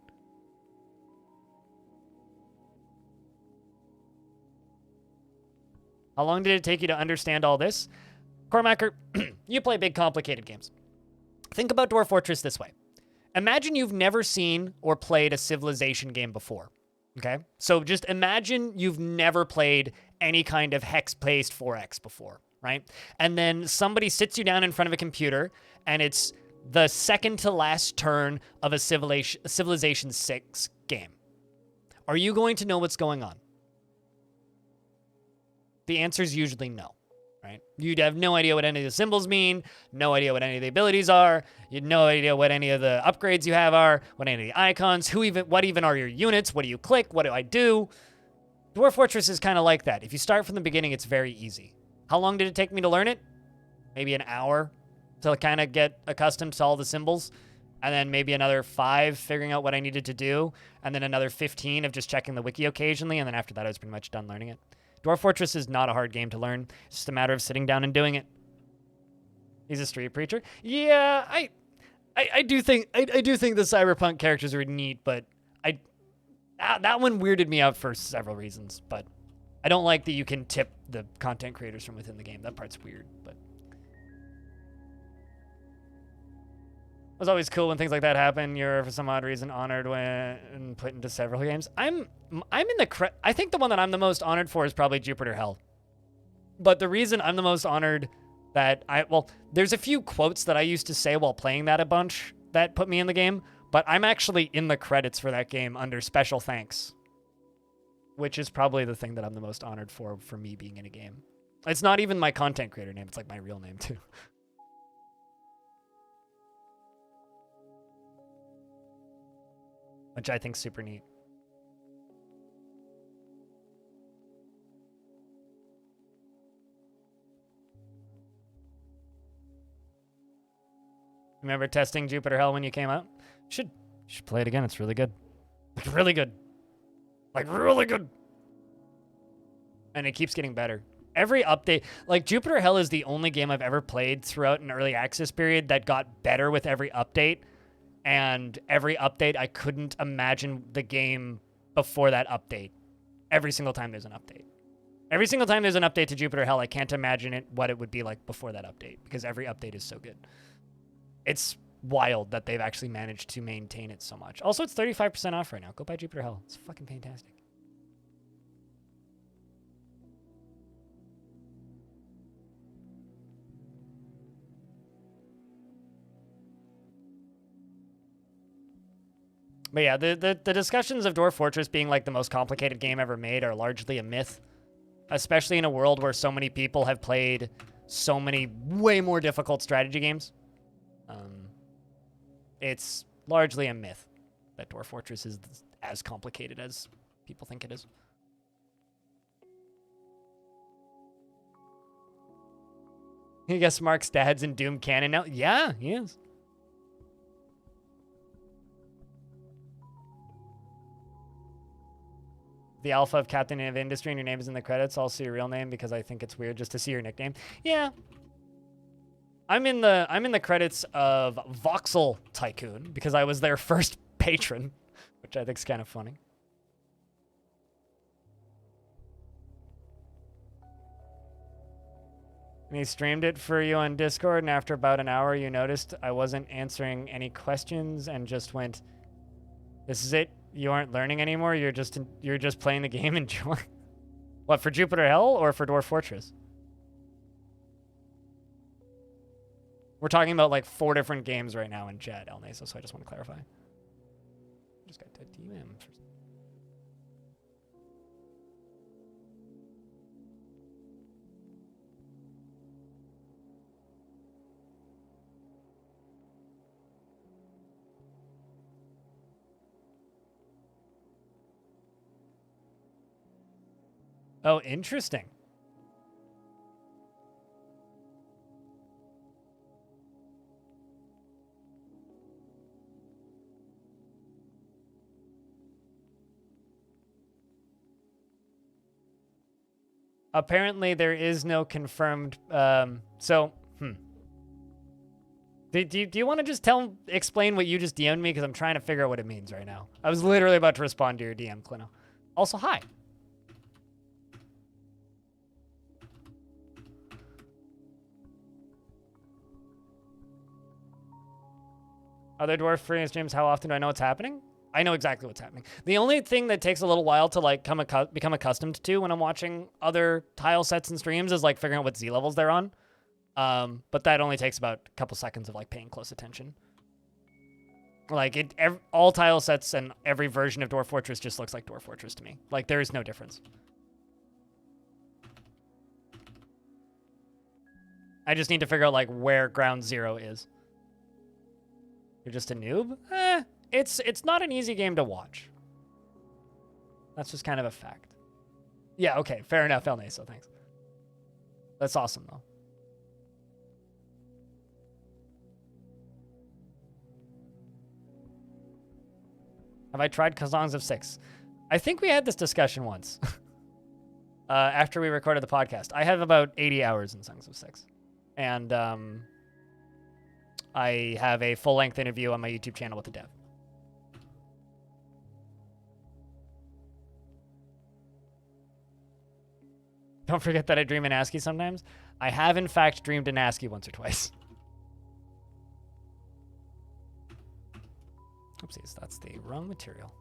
How long did it take you to understand all this? Cormacker, you play big, complicated games. Think about Dwarf Fortress this way. Imagine you've never seen or played a Civilization game before. Okay? So just imagine you've never played any kind of hex-based 4X before. Right? And then somebody sits you down in front of a computer, and it's the second to last turn of a Civilization 6 game. Are you going to know what's going on? The answer is usually no, right? You'd have no idea what any of the symbols mean, no idea what any of the abilities are, you'd no idea what any of the upgrades you have are, what any of the icons, what even are your units, what do you click, what do I do? Dwarf Fortress is kind of like that. If you start from the beginning, it's very easy. How long did it take me to learn it? Maybe an hour to kind of get accustomed to all the symbols. And then maybe another 5 figuring out what I needed to do. And then another 15 of just checking the wiki occasionally. And then after that, I was pretty much done learning it. Dwarf Fortress is not a hard game to learn. It's just a matter of sitting down and doing it. He's a street preacher. Yeah, I do think the cyberpunk characters are neat, but that one weirded me out for several reasons. But I don't like that you can tip the content creators from within the game. That part's weird, but... was always cool when things like that happen. You're, for some odd reason, honored when put into several games. I'm in the I think the one that I'm the most honored for is probably Jupiter Hell. But the reason I'm the most honored that there's a few quotes that I used to say while playing that a bunch that put me in the game, but I'm actually in the credits for that game under special thanks, which is probably the thing that I'm the most honored for me being in a game. It's not even my content creator name. It's like my real name too. Which I think is super neat. Remember testing Jupiter Hell when you came out? You should play it again. It's really good. Like really good. Like really good. And it keeps getting better. Every update, like Jupiter Hell is the only game I've ever played throughout an early access period that got better with every update. And every update, I couldn't imagine the game before that update. Every single time there's an update. Every single time there's an update to Jupiter Hell, I can't imagine what it would be like before that update because every update is so good. It's wild that they've actually managed to maintain it so much. Also, it's 35% off right now. Go buy Jupiter Hell. It's fucking fantastic. But yeah, the discussions of Dwarf Fortress being like the most complicated game ever made are largely a myth, especially in a world where so many people have played so many way more difficult strategy games. It's largely a myth that Dwarf Fortress is as complicated as people think it is. You guess Mark's dad's in Doom canon now? Yeah, he is. The alpha of Captain of Industry and your name is in the credits. I'll see your real name because I think it's weird just to see your nickname. Yeah. I'm in the credits of Voxel Tycoon because I was their first patron, which I think is kind of funny. And he streamed it for you on Discord, and after about an hour, you noticed I wasn't answering any questions and just went, "This is it. You aren't learning anymore. You're just playing the game and enjoying." What, for Jupiter Hell or for Dwarf Fortress? We're talking about like 4 different games right now in chat, El Nasa, so I just want to clarify. I just got to DM. Oh, interesting. Apparently, there is no confirmed. Do you want to just explain what you just DM'd me? Because I'm trying to figure out what it means right now. I was literally about to respond to your DM, Clino. Also, hi. Other Dwarf free streams, how often do I know what's happening? I know exactly what's happening. The only thing that takes a little while to like become accustomed to when I'm watching other tile sets and streams is like figuring out what Z levels they're on. But that only takes about a couple seconds of like paying close attention. Like all tile sets and every version of Dwarf Fortress just looks like Dwarf Fortress to me. Like there is no difference. I just need to figure out like where ground zero is. You're just a noob? It's not an easy game to watch. That's just kind of a fact. Yeah, okay, fair enough, El Naso, thanks. That's awesome, though. Have I tried Songs of Six? I think we had this discussion once. After we recorded the podcast. I have about 80 hours in Songs of Six. And I have a full-length interview on my YouTube channel with the dev. Don't forget that I dream in ASCII sometimes. I have, in fact, dreamed in ASCII once or twice. Oopsies, that's the wrong material.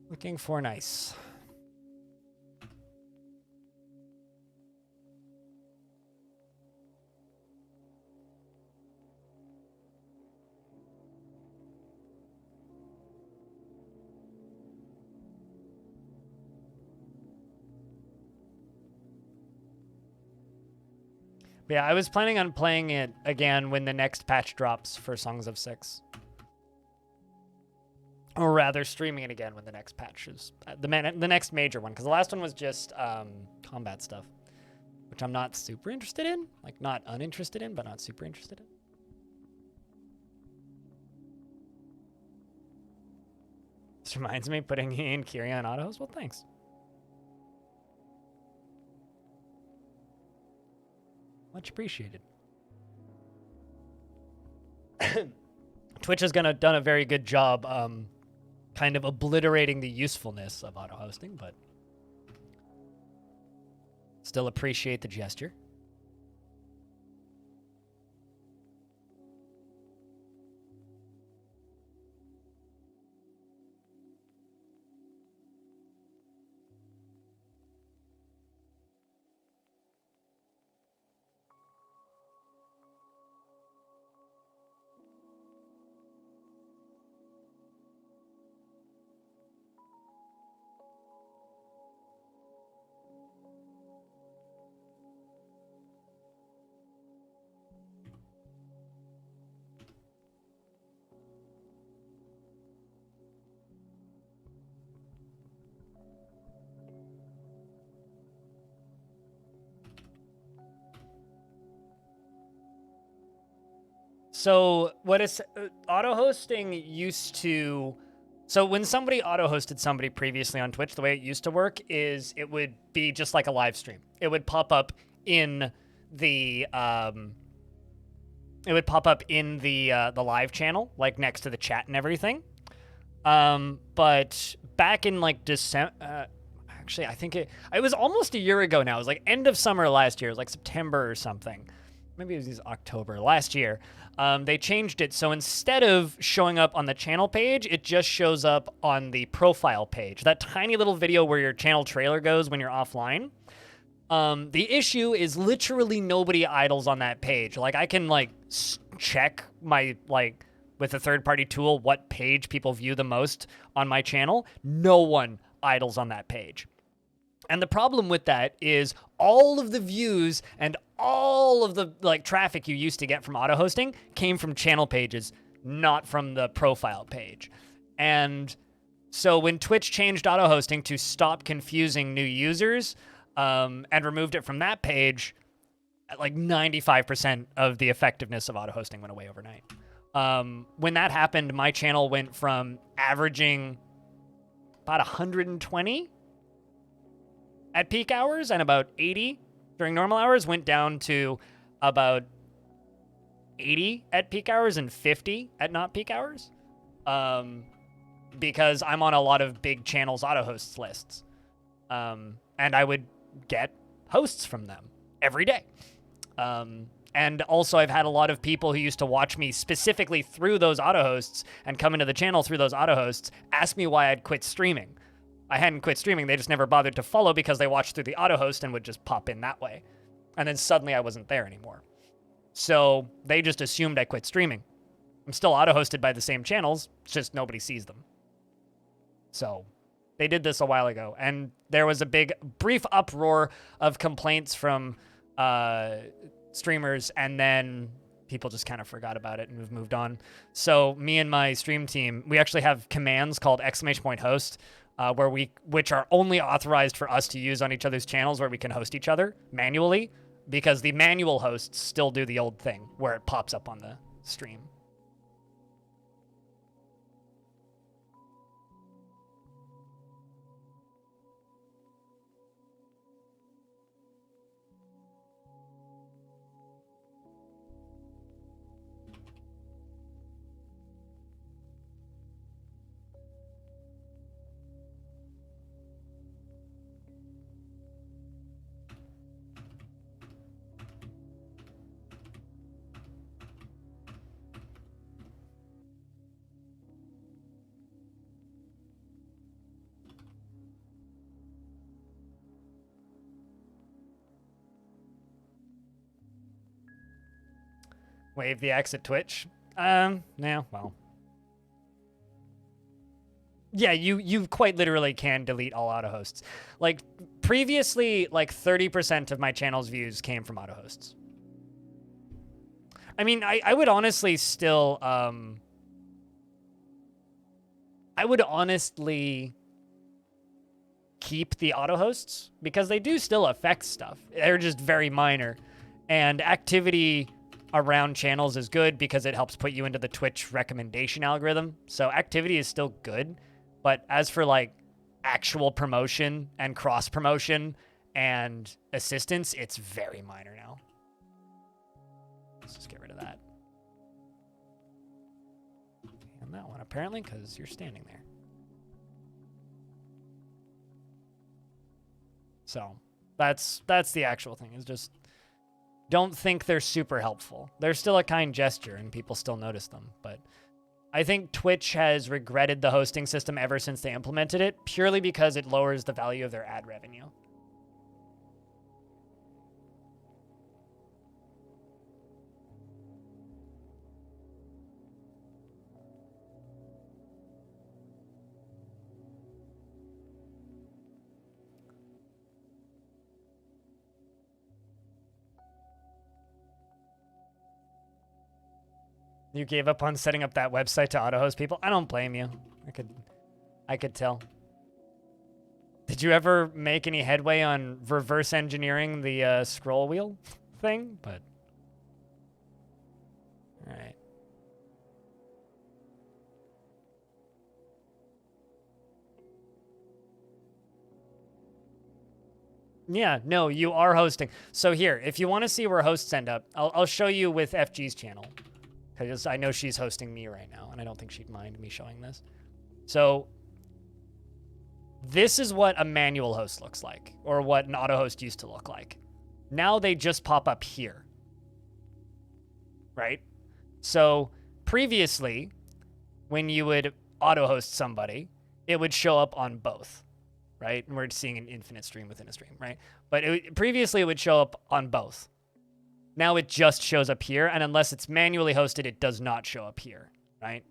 Looking for nice. But yeah, I was planning on playing it again when the next patch drops for Songs of Six. Or rather, streaming it again when the next patch is the next major one, because the last one was just combat stuff, which I'm not super interested in. Like, not uninterested in, but not super interested in. This reminds me, putting in Kiri on autos. Well, thanks. Much appreciated. Twitch has done a very good job kind of obliterating the usefulness of auto hosting, but still appreciate the gesture. So what is auto hosting used to? So when somebody auto hosted somebody previously on Twitch, the way it used to work is it would be just like a live stream. It would pop up in the the live channel, like next to the chat and everything. But back in like December, actually, I think it was almost a year ago now. It was like end of summer last year. It was like September or something. Maybe it was October last year. They changed it, so instead of showing up on the channel page, it just shows up on the profile page. That tiny little video where your channel trailer goes when you're offline. The issue is literally nobody idles on that page. Like, I can, like, check my, like, with a third-party tool what page people view the most on my channel. No one idles on that page. And the problem with that is all of the views and all of the like traffic you used to get from auto hosting came from channel pages, not from the profile page. And so when Twitch changed auto hosting to stop confusing new users and removed it from that page, like 95% of the effectiveness of auto hosting went away overnight. When that happened, my channel went from averaging about 120 at peak hours and about 80 during normal hours, went down to about 80 at peak hours and 50 at not peak hours. Because I'm on a lot of big channels auto hosts lists. And I would get hosts from them every day. And also I've had a lot of people who used to watch me specifically through those auto hosts and come into the channel through those auto hosts ask me why I'd quit streaming. I hadn't quit streaming. They just never bothered to follow because they watched through the auto host and would just pop in that way. And then suddenly I wasn't there anymore. So they just assumed I quit streaming. I'm still auto hosted by the same channels. It's just nobody sees them. So they did this a while ago. And there was a brief uproar of complaints from streamers. And then people just kind of forgot about it and have moved on. So me and my stream team, we actually have commands called !host. Which are only authorized for us to use on each other's channels where we can host each other manually, because the manual hosts still do the old thing where it pops up on the stream. Wave the X at Twitch. Yeah, well. Yeah, you quite literally can delete all auto hosts. Like previously, like 30% of my channel's views came from auto hosts. I mean, I would honestly still I would honestly keep the auto hosts because they do still affect stuff. They're just very minor. And activity around channels is good because it helps put you into the Twitch recommendation algorithm. So activity is still good. But as for like actual promotion and cross promotion and assistance, it's very minor now. Let's just get rid of that. And that one apparently because you're standing there. So that's the actual thing, is just don't think they're super helpful. They're still a kind gesture and people still notice them. But I think Twitch has regretted the hosting system ever since they implemented it, purely because it lowers the value of their ad revenue. You gave up on setting up that website to auto-host people? I don't blame you. I could tell. Did you ever make any headway on reverse engineering the scroll wheel thing? But all right. Yeah, no, you are hosting. So here, if you want to see where hosts end up, I'll show you with FG's channel. Because I know she's hosting me right now, and I don't think she'd mind me showing this. So this is what a manual host looks like, or what an auto host used to look like. Now they just pop up here, right? So previously, when you would auto host somebody, it would show up on both, right? And we're seeing an infinite stream within a stream, right? But previously, it would show up on both. Now it just shows up here, and unless it's manually hosted, it does not show up here, right?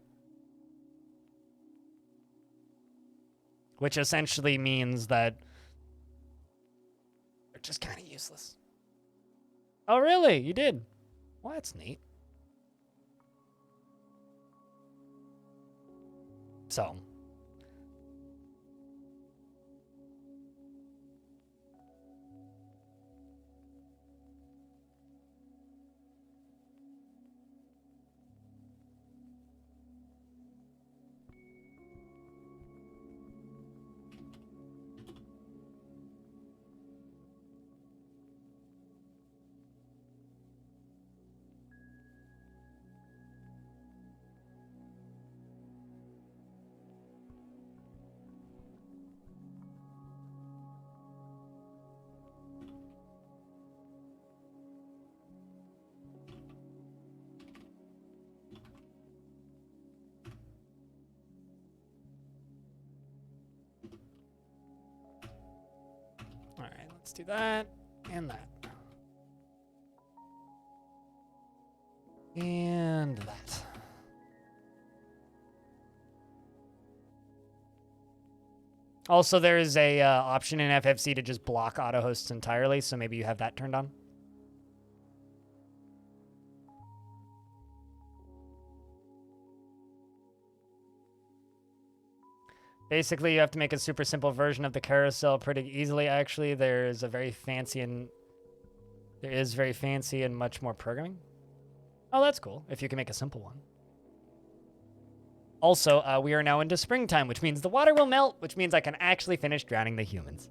Which essentially means that they're just kind of useless. Oh, really? You did? Well, that's neat. So. All right, let's do that and that. And that. Also, there is a option in FFC to just block auto hosts entirely, so maybe you have that turned on. Basically, you have to make a super simple version of the carousel pretty easily. Actually, there is very fancy and much more programming. Oh, that's cool. If you can make a simple one. Also, we are now into springtime, which means the water will melt, which means I can actually finish drowning the humans.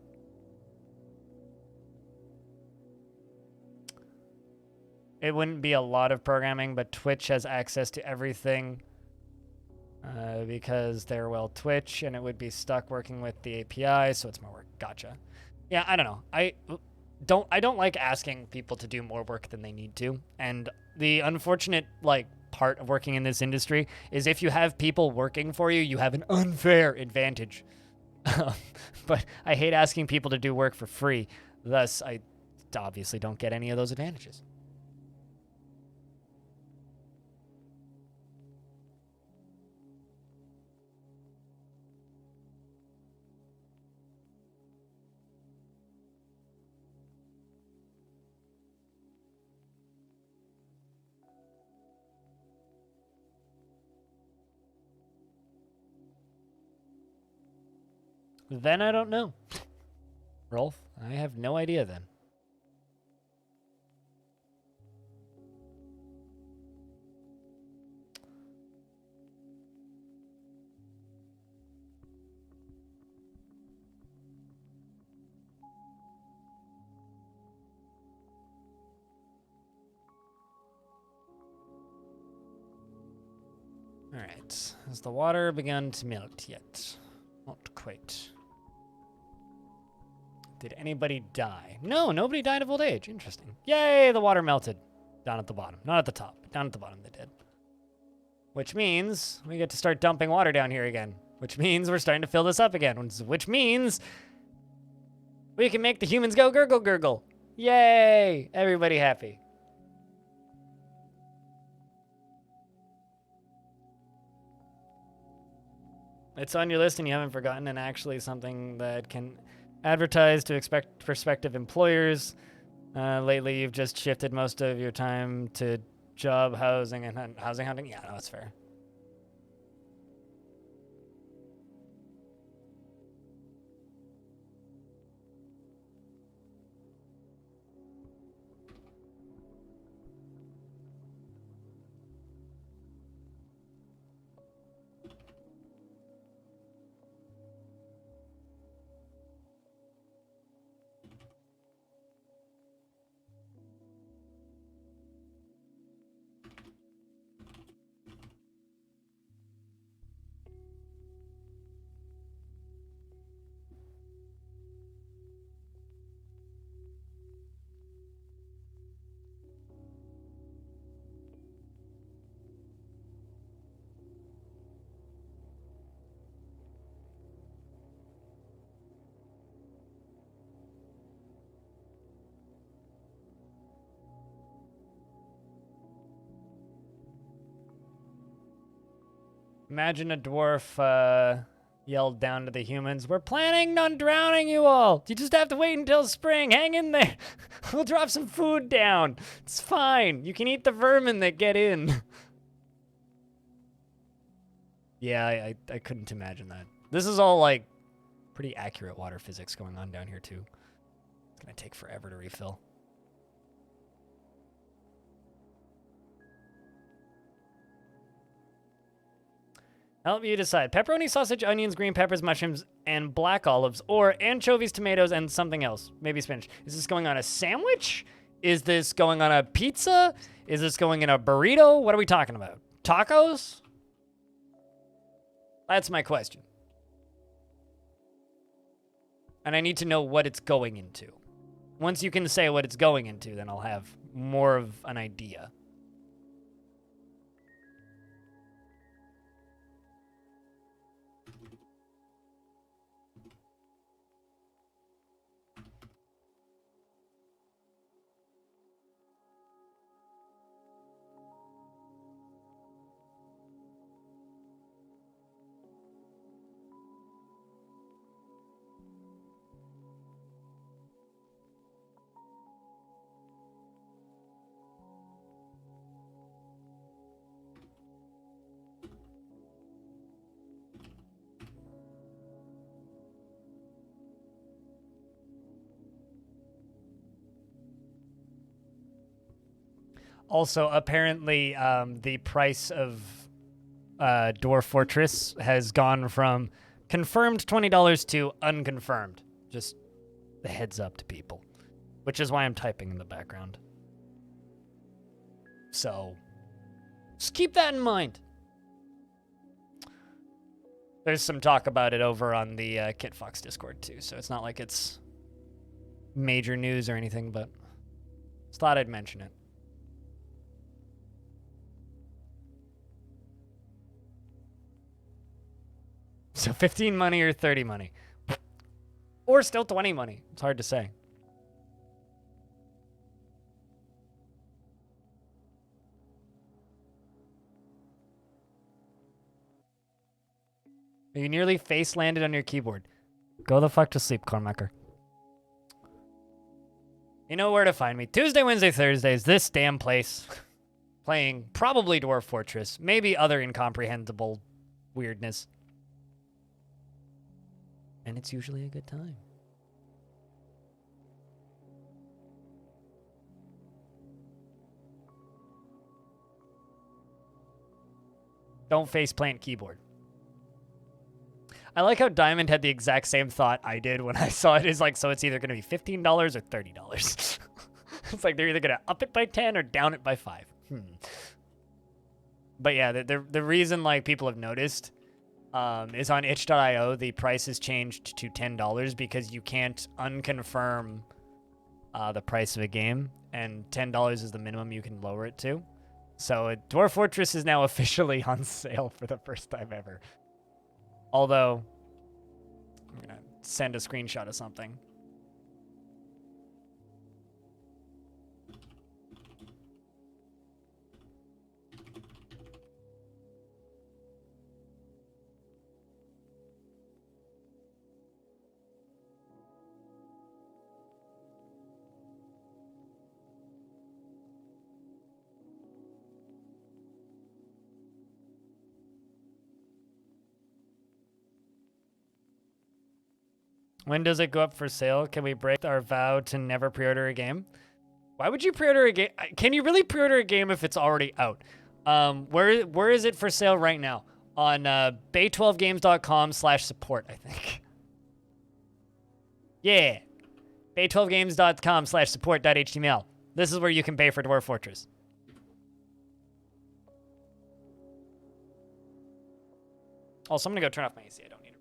It wouldn't be a lot of programming, but Twitch has access to everything. Because they're, well, Twitch, and it would be stuck working with the API, so it's more work. Gotcha. Yeah, I don't know. I don't like asking people to do more work than they need to. And the unfortunate, like, part of working in this industry is if you have people working for you, you have an unfair advantage. But I hate asking people to do work for free. Thus, I obviously don't get any of those advantages. Then I don't know. Rolf, I have no idea then. All right. Has the water begun to melt yet? Not quite. Did anybody die? No, nobody died of old age. Interesting. Yay, the water melted. Down at the bottom. Not at the top. Down at the bottom they did. Which means we get to start dumping water down here again. Which means we're starting to fill this up again. Which means we can make the humans go gurgle gurgle. Yay! Everybody happy. It's on your list and you haven't forgotten, and actually something that can advertise to expect prospective employers. Lately, you've just shifted most of your time to job housing and housing hunting. Yeah, no, that's fair. Imagine a dwarf yelled down to the humans, "We're planning on drowning you all. You just have to wait until spring. Hang in there. We'll drop some food down. It's fine. You can eat the vermin that get in." Yeah, I couldn't imagine that. This is all, like, pretty accurate water physics going on down here, too. It's gonna take forever to refill. Help you decide. Pepperoni, sausage, onions, green peppers, mushrooms, and black olives, or anchovies, tomatoes, and something else. Maybe spinach. Is this going on a sandwich? Is this going on a pizza? Is this going in a burrito? What are we talking about? Tacos? That's my question. And I need to know what it's going into. Once you can say what it's going into, then I'll have more of an idea. Also, apparently, the price of Dwarf Fortress has gone from confirmed $20 to unconfirmed. Just a heads up to people, which is why I'm typing in the background. So, just keep that in mind. There's some talk about it over on the Kit Fox Discord, too, so it's not like it's major news or anything, but just thought I'd mention it. So 15 money or 30 money. Or still 20 money. It's hard to say. You nearly face landed on your keyboard. Go the fuck to sleep, Cormacker. You know where to find me. Tuesday, Wednesday, Thursdays, this damn place. Playing probably Dwarf Fortress. Maybe other incomprehensible weirdness. And it's usually a good time. Don't faceplant keyboard. I like how Diamond had the exact same thought I did when I saw it. Is like, so it's either going to be $15 or $30. It's like they're either going to up it by 10 or down it by 5. But yeah, the reason like people have noticed is on itch.io, the price has changed to $10 because you can't unconfirm the price of a game, and $10 is the minimum you can lower it to. So Dwarf Fortress is now officially on sale for the first time ever. Although, I'm going to send a screenshot of something. When does it go up for sale? Can we break our vow to never pre-order a game? Why would you pre-order a game? Can you really pre-order a game if it's already out? Where is it for sale right now? On bay12games.com/support, I think. Yeah. bay12games.com/support.html. This is where you can pay for Dwarf Fortress. Also, I'm going to go turn off my AC. I don't need it.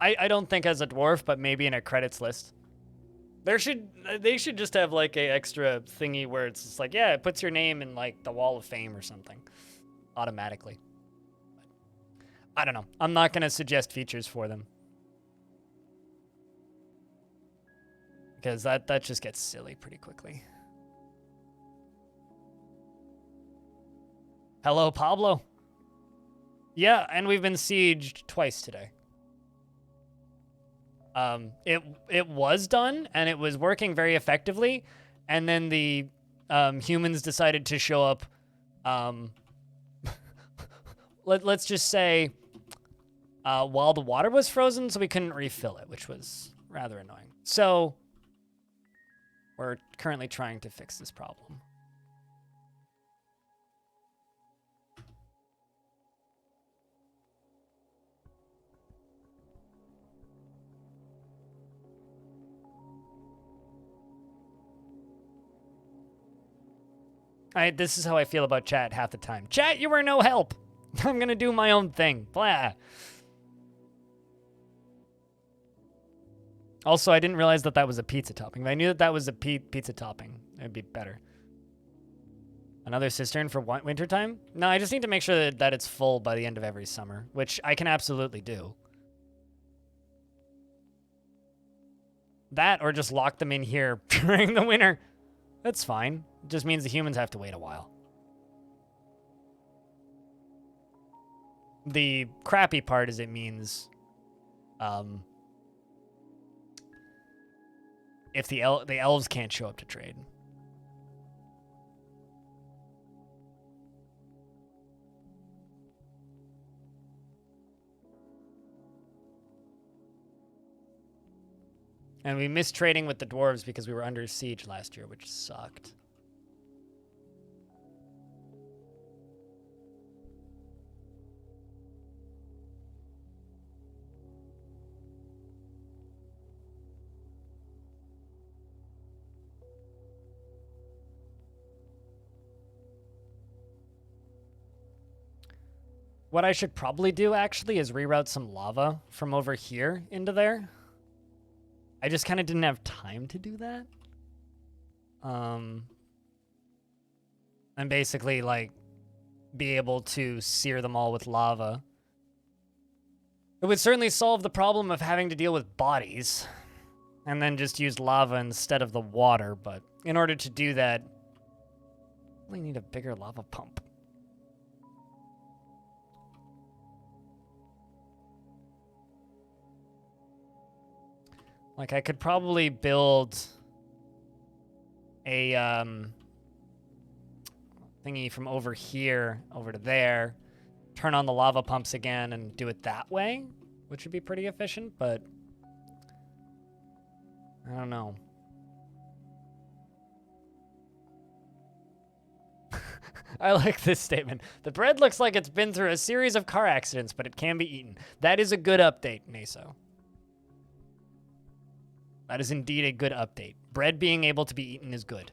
I don't think as a dwarf, but maybe in a credits list. They should just have like a extra thingy where it's just like, yeah, it puts your name in like the Wall of Fame or something automatically. I don't know. I'm not going to suggest features for them. Because that just gets silly pretty quickly. Hello, Pablo. Yeah, and we've been sieged twice today. It was done, and it was working very effectively, and then the humans decided to show up, let's just say, while the water was frozen, so we couldn't refill it, which was rather annoying. So, we're currently trying to fix this problem. This is how I feel about chat half the time. Chat, you were no help. I'm gonna do my own thing. Blah. Also, I didn't realize that was a pizza topping. If I knew that was a pizza topping, it'd be better. Another cistern for wintertime? No, I just need to make sure that it's full by the end of every summer, which I can absolutely do. That, or just lock them in here during the winter. That's fine. It just means the humans have to wait a while. The crappy part is it means if the elves can't show up to trade. And we missed trading with the dwarves because we were under siege last year, which sucked. What I should probably do, actually, is reroute some lava from over here into there. I just kind of didn't have time to do that. And basically, like, be able to sear them all with lava. It would certainly solve the problem of having to deal with bodies. And then just use lava instead of the water. But in order to do that, we need a bigger lava pump. Like, I could probably build a thingy from over here over to there, turn on the lava pumps again, and do it that way, which would be pretty efficient, but I don't know. I like this statement. The bread looks like it's been through a series of car accidents, but it can be eaten. That is a good update, Naso. That is indeed a good update. Bread being able to be eaten is good.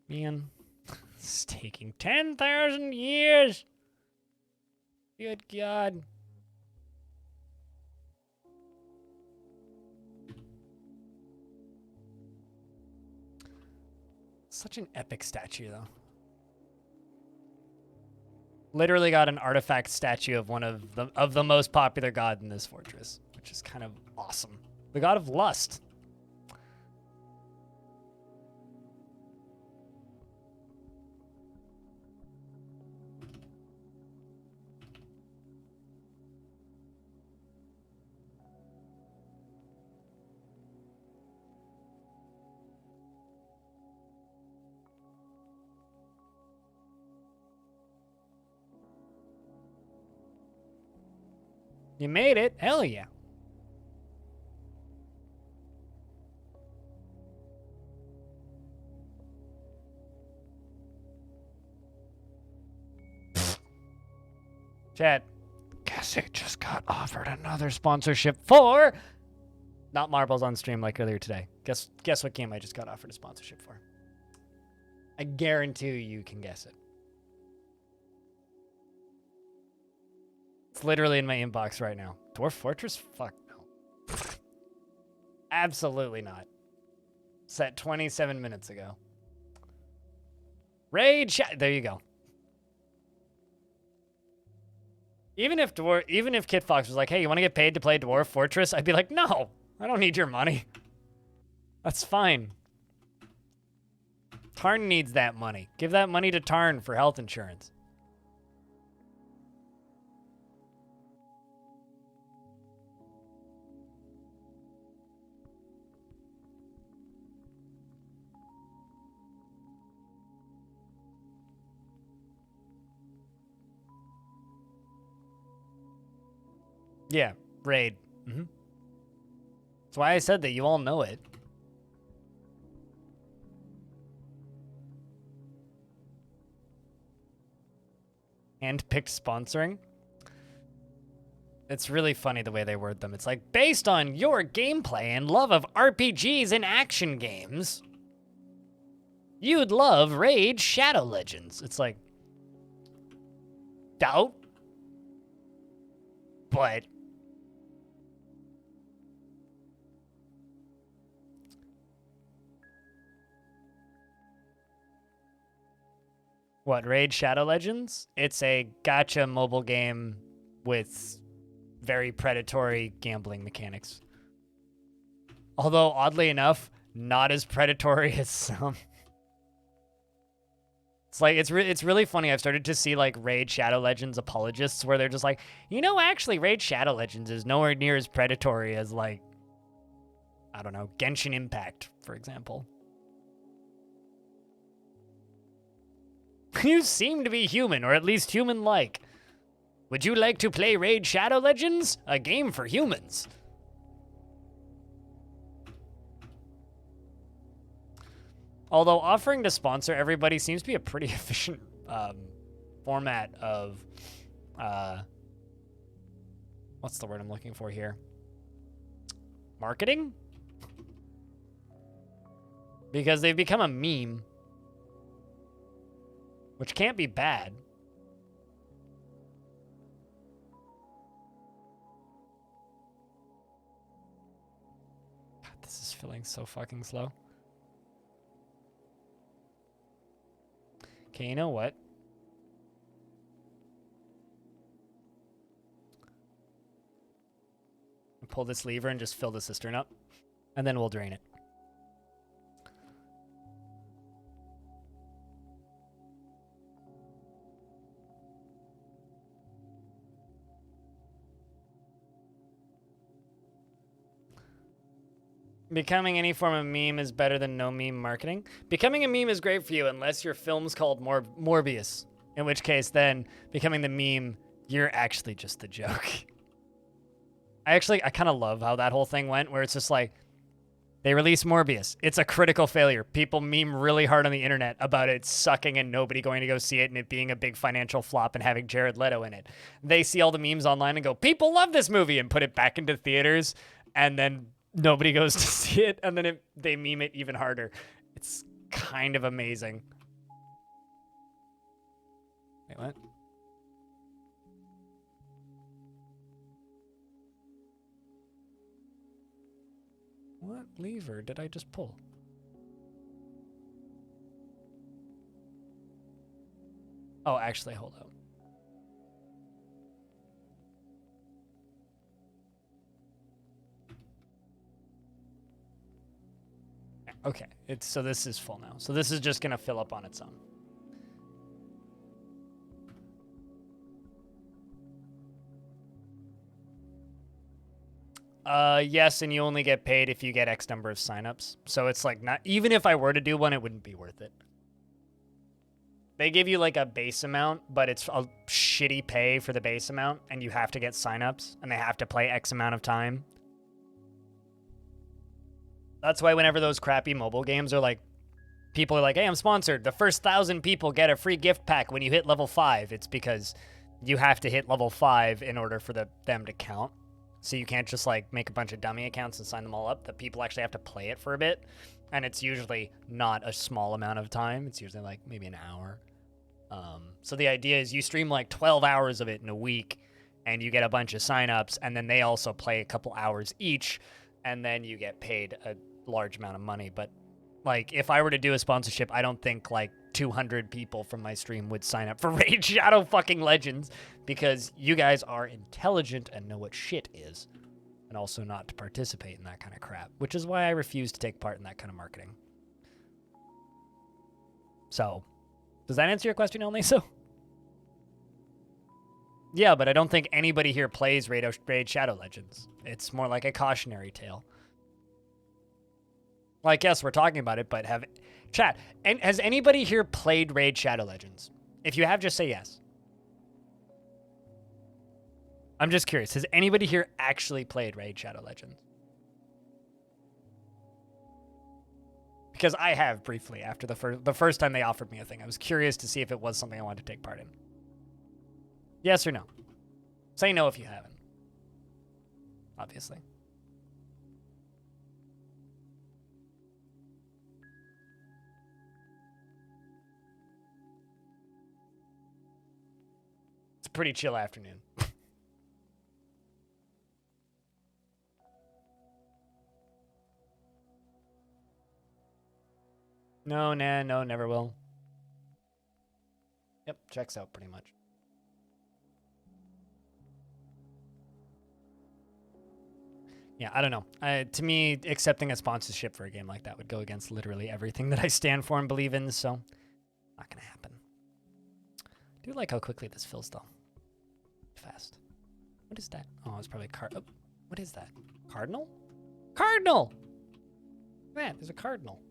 Man, it's taking 10,000 years. Good God. Such an epic statue, though. Literally got an artifact statue of one of the most popular god in this fortress, which is kind of awesome. The god of lust. You made it. Hell yeah. Chat. Guess it just got offered another sponsorship for... Not marbles on stream like earlier today. Guess what game I just got offered a sponsorship for. I guarantee you can guess it. It's literally in my inbox right now. Dwarf Fortress? Fuck no. Absolutely not. Set 27 minutes ago. Raid chat. There you go. Even if Kit Fox was like, hey, you want to get paid to play Dwarf Fortress? I'd be like, no, I don't need your money. That's fine. Tarn needs that money. Give that money to Tarn for health insurance. Yeah, raid. Mm-hmm. That's why I said that you all know it. Hand-picked sponsoring. It's really funny the way they word them. It's like, based on your gameplay and love of RPGs and action games, you'd love Raid Shadow Legends. It's like, doubt, but what, Raid Shadow Legends? It's a gacha mobile game with very predatory gambling mechanics. Although, oddly enough, not as predatory as some. It's like, it's really funny. I've started to see like Raid Shadow Legends apologists where they're just like, you know, actually Raid Shadow Legends is nowhere near as predatory as like, I don't know, Genshin Impact, for example. You seem to be human, or at least human-like. Would you like to play Raid Shadow Legends? A game for humans. Although offering to sponsor everybody seems to be a pretty efficient format of... what's the word I'm looking for here? Marketing? Because they've become a meme. Which can't be bad. God, this is feeling so fucking slow. Okay, you know what? Pull this lever and just fill the cistern up. And then we'll drain it. Becoming any form of meme is better than no meme marketing. Becoming a meme is great for you unless your film's called Morbius, in which case then becoming the meme, you're actually just the joke. I kind of love how that whole thing went, where it's just like, they release Morbius. It's a critical failure. People meme really hard on the internet about it sucking and nobody going to go see it and it being a big financial flop and having Jared Leto in it. They see all the memes online and go, people love this movie, and put it back into theaters, and then nobody goes to see it, and then they meme it even harder. It's kind of amazing. Wait, what? What lever did I just pull? Oh, actually, hold up. Okay, so this is full now. So this is just gonna fill up on its own. Yes, and you only get paid if you get X number of signups. So it's like, not even if I were to do one, it wouldn't be worth it. They give you like a base amount, but it's a shitty pay for the base amount, and you have to get signups, and they have to play X amount of time. That's why whenever those crappy mobile games are like, people are like, hey, I'm sponsored. The first 1,000 people get a free gift pack when you hit level 5. It's because you have to hit level 5 in order for them to count. So you can't just like make a bunch of dummy accounts and sign them all up. The people actually have to play it for a bit. And it's usually not a small amount of time. It's usually like maybe an hour. So the idea is you stream like 12 hours of it in a week, and you get a bunch of signups, and then they also play a couple hours each, and then you get paid a large amount of money. But like, if I were to do a sponsorship, I don't think like 200 people from my stream would sign up for Raid Shadow fucking Legends, because you guys are intelligent and know what shit is, and also not to participate in that kind of crap, which is why I refuse to take part in that kind of marketing. So, does that answer your question, only so? Yeah, but I don't think anybody here plays Raid Shadow Legends. It's more like a cautionary tale. Like, yes, we're talking about it, but chat, and has anybody here played Raid Shadow Legends? If you have, just say yes. I'm just curious. Has anybody here actually played Raid Shadow Legends? Because I have briefly after the first time they offered me a thing. I was curious to see if it was something I wanted to take part in. Yes or no? Say no if you haven't. Obviously. It's a pretty chill afternoon. No, nah, no, never will. Yep, checks out pretty much. Yeah, I don't know. To me, accepting a sponsorship for a game like that would go against literally everything that I stand for and believe in, so not gonna happen. I do like how quickly this fills, though. Fast. What is that? Oh, it's probably a oh, what is that? Cardinal? Cardinal! Man, there's a cardinal.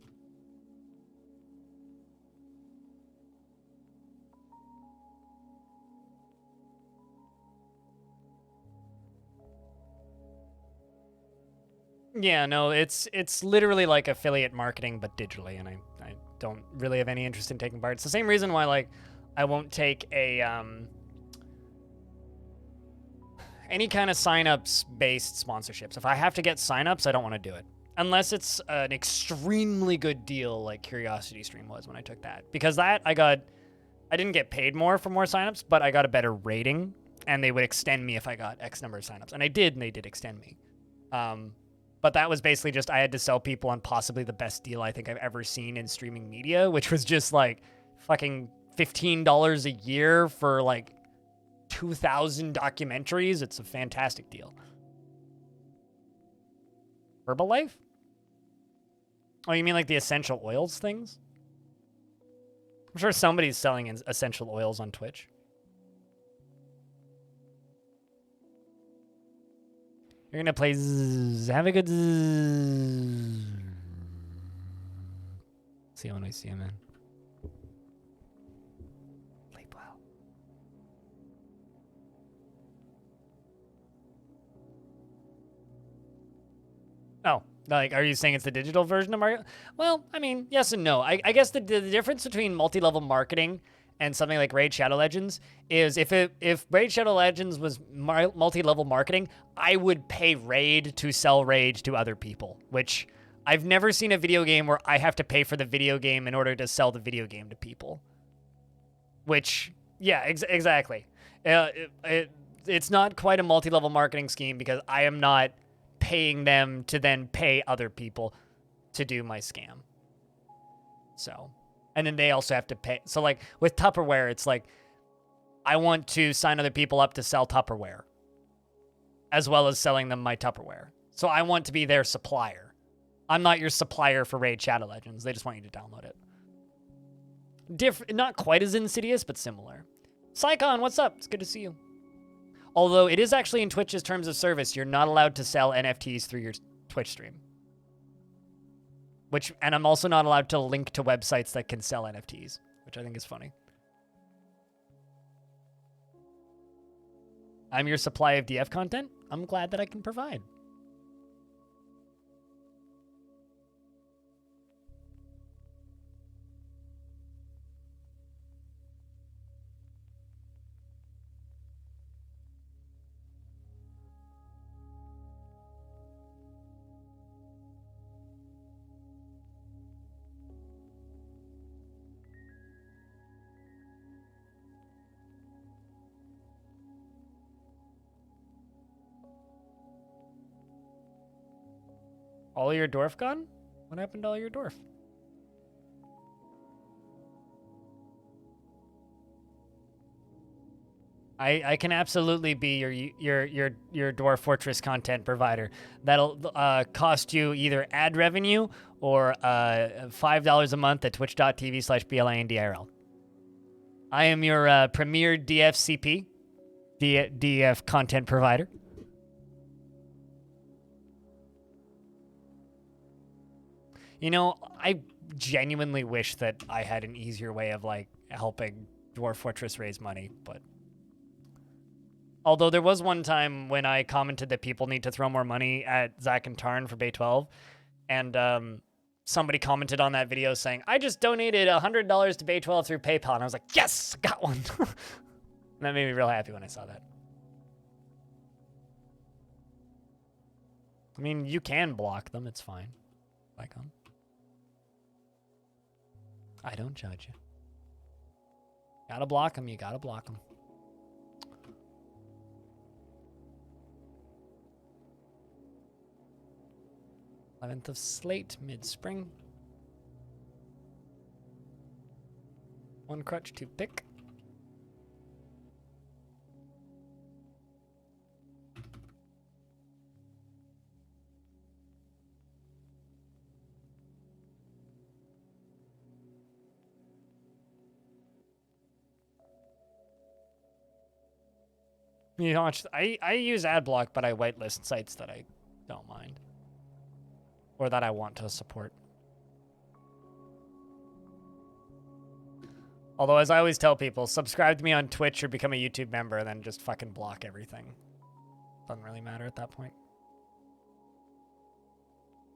Yeah, no, it's literally like affiliate marketing, but digitally, and I don't really have any interest in taking part. It's the same reason why, like, I won't take a, any kind of signups based sponsorships. If I have to get signups, I don't want to do it. Unless it's an extremely good deal like Curiosity Stream was when I took that. Because that, I didn't get paid more for more signups, but I got a better rating, and they would extend me if I got X number of signups. And I did, and they did extend me. But that was basically just, I had to sell people on possibly the best deal I think I've ever seen in streaming media, which was just like fucking $15 a year for like 2,000 documentaries. It's a fantastic deal. Herbalife? Oh, you mean like the essential oils things? I'm sure somebody's selling essential oils on Twitch. You're gonna play Zzz. Have a good Zzz. See you when we see you, man. Sleep well. Oh, like, are you saying it's the digital version of Mario? Well, I mean, yes and no. I guess the difference between multi-level marketing and something like Raid Shadow Legends is if Raid Shadow Legends was multi-level marketing, I would pay Raid to sell Raid to other people, which I've never seen a video game where I have to pay for the video game in order to sell the video game to people. Which, yeah, exactly. It's not quite a multi-level marketing scheme because I am not paying them to then pay other people to do my scam. So, and then they also have to pay. So like with Tupperware, it's like, I want to sign other people up to sell Tupperware as well as selling them my Tupperware. So I want to be their supplier. I'm not your supplier for Raid Shadow Legends. They just want you to download it. Not quite as insidious, but similar. Psycon, what's up? It's good to see you. Although it is actually in Twitch's terms of service, you're not allowed to sell NFTs through your Twitch stream. And I'm also not allowed to link to websites that can sell NFTs, which I think is funny. I'm your supply of DF content. I'm glad that I can provide. All your Dwarf gone? What happened to all your Dwarf? I can absolutely be your Dwarf Fortress content provider. That'll cost you either ad revenue or $5 a month at twitch.tv/BLINDIRL. I am your premier DFCP, DF content provider. You know, I genuinely wish that I had an easier way of, like, helping Dwarf Fortress raise money, but... Although there was one time when I commented that people need to throw more money at Zach and Tarn for Bay 12, and somebody commented on that video saying, I just donated $100 to Bay 12 through PayPal, and I was like, yes, I got one! And that made me real happy when I saw that. I mean, you can block them, it's fine. Like them. I don't judge you. Gotta block them, you gotta block them. th of Slate, mid-spring. One crutch to pick. You know, I use AdBlock, but I whitelist sites that I don't mind. Or that I want to support. Although, as I always tell people, subscribe to me on Twitch or become a YouTube member, and then just fucking block everything. Doesn't really matter at that point.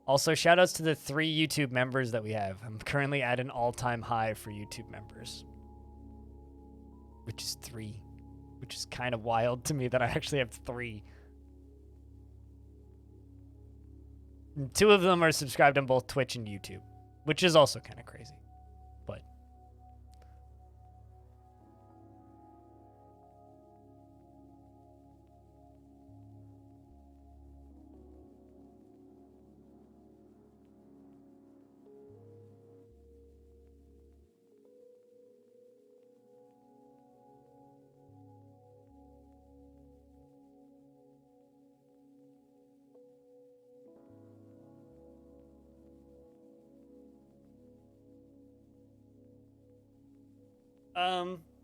Also, shoutouts to the 3 YouTube members that we have. I'm currently at an all-time high for YouTube members. Which is 3. Which is kind of wild to me that I actually have 3. And 2 of them are subscribed on both Twitch and YouTube, which is also kind of crazy. But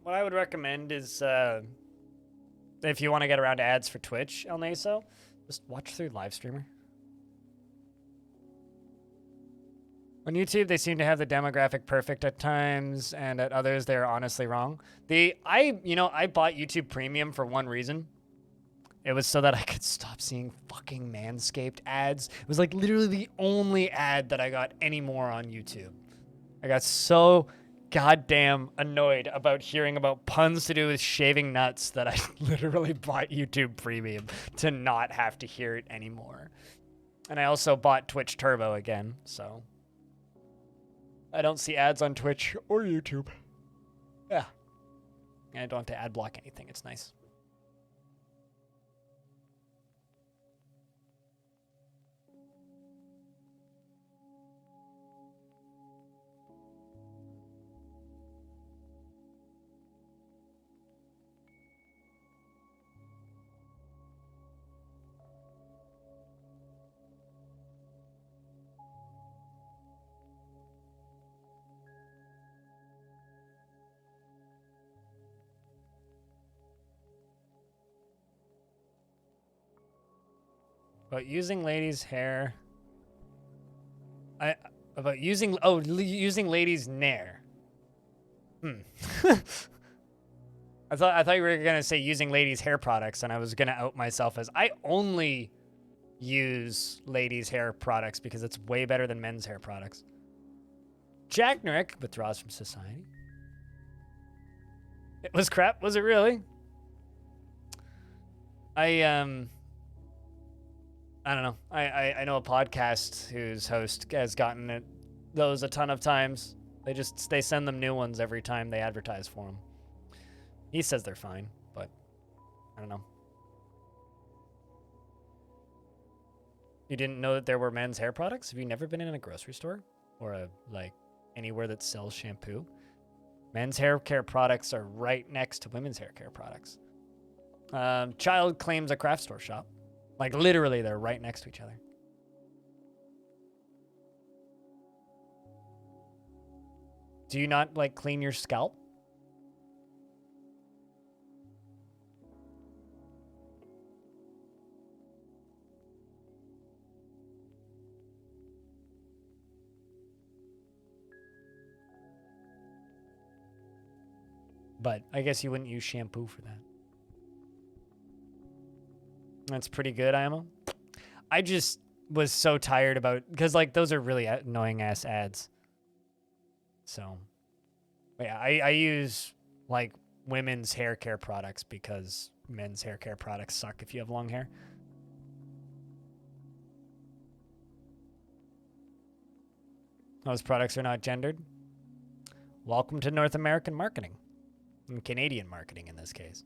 what I would recommend is, if you want to get around to ads for Twitch, El Naso, Just watch through live streamer. On YouTube, they seem to have the demographic perfect at times, and at others, they're honestly wrong. I bought YouTube Premium for one reason. It was so that I could stop seeing fucking Manscaped ads. It was like literally the only ad that I got anymore on YouTube. I got so goddamn annoyed about hearing about puns to do with shaving nuts that I literally bought YouTube Premium to not have to hear it anymore. And I also bought Twitch Turbo again, so I don't see ads on Twitch or YouTube. Yeah. And I don't have to ad block anything. It's nice. About using ladies' hair. Using ladies' nair. I thought you were gonna say using ladies' hair products, and I was gonna out myself as I only use ladies' hair products because it's way better than men's hair products. Jack Nrick withdraws from society. It was crap, was it really? I don't know. I know a podcast whose host has gotten those a ton of times. They send them new ones every time they advertise for them. He says they're fine, but I don't know. You didn't know that there were men's hair products? Have you never been in a grocery store or anywhere that sells shampoo? Men's hair care products are right next to women's hair care products. Child claims a craft store shop. Like, literally, they're right next to each other. Do you not, clean your scalp? But I guess you wouldn't use shampoo for that. That's pretty good, IMO. I just was so tired because those are really annoying ass ads. So, yeah, I use women's hair care products because men's hair care products suck if you have long hair. Those products are not gendered. Welcome to North American marketing. And Canadian marketing in this case.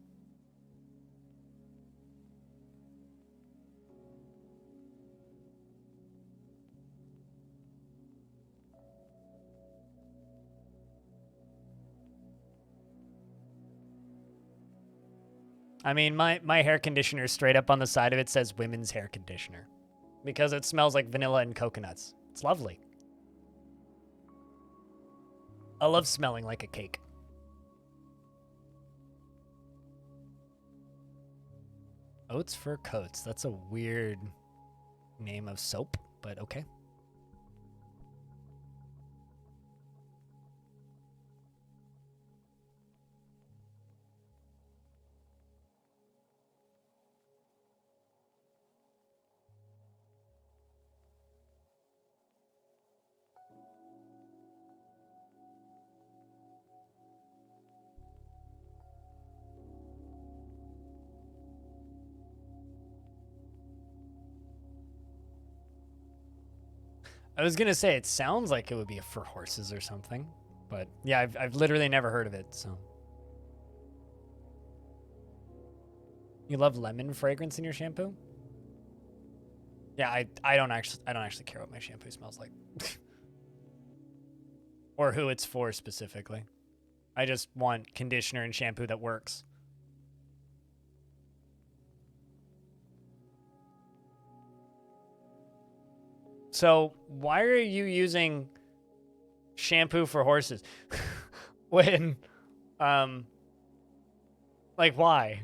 I mean, my hair conditioner straight up on the side of it says women's hair conditioner because it smells like vanilla and coconuts. It's lovely. I love smelling like a cake. Oats for coats. That's a weird name of soap, but okay. I was gonna say it sounds like it would be for horses or something, but yeah, I've literally never heard of it. So you love lemon fragrance in your shampoo? Yeah, I don't actually care what my shampoo smells like, or who it's for specifically. I just want conditioner and shampoo that works. So why are you using shampoo for horses when, why?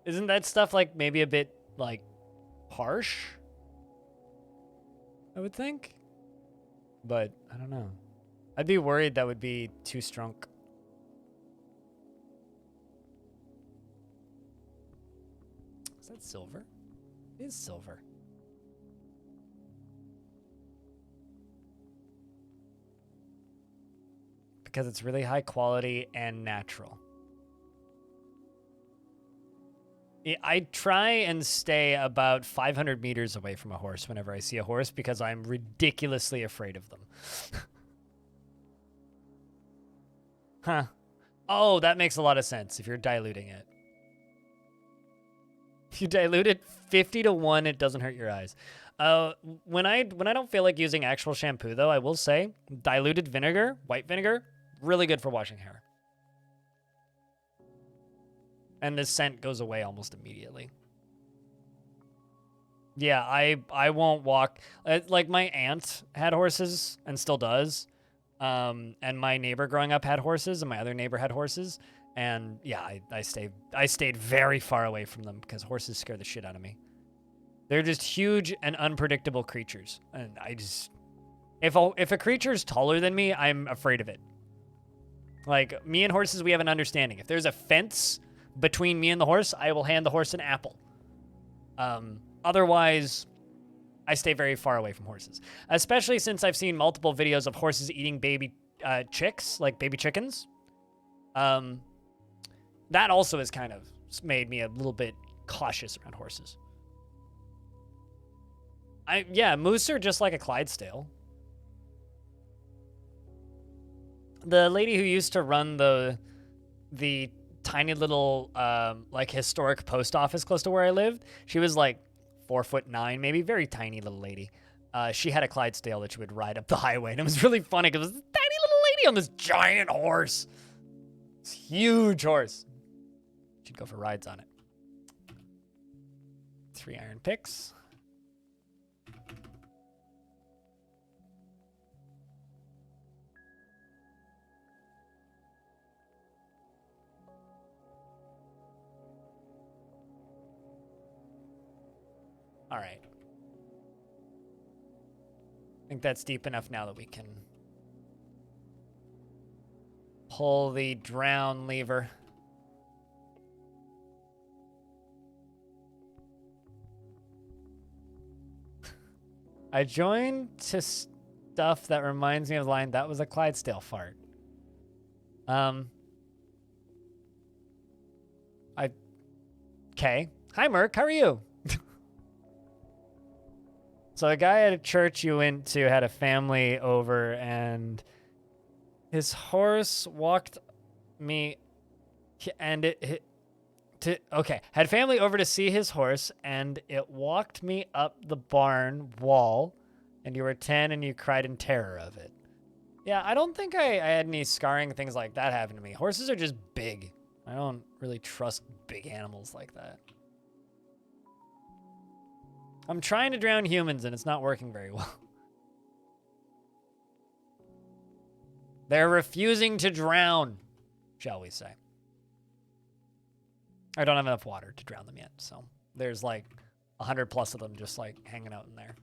Isn't that stuff maybe a bit harsh, I would think. But I don't know. I'd be worried that would be too strong. Is that silver? It is silver. Because it's really high quality and natural. I try and stay about 500 meters away from a horse whenever I see a horse because I'm ridiculously afraid of them. Huh. Oh, that makes a lot of sense if you're diluting it. If you dilute it 50 to 1, it doesn't hurt your eyes. When I don't feel like using actual shampoo, though, I will say diluted vinegar, white vinegar, really good for washing hair. And the scent goes away almost immediately. Yeah, I won't walk. Like my aunt had horses and still does. And my neighbor growing up had horses, and my other neighbor had horses. And yeah, I stayed very far away from them because horses scare the shit out of me. They're just huge and unpredictable creatures, and I just if a creature's taller than me, I'm afraid of it. Like me and horses, we have an understanding. If there's a fence between me and the horse, I will hand the horse an apple. Otherwise, I stay very far away from horses, especially since I've seen multiple videos of horses eating baby chicks, like baby chickens. That also has kind of made me a little bit cautious around horses. Yeah, moose are just like a Clydesdale. The lady who used to run the tiny little like historic post office close to where I lived, she was like 4'9", maybe, very tiny little lady. She had a Clydesdale that she would ride up the highway, and it was really funny because it was this tiny little lady on this giant horse. This huge horse. She'd go for rides on it. 3 iron picks. All right. I think that's deep enough now that we can pull the drown lever. I joined to stuff that reminds me of the line, that was a Clydesdale fart. Okay. Hi, Merc. How are you? So a guy at a church you went to had a family over, and his horse walked me, and had family over to see his horse, and it walked me up the barn wall, and you were 10 and you cried in terror of it. Yeah, I don't think I had any scarring things like that happen to me. Horses are just big. I don't really trust big animals like that. I'm trying to drown humans, and it's not working very well. They're refusing to drown, shall we say. I don't have enough water to drown them yet, so there's like 100 plus of them just like hanging out in there.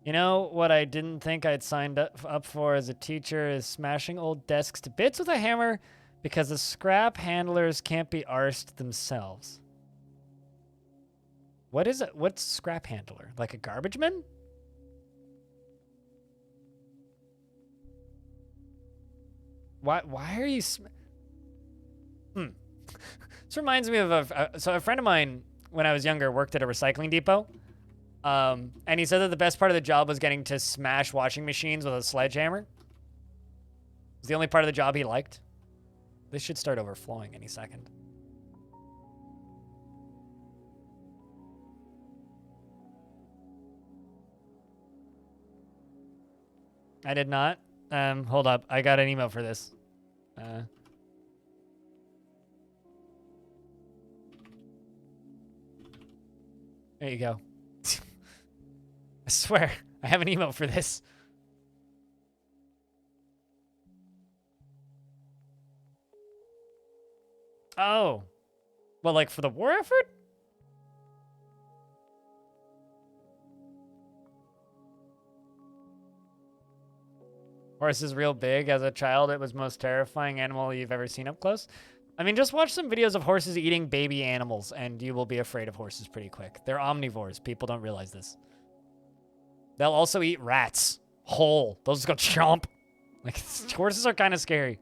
You know what I didn't think I'd signed up for as a teacher is smashing old desks to bits with a hammer because the scrap handlers can't be arsed themselves. What is it? What's scrap handler? Like a garbage man? Why are you... This reminds me of a friend of mine, when I was younger, worked at a recycling depot. And he said that the best part of the job was getting to smash washing machines with a sledgehammer. It was the only part of the job he liked. This should start overflowing any second. I did not. Hold up. I got an email for this. There you go. I swear, I have an email for this. Oh. Well, like for the war effort? Horse is real big. As a child, it was most terrifying animal you've ever seen up close. I mean, just watch some videos of horses eating baby animals, and you will be afraid of horses pretty quick. They're omnivores. People don't realize this. They'll also eat rats. Whole. Those go chomp. Like, horses are kind of scary.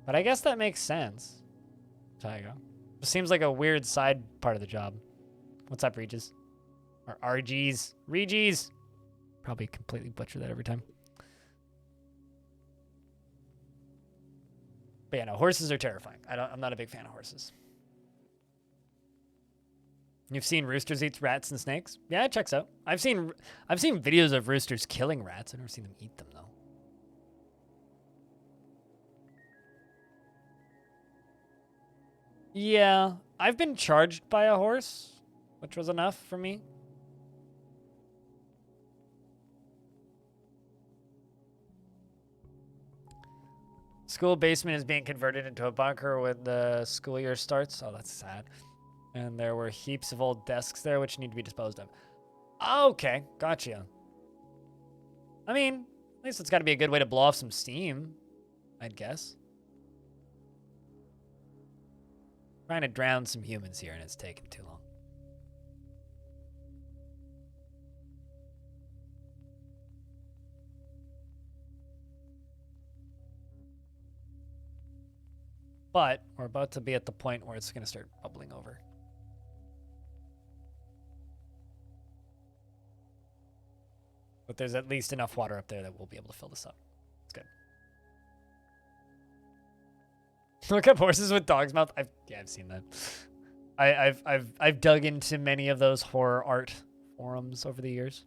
But I guess that makes sense. Tygo. It seems like a weird side part of the job. What's up, Regis? Or RGs. Regis! Probably completely butcher that every time. But yeah, no, horses are terrifying. I'm not a big fan of horses. You've seen roosters eat rats and snakes? Yeah, it checks out. I've seen videos of roosters killing rats. I've never seen them eat them, though. Yeah, I've been charged by a horse, which was enough for me. School basement is being converted into a bunker when the school year starts. Oh, that's sad. And there were heaps of old desks there which need to be disposed of. Okay, gotcha. I mean, at least it's got to be a good way to blow off some steam, I'd guess. Trying to drown some humans here, and it's taking too long. But we're about to be at the point where it's going to start bubbling over. But there's at least enough water up there that we'll be able to fill this up. It's good. Look up horses with dog's mouth. I've seen that. I've dug into many of those horror art forums over the years.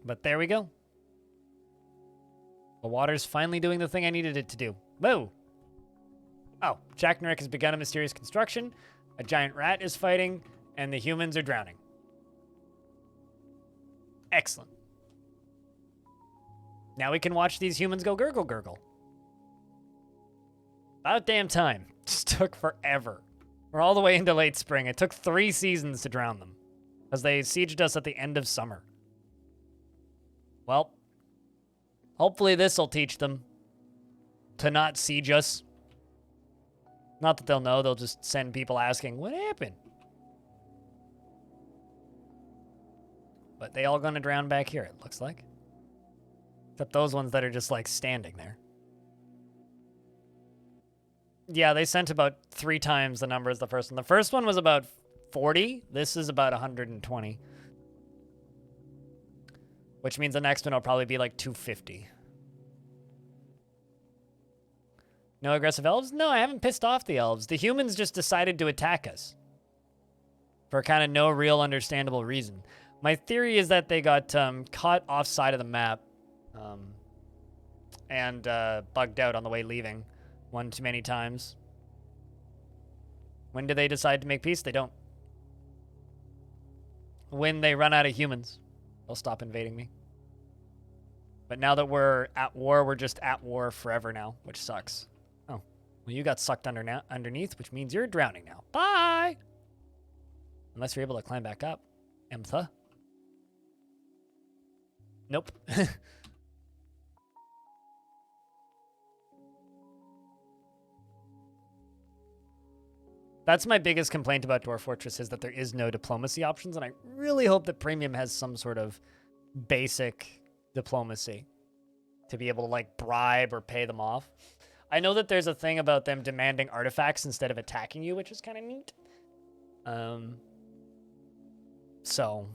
But there we go. The water's finally doing the thing I needed it to do. Whoa! Oh, Jack Narek has begun a mysterious construction. A giant rat is fighting, and the humans are drowning. Excellent. Now we can watch these humans go gurgle gurgle. About damn time. Just took forever. We're all the way into late spring. It took 3 seasons to drown them, as they sieged us at the end of summer. Well, hopefully this will teach them to not siege us. Not that they'll know, they'll just send people asking, what happened? But they all gonna drown back here, it looks like. Except those ones that are just like standing there. Yeah, they sent about 3 times the number as the first one. The first one was about 40. This is about 120. Which means the next one will probably be like 250. No aggressive elves? No, I haven't pissed off the elves. The humans just decided to attack us. For kind of no real understandable reason. My theory is that they got caught offside of the map. And bugged out on the way leaving. One too many times. When do they decide to make peace? They don't. When they run out of humans, they'll stop invading me. But now that we're at war, we're just at war forever now, which sucks. Oh, well, you got sucked underneath, which means you're drowning now. Bye! Unless you're able to climb back up. Emtha. Nope. That's my biggest complaint about Dwarf Fortress is that there is no diplomacy options, and I really hope that Premium has some sort of basic diplomacy to be able to like bribe or pay them off. I know that there's a thing about them demanding artifacts instead of attacking you, which is kind of neat. So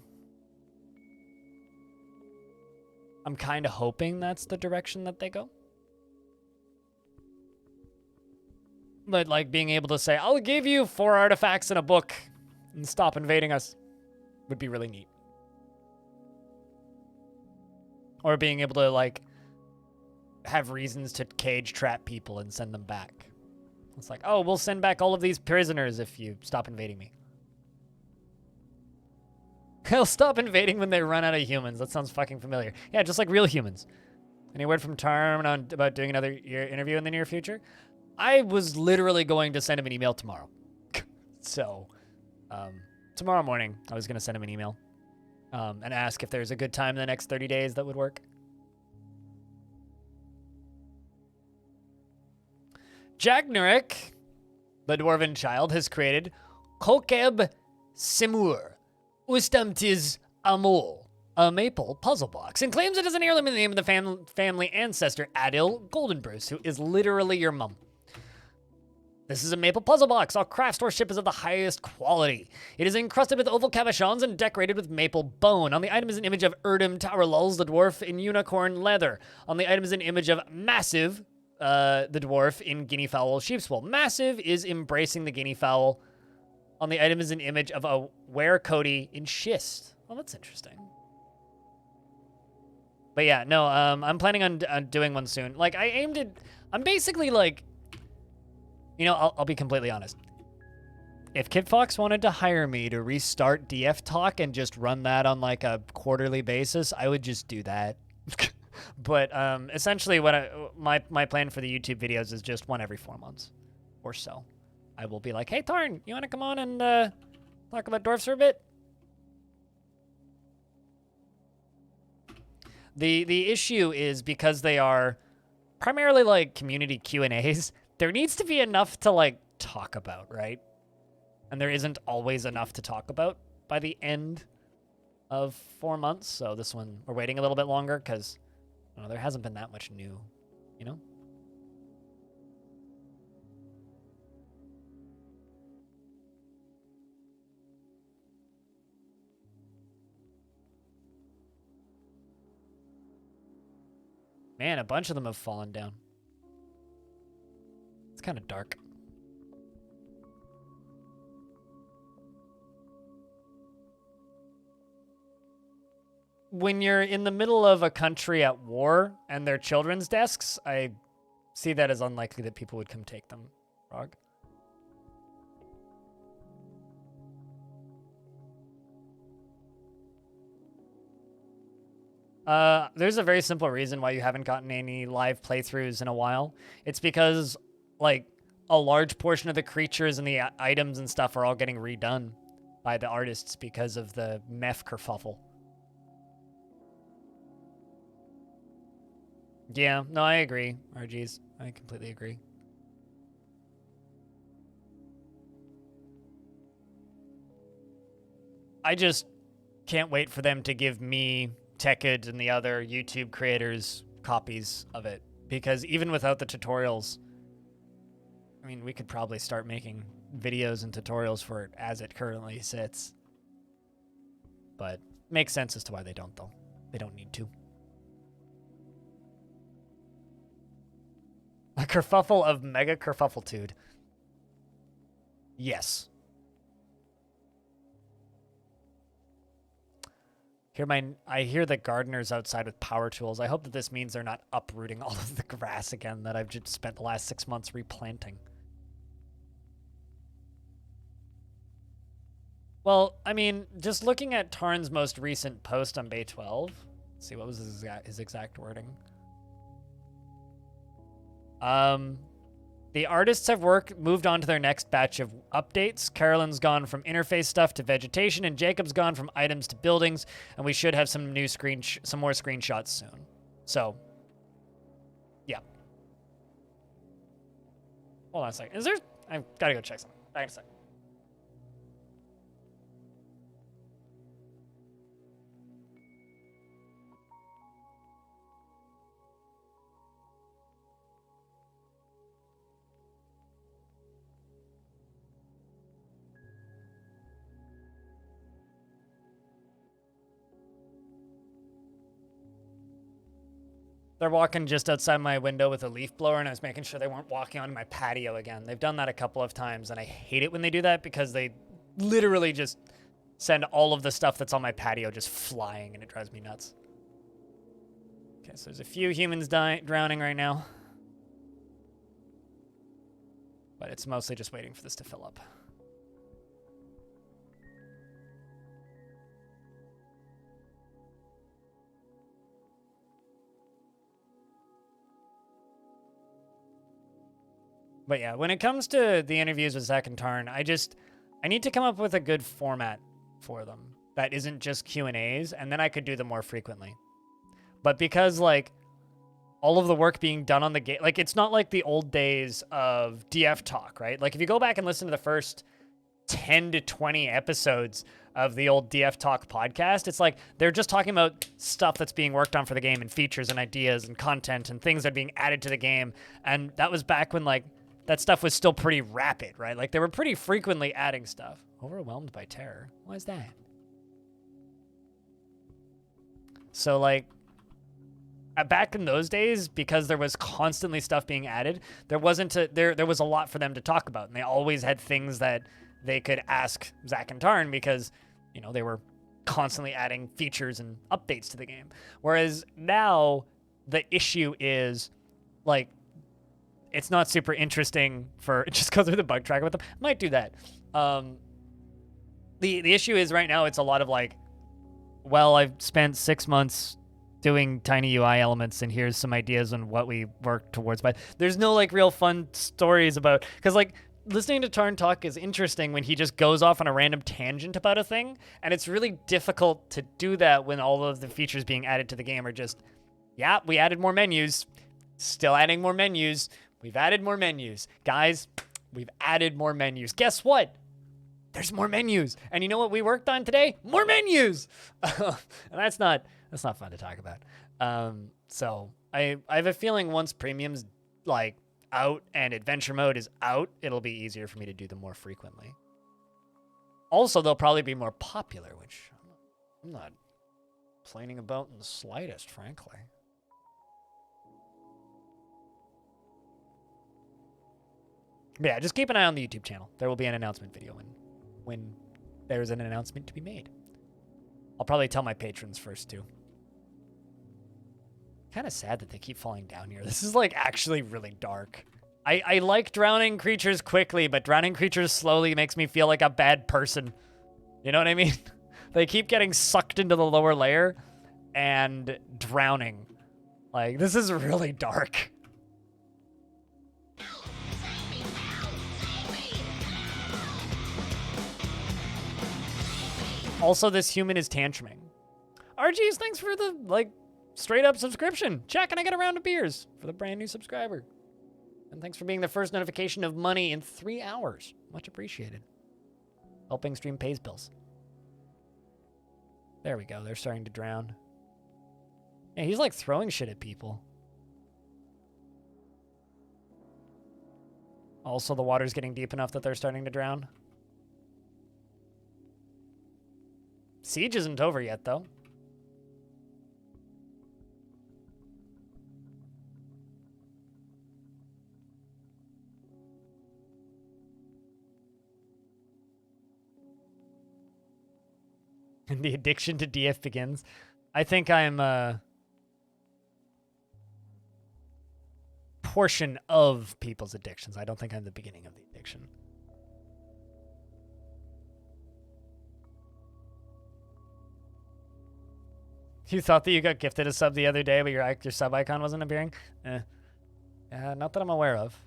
I'm kind of hoping that's the direction that they go. But like being able to say, I'll give you 4 artifacts in a book and stop invading us would be really neat. Or being able to like have reasons to cage trap people and send them back. It's like, oh, we'll send back all of these prisoners if you stop invading me. They'll stop invading when they run out of humans. That sounds fucking familiar. Yeah, just like real humans. Any word from Tarn about doing another interview in the near future? I was literally going to send him an email tomorrow. So, tomorrow morning, I was going to send him an email and ask if there's a good time in the next 30 days that would work. Jagnarek, the Dwarven child, has created Kokeb Simur Ustamtiz Amol, a maple puzzle box, and claims it is an heirloom in the name of the family ancestor Adil Goldenbruce, who is literally your mum. This is a maple puzzle box. All craft storesmanship is of the highest quality. It is encrusted with oval cabochons and decorated with maple bone. On the item is an image of Erdem Towerlulz, the dwarf, in unicorn leather. On the item is an image of Massive, the dwarf, in guinea fowl sheep's wool. Massive is embracing the guinea fowl. On the item is an image of a Were Cody in schist. Oh, that's interesting. But yeah, no, I'm planning on doing one soon. Like, I'm basically like, you know, I'll be completely honest. If Kid Fox wanted to hire me to restart DF Talk and just run that on like a quarterly basis, I would just do that. But essentially, my plan for the YouTube videos is just one every 4 months or so. I will be like, hey, Tarn, you want to come on and talk about dwarfs for a bit? The issue is because they are primarily like community Q&As, there needs to be enough to like talk about, right? And there isn't always enough to talk about by the end of 4 months. So this one, we're waiting a little bit longer because there hasn't been that much new, you know? Man, a bunch of them have fallen down. It's kind of dark. When you're in the middle of a country at war and they're children's desks, I see that as unlikely that people would come take them, Frog. There's a very simple reason why you haven't gotten any live playthroughs in a while. It's because, like, a large portion of the creatures and the items and stuff are all getting redone by the artists because of the meth kerfuffle. Yeah, no, I agree, RGs. I completely agree. I just can't wait for them to give me, Tekid, and the other YouTube creators copies of it. Because even without the tutorials, I mean, we could probably start making videos and tutorials for it as it currently sits. But makes sense as to why they don't, though. They don't need to. A kerfuffle of mega kerfuffletude. Yes. I hear the gardeners outside with power tools. I hope that this means they're not uprooting all of the grass again that I've just spent the last 6 months replanting. Well, I mean, just looking at Tarn's most recent post on Bay 12. Let's see, what was his exact wording? The artists have moved on to their next batch of updates. Carolyn's gone from interface stuff to vegetation, and Jacob's gone from items to buildings, and we should have some new some more screenshots soon. So, yeah. Hold on a second. I've got to go check something. Back in a second. They're walking just outside my window with a leaf blower, and I was making sure they weren't walking onto my patio again. They've done that a couple of times, and I hate it when they do that because they literally just send all of the stuff that's on my patio just flying, and it drives me nuts. Okay, so there's a few humans drowning right now. But it's mostly just waiting for this to fill up. But yeah, when it comes to the interviews with Zach and Tarn, I need to come up with a good format for them that isn't just Q&As, and then I could do them more frequently. But because, like, all of the work being done on the game, like, it's not like the old days of DF Talk, right? Like, if you go back and listen to the first 10 to 20 episodes of the old DF Talk podcast, it's like they're just talking about stuff that's being worked on for the game and features and ideas and content and things that are being added to the game. And that was back when, like, that stuff was still pretty rapid, right? Like, they were pretty frequently adding stuff. Overwhelmed by terror. Why is that? So, like, back in those days, because there was constantly stuff being added, there was a lot for them to talk about, and they always had things that they could ask Zach and Tarn because, you know, they were constantly adding features and updates to the game. Whereas now, the issue is, like, it's not super interesting for just go through the bug tracker with them. Might do that. The issue is right now it's a lot of like, well, I've spent 6 months doing tiny UI elements, and here's some ideas on what we work towards. But there's no like real fun stories about, because like listening to Tarn talk is interesting when he just goes off on a random tangent about a thing, and it's really difficult to do that when all of the features being added to the game are just, yeah, we added more menus, still adding more menus. We've added more menus. Guys, we've added more menus. Guess what? There's more menus. And you know what we worked on today? More menus. And that's not fun to talk about. So I have a feeling once Premium's like out and Adventure Mode is out, it'll be easier for me to do them more frequently. Also, they'll probably be more popular, which I'm not complaining about in the slightest, frankly. But yeah, just keep an eye on the YouTube channel. There will be an announcement video when there's an announcement to be made. I'll probably tell my patrons first, too. Kind of sad that they keep falling down here. This is, like, actually really dark. I like drowning creatures quickly, but drowning creatures slowly makes me feel like a bad person. You know what I mean? They keep getting sucked into the lower layer and drowning. Like, this is really dark. Also, this human is tantruming. RGs, thanks for the, like, straight-up subscription. Chat, can I get a round of beers for the brand new subscriber? And thanks for being the first notification of money in 3 hours. Much appreciated. Helping stream pays bills. There we go. They're starting to drown. Yeah, he's, like, throwing shit at people. Also, the water's getting deep enough that they're starting to drown. Siege isn't over yet, though. And the addiction to DF begins. I think I'm portion of people's addictions. I don't think I'm the beginning of the addiction. You thought that you got gifted a sub the other day, but your sub icon wasn't appearing? Not that I'm aware of.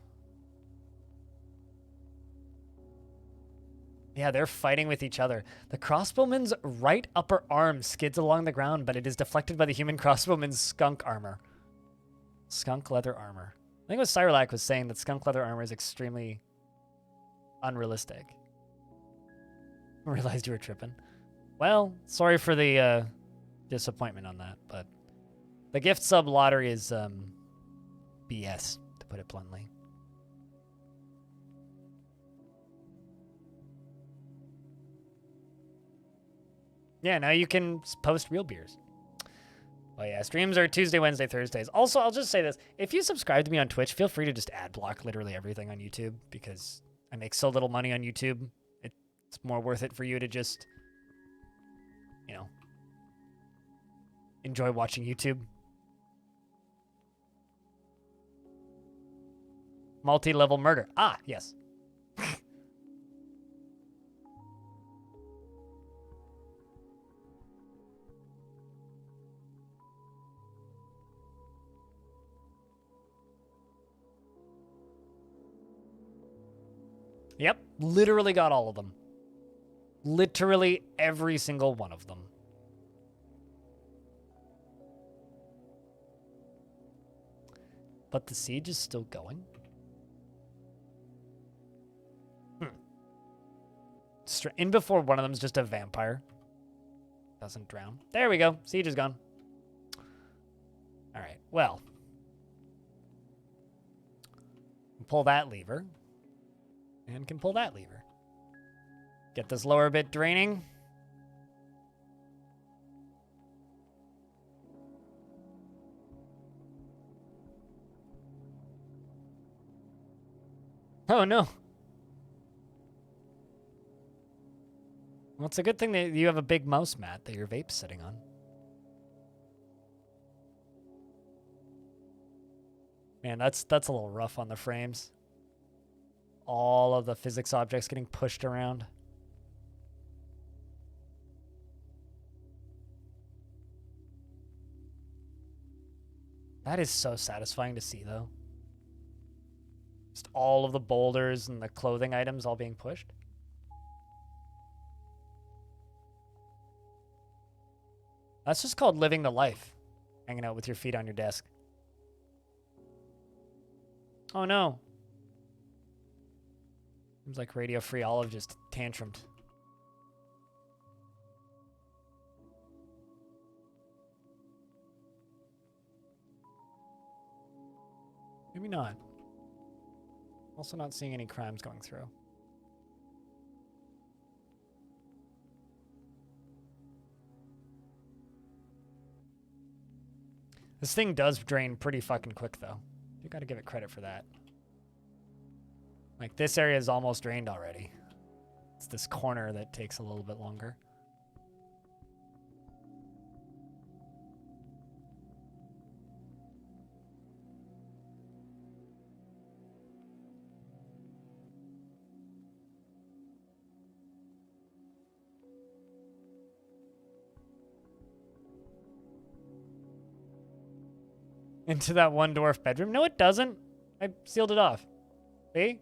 Yeah, they're fighting with each other. The crossbowman's right upper arm skids along the ground, but it is deflected by the human crossbowman's skunk armor. Skunk leather armor. I think it was Cyrolac was saying that skunk leather armor is extremely unrealistic. I realized you were tripping. Well, sorry for the disappointment on that, but the gift sub lottery is BS, to put it bluntly. Yeah, now you can post real beers. Oh yeah, streams are Tuesday, Wednesday, Thursdays. Also, I'll just say this. If you subscribe to me on Twitch, feel free to just ad block literally everything on YouTube because I make so little money on YouTube. It's more worth it for you to just, you know, enjoy watching YouTube. Multi-level murder. Ah, yes. Yep, literally got all of them. Literally every single one of them. But the siege is still going? In before one of them is just a vampire. Doesn't drown. There we go. Siege is gone. All right, well. Pull that lever. And can pull that lever. Get this lower bit draining. Oh no. Well, it's a good thing that you have a big mouse mat that your vape's sitting on. Man, that's a little rough on the frames. All of the physics objects getting pushed around. That is so satisfying to see, though. Just all of the boulders and the clothing items all being pushed. That's just called living the life. Hanging out with your feet on your desk. Oh no. Seems like Radio Free Olive just tantrumed. Maybe not. Also not seeing any crimes going through. This thing does drain pretty fucking quick, though. You gotta give it credit for that. Like, this area is almost drained already. It's this corner that takes a little bit longer. Into that one dwarf bedroom? No, it doesn't. I sealed it off. See?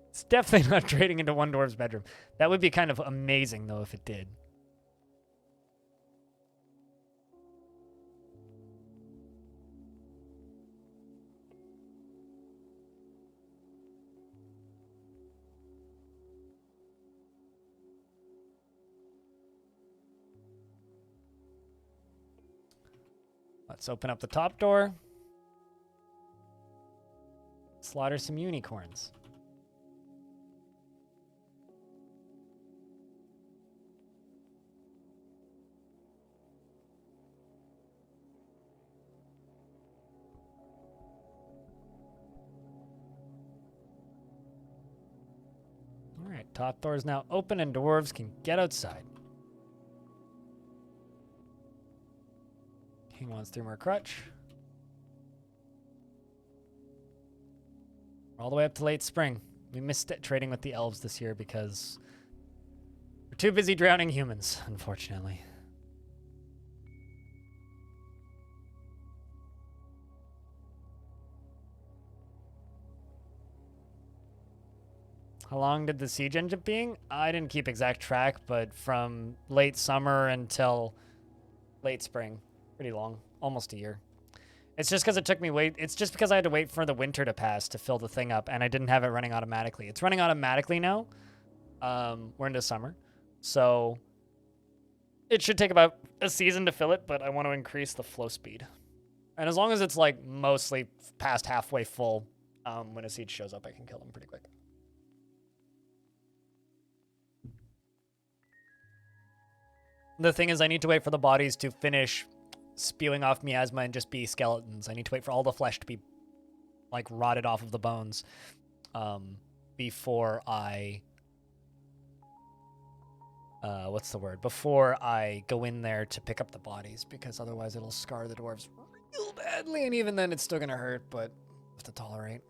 It's definitely not trading into one dwarf's bedroom. That would be kind of amazing, though, if it did. Let's open up the top door. Slaughter some unicorns. All right, top door is now open and dwarves can get outside. King wants 3 more crutch. We're all the way up to late spring. We missed it trading with the elves this year because we're too busy drowning humans, unfortunately. How long did the siege end up being? I didn't keep exact track, but from late summer until late spring. Pretty long. Almost a year. It's just because it took me it's just because I had to wait for the winter to pass to fill the thing up, and I didn't have it running automatically. It's running automatically now. We're into summer. So it should take about a season to fill it, but I want to increase the flow speed. And as long as it's like mostly past halfway full, when a siege shows up, I can kill them pretty quick. The thing is, I need to wait for the bodies to finish spewing off miasma and just be skeletons. I need to wait for all the flesh to be like rotted off of the bones before I what's the word? Before I go in there to pick up the bodies, because otherwise it'll scar the dwarves real badly, and even then it's still gonna hurt, but I have to tolerate.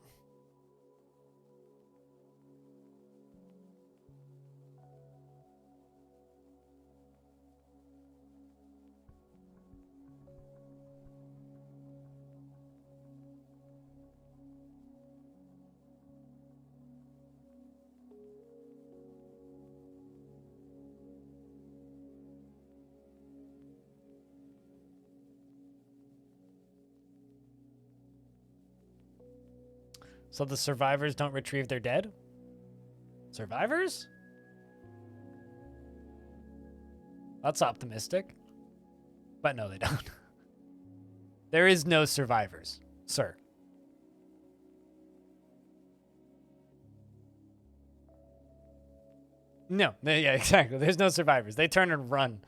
So the survivors don't retrieve their dead? Survivors? That's optimistic. But no, they don't. There is no survivors, sir. No, yeah, exactly. There's no survivors. They turn and run.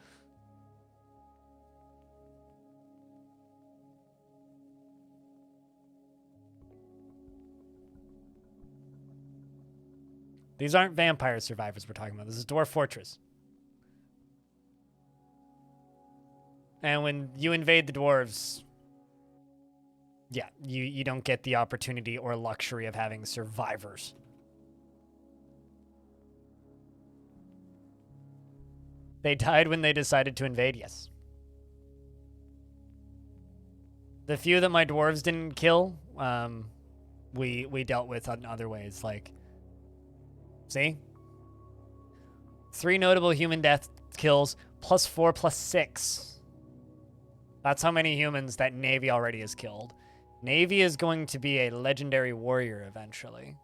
These aren't vampire survivors we're talking about. This is Dwarf Fortress. And when you invade the dwarves, yeah, you don't get the opportunity or luxury of having survivors. They died when they decided to invade, yes. The few that my dwarves didn't kill, we dealt with in other ways, like... See? 3 notable human death kills, +4 +6. That's how many humans that Navy already has killed. Navy is going to be a legendary warrior eventually.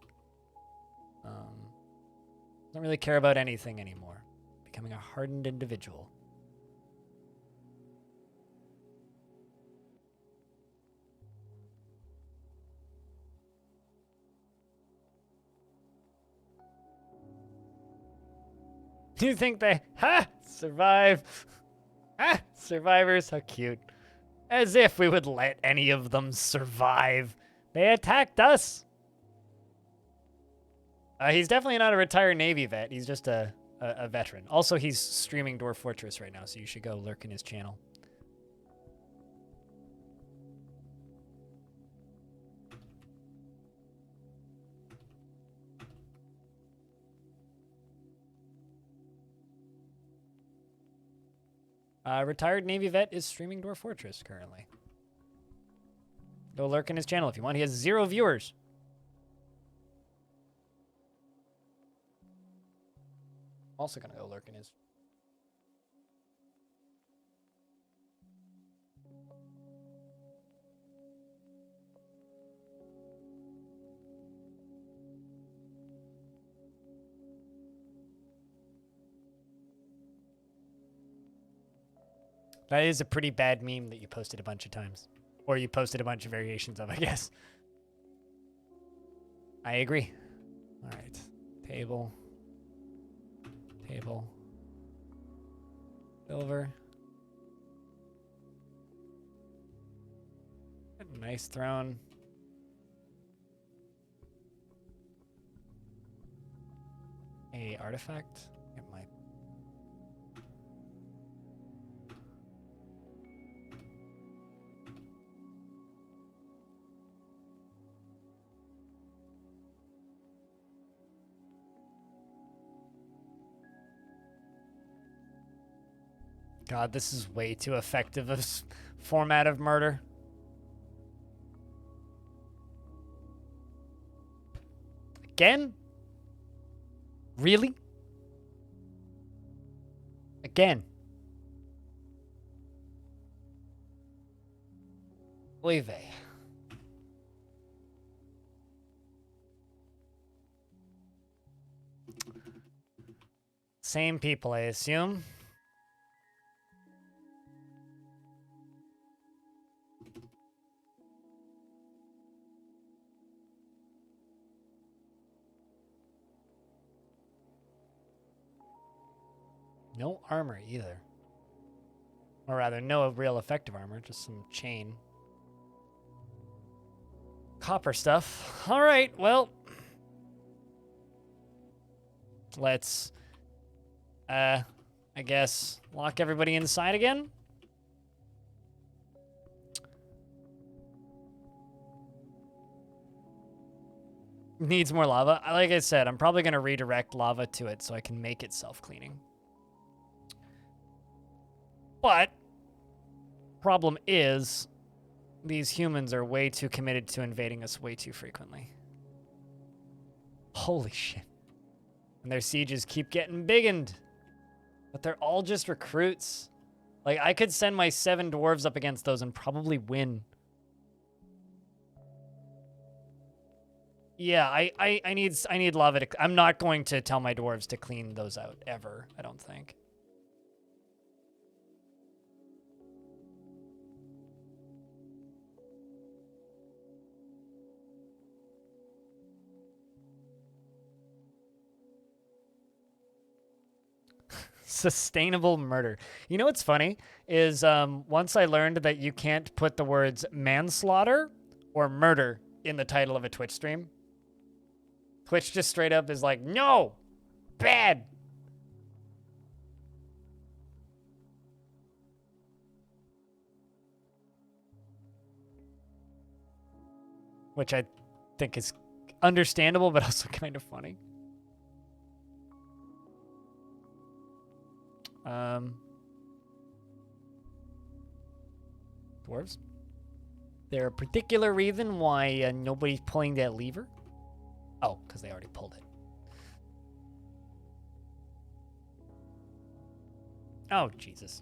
Don't really care about anything anymore. Becoming a hardened individual. Do you think they, survive? Survivors, how cute. As if we would let any of them survive. They attacked us. He's definitely not a retired Navy vet. He's just a veteran. Also, he's streaming Dwarf Fortress right now, so you should go lurk in his channel. Retired Navy vet is streaming Dwarf Fortress currently. Go lurk in his channel if you want. He has 0 viewers. Also gonna go lurk in his. That is a pretty bad meme that you posted a bunch of times. Or you posted a bunch of variations of, I guess. I agree. All right. Table. Table. Silver. Nice throne. A artifact? It might. God, this is way too effective a format of murder. Again? Really? Again? Oy vey. Same people, I assume. No armor either. Or rather, no real effective armor, just some chain. Copper stuff. All right, well. Let's, I guess, lock everybody inside again. Needs more lava. Like I said, I'm probably going to redirect lava to it so I can make it self-cleaning. But, problem is, these humans are way too committed to invading us way too frequently. Holy shit. And their sieges keep getting biggened. But they're all just recruits. Like, I could send my 7 dwarves up against those and probably win. Yeah, I need lava to... I'm not going to tell my dwarves to clean those out, ever, I don't think. Sustainable murder. You know what's funny is once I learned that you can't put the words manslaughter or murder in the title of a Twitch stream. Twitch just straight up is like, no, bad. Which I think is understandable, but also kind of funny. Dwarves? There a particular reason why nobody's pulling that lever? Oh, because they already pulled it. Oh, Jesus.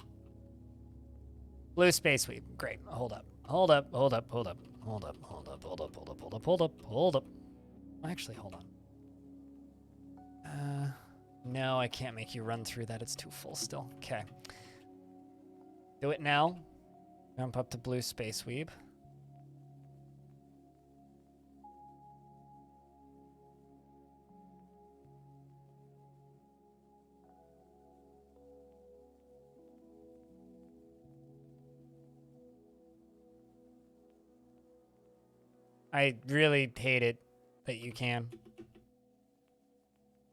Blue space sweep. Great. Hold up. Hold up. Hold up. Hold up. Hold up. Hold up. Hold up. Hold up. Hold up. Hold up. Hold up. Actually, hold on. No, I can't make you run through that. It's too full still. Okay. Do it now. Jump up to blue space weeb. I really hate it that you can.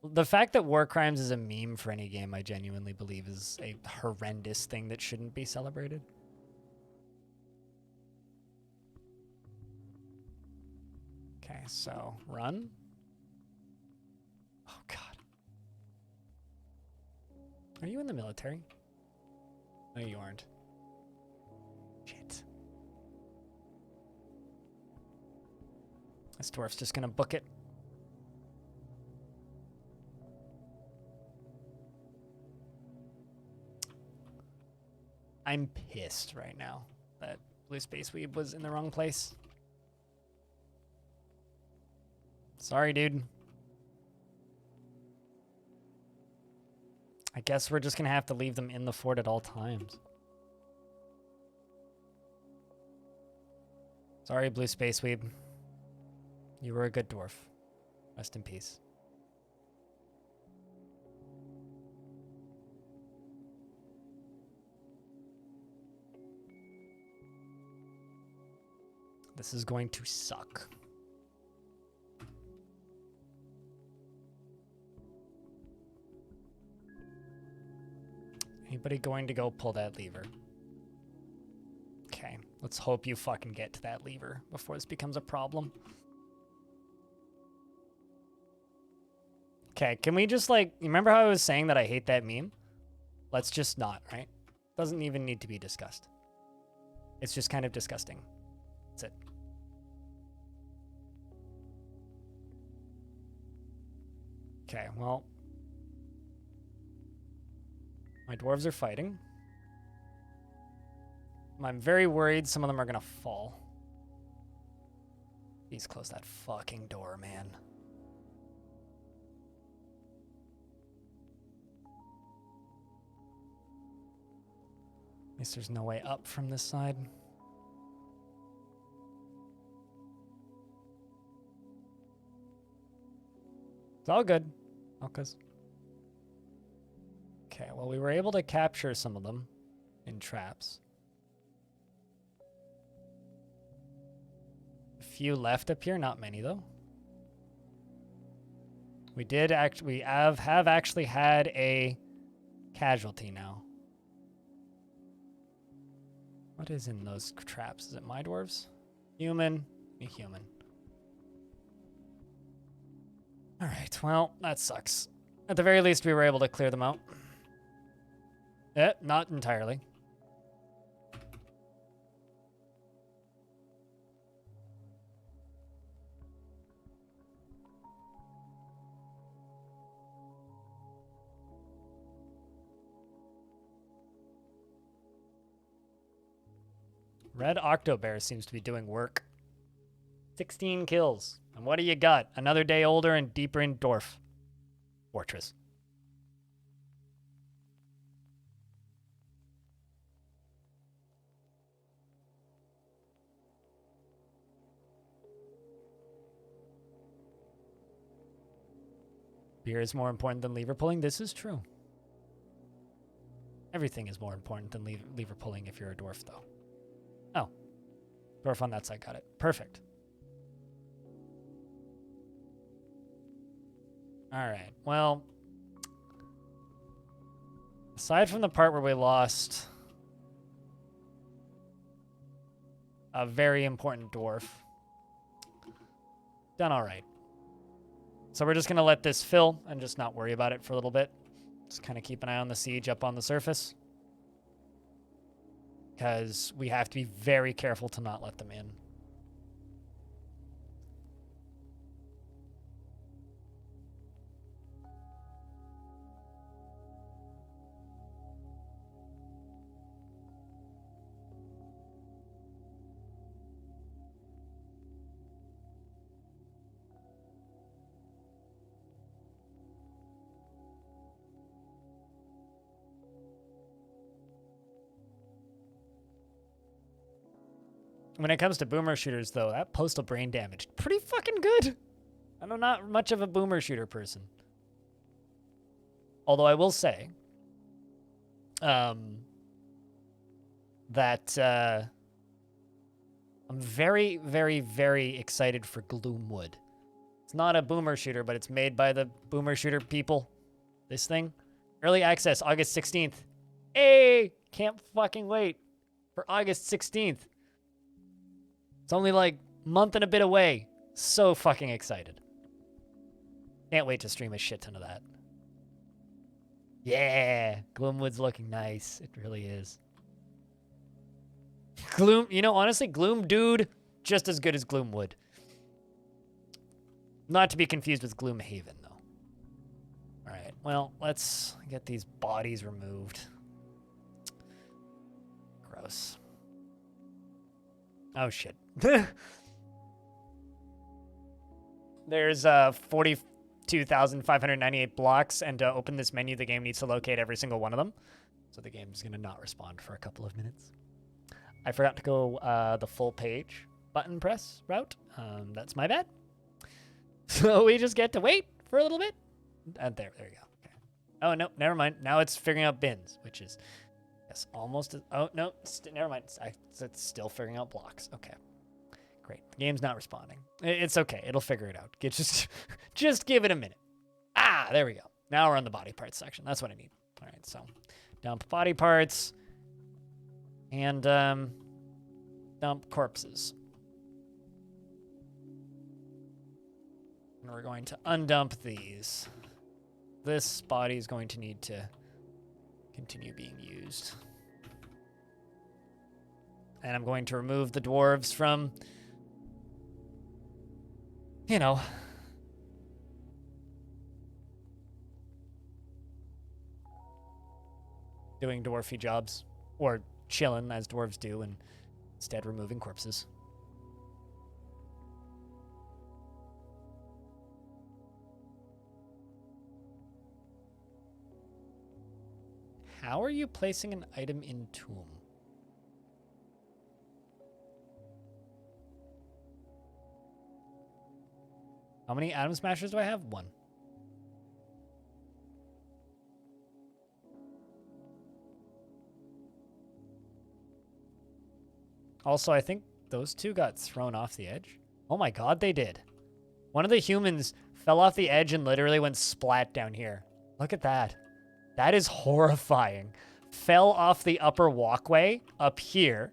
The fact that war crimes is a meme for any game, I genuinely believe, is a horrendous thing that shouldn't be celebrated. Okay, so run. Oh, God. Are you in the military? No, you aren't. Shit. This dwarf's just gonna book it. I'm pissed right now that blue space weeb was in the wrong place. Sorry, dude. I guess we're just gonna have to leave them in the fort at all times. Sorry, blue space weeb. You were a good dwarf. Rest in peace. This is going to suck. Anybody going to go pull that lever? Okay, let's hope you fucking get to that lever before this becomes a problem. Okay, can we just like, remember how I was saying that I hate that meme? Let's just not, right? Doesn't even need to be discussed. It's just kind of disgusting. That's it. Okay, well. My dwarves are fighting. I'm very worried some of them are gonna fall. Please close that fucking door, man. At least there's no way up from this side. It's all good. Okay, well, we were able to capture some of them in traps. A few left up here, not many though. We have actually had a casualty now. What is in those traps? Is it my dwarves? Human, a human. All right, well, that sucks. At the very least, we were able to clear them out. Not entirely. Red Octobear seems to be doing work. 16 kills. And what do you got? Another day older and deeper in Dwarf Fortress. Beer is more important than lever pulling. This is true. Everything is more important than lever pulling if you're a dwarf, though. Oh. Dwarf on that side got it. Perfect. Alright, well... aside from the part where we lost a very important dwarf, done alright. So we're just going to let this fill and just not worry about it for a little bit. Just kind of keep an eye on the siege up on the surface. Because we have to be very careful to not let them in. When it comes to boomer shooters, though, that postal brain damage, pretty fucking good. I'm not much of a boomer shooter person. Although I will say that I'm very, very, very excited for Gloomwood. It's not a boomer shooter, but it's made by the boomer shooter people. This thing. Early access, August 16th. Hey! Can't fucking wait for August 16th. It's only like a month and a bit away. So fucking excited. Can't wait to stream a shit ton of that. Yeah, Gloomwood's looking nice. It really is. Gloom, you know, honestly, Gloom Dude, just as good as Gloomwood. Not to be confused with Gloomhaven, though. All right, well, let's get these bodies removed. Gross. Oh, shit. There's 42,598 blocks, and to open this menu, the game needs to locate every single one of them. So the game's going to not respond for a couple of minutes. I forgot to go the full page button press route. That's my bad. So we just get to wait for a little bit. And there you go. Okay. Oh, no, never mind. Now it's figuring out bins, which is... yes, almost. Oh, no, never mind. It's still figuring out blocks. Okay. Great. The game's not responding. It's okay. It'll figure it out. Just give it a minute. Ah, there we go. Now we're on the body parts section. That's what I need. All right, so dump body parts and dump corpses. And we're going to undump these. This body is going to need to continue being used. And I'm going to remove the dwarves from, you know, doing dwarfy jobs, or chilling as dwarves do, and instead removing corpses. How are you placing an item in tomb? How many Atom Smashers do I have? One. Also, I think those two got thrown off the edge. Oh my god, they did. One of the humans fell off the edge and literally went splat down here. Look at that. That is horrifying. Fell off the upper walkway up here.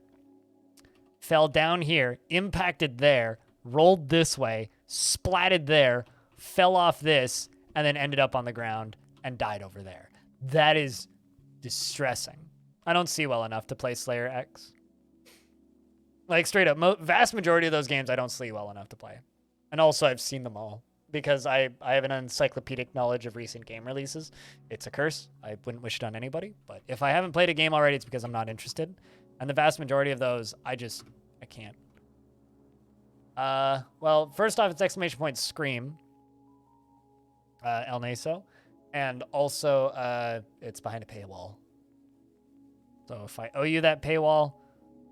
Fell down here, impacted there, rolled this way, splatted there, fell off this, and then ended up on the ground and died over there. That is distressing. I don't see well enough to play Slayer X. Like, straight up, vast majority of those games I don't see well enough to play. And also, I've seen them all. Because I have an encyclopedic knowledge of recent game releases. It's a curse. I wouldn't wish it on anybody. But if I haven't played a game already, it's because I'm not interested. And the vast majority of those, I can't. Well, first off, it's exclamation point Scream. El Naso. And also, it's behind a paywall. So if I owe you that paywall,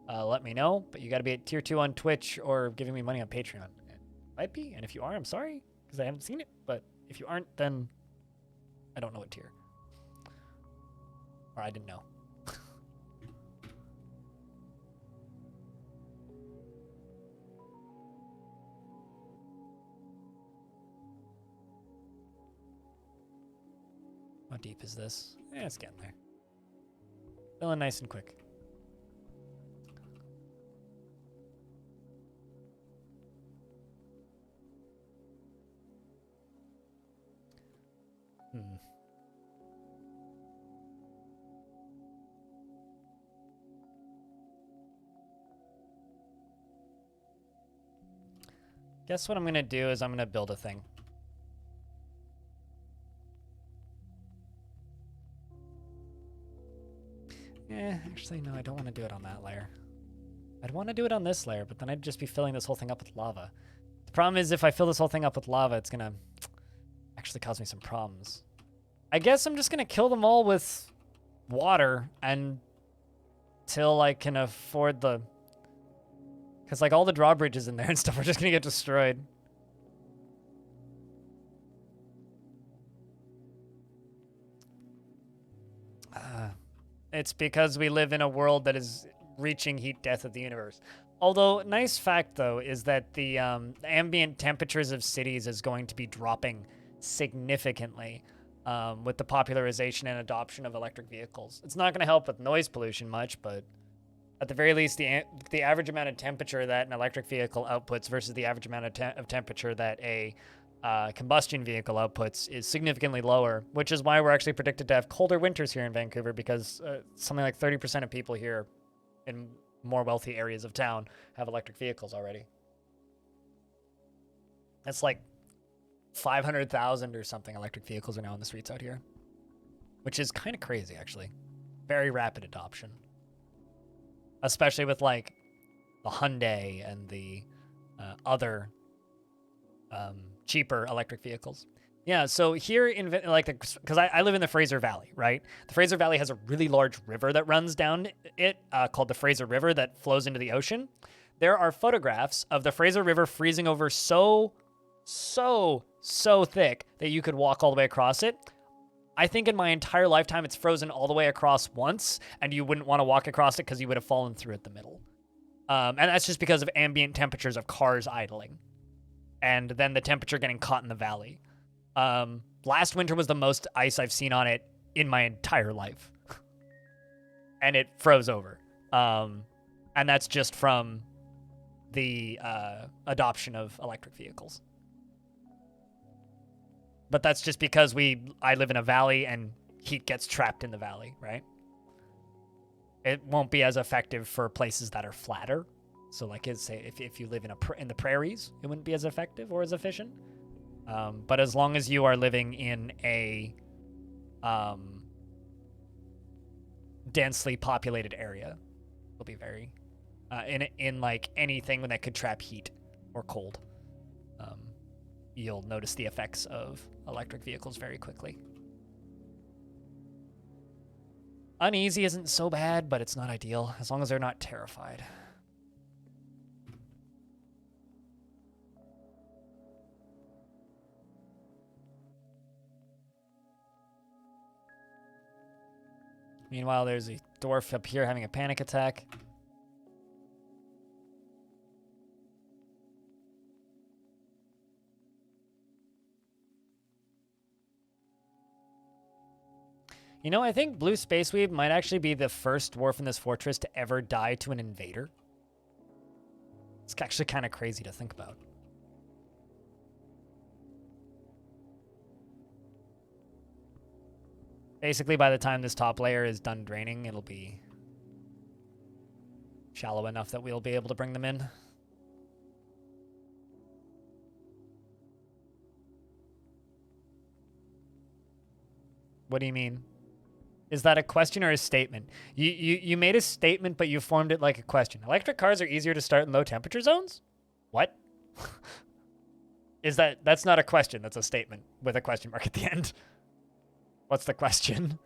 let me know. But you got to be at tier 2 on Twitch or giving me money on Patreon. It might be. And if you are, I'm sorry. Because I haven't seen it. But if you aren't, then I don't know what tier. Or I didn't know. How deep is this? Yeah, it's getting there. Filling nice and quick. Guess what I'm gonna do is I'm gonna build a thing. Actually, no, I don't want to do it on that layer. I'd want to do it on this layer, but then I'd just be filling this whole thing up with lava. The problem is if I fill this whole thing up with lava, it's gonna actually cause me some problems. I guess I'm just gonna kill them all with water until I can afford the... Because, like, all the drawbridges in there and stuff are just gonna get destroyed. It's because we live in a world that is reaching heat death of the universe. Although, nice fact, though, is that the ambient temperatures of cities is going to be dropping significantly with the popularization and adoption of electric vehicles. It's not going to help with noise pollution much, but at the very least, the average amount of temperature that an electric vehicle outputs versus the average amount of temperature that a combustion vehicle outputs is significantly lower, which is why we're actually predicted to have colder winters here in Vancouver, because something like 30% of people here in more wealthy areas of town have electric vehicles already. That's like 500,000 or something electric vehicles are now on the streets out here, which is kind of crazy, actually. Very rapid adoption. Especially with, like, the Hyundai and the other cheaper electric vehicles. Yeah, so here in, like, because I live in the Fraser Valley, right? The Fraser Valley has a really large river that runs down it called the Fraser River that flows into the ocean. There are photographs of the Fraser River freezing over so thick that you could walk all the way across it. I think in my entire lifetime it's frozen all the way across once, and you wouldn't want to walk across it because you would have fallen through it the middle. And that's just because of ambient temperatures of cars idling. And then the temperature getting caught in the valley. Last winter was the most ice I've seen on it in my entire life. And it froze over. And that's just from the adoption of electric vehicles. But that's just because I live in a valley and heat gets trapped in the valley, right? It won't be as effective for places that are flatter. So, like, say if you live in the prairies, it wouldn't be as effective or as efficient. But as long as you are living in a densely populated area, it'll be very in like anything that could trap heat or cold. You'll notice the effects of electric vehicles very quickly. Uneasy isn't so bad, but it's not ideal, as long as they're not terrified. Meanwhile, there's a dwarf up here having a panic attack. You know, I think Blue Space Weeb might actually be the first dwarf in this fortress to ever die to an invader. It's actually kind of crazy to think about. Basically, by the time this top layer is done draining, it'll be shallow enough that we'll be able to bring them in. What do you mean? Is that a question or a statement? You made a statement, but you formed it like a question. Electric cars are easier to start in low temperature zones? What? That's not a question, that's a statement with a question mark at the end. What's the question?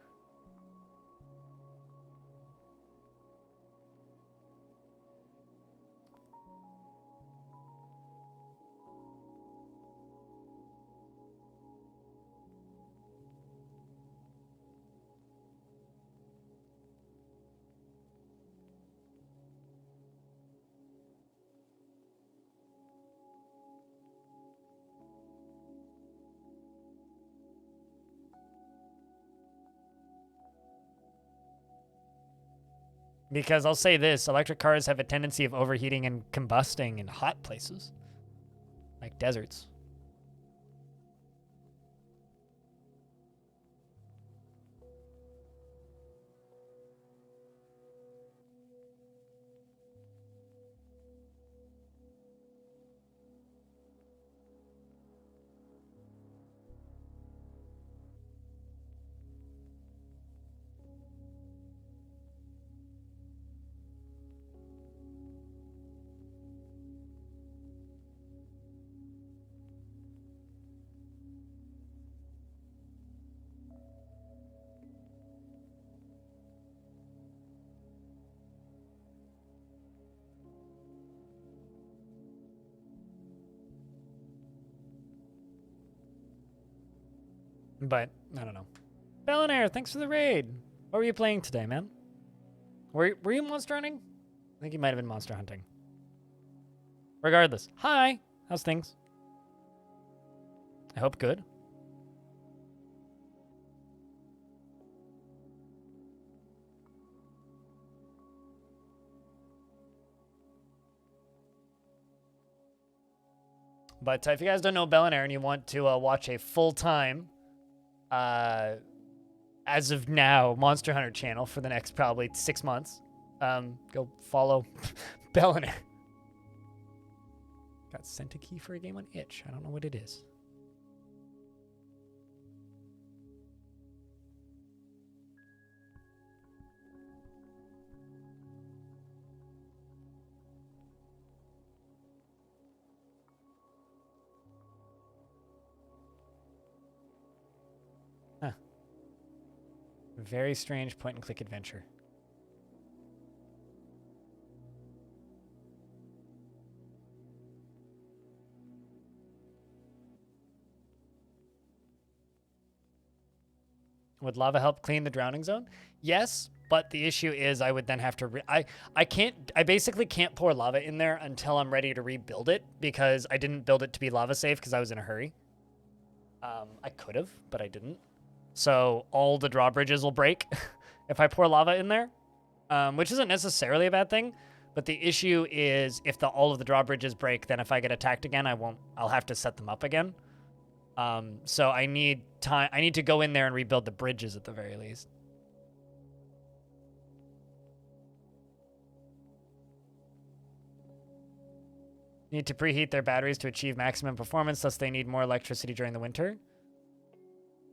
Because I'll say this, electric cars have a tendency of overheating and combusting in hot places, like deserts. But, I don't know. Bellinair, thanks for the raid. What were you playing today, man? Were you monster hunting? I think you might have been monster hunting. Regardless, hi. How's things? I hope good. But if you guys don't know Bellinair and you want to watch a full-time as of now, Monster Hunter channel for the next probably 6 months. Go follow Bellinair. Got sent a key for a game on itch. I don't know what it is. Very strange point-and-click adventure. Would lava help clean the drowning zone? Yes, but the issue is I would then have to... I basically can't pour lava in there until I'm ready to rebuild it because I didn't build it to be lava safe because I was in a hurry. I could have, but I didn't. So all the drawbridges will break if I pour lava in there, which isn't necessarily a bad thing. But the issue is if all of the drawbridges break, then if I get attacked again, I'll have to set them up again. So I need time. I need to go in there and rebuild the bridges at the very least. Need to preheat their batteries to achieve maximum performance, thus they need more electricity during the winter.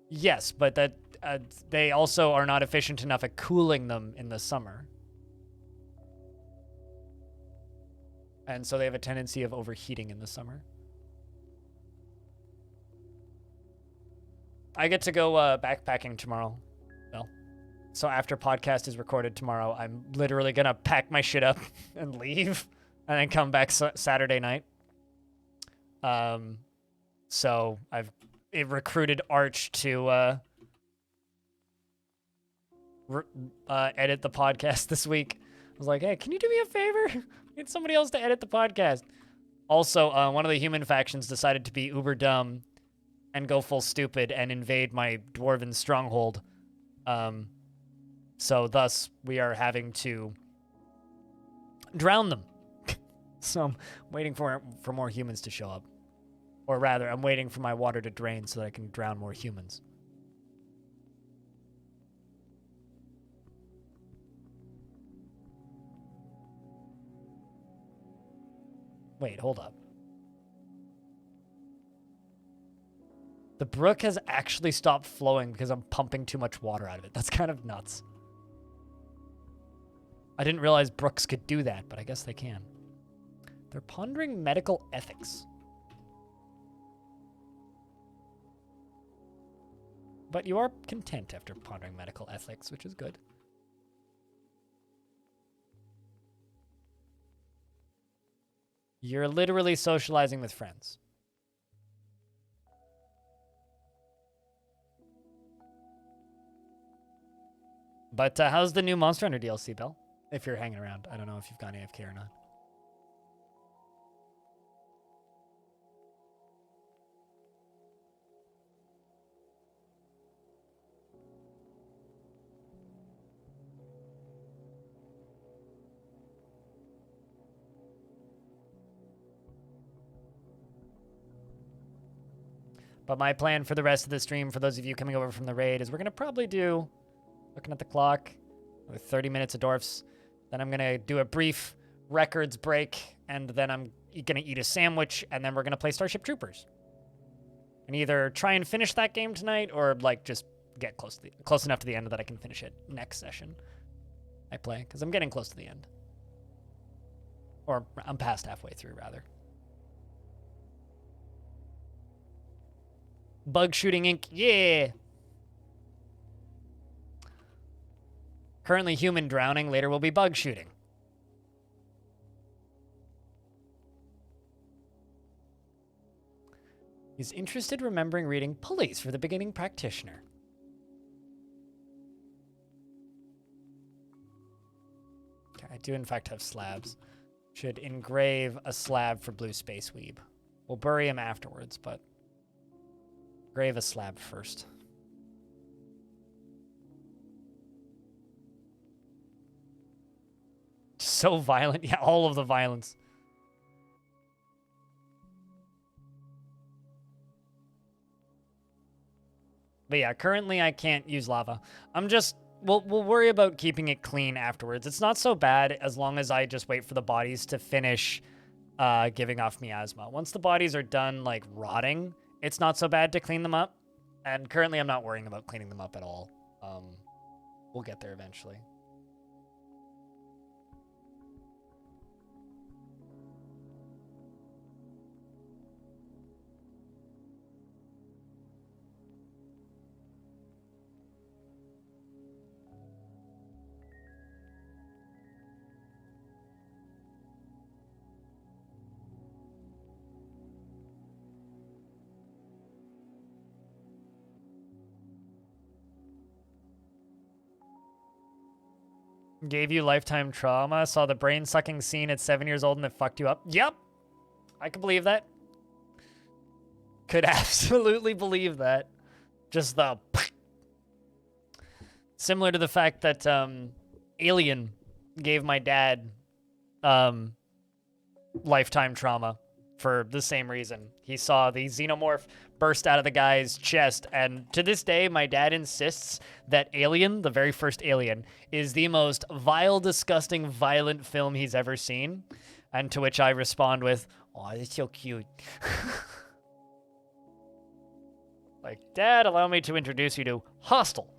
Yes, but that they also are not efficient enough at cooling them in the summer. And so they have a tendency of overheating in the summer. I get to go backpacking tomorrow. Well, so after podcast is recorded tomorrow, I'm literally going to pack my shit up and leave and then come back Saturday night. So it recruited Arch to edit the podcast this week. I was like, hey, can you do me a favor? Need somebody else to edit the podcast. Also, one of the human factions decided to be uber dumb and go full stupid and invade my dwarven stronghold. So thus, we are having to drown them. So I'm waiting for more humans to show up. Or rather, I'm waiting for my water to drain so that I can drown more humans. Wait, hold up. The brook has actually stopped flowing because I'm pumping too much water out of it. That's kind of nuts. I didn't realize brooks could do that, but I guess they can. They're pondering medical ethics. But you are content after pondering medical ethics, which is good. You're literally socializing with friends. But how's the new Monster Hunter DLC, Bell? If you're hanging around. I don't know if you've gone AFK or not. But my plan for the rest of the stream, for those of you coming over from the raid, is we're going to probably do, looking at the clock, with 30 minutes of Dwarfs. Then I'm going to do a brief records break, and then I'm going to eat a sandwich, and then we're going to play Starship Troopers. And either try and finish that game tonight, or like just get close enough to the end that I can finish it next session I play, because I'm getting close to the end. Or I'm past halfway through, rather. Bug Shooting Inc. Yeah! Currently human drowning, later will be bug shooting. He's interested remembering reading Pulleys for the Beginning Practitioner. Okay, I do in fact have slabs. Should engrave a slab for Blue Space Weeb. We'll bury him afterwards, but engrave a slab first. So violent. Yeah, all of the violence. But yeah, currently I can't use lava. I'm just... We'll worry about keeping it clean afterwards. It's not so bad as long as I just wait for the bodies to finish giving off miasma. Once the bodies are done, like, rotting, it's not so bad to clean them up. And currently I'm not worrying about cleaning them up at all. We'll get there eventually. Gave you lifetime trauma, saw the brain-sucking scene at 7 years old and it fucked you up. Yep! I can believe that. Could absolutely believe that. Just the... Similar to the fact that Alien gave my dad lifetime trauma for the same reason. He saw the xenomorph burst out of the guy's chest, and to this day, my dad insists that Alien, the very first Alien, is the most vile, disgusting, violent film he's ever seen, and to which I respond with, "Oh, it's so cute." Like, Dad, allow me to introduce you to Hostel.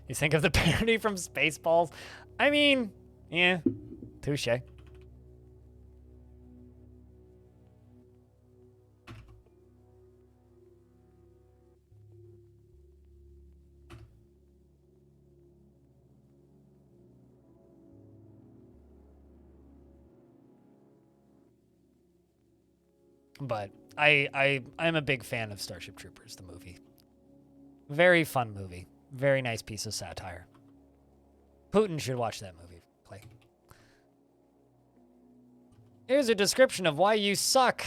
You think of the parody from Spaceballs? I mean, yeah, touche. But I'm a big fan of Starship Troopers, the movie. Very fun movie. Very nice piece of satire. Putin should watch that movie. Play. Here's a description of why you suck.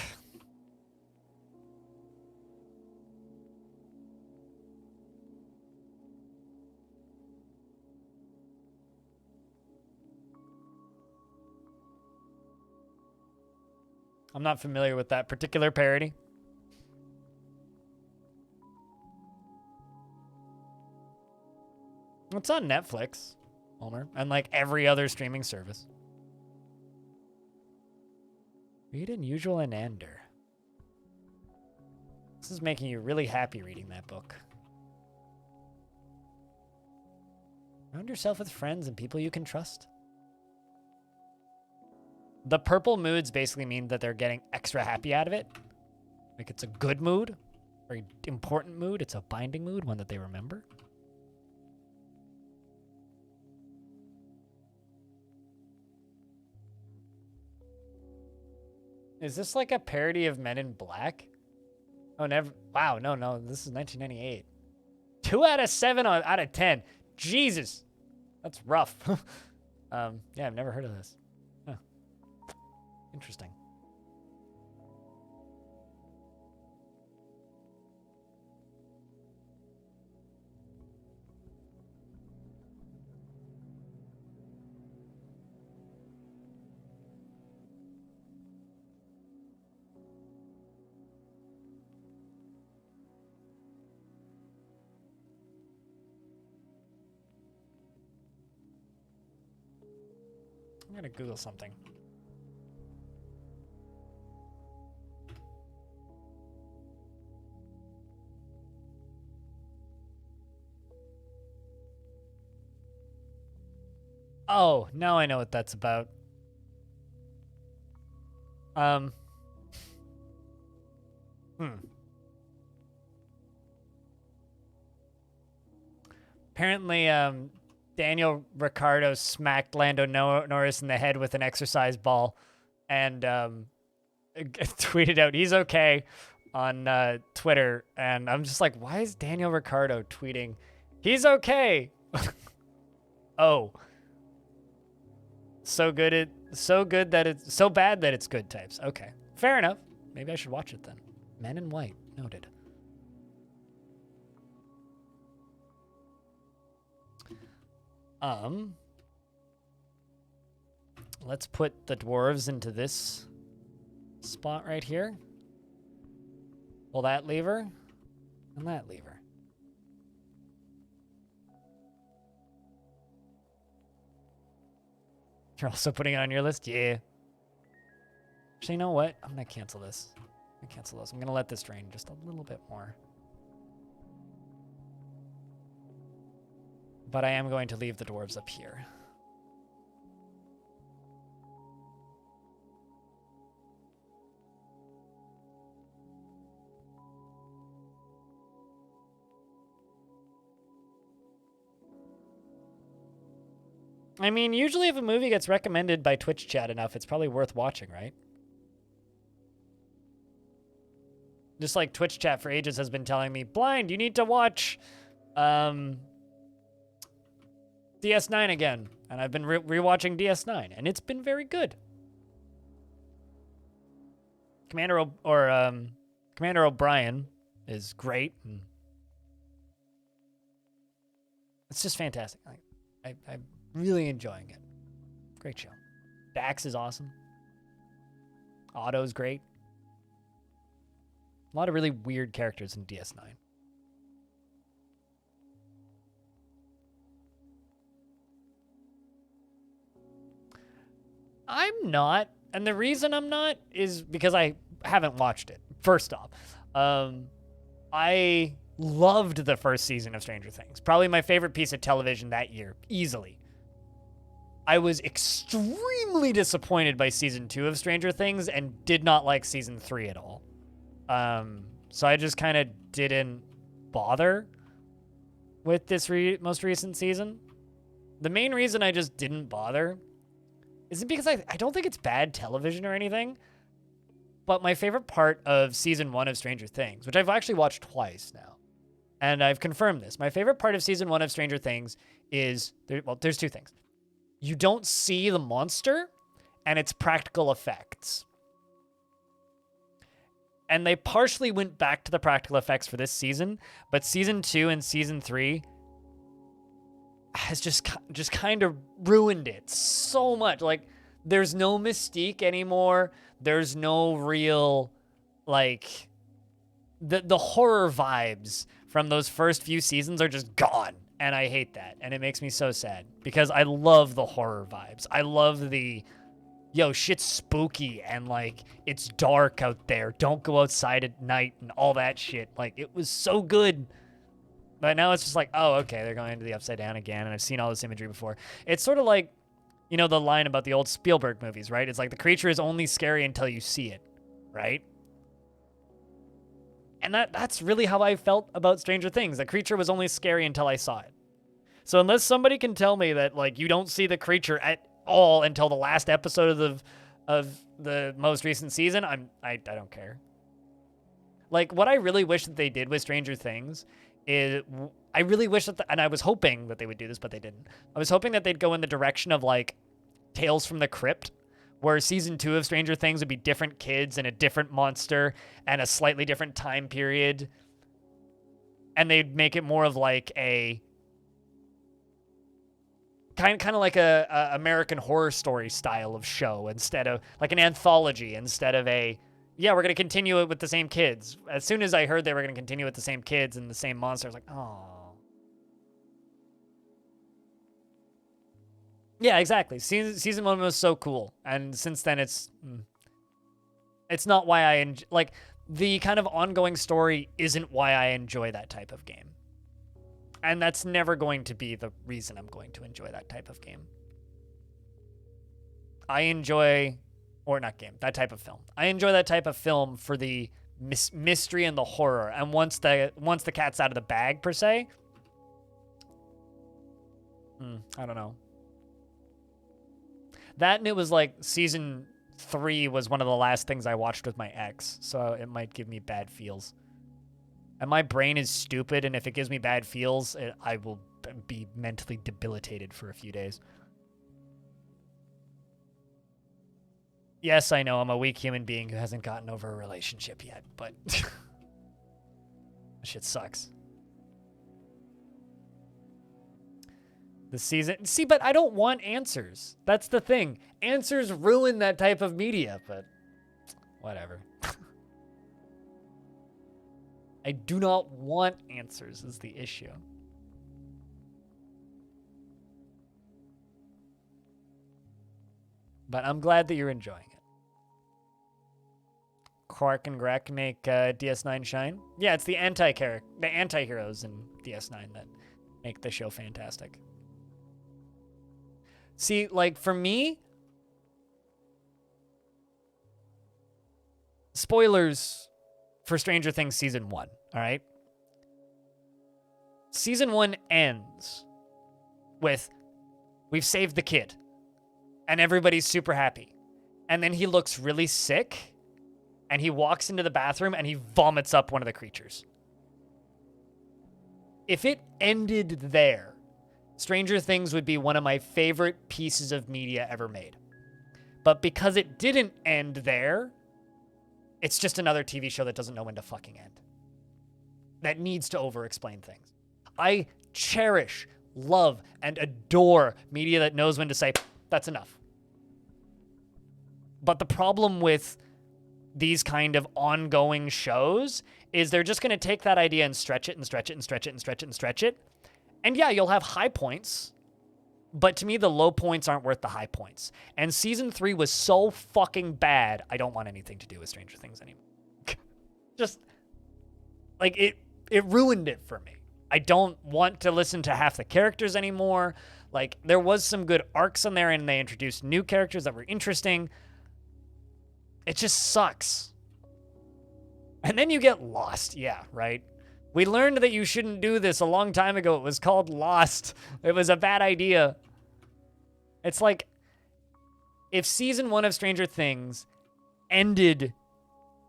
I'm not familiar with that particular parody. It's on Netflix, Homer, and like every other streaming service. Read Unusual Anander. This is making you really happy reading that book. Surround yourself with friends and people you can trust. The purple moods basically mean that they're getting extra happy out of it. Like it's a good mood, very important mood. It's a binding mood, one that they remember. Is this like a parody of Men in Black? Oh, never. Wow, no. This is 1998. 2 out of 7 out of 10. Jesus. That's rough. Yeah, I've never heard of this. Huh. Interesting. I'm gonna Google something. Oh, now I know what that's about. Apparently, Daniel Ricciardo smacked Lando Norris in the head with an exercise ball and tweeted out, he's okay, on Twitter. And I'm just like, why is Daniel Ricciardo tweeting, he's okay? Oh. So bad that it's good types. Okay. Fair enough. Maybe I should watch it then. Men in White. Noted. Let's put the dwarves into this spot right here. Pull that lever and that lever. You're also putting it on your list? Yeah. Actually, you know what? I'm going to cancel this. I'm going to let this drain just a little bit more. But I am going to leave the dwarves up here. I mean, usually if a movie gets recommended by Twitch chat enough, it's probably worth watching, right? Just like Twitch chat for ages has been telling me, Blind, you need to watch DS9 again. And I've been rewatching DS9, and it's been very good. Commander O'Brien is great. And it's just fantastic. I'm really enjoying it. Great show. Dax is awesome. Otto's great. A lot of really weird characters in DS9. I'm not, and the reason I'm not is because I haven't watched it. First off, I loved the first season of Stranger Things. Probably my favorite piece of television that year, easily. I was extremely disappointed by season 2 of Stranger Things and did not like season 3 at all. So I just kind of didn't bother with this most recent season. The main reason I just didn't bother isn't because I don't think it's bad television or anything, but my favorite part of season 1 of Stranger Things, which I've actually watched twice now, and I've confirmed this, my favorite part of season 1 of Stranger Things is, there's two things. You don't see the monster, and it's practical effects. And they partially went back to the practical effects for this season, but season 2 and season 3 has just kind of ruined it so much. Like, there's no mystique anymore. There's no real, like, the horror vibes from those first few seasons are just gone. And I hate that. And it makes me so sad because I love the horror vibes. I love the, yo, shit's spooky and, like, it's dark out there. Don't go outside at night and all that shit. Like, it was so good. But now it's just like, oh, okay, they're going into the Upside Down again, and I've seen all this imagery before. It's sort of like, you know, the line about the old Spielberg movies, right? It's like the creature is only scary until you see it, right? And that's really how I felt about Stranger Things. The creature was only scary until I saw it. So unless somebody can tell me that, like, you don't see the creature at all until the last episode of the most recent season, I don't care. Like, what I really wish that they did with Stranger Things is, I really wish that, and I was hoping that they would do this, but they didn't. I was hoping that they'd go in the direction of, like, Tales from the Crypt, where season 2 of Stranger Things would be different kids and a different monster and a slightly different time period. And they'd make it more of like a kind of like a American Horror Story style of show, instead of like an anthology, instead of a, yeah, we're going to continue it with the same kids. As soon as I heard they were going to continue with the same kids and the same monsters, like, oh. Yeah, exactly. Season 1 was so cool. And since then, it's not why I enjoy, like, the kind of ongoing story isn't why I enjoy that type of game. And that's never going to be the reason I'm going to enjoy that type of game. I enjoy, or not game, that type of film. I enjoy that type of film for the mystery and the horror. And once the cat's out of the bag, per se, I don't know. That, and it was like season 3 was one of the last things I watched with my ex, so it might give me bad feels. And my brain is stupid, and if it gives me bad feels, I will be mentally debilitated for a few days. Yes, I know, I'm a weak human being who hasn't gotten over a relationship yet, but that shit sucks. The season, see, but I don't want answers. That's the thing. Answers ruin that type of media, but whatever. I do not want answers is the issue. But I'm glad that you're enjoying it. Quark and Grek make DS9 shine. Yeah, it's the anti-heroes in DS9 that make the show fantastic. See, like, for me, spoilers for Stranger Things Season 1, all right? Season 1 ends with, we've saved the kid, and everybody's super happy. And then he looks really sick, and he walks into the bathroom, and he vomits up one of the creatures. If it ended there, Stranger Things would be one of my favorite pieces of media ever made. But because it didn't end there, it's just another TV show that doesn't know when to fucking end. That needs to over-explain things. I cherish, love, and adore media that knows when to say, that's enough. But the problem with these kind of ongoing shows is they're just going to take that idea and stretch it and stretch it and stretch it and stretch it and stretch it. And yeah, you'll have high points, but to me, the low points aren't worth the high points. And season 3 was so fucking bad, I don't want anything to do with Stranger Things anymore. Just, like, it ruined it for me. I don't want to listen to half the characters anymore. Like, there was some good arcs in there, and they introduced new characters that were interesting. It just sucks. And then you get lost. Yeah, right? We learned that you shouldn't do this a long time ago. It was called Lost. It was a bad idea. It's like, if season 1 of Stranger Things ended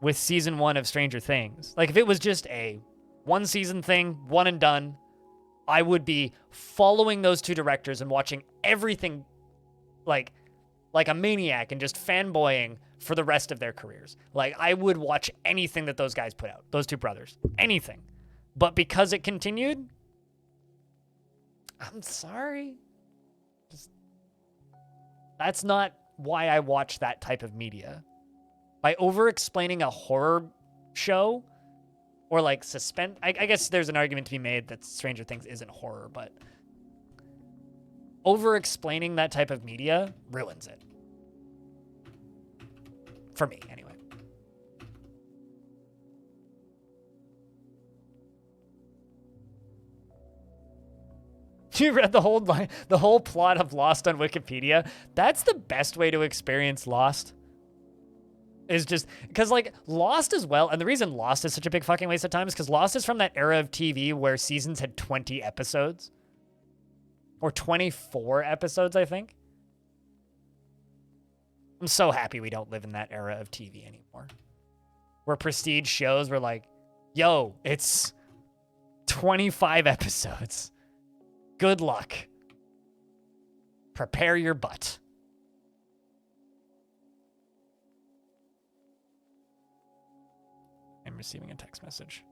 with season 1 of Stranger Things, like if it was just a one season thing, one and done, I would be following those two directors and watching everything, like like a maniac and just fanboying for the rest of their careers. Like, I would watch anything that those guys put out, those two brothers, anything. But because it continued, I'm sorry. That's not why I watch that type of media. By over-explaining a horror show or like suspense, I guess there's an argument to be made that Stranger Things isn't horror, but over-explaining that type of media ruins it. For me, anyway. You read the whole plot of Lost on Wikipedia? That's the best way to experience Lost. Is just because, like, Lost as well, and the reason Lost is such a big fucking waste of time is because Lost is from that era of TV where seasons had 20 episodes. Or 24 episodes, I think. I'm so happy we don't live in that era of TV anymore. Where prestige shows were like, yo, it's 25 episodes. Good luck. Prepare your butt. I'm receiving a text message.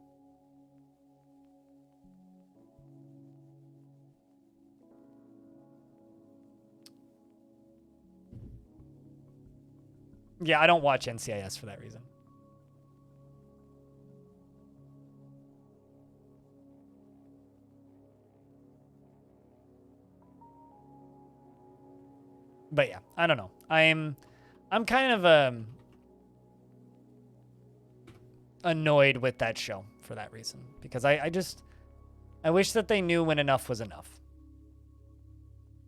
Yeah, I don't watch NCIS for that reason. But yeah, I don't know. I'm kind of annoyed with that show for that reason because I wish that they knew when enough was enough.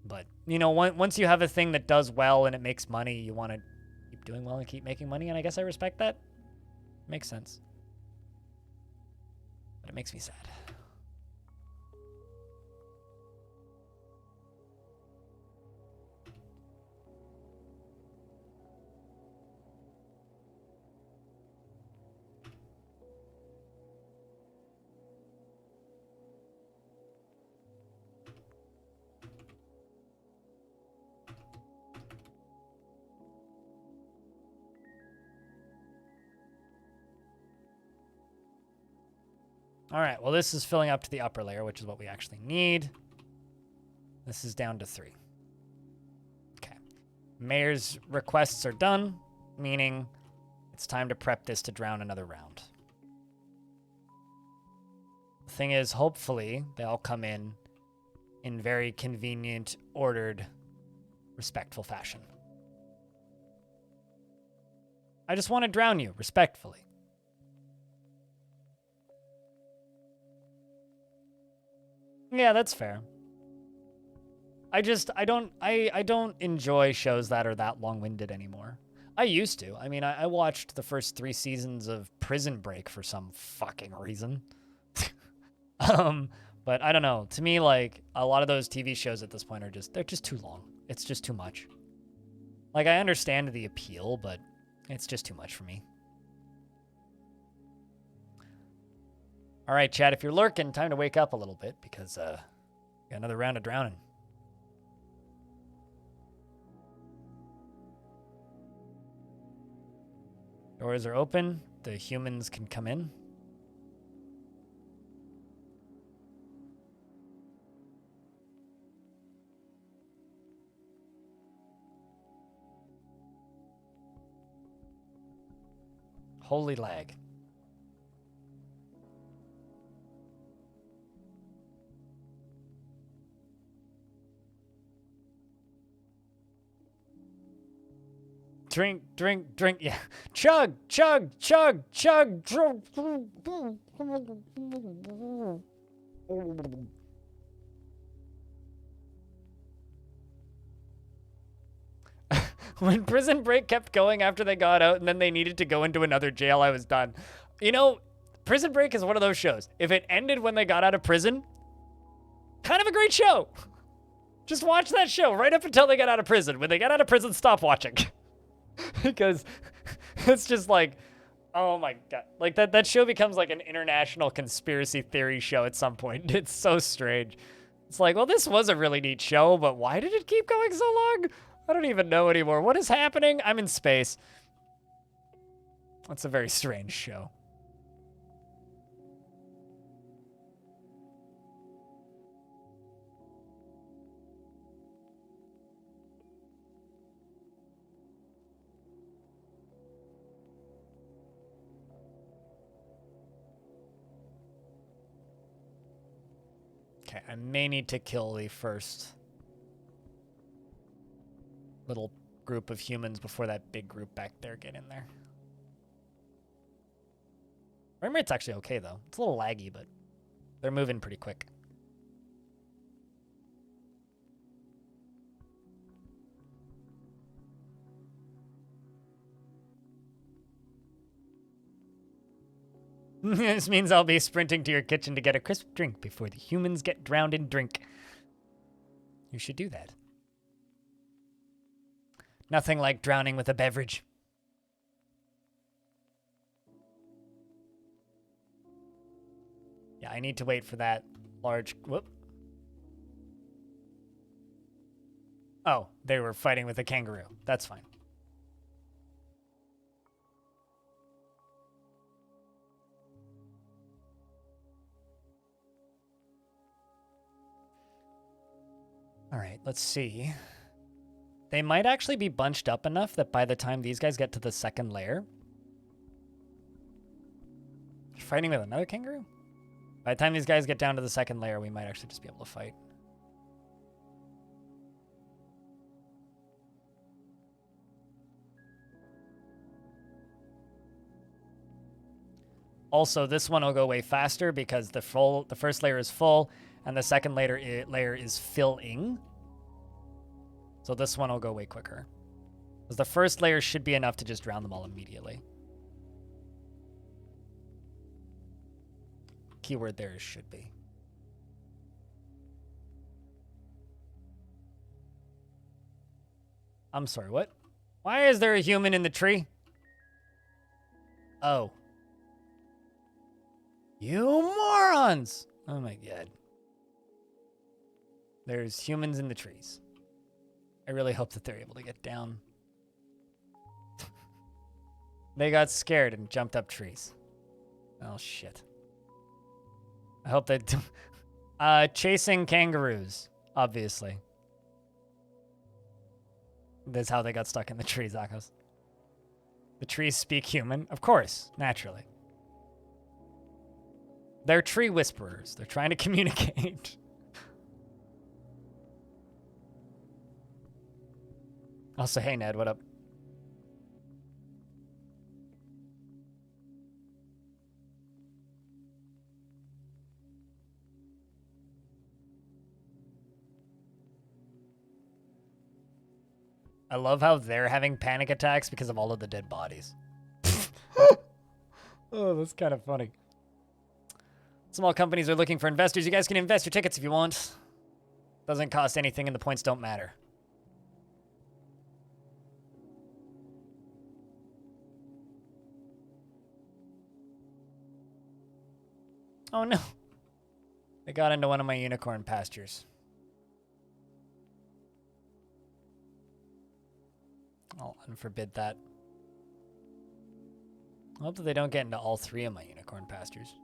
But, you know, once you have a thing that does well and it makes money, you want to keep doing well and keep making money, and I guess I respect that. Makes sense. But it makes me sad. All right, well, this is filling up to the upper layer, which is what we actually need. This is down to 3. Okay. Mayor's requests are done, meaning it's time to prep this to drown another round. The thing is, hopefully, they all come in very convenient, ordered, respectful fashion. I just want to drown you respectfully. Yeah, that's fair. I don't enjoy shows that are that long-winded anymore. I used to. I mean, I watched the first 3 seasons of Prison Break for some fucking reason. But I don't know. To me, like, a lot of those TV shows at this point are they're just too long. It's just too much. Like, I understand the appeal, but it's just too much for me. All right, chat, if you're lurking, time to wake up a little bit because got another round of drowning. Doors are open. The humans can come in. Holy lag. Drink, drink, drink. Yeah. Chug, chug, chug, chug. When Prison Break kept going after they got out and then they needed to go into another jail, I was done. You know, Prison Break is one of those shows. If it ended when they got out of prison, kind of a great show. Just watch that show right up until they get out of prison. When they get out of prison, stop watching. Because it's just like, oh my God. Like that show becomes like an international conspiracy theory show at some point. It's so strange. It's like, well, this was a really neat show, but why did it keep going so long? I don't even know anymore. What is happening? I'm in space. That's a very strange show. Okay, I may need to kill the first little group of humans before that big group back there get in there. Frame rate's actually okay, though. It's a little laggy, but they're moving pretty quick. This means I'll be sprinting to your kitchen to get a crisp drink before the humans get drowned in drink. You should do that. Nothing like drowning with a beverage. Yeah, I need to wait for that large... Whoop. Oh, they were fighting with a kangaroo. That's fine. All right, let's see. They might actually be bunched up enough that by the time these guys get to the second layer... You're fighting with another kangaroo? By the time these guys get down to the second layer, we might actually just be able to fight. Also, this one will go way faster because the first layer is full, and the second layer is filling. So this one will go way quicker. Because the first layer should be enough to just drown them all immediately. Keyword there is should be. I'm sorry, what? Why is there a human in the tree? Oh. You morons! Oh my god. There's humans in the trees. I really hope that they're able to get down. They got scared and jumped up trees. Oh shit. I hope they do. Chasing kangaroos, obviously. That's how they got stuck in the trees, Akos. The trees speak human? Of course, naturally. They're tree whisperers. They're trying to communicate. Also, hey Ned, what up? I love how they're having panic attacks because of all of the dead bodies. Oh, that's kind of funny. Small companies are looking for investors. You guys can invest your tickets if you want. Doesn't cost anything and the points don't matter. Oh no. They got into one of my unicorn pastures. I'll unforbid that. I hope that they don't get into all three of my unicorn pastures.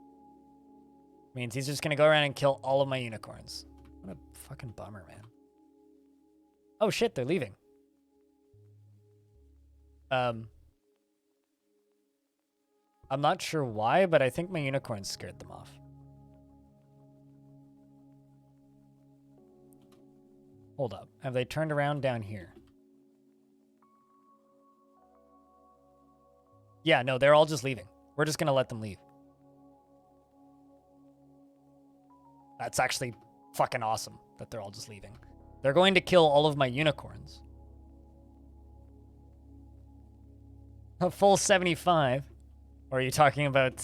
Means he's just gonna go around and kill all of my unicorns. What a fucking bummer, man. Oh shit, they're leaving. I'm not sure why, but I think my unicorns scared them off. Hold up. Have they turned around down here? Yeah, no, they're all just leaving. We're just gonna let them leave. That's actually fucking awesome that they're all just leaving. They're going to kill all of my unicorns. A full 75? Or are you talking about,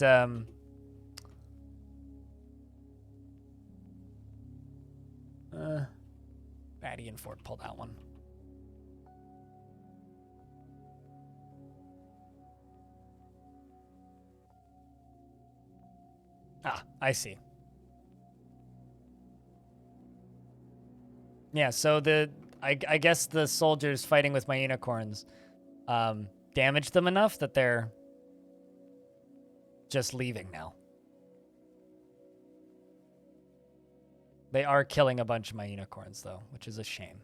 Batty and Fort pulled that one. Ah, I see. Yeah, so I guess the soldiers fighting with my unicorns damaged them enough that they're just leaving now. They are killing a bunch of my unicorns, though, which is a shame.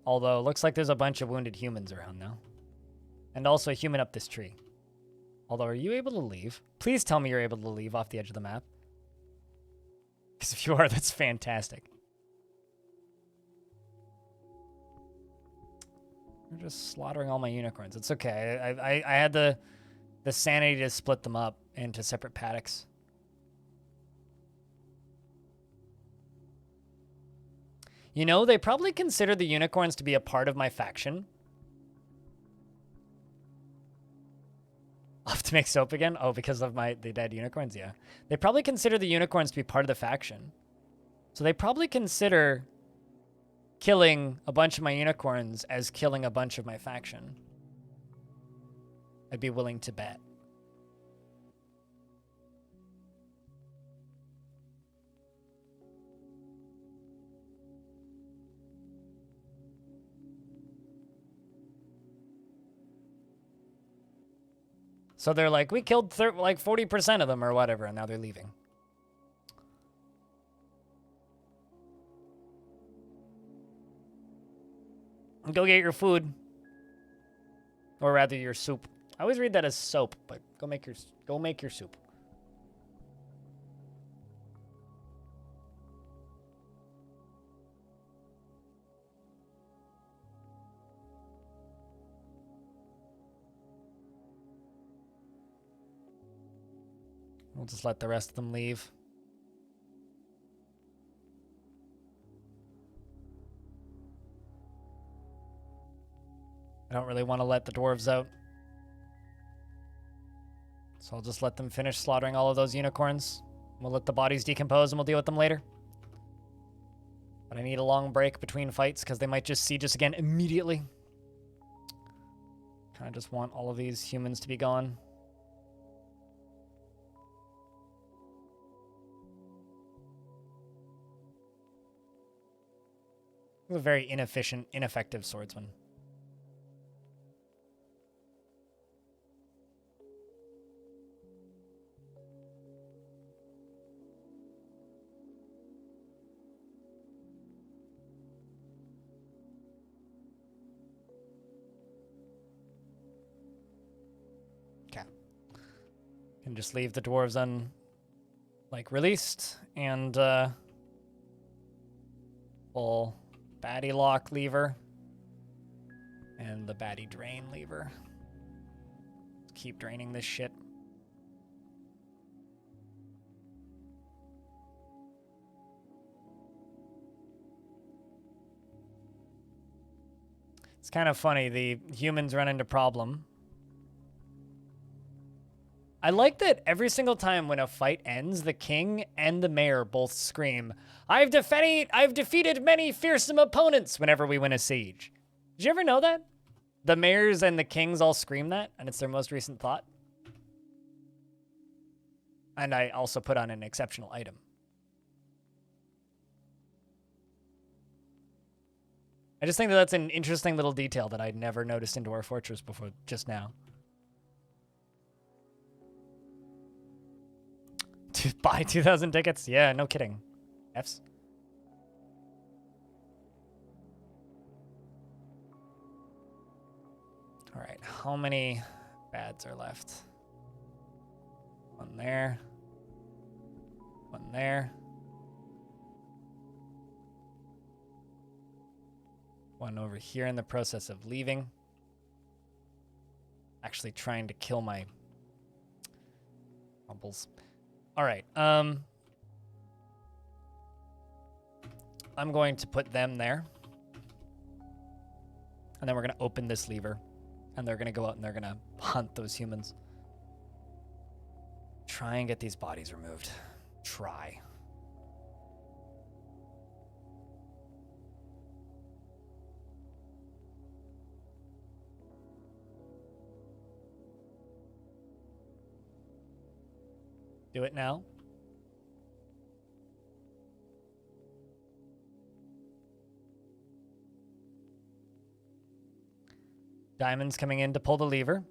Although, it looks like there's a bunch of wounded humans around now. And also a human up this tree. Although, are you able to leave? Please tell me you're able to leave off the edge of the map. Because if you are, that's fantastic. I'm just slaughtering all my unicorns. It's okay. I had the sanity to split them up into separate paddocks. You know, they probably consider the unicorns to be a part of my faction. I'll have to make soap again? Oh, because of the dead unicorns? Yeah. They probably consider the unicorns to be part of the faction. So they probably consider killing a bunch of my unicorns as killing a bunch of my faction. I'd be willing to bet. So they're like, we killed like 40% of them or whatever, and now they're leaving. Go get your food. Or rather, your soup. I always read that as soap, but go make your soup. We'll just let the rest of them leave. I don't really want to let the dwarves out. So I'll just let them finish slaughtering all of those unicorns. We'll let the bodies decompose and we'll deal with them later. But I need a long break between fights because they might just siege us again immediately. Kind of just want all of these humans to be gone. A very inefficient, ineffective swordsman. Okay. Can just leave the dwarves released and pull baddie lock lever and the baddie drain lever. Keep draining this shit. It's kind of funny, the humans run into problem. I like that every single time when a fight ends, the king and the mayor both scream, I've defeated many fearsome opponents whenever we win a siege. Did you ever know that? The mayors and the kings all scream that, and it's their most recent thought. And I also put on an exceptional item. I just think that that's an interesting little detail that I'd never noticed in Dwarf Fortress before just now. To buy 2,000 tickets? Yeah, no kidding. Fs. All right, how many bads are left? One there. One there. One over here in the process of leaving. Actually trying to kill my rumbles. All right. I'm going to put them there. And then we're going to open this lever. And they're going to go out and they're going to hunt those humans. Try and get these bodies removed. Try. Do it now. Diamond's coming in to pull the lever.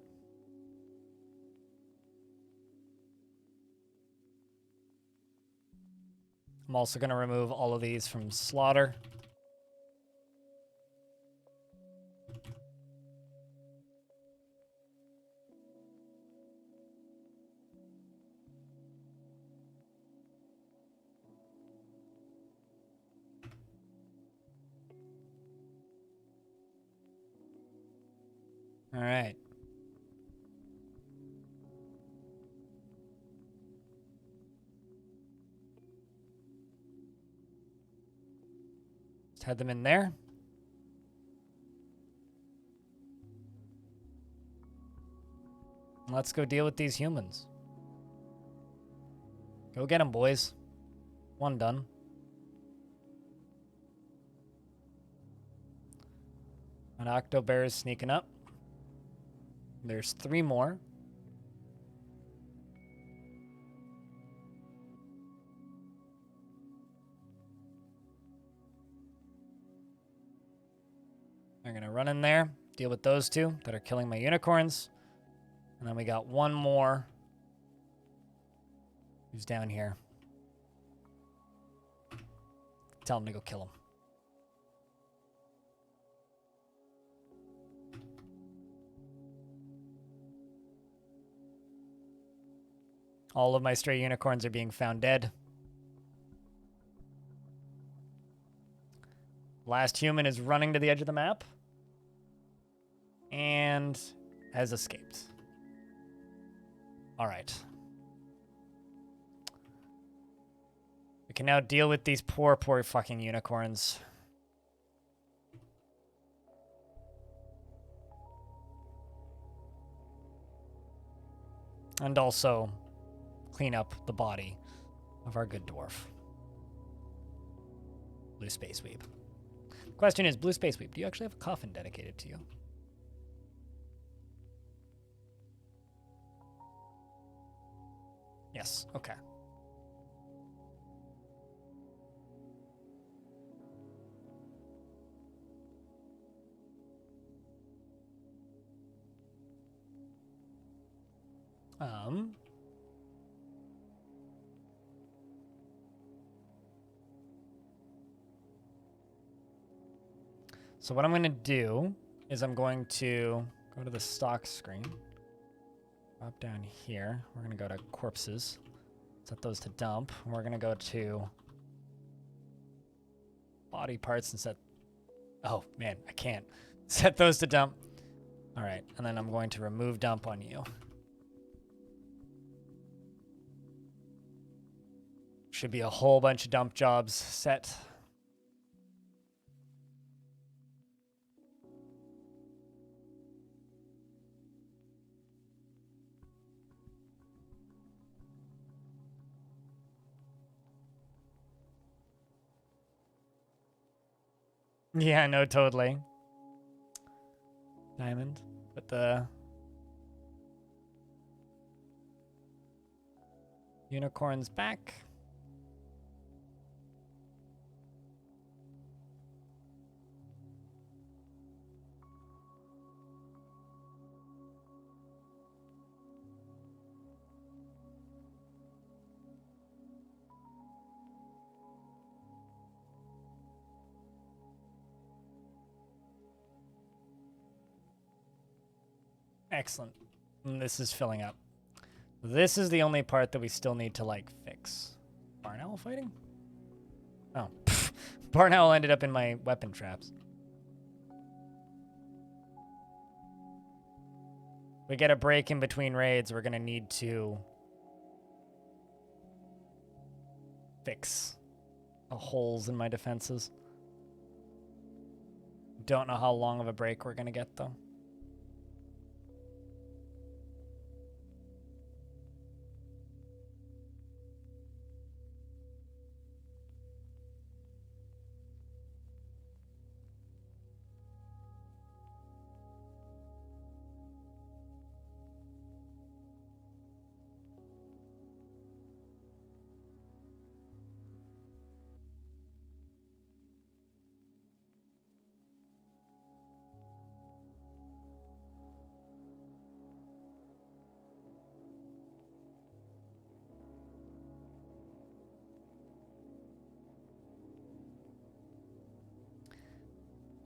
I'm also going to remove all of these from slaughter. All right. Let's head them in there. Let's go deal with these humans. Go get them, boys. One done. An octo bear is sneaking up. There's 3 more. They're gonna run in there, deal with those 2 that are killing my unicorns. And then we got 1 more who's down here. Tell him to go kill him. All of my stray unicorns are being found dead. Last human is running to the edge of the map and has escaped. All right. We can now deal with these poor fucking unicorns. And also clean up the body of our good dwarf. Blue Space Weep. Question is, Blue Space Weep, do you actually have a coffin dedicated to you? Yes, okay. So what I'm going to do is I'm going to go to the stock screen. Drop down here. We're going to go to corpses. Set those to dump. And we're going to go to body parts and set... Oh, man, I can't. Set those to dump. All right, and then I'm going to remove dump on you. Should be a whole bunch of dump jobs set. Yeah, no, totally. Diamond, put the unicorns back. Excellent. And this is filling up. This is the only part that we still need to, like, fix. Barn owl fighting? Oh. Barn owl ended up in my weapon traps. We get a break in between raids, we're going to need to fix the holes in my defenses. Don't know how long of a break we're going to get, though.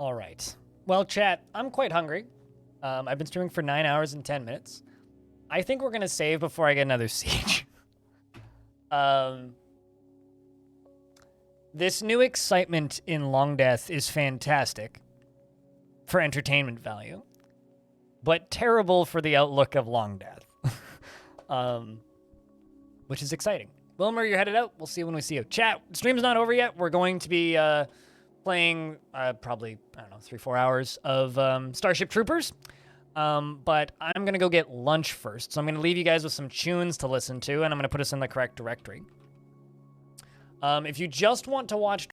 All right. Well, chat, I'm quite hungry. I've been streaming for 9 hours and 10 minutes. I think we're going to save before I get another siege. This new excitement in Longdeath is fantastic for entertainment value, but terrible for the outlook of Longdeath, which is exciting. Wilmer, you're headed out. We'll see you when we see you. Chat, stream's not over yet. We're going to be playing probably, I don't know, 3-4 hours of Starship Troopers. But I'm going to go get lunch first. So I'm going to leave you guys with some tunes to listen to, and I'm going to put us in the correct directory. If you just want to watch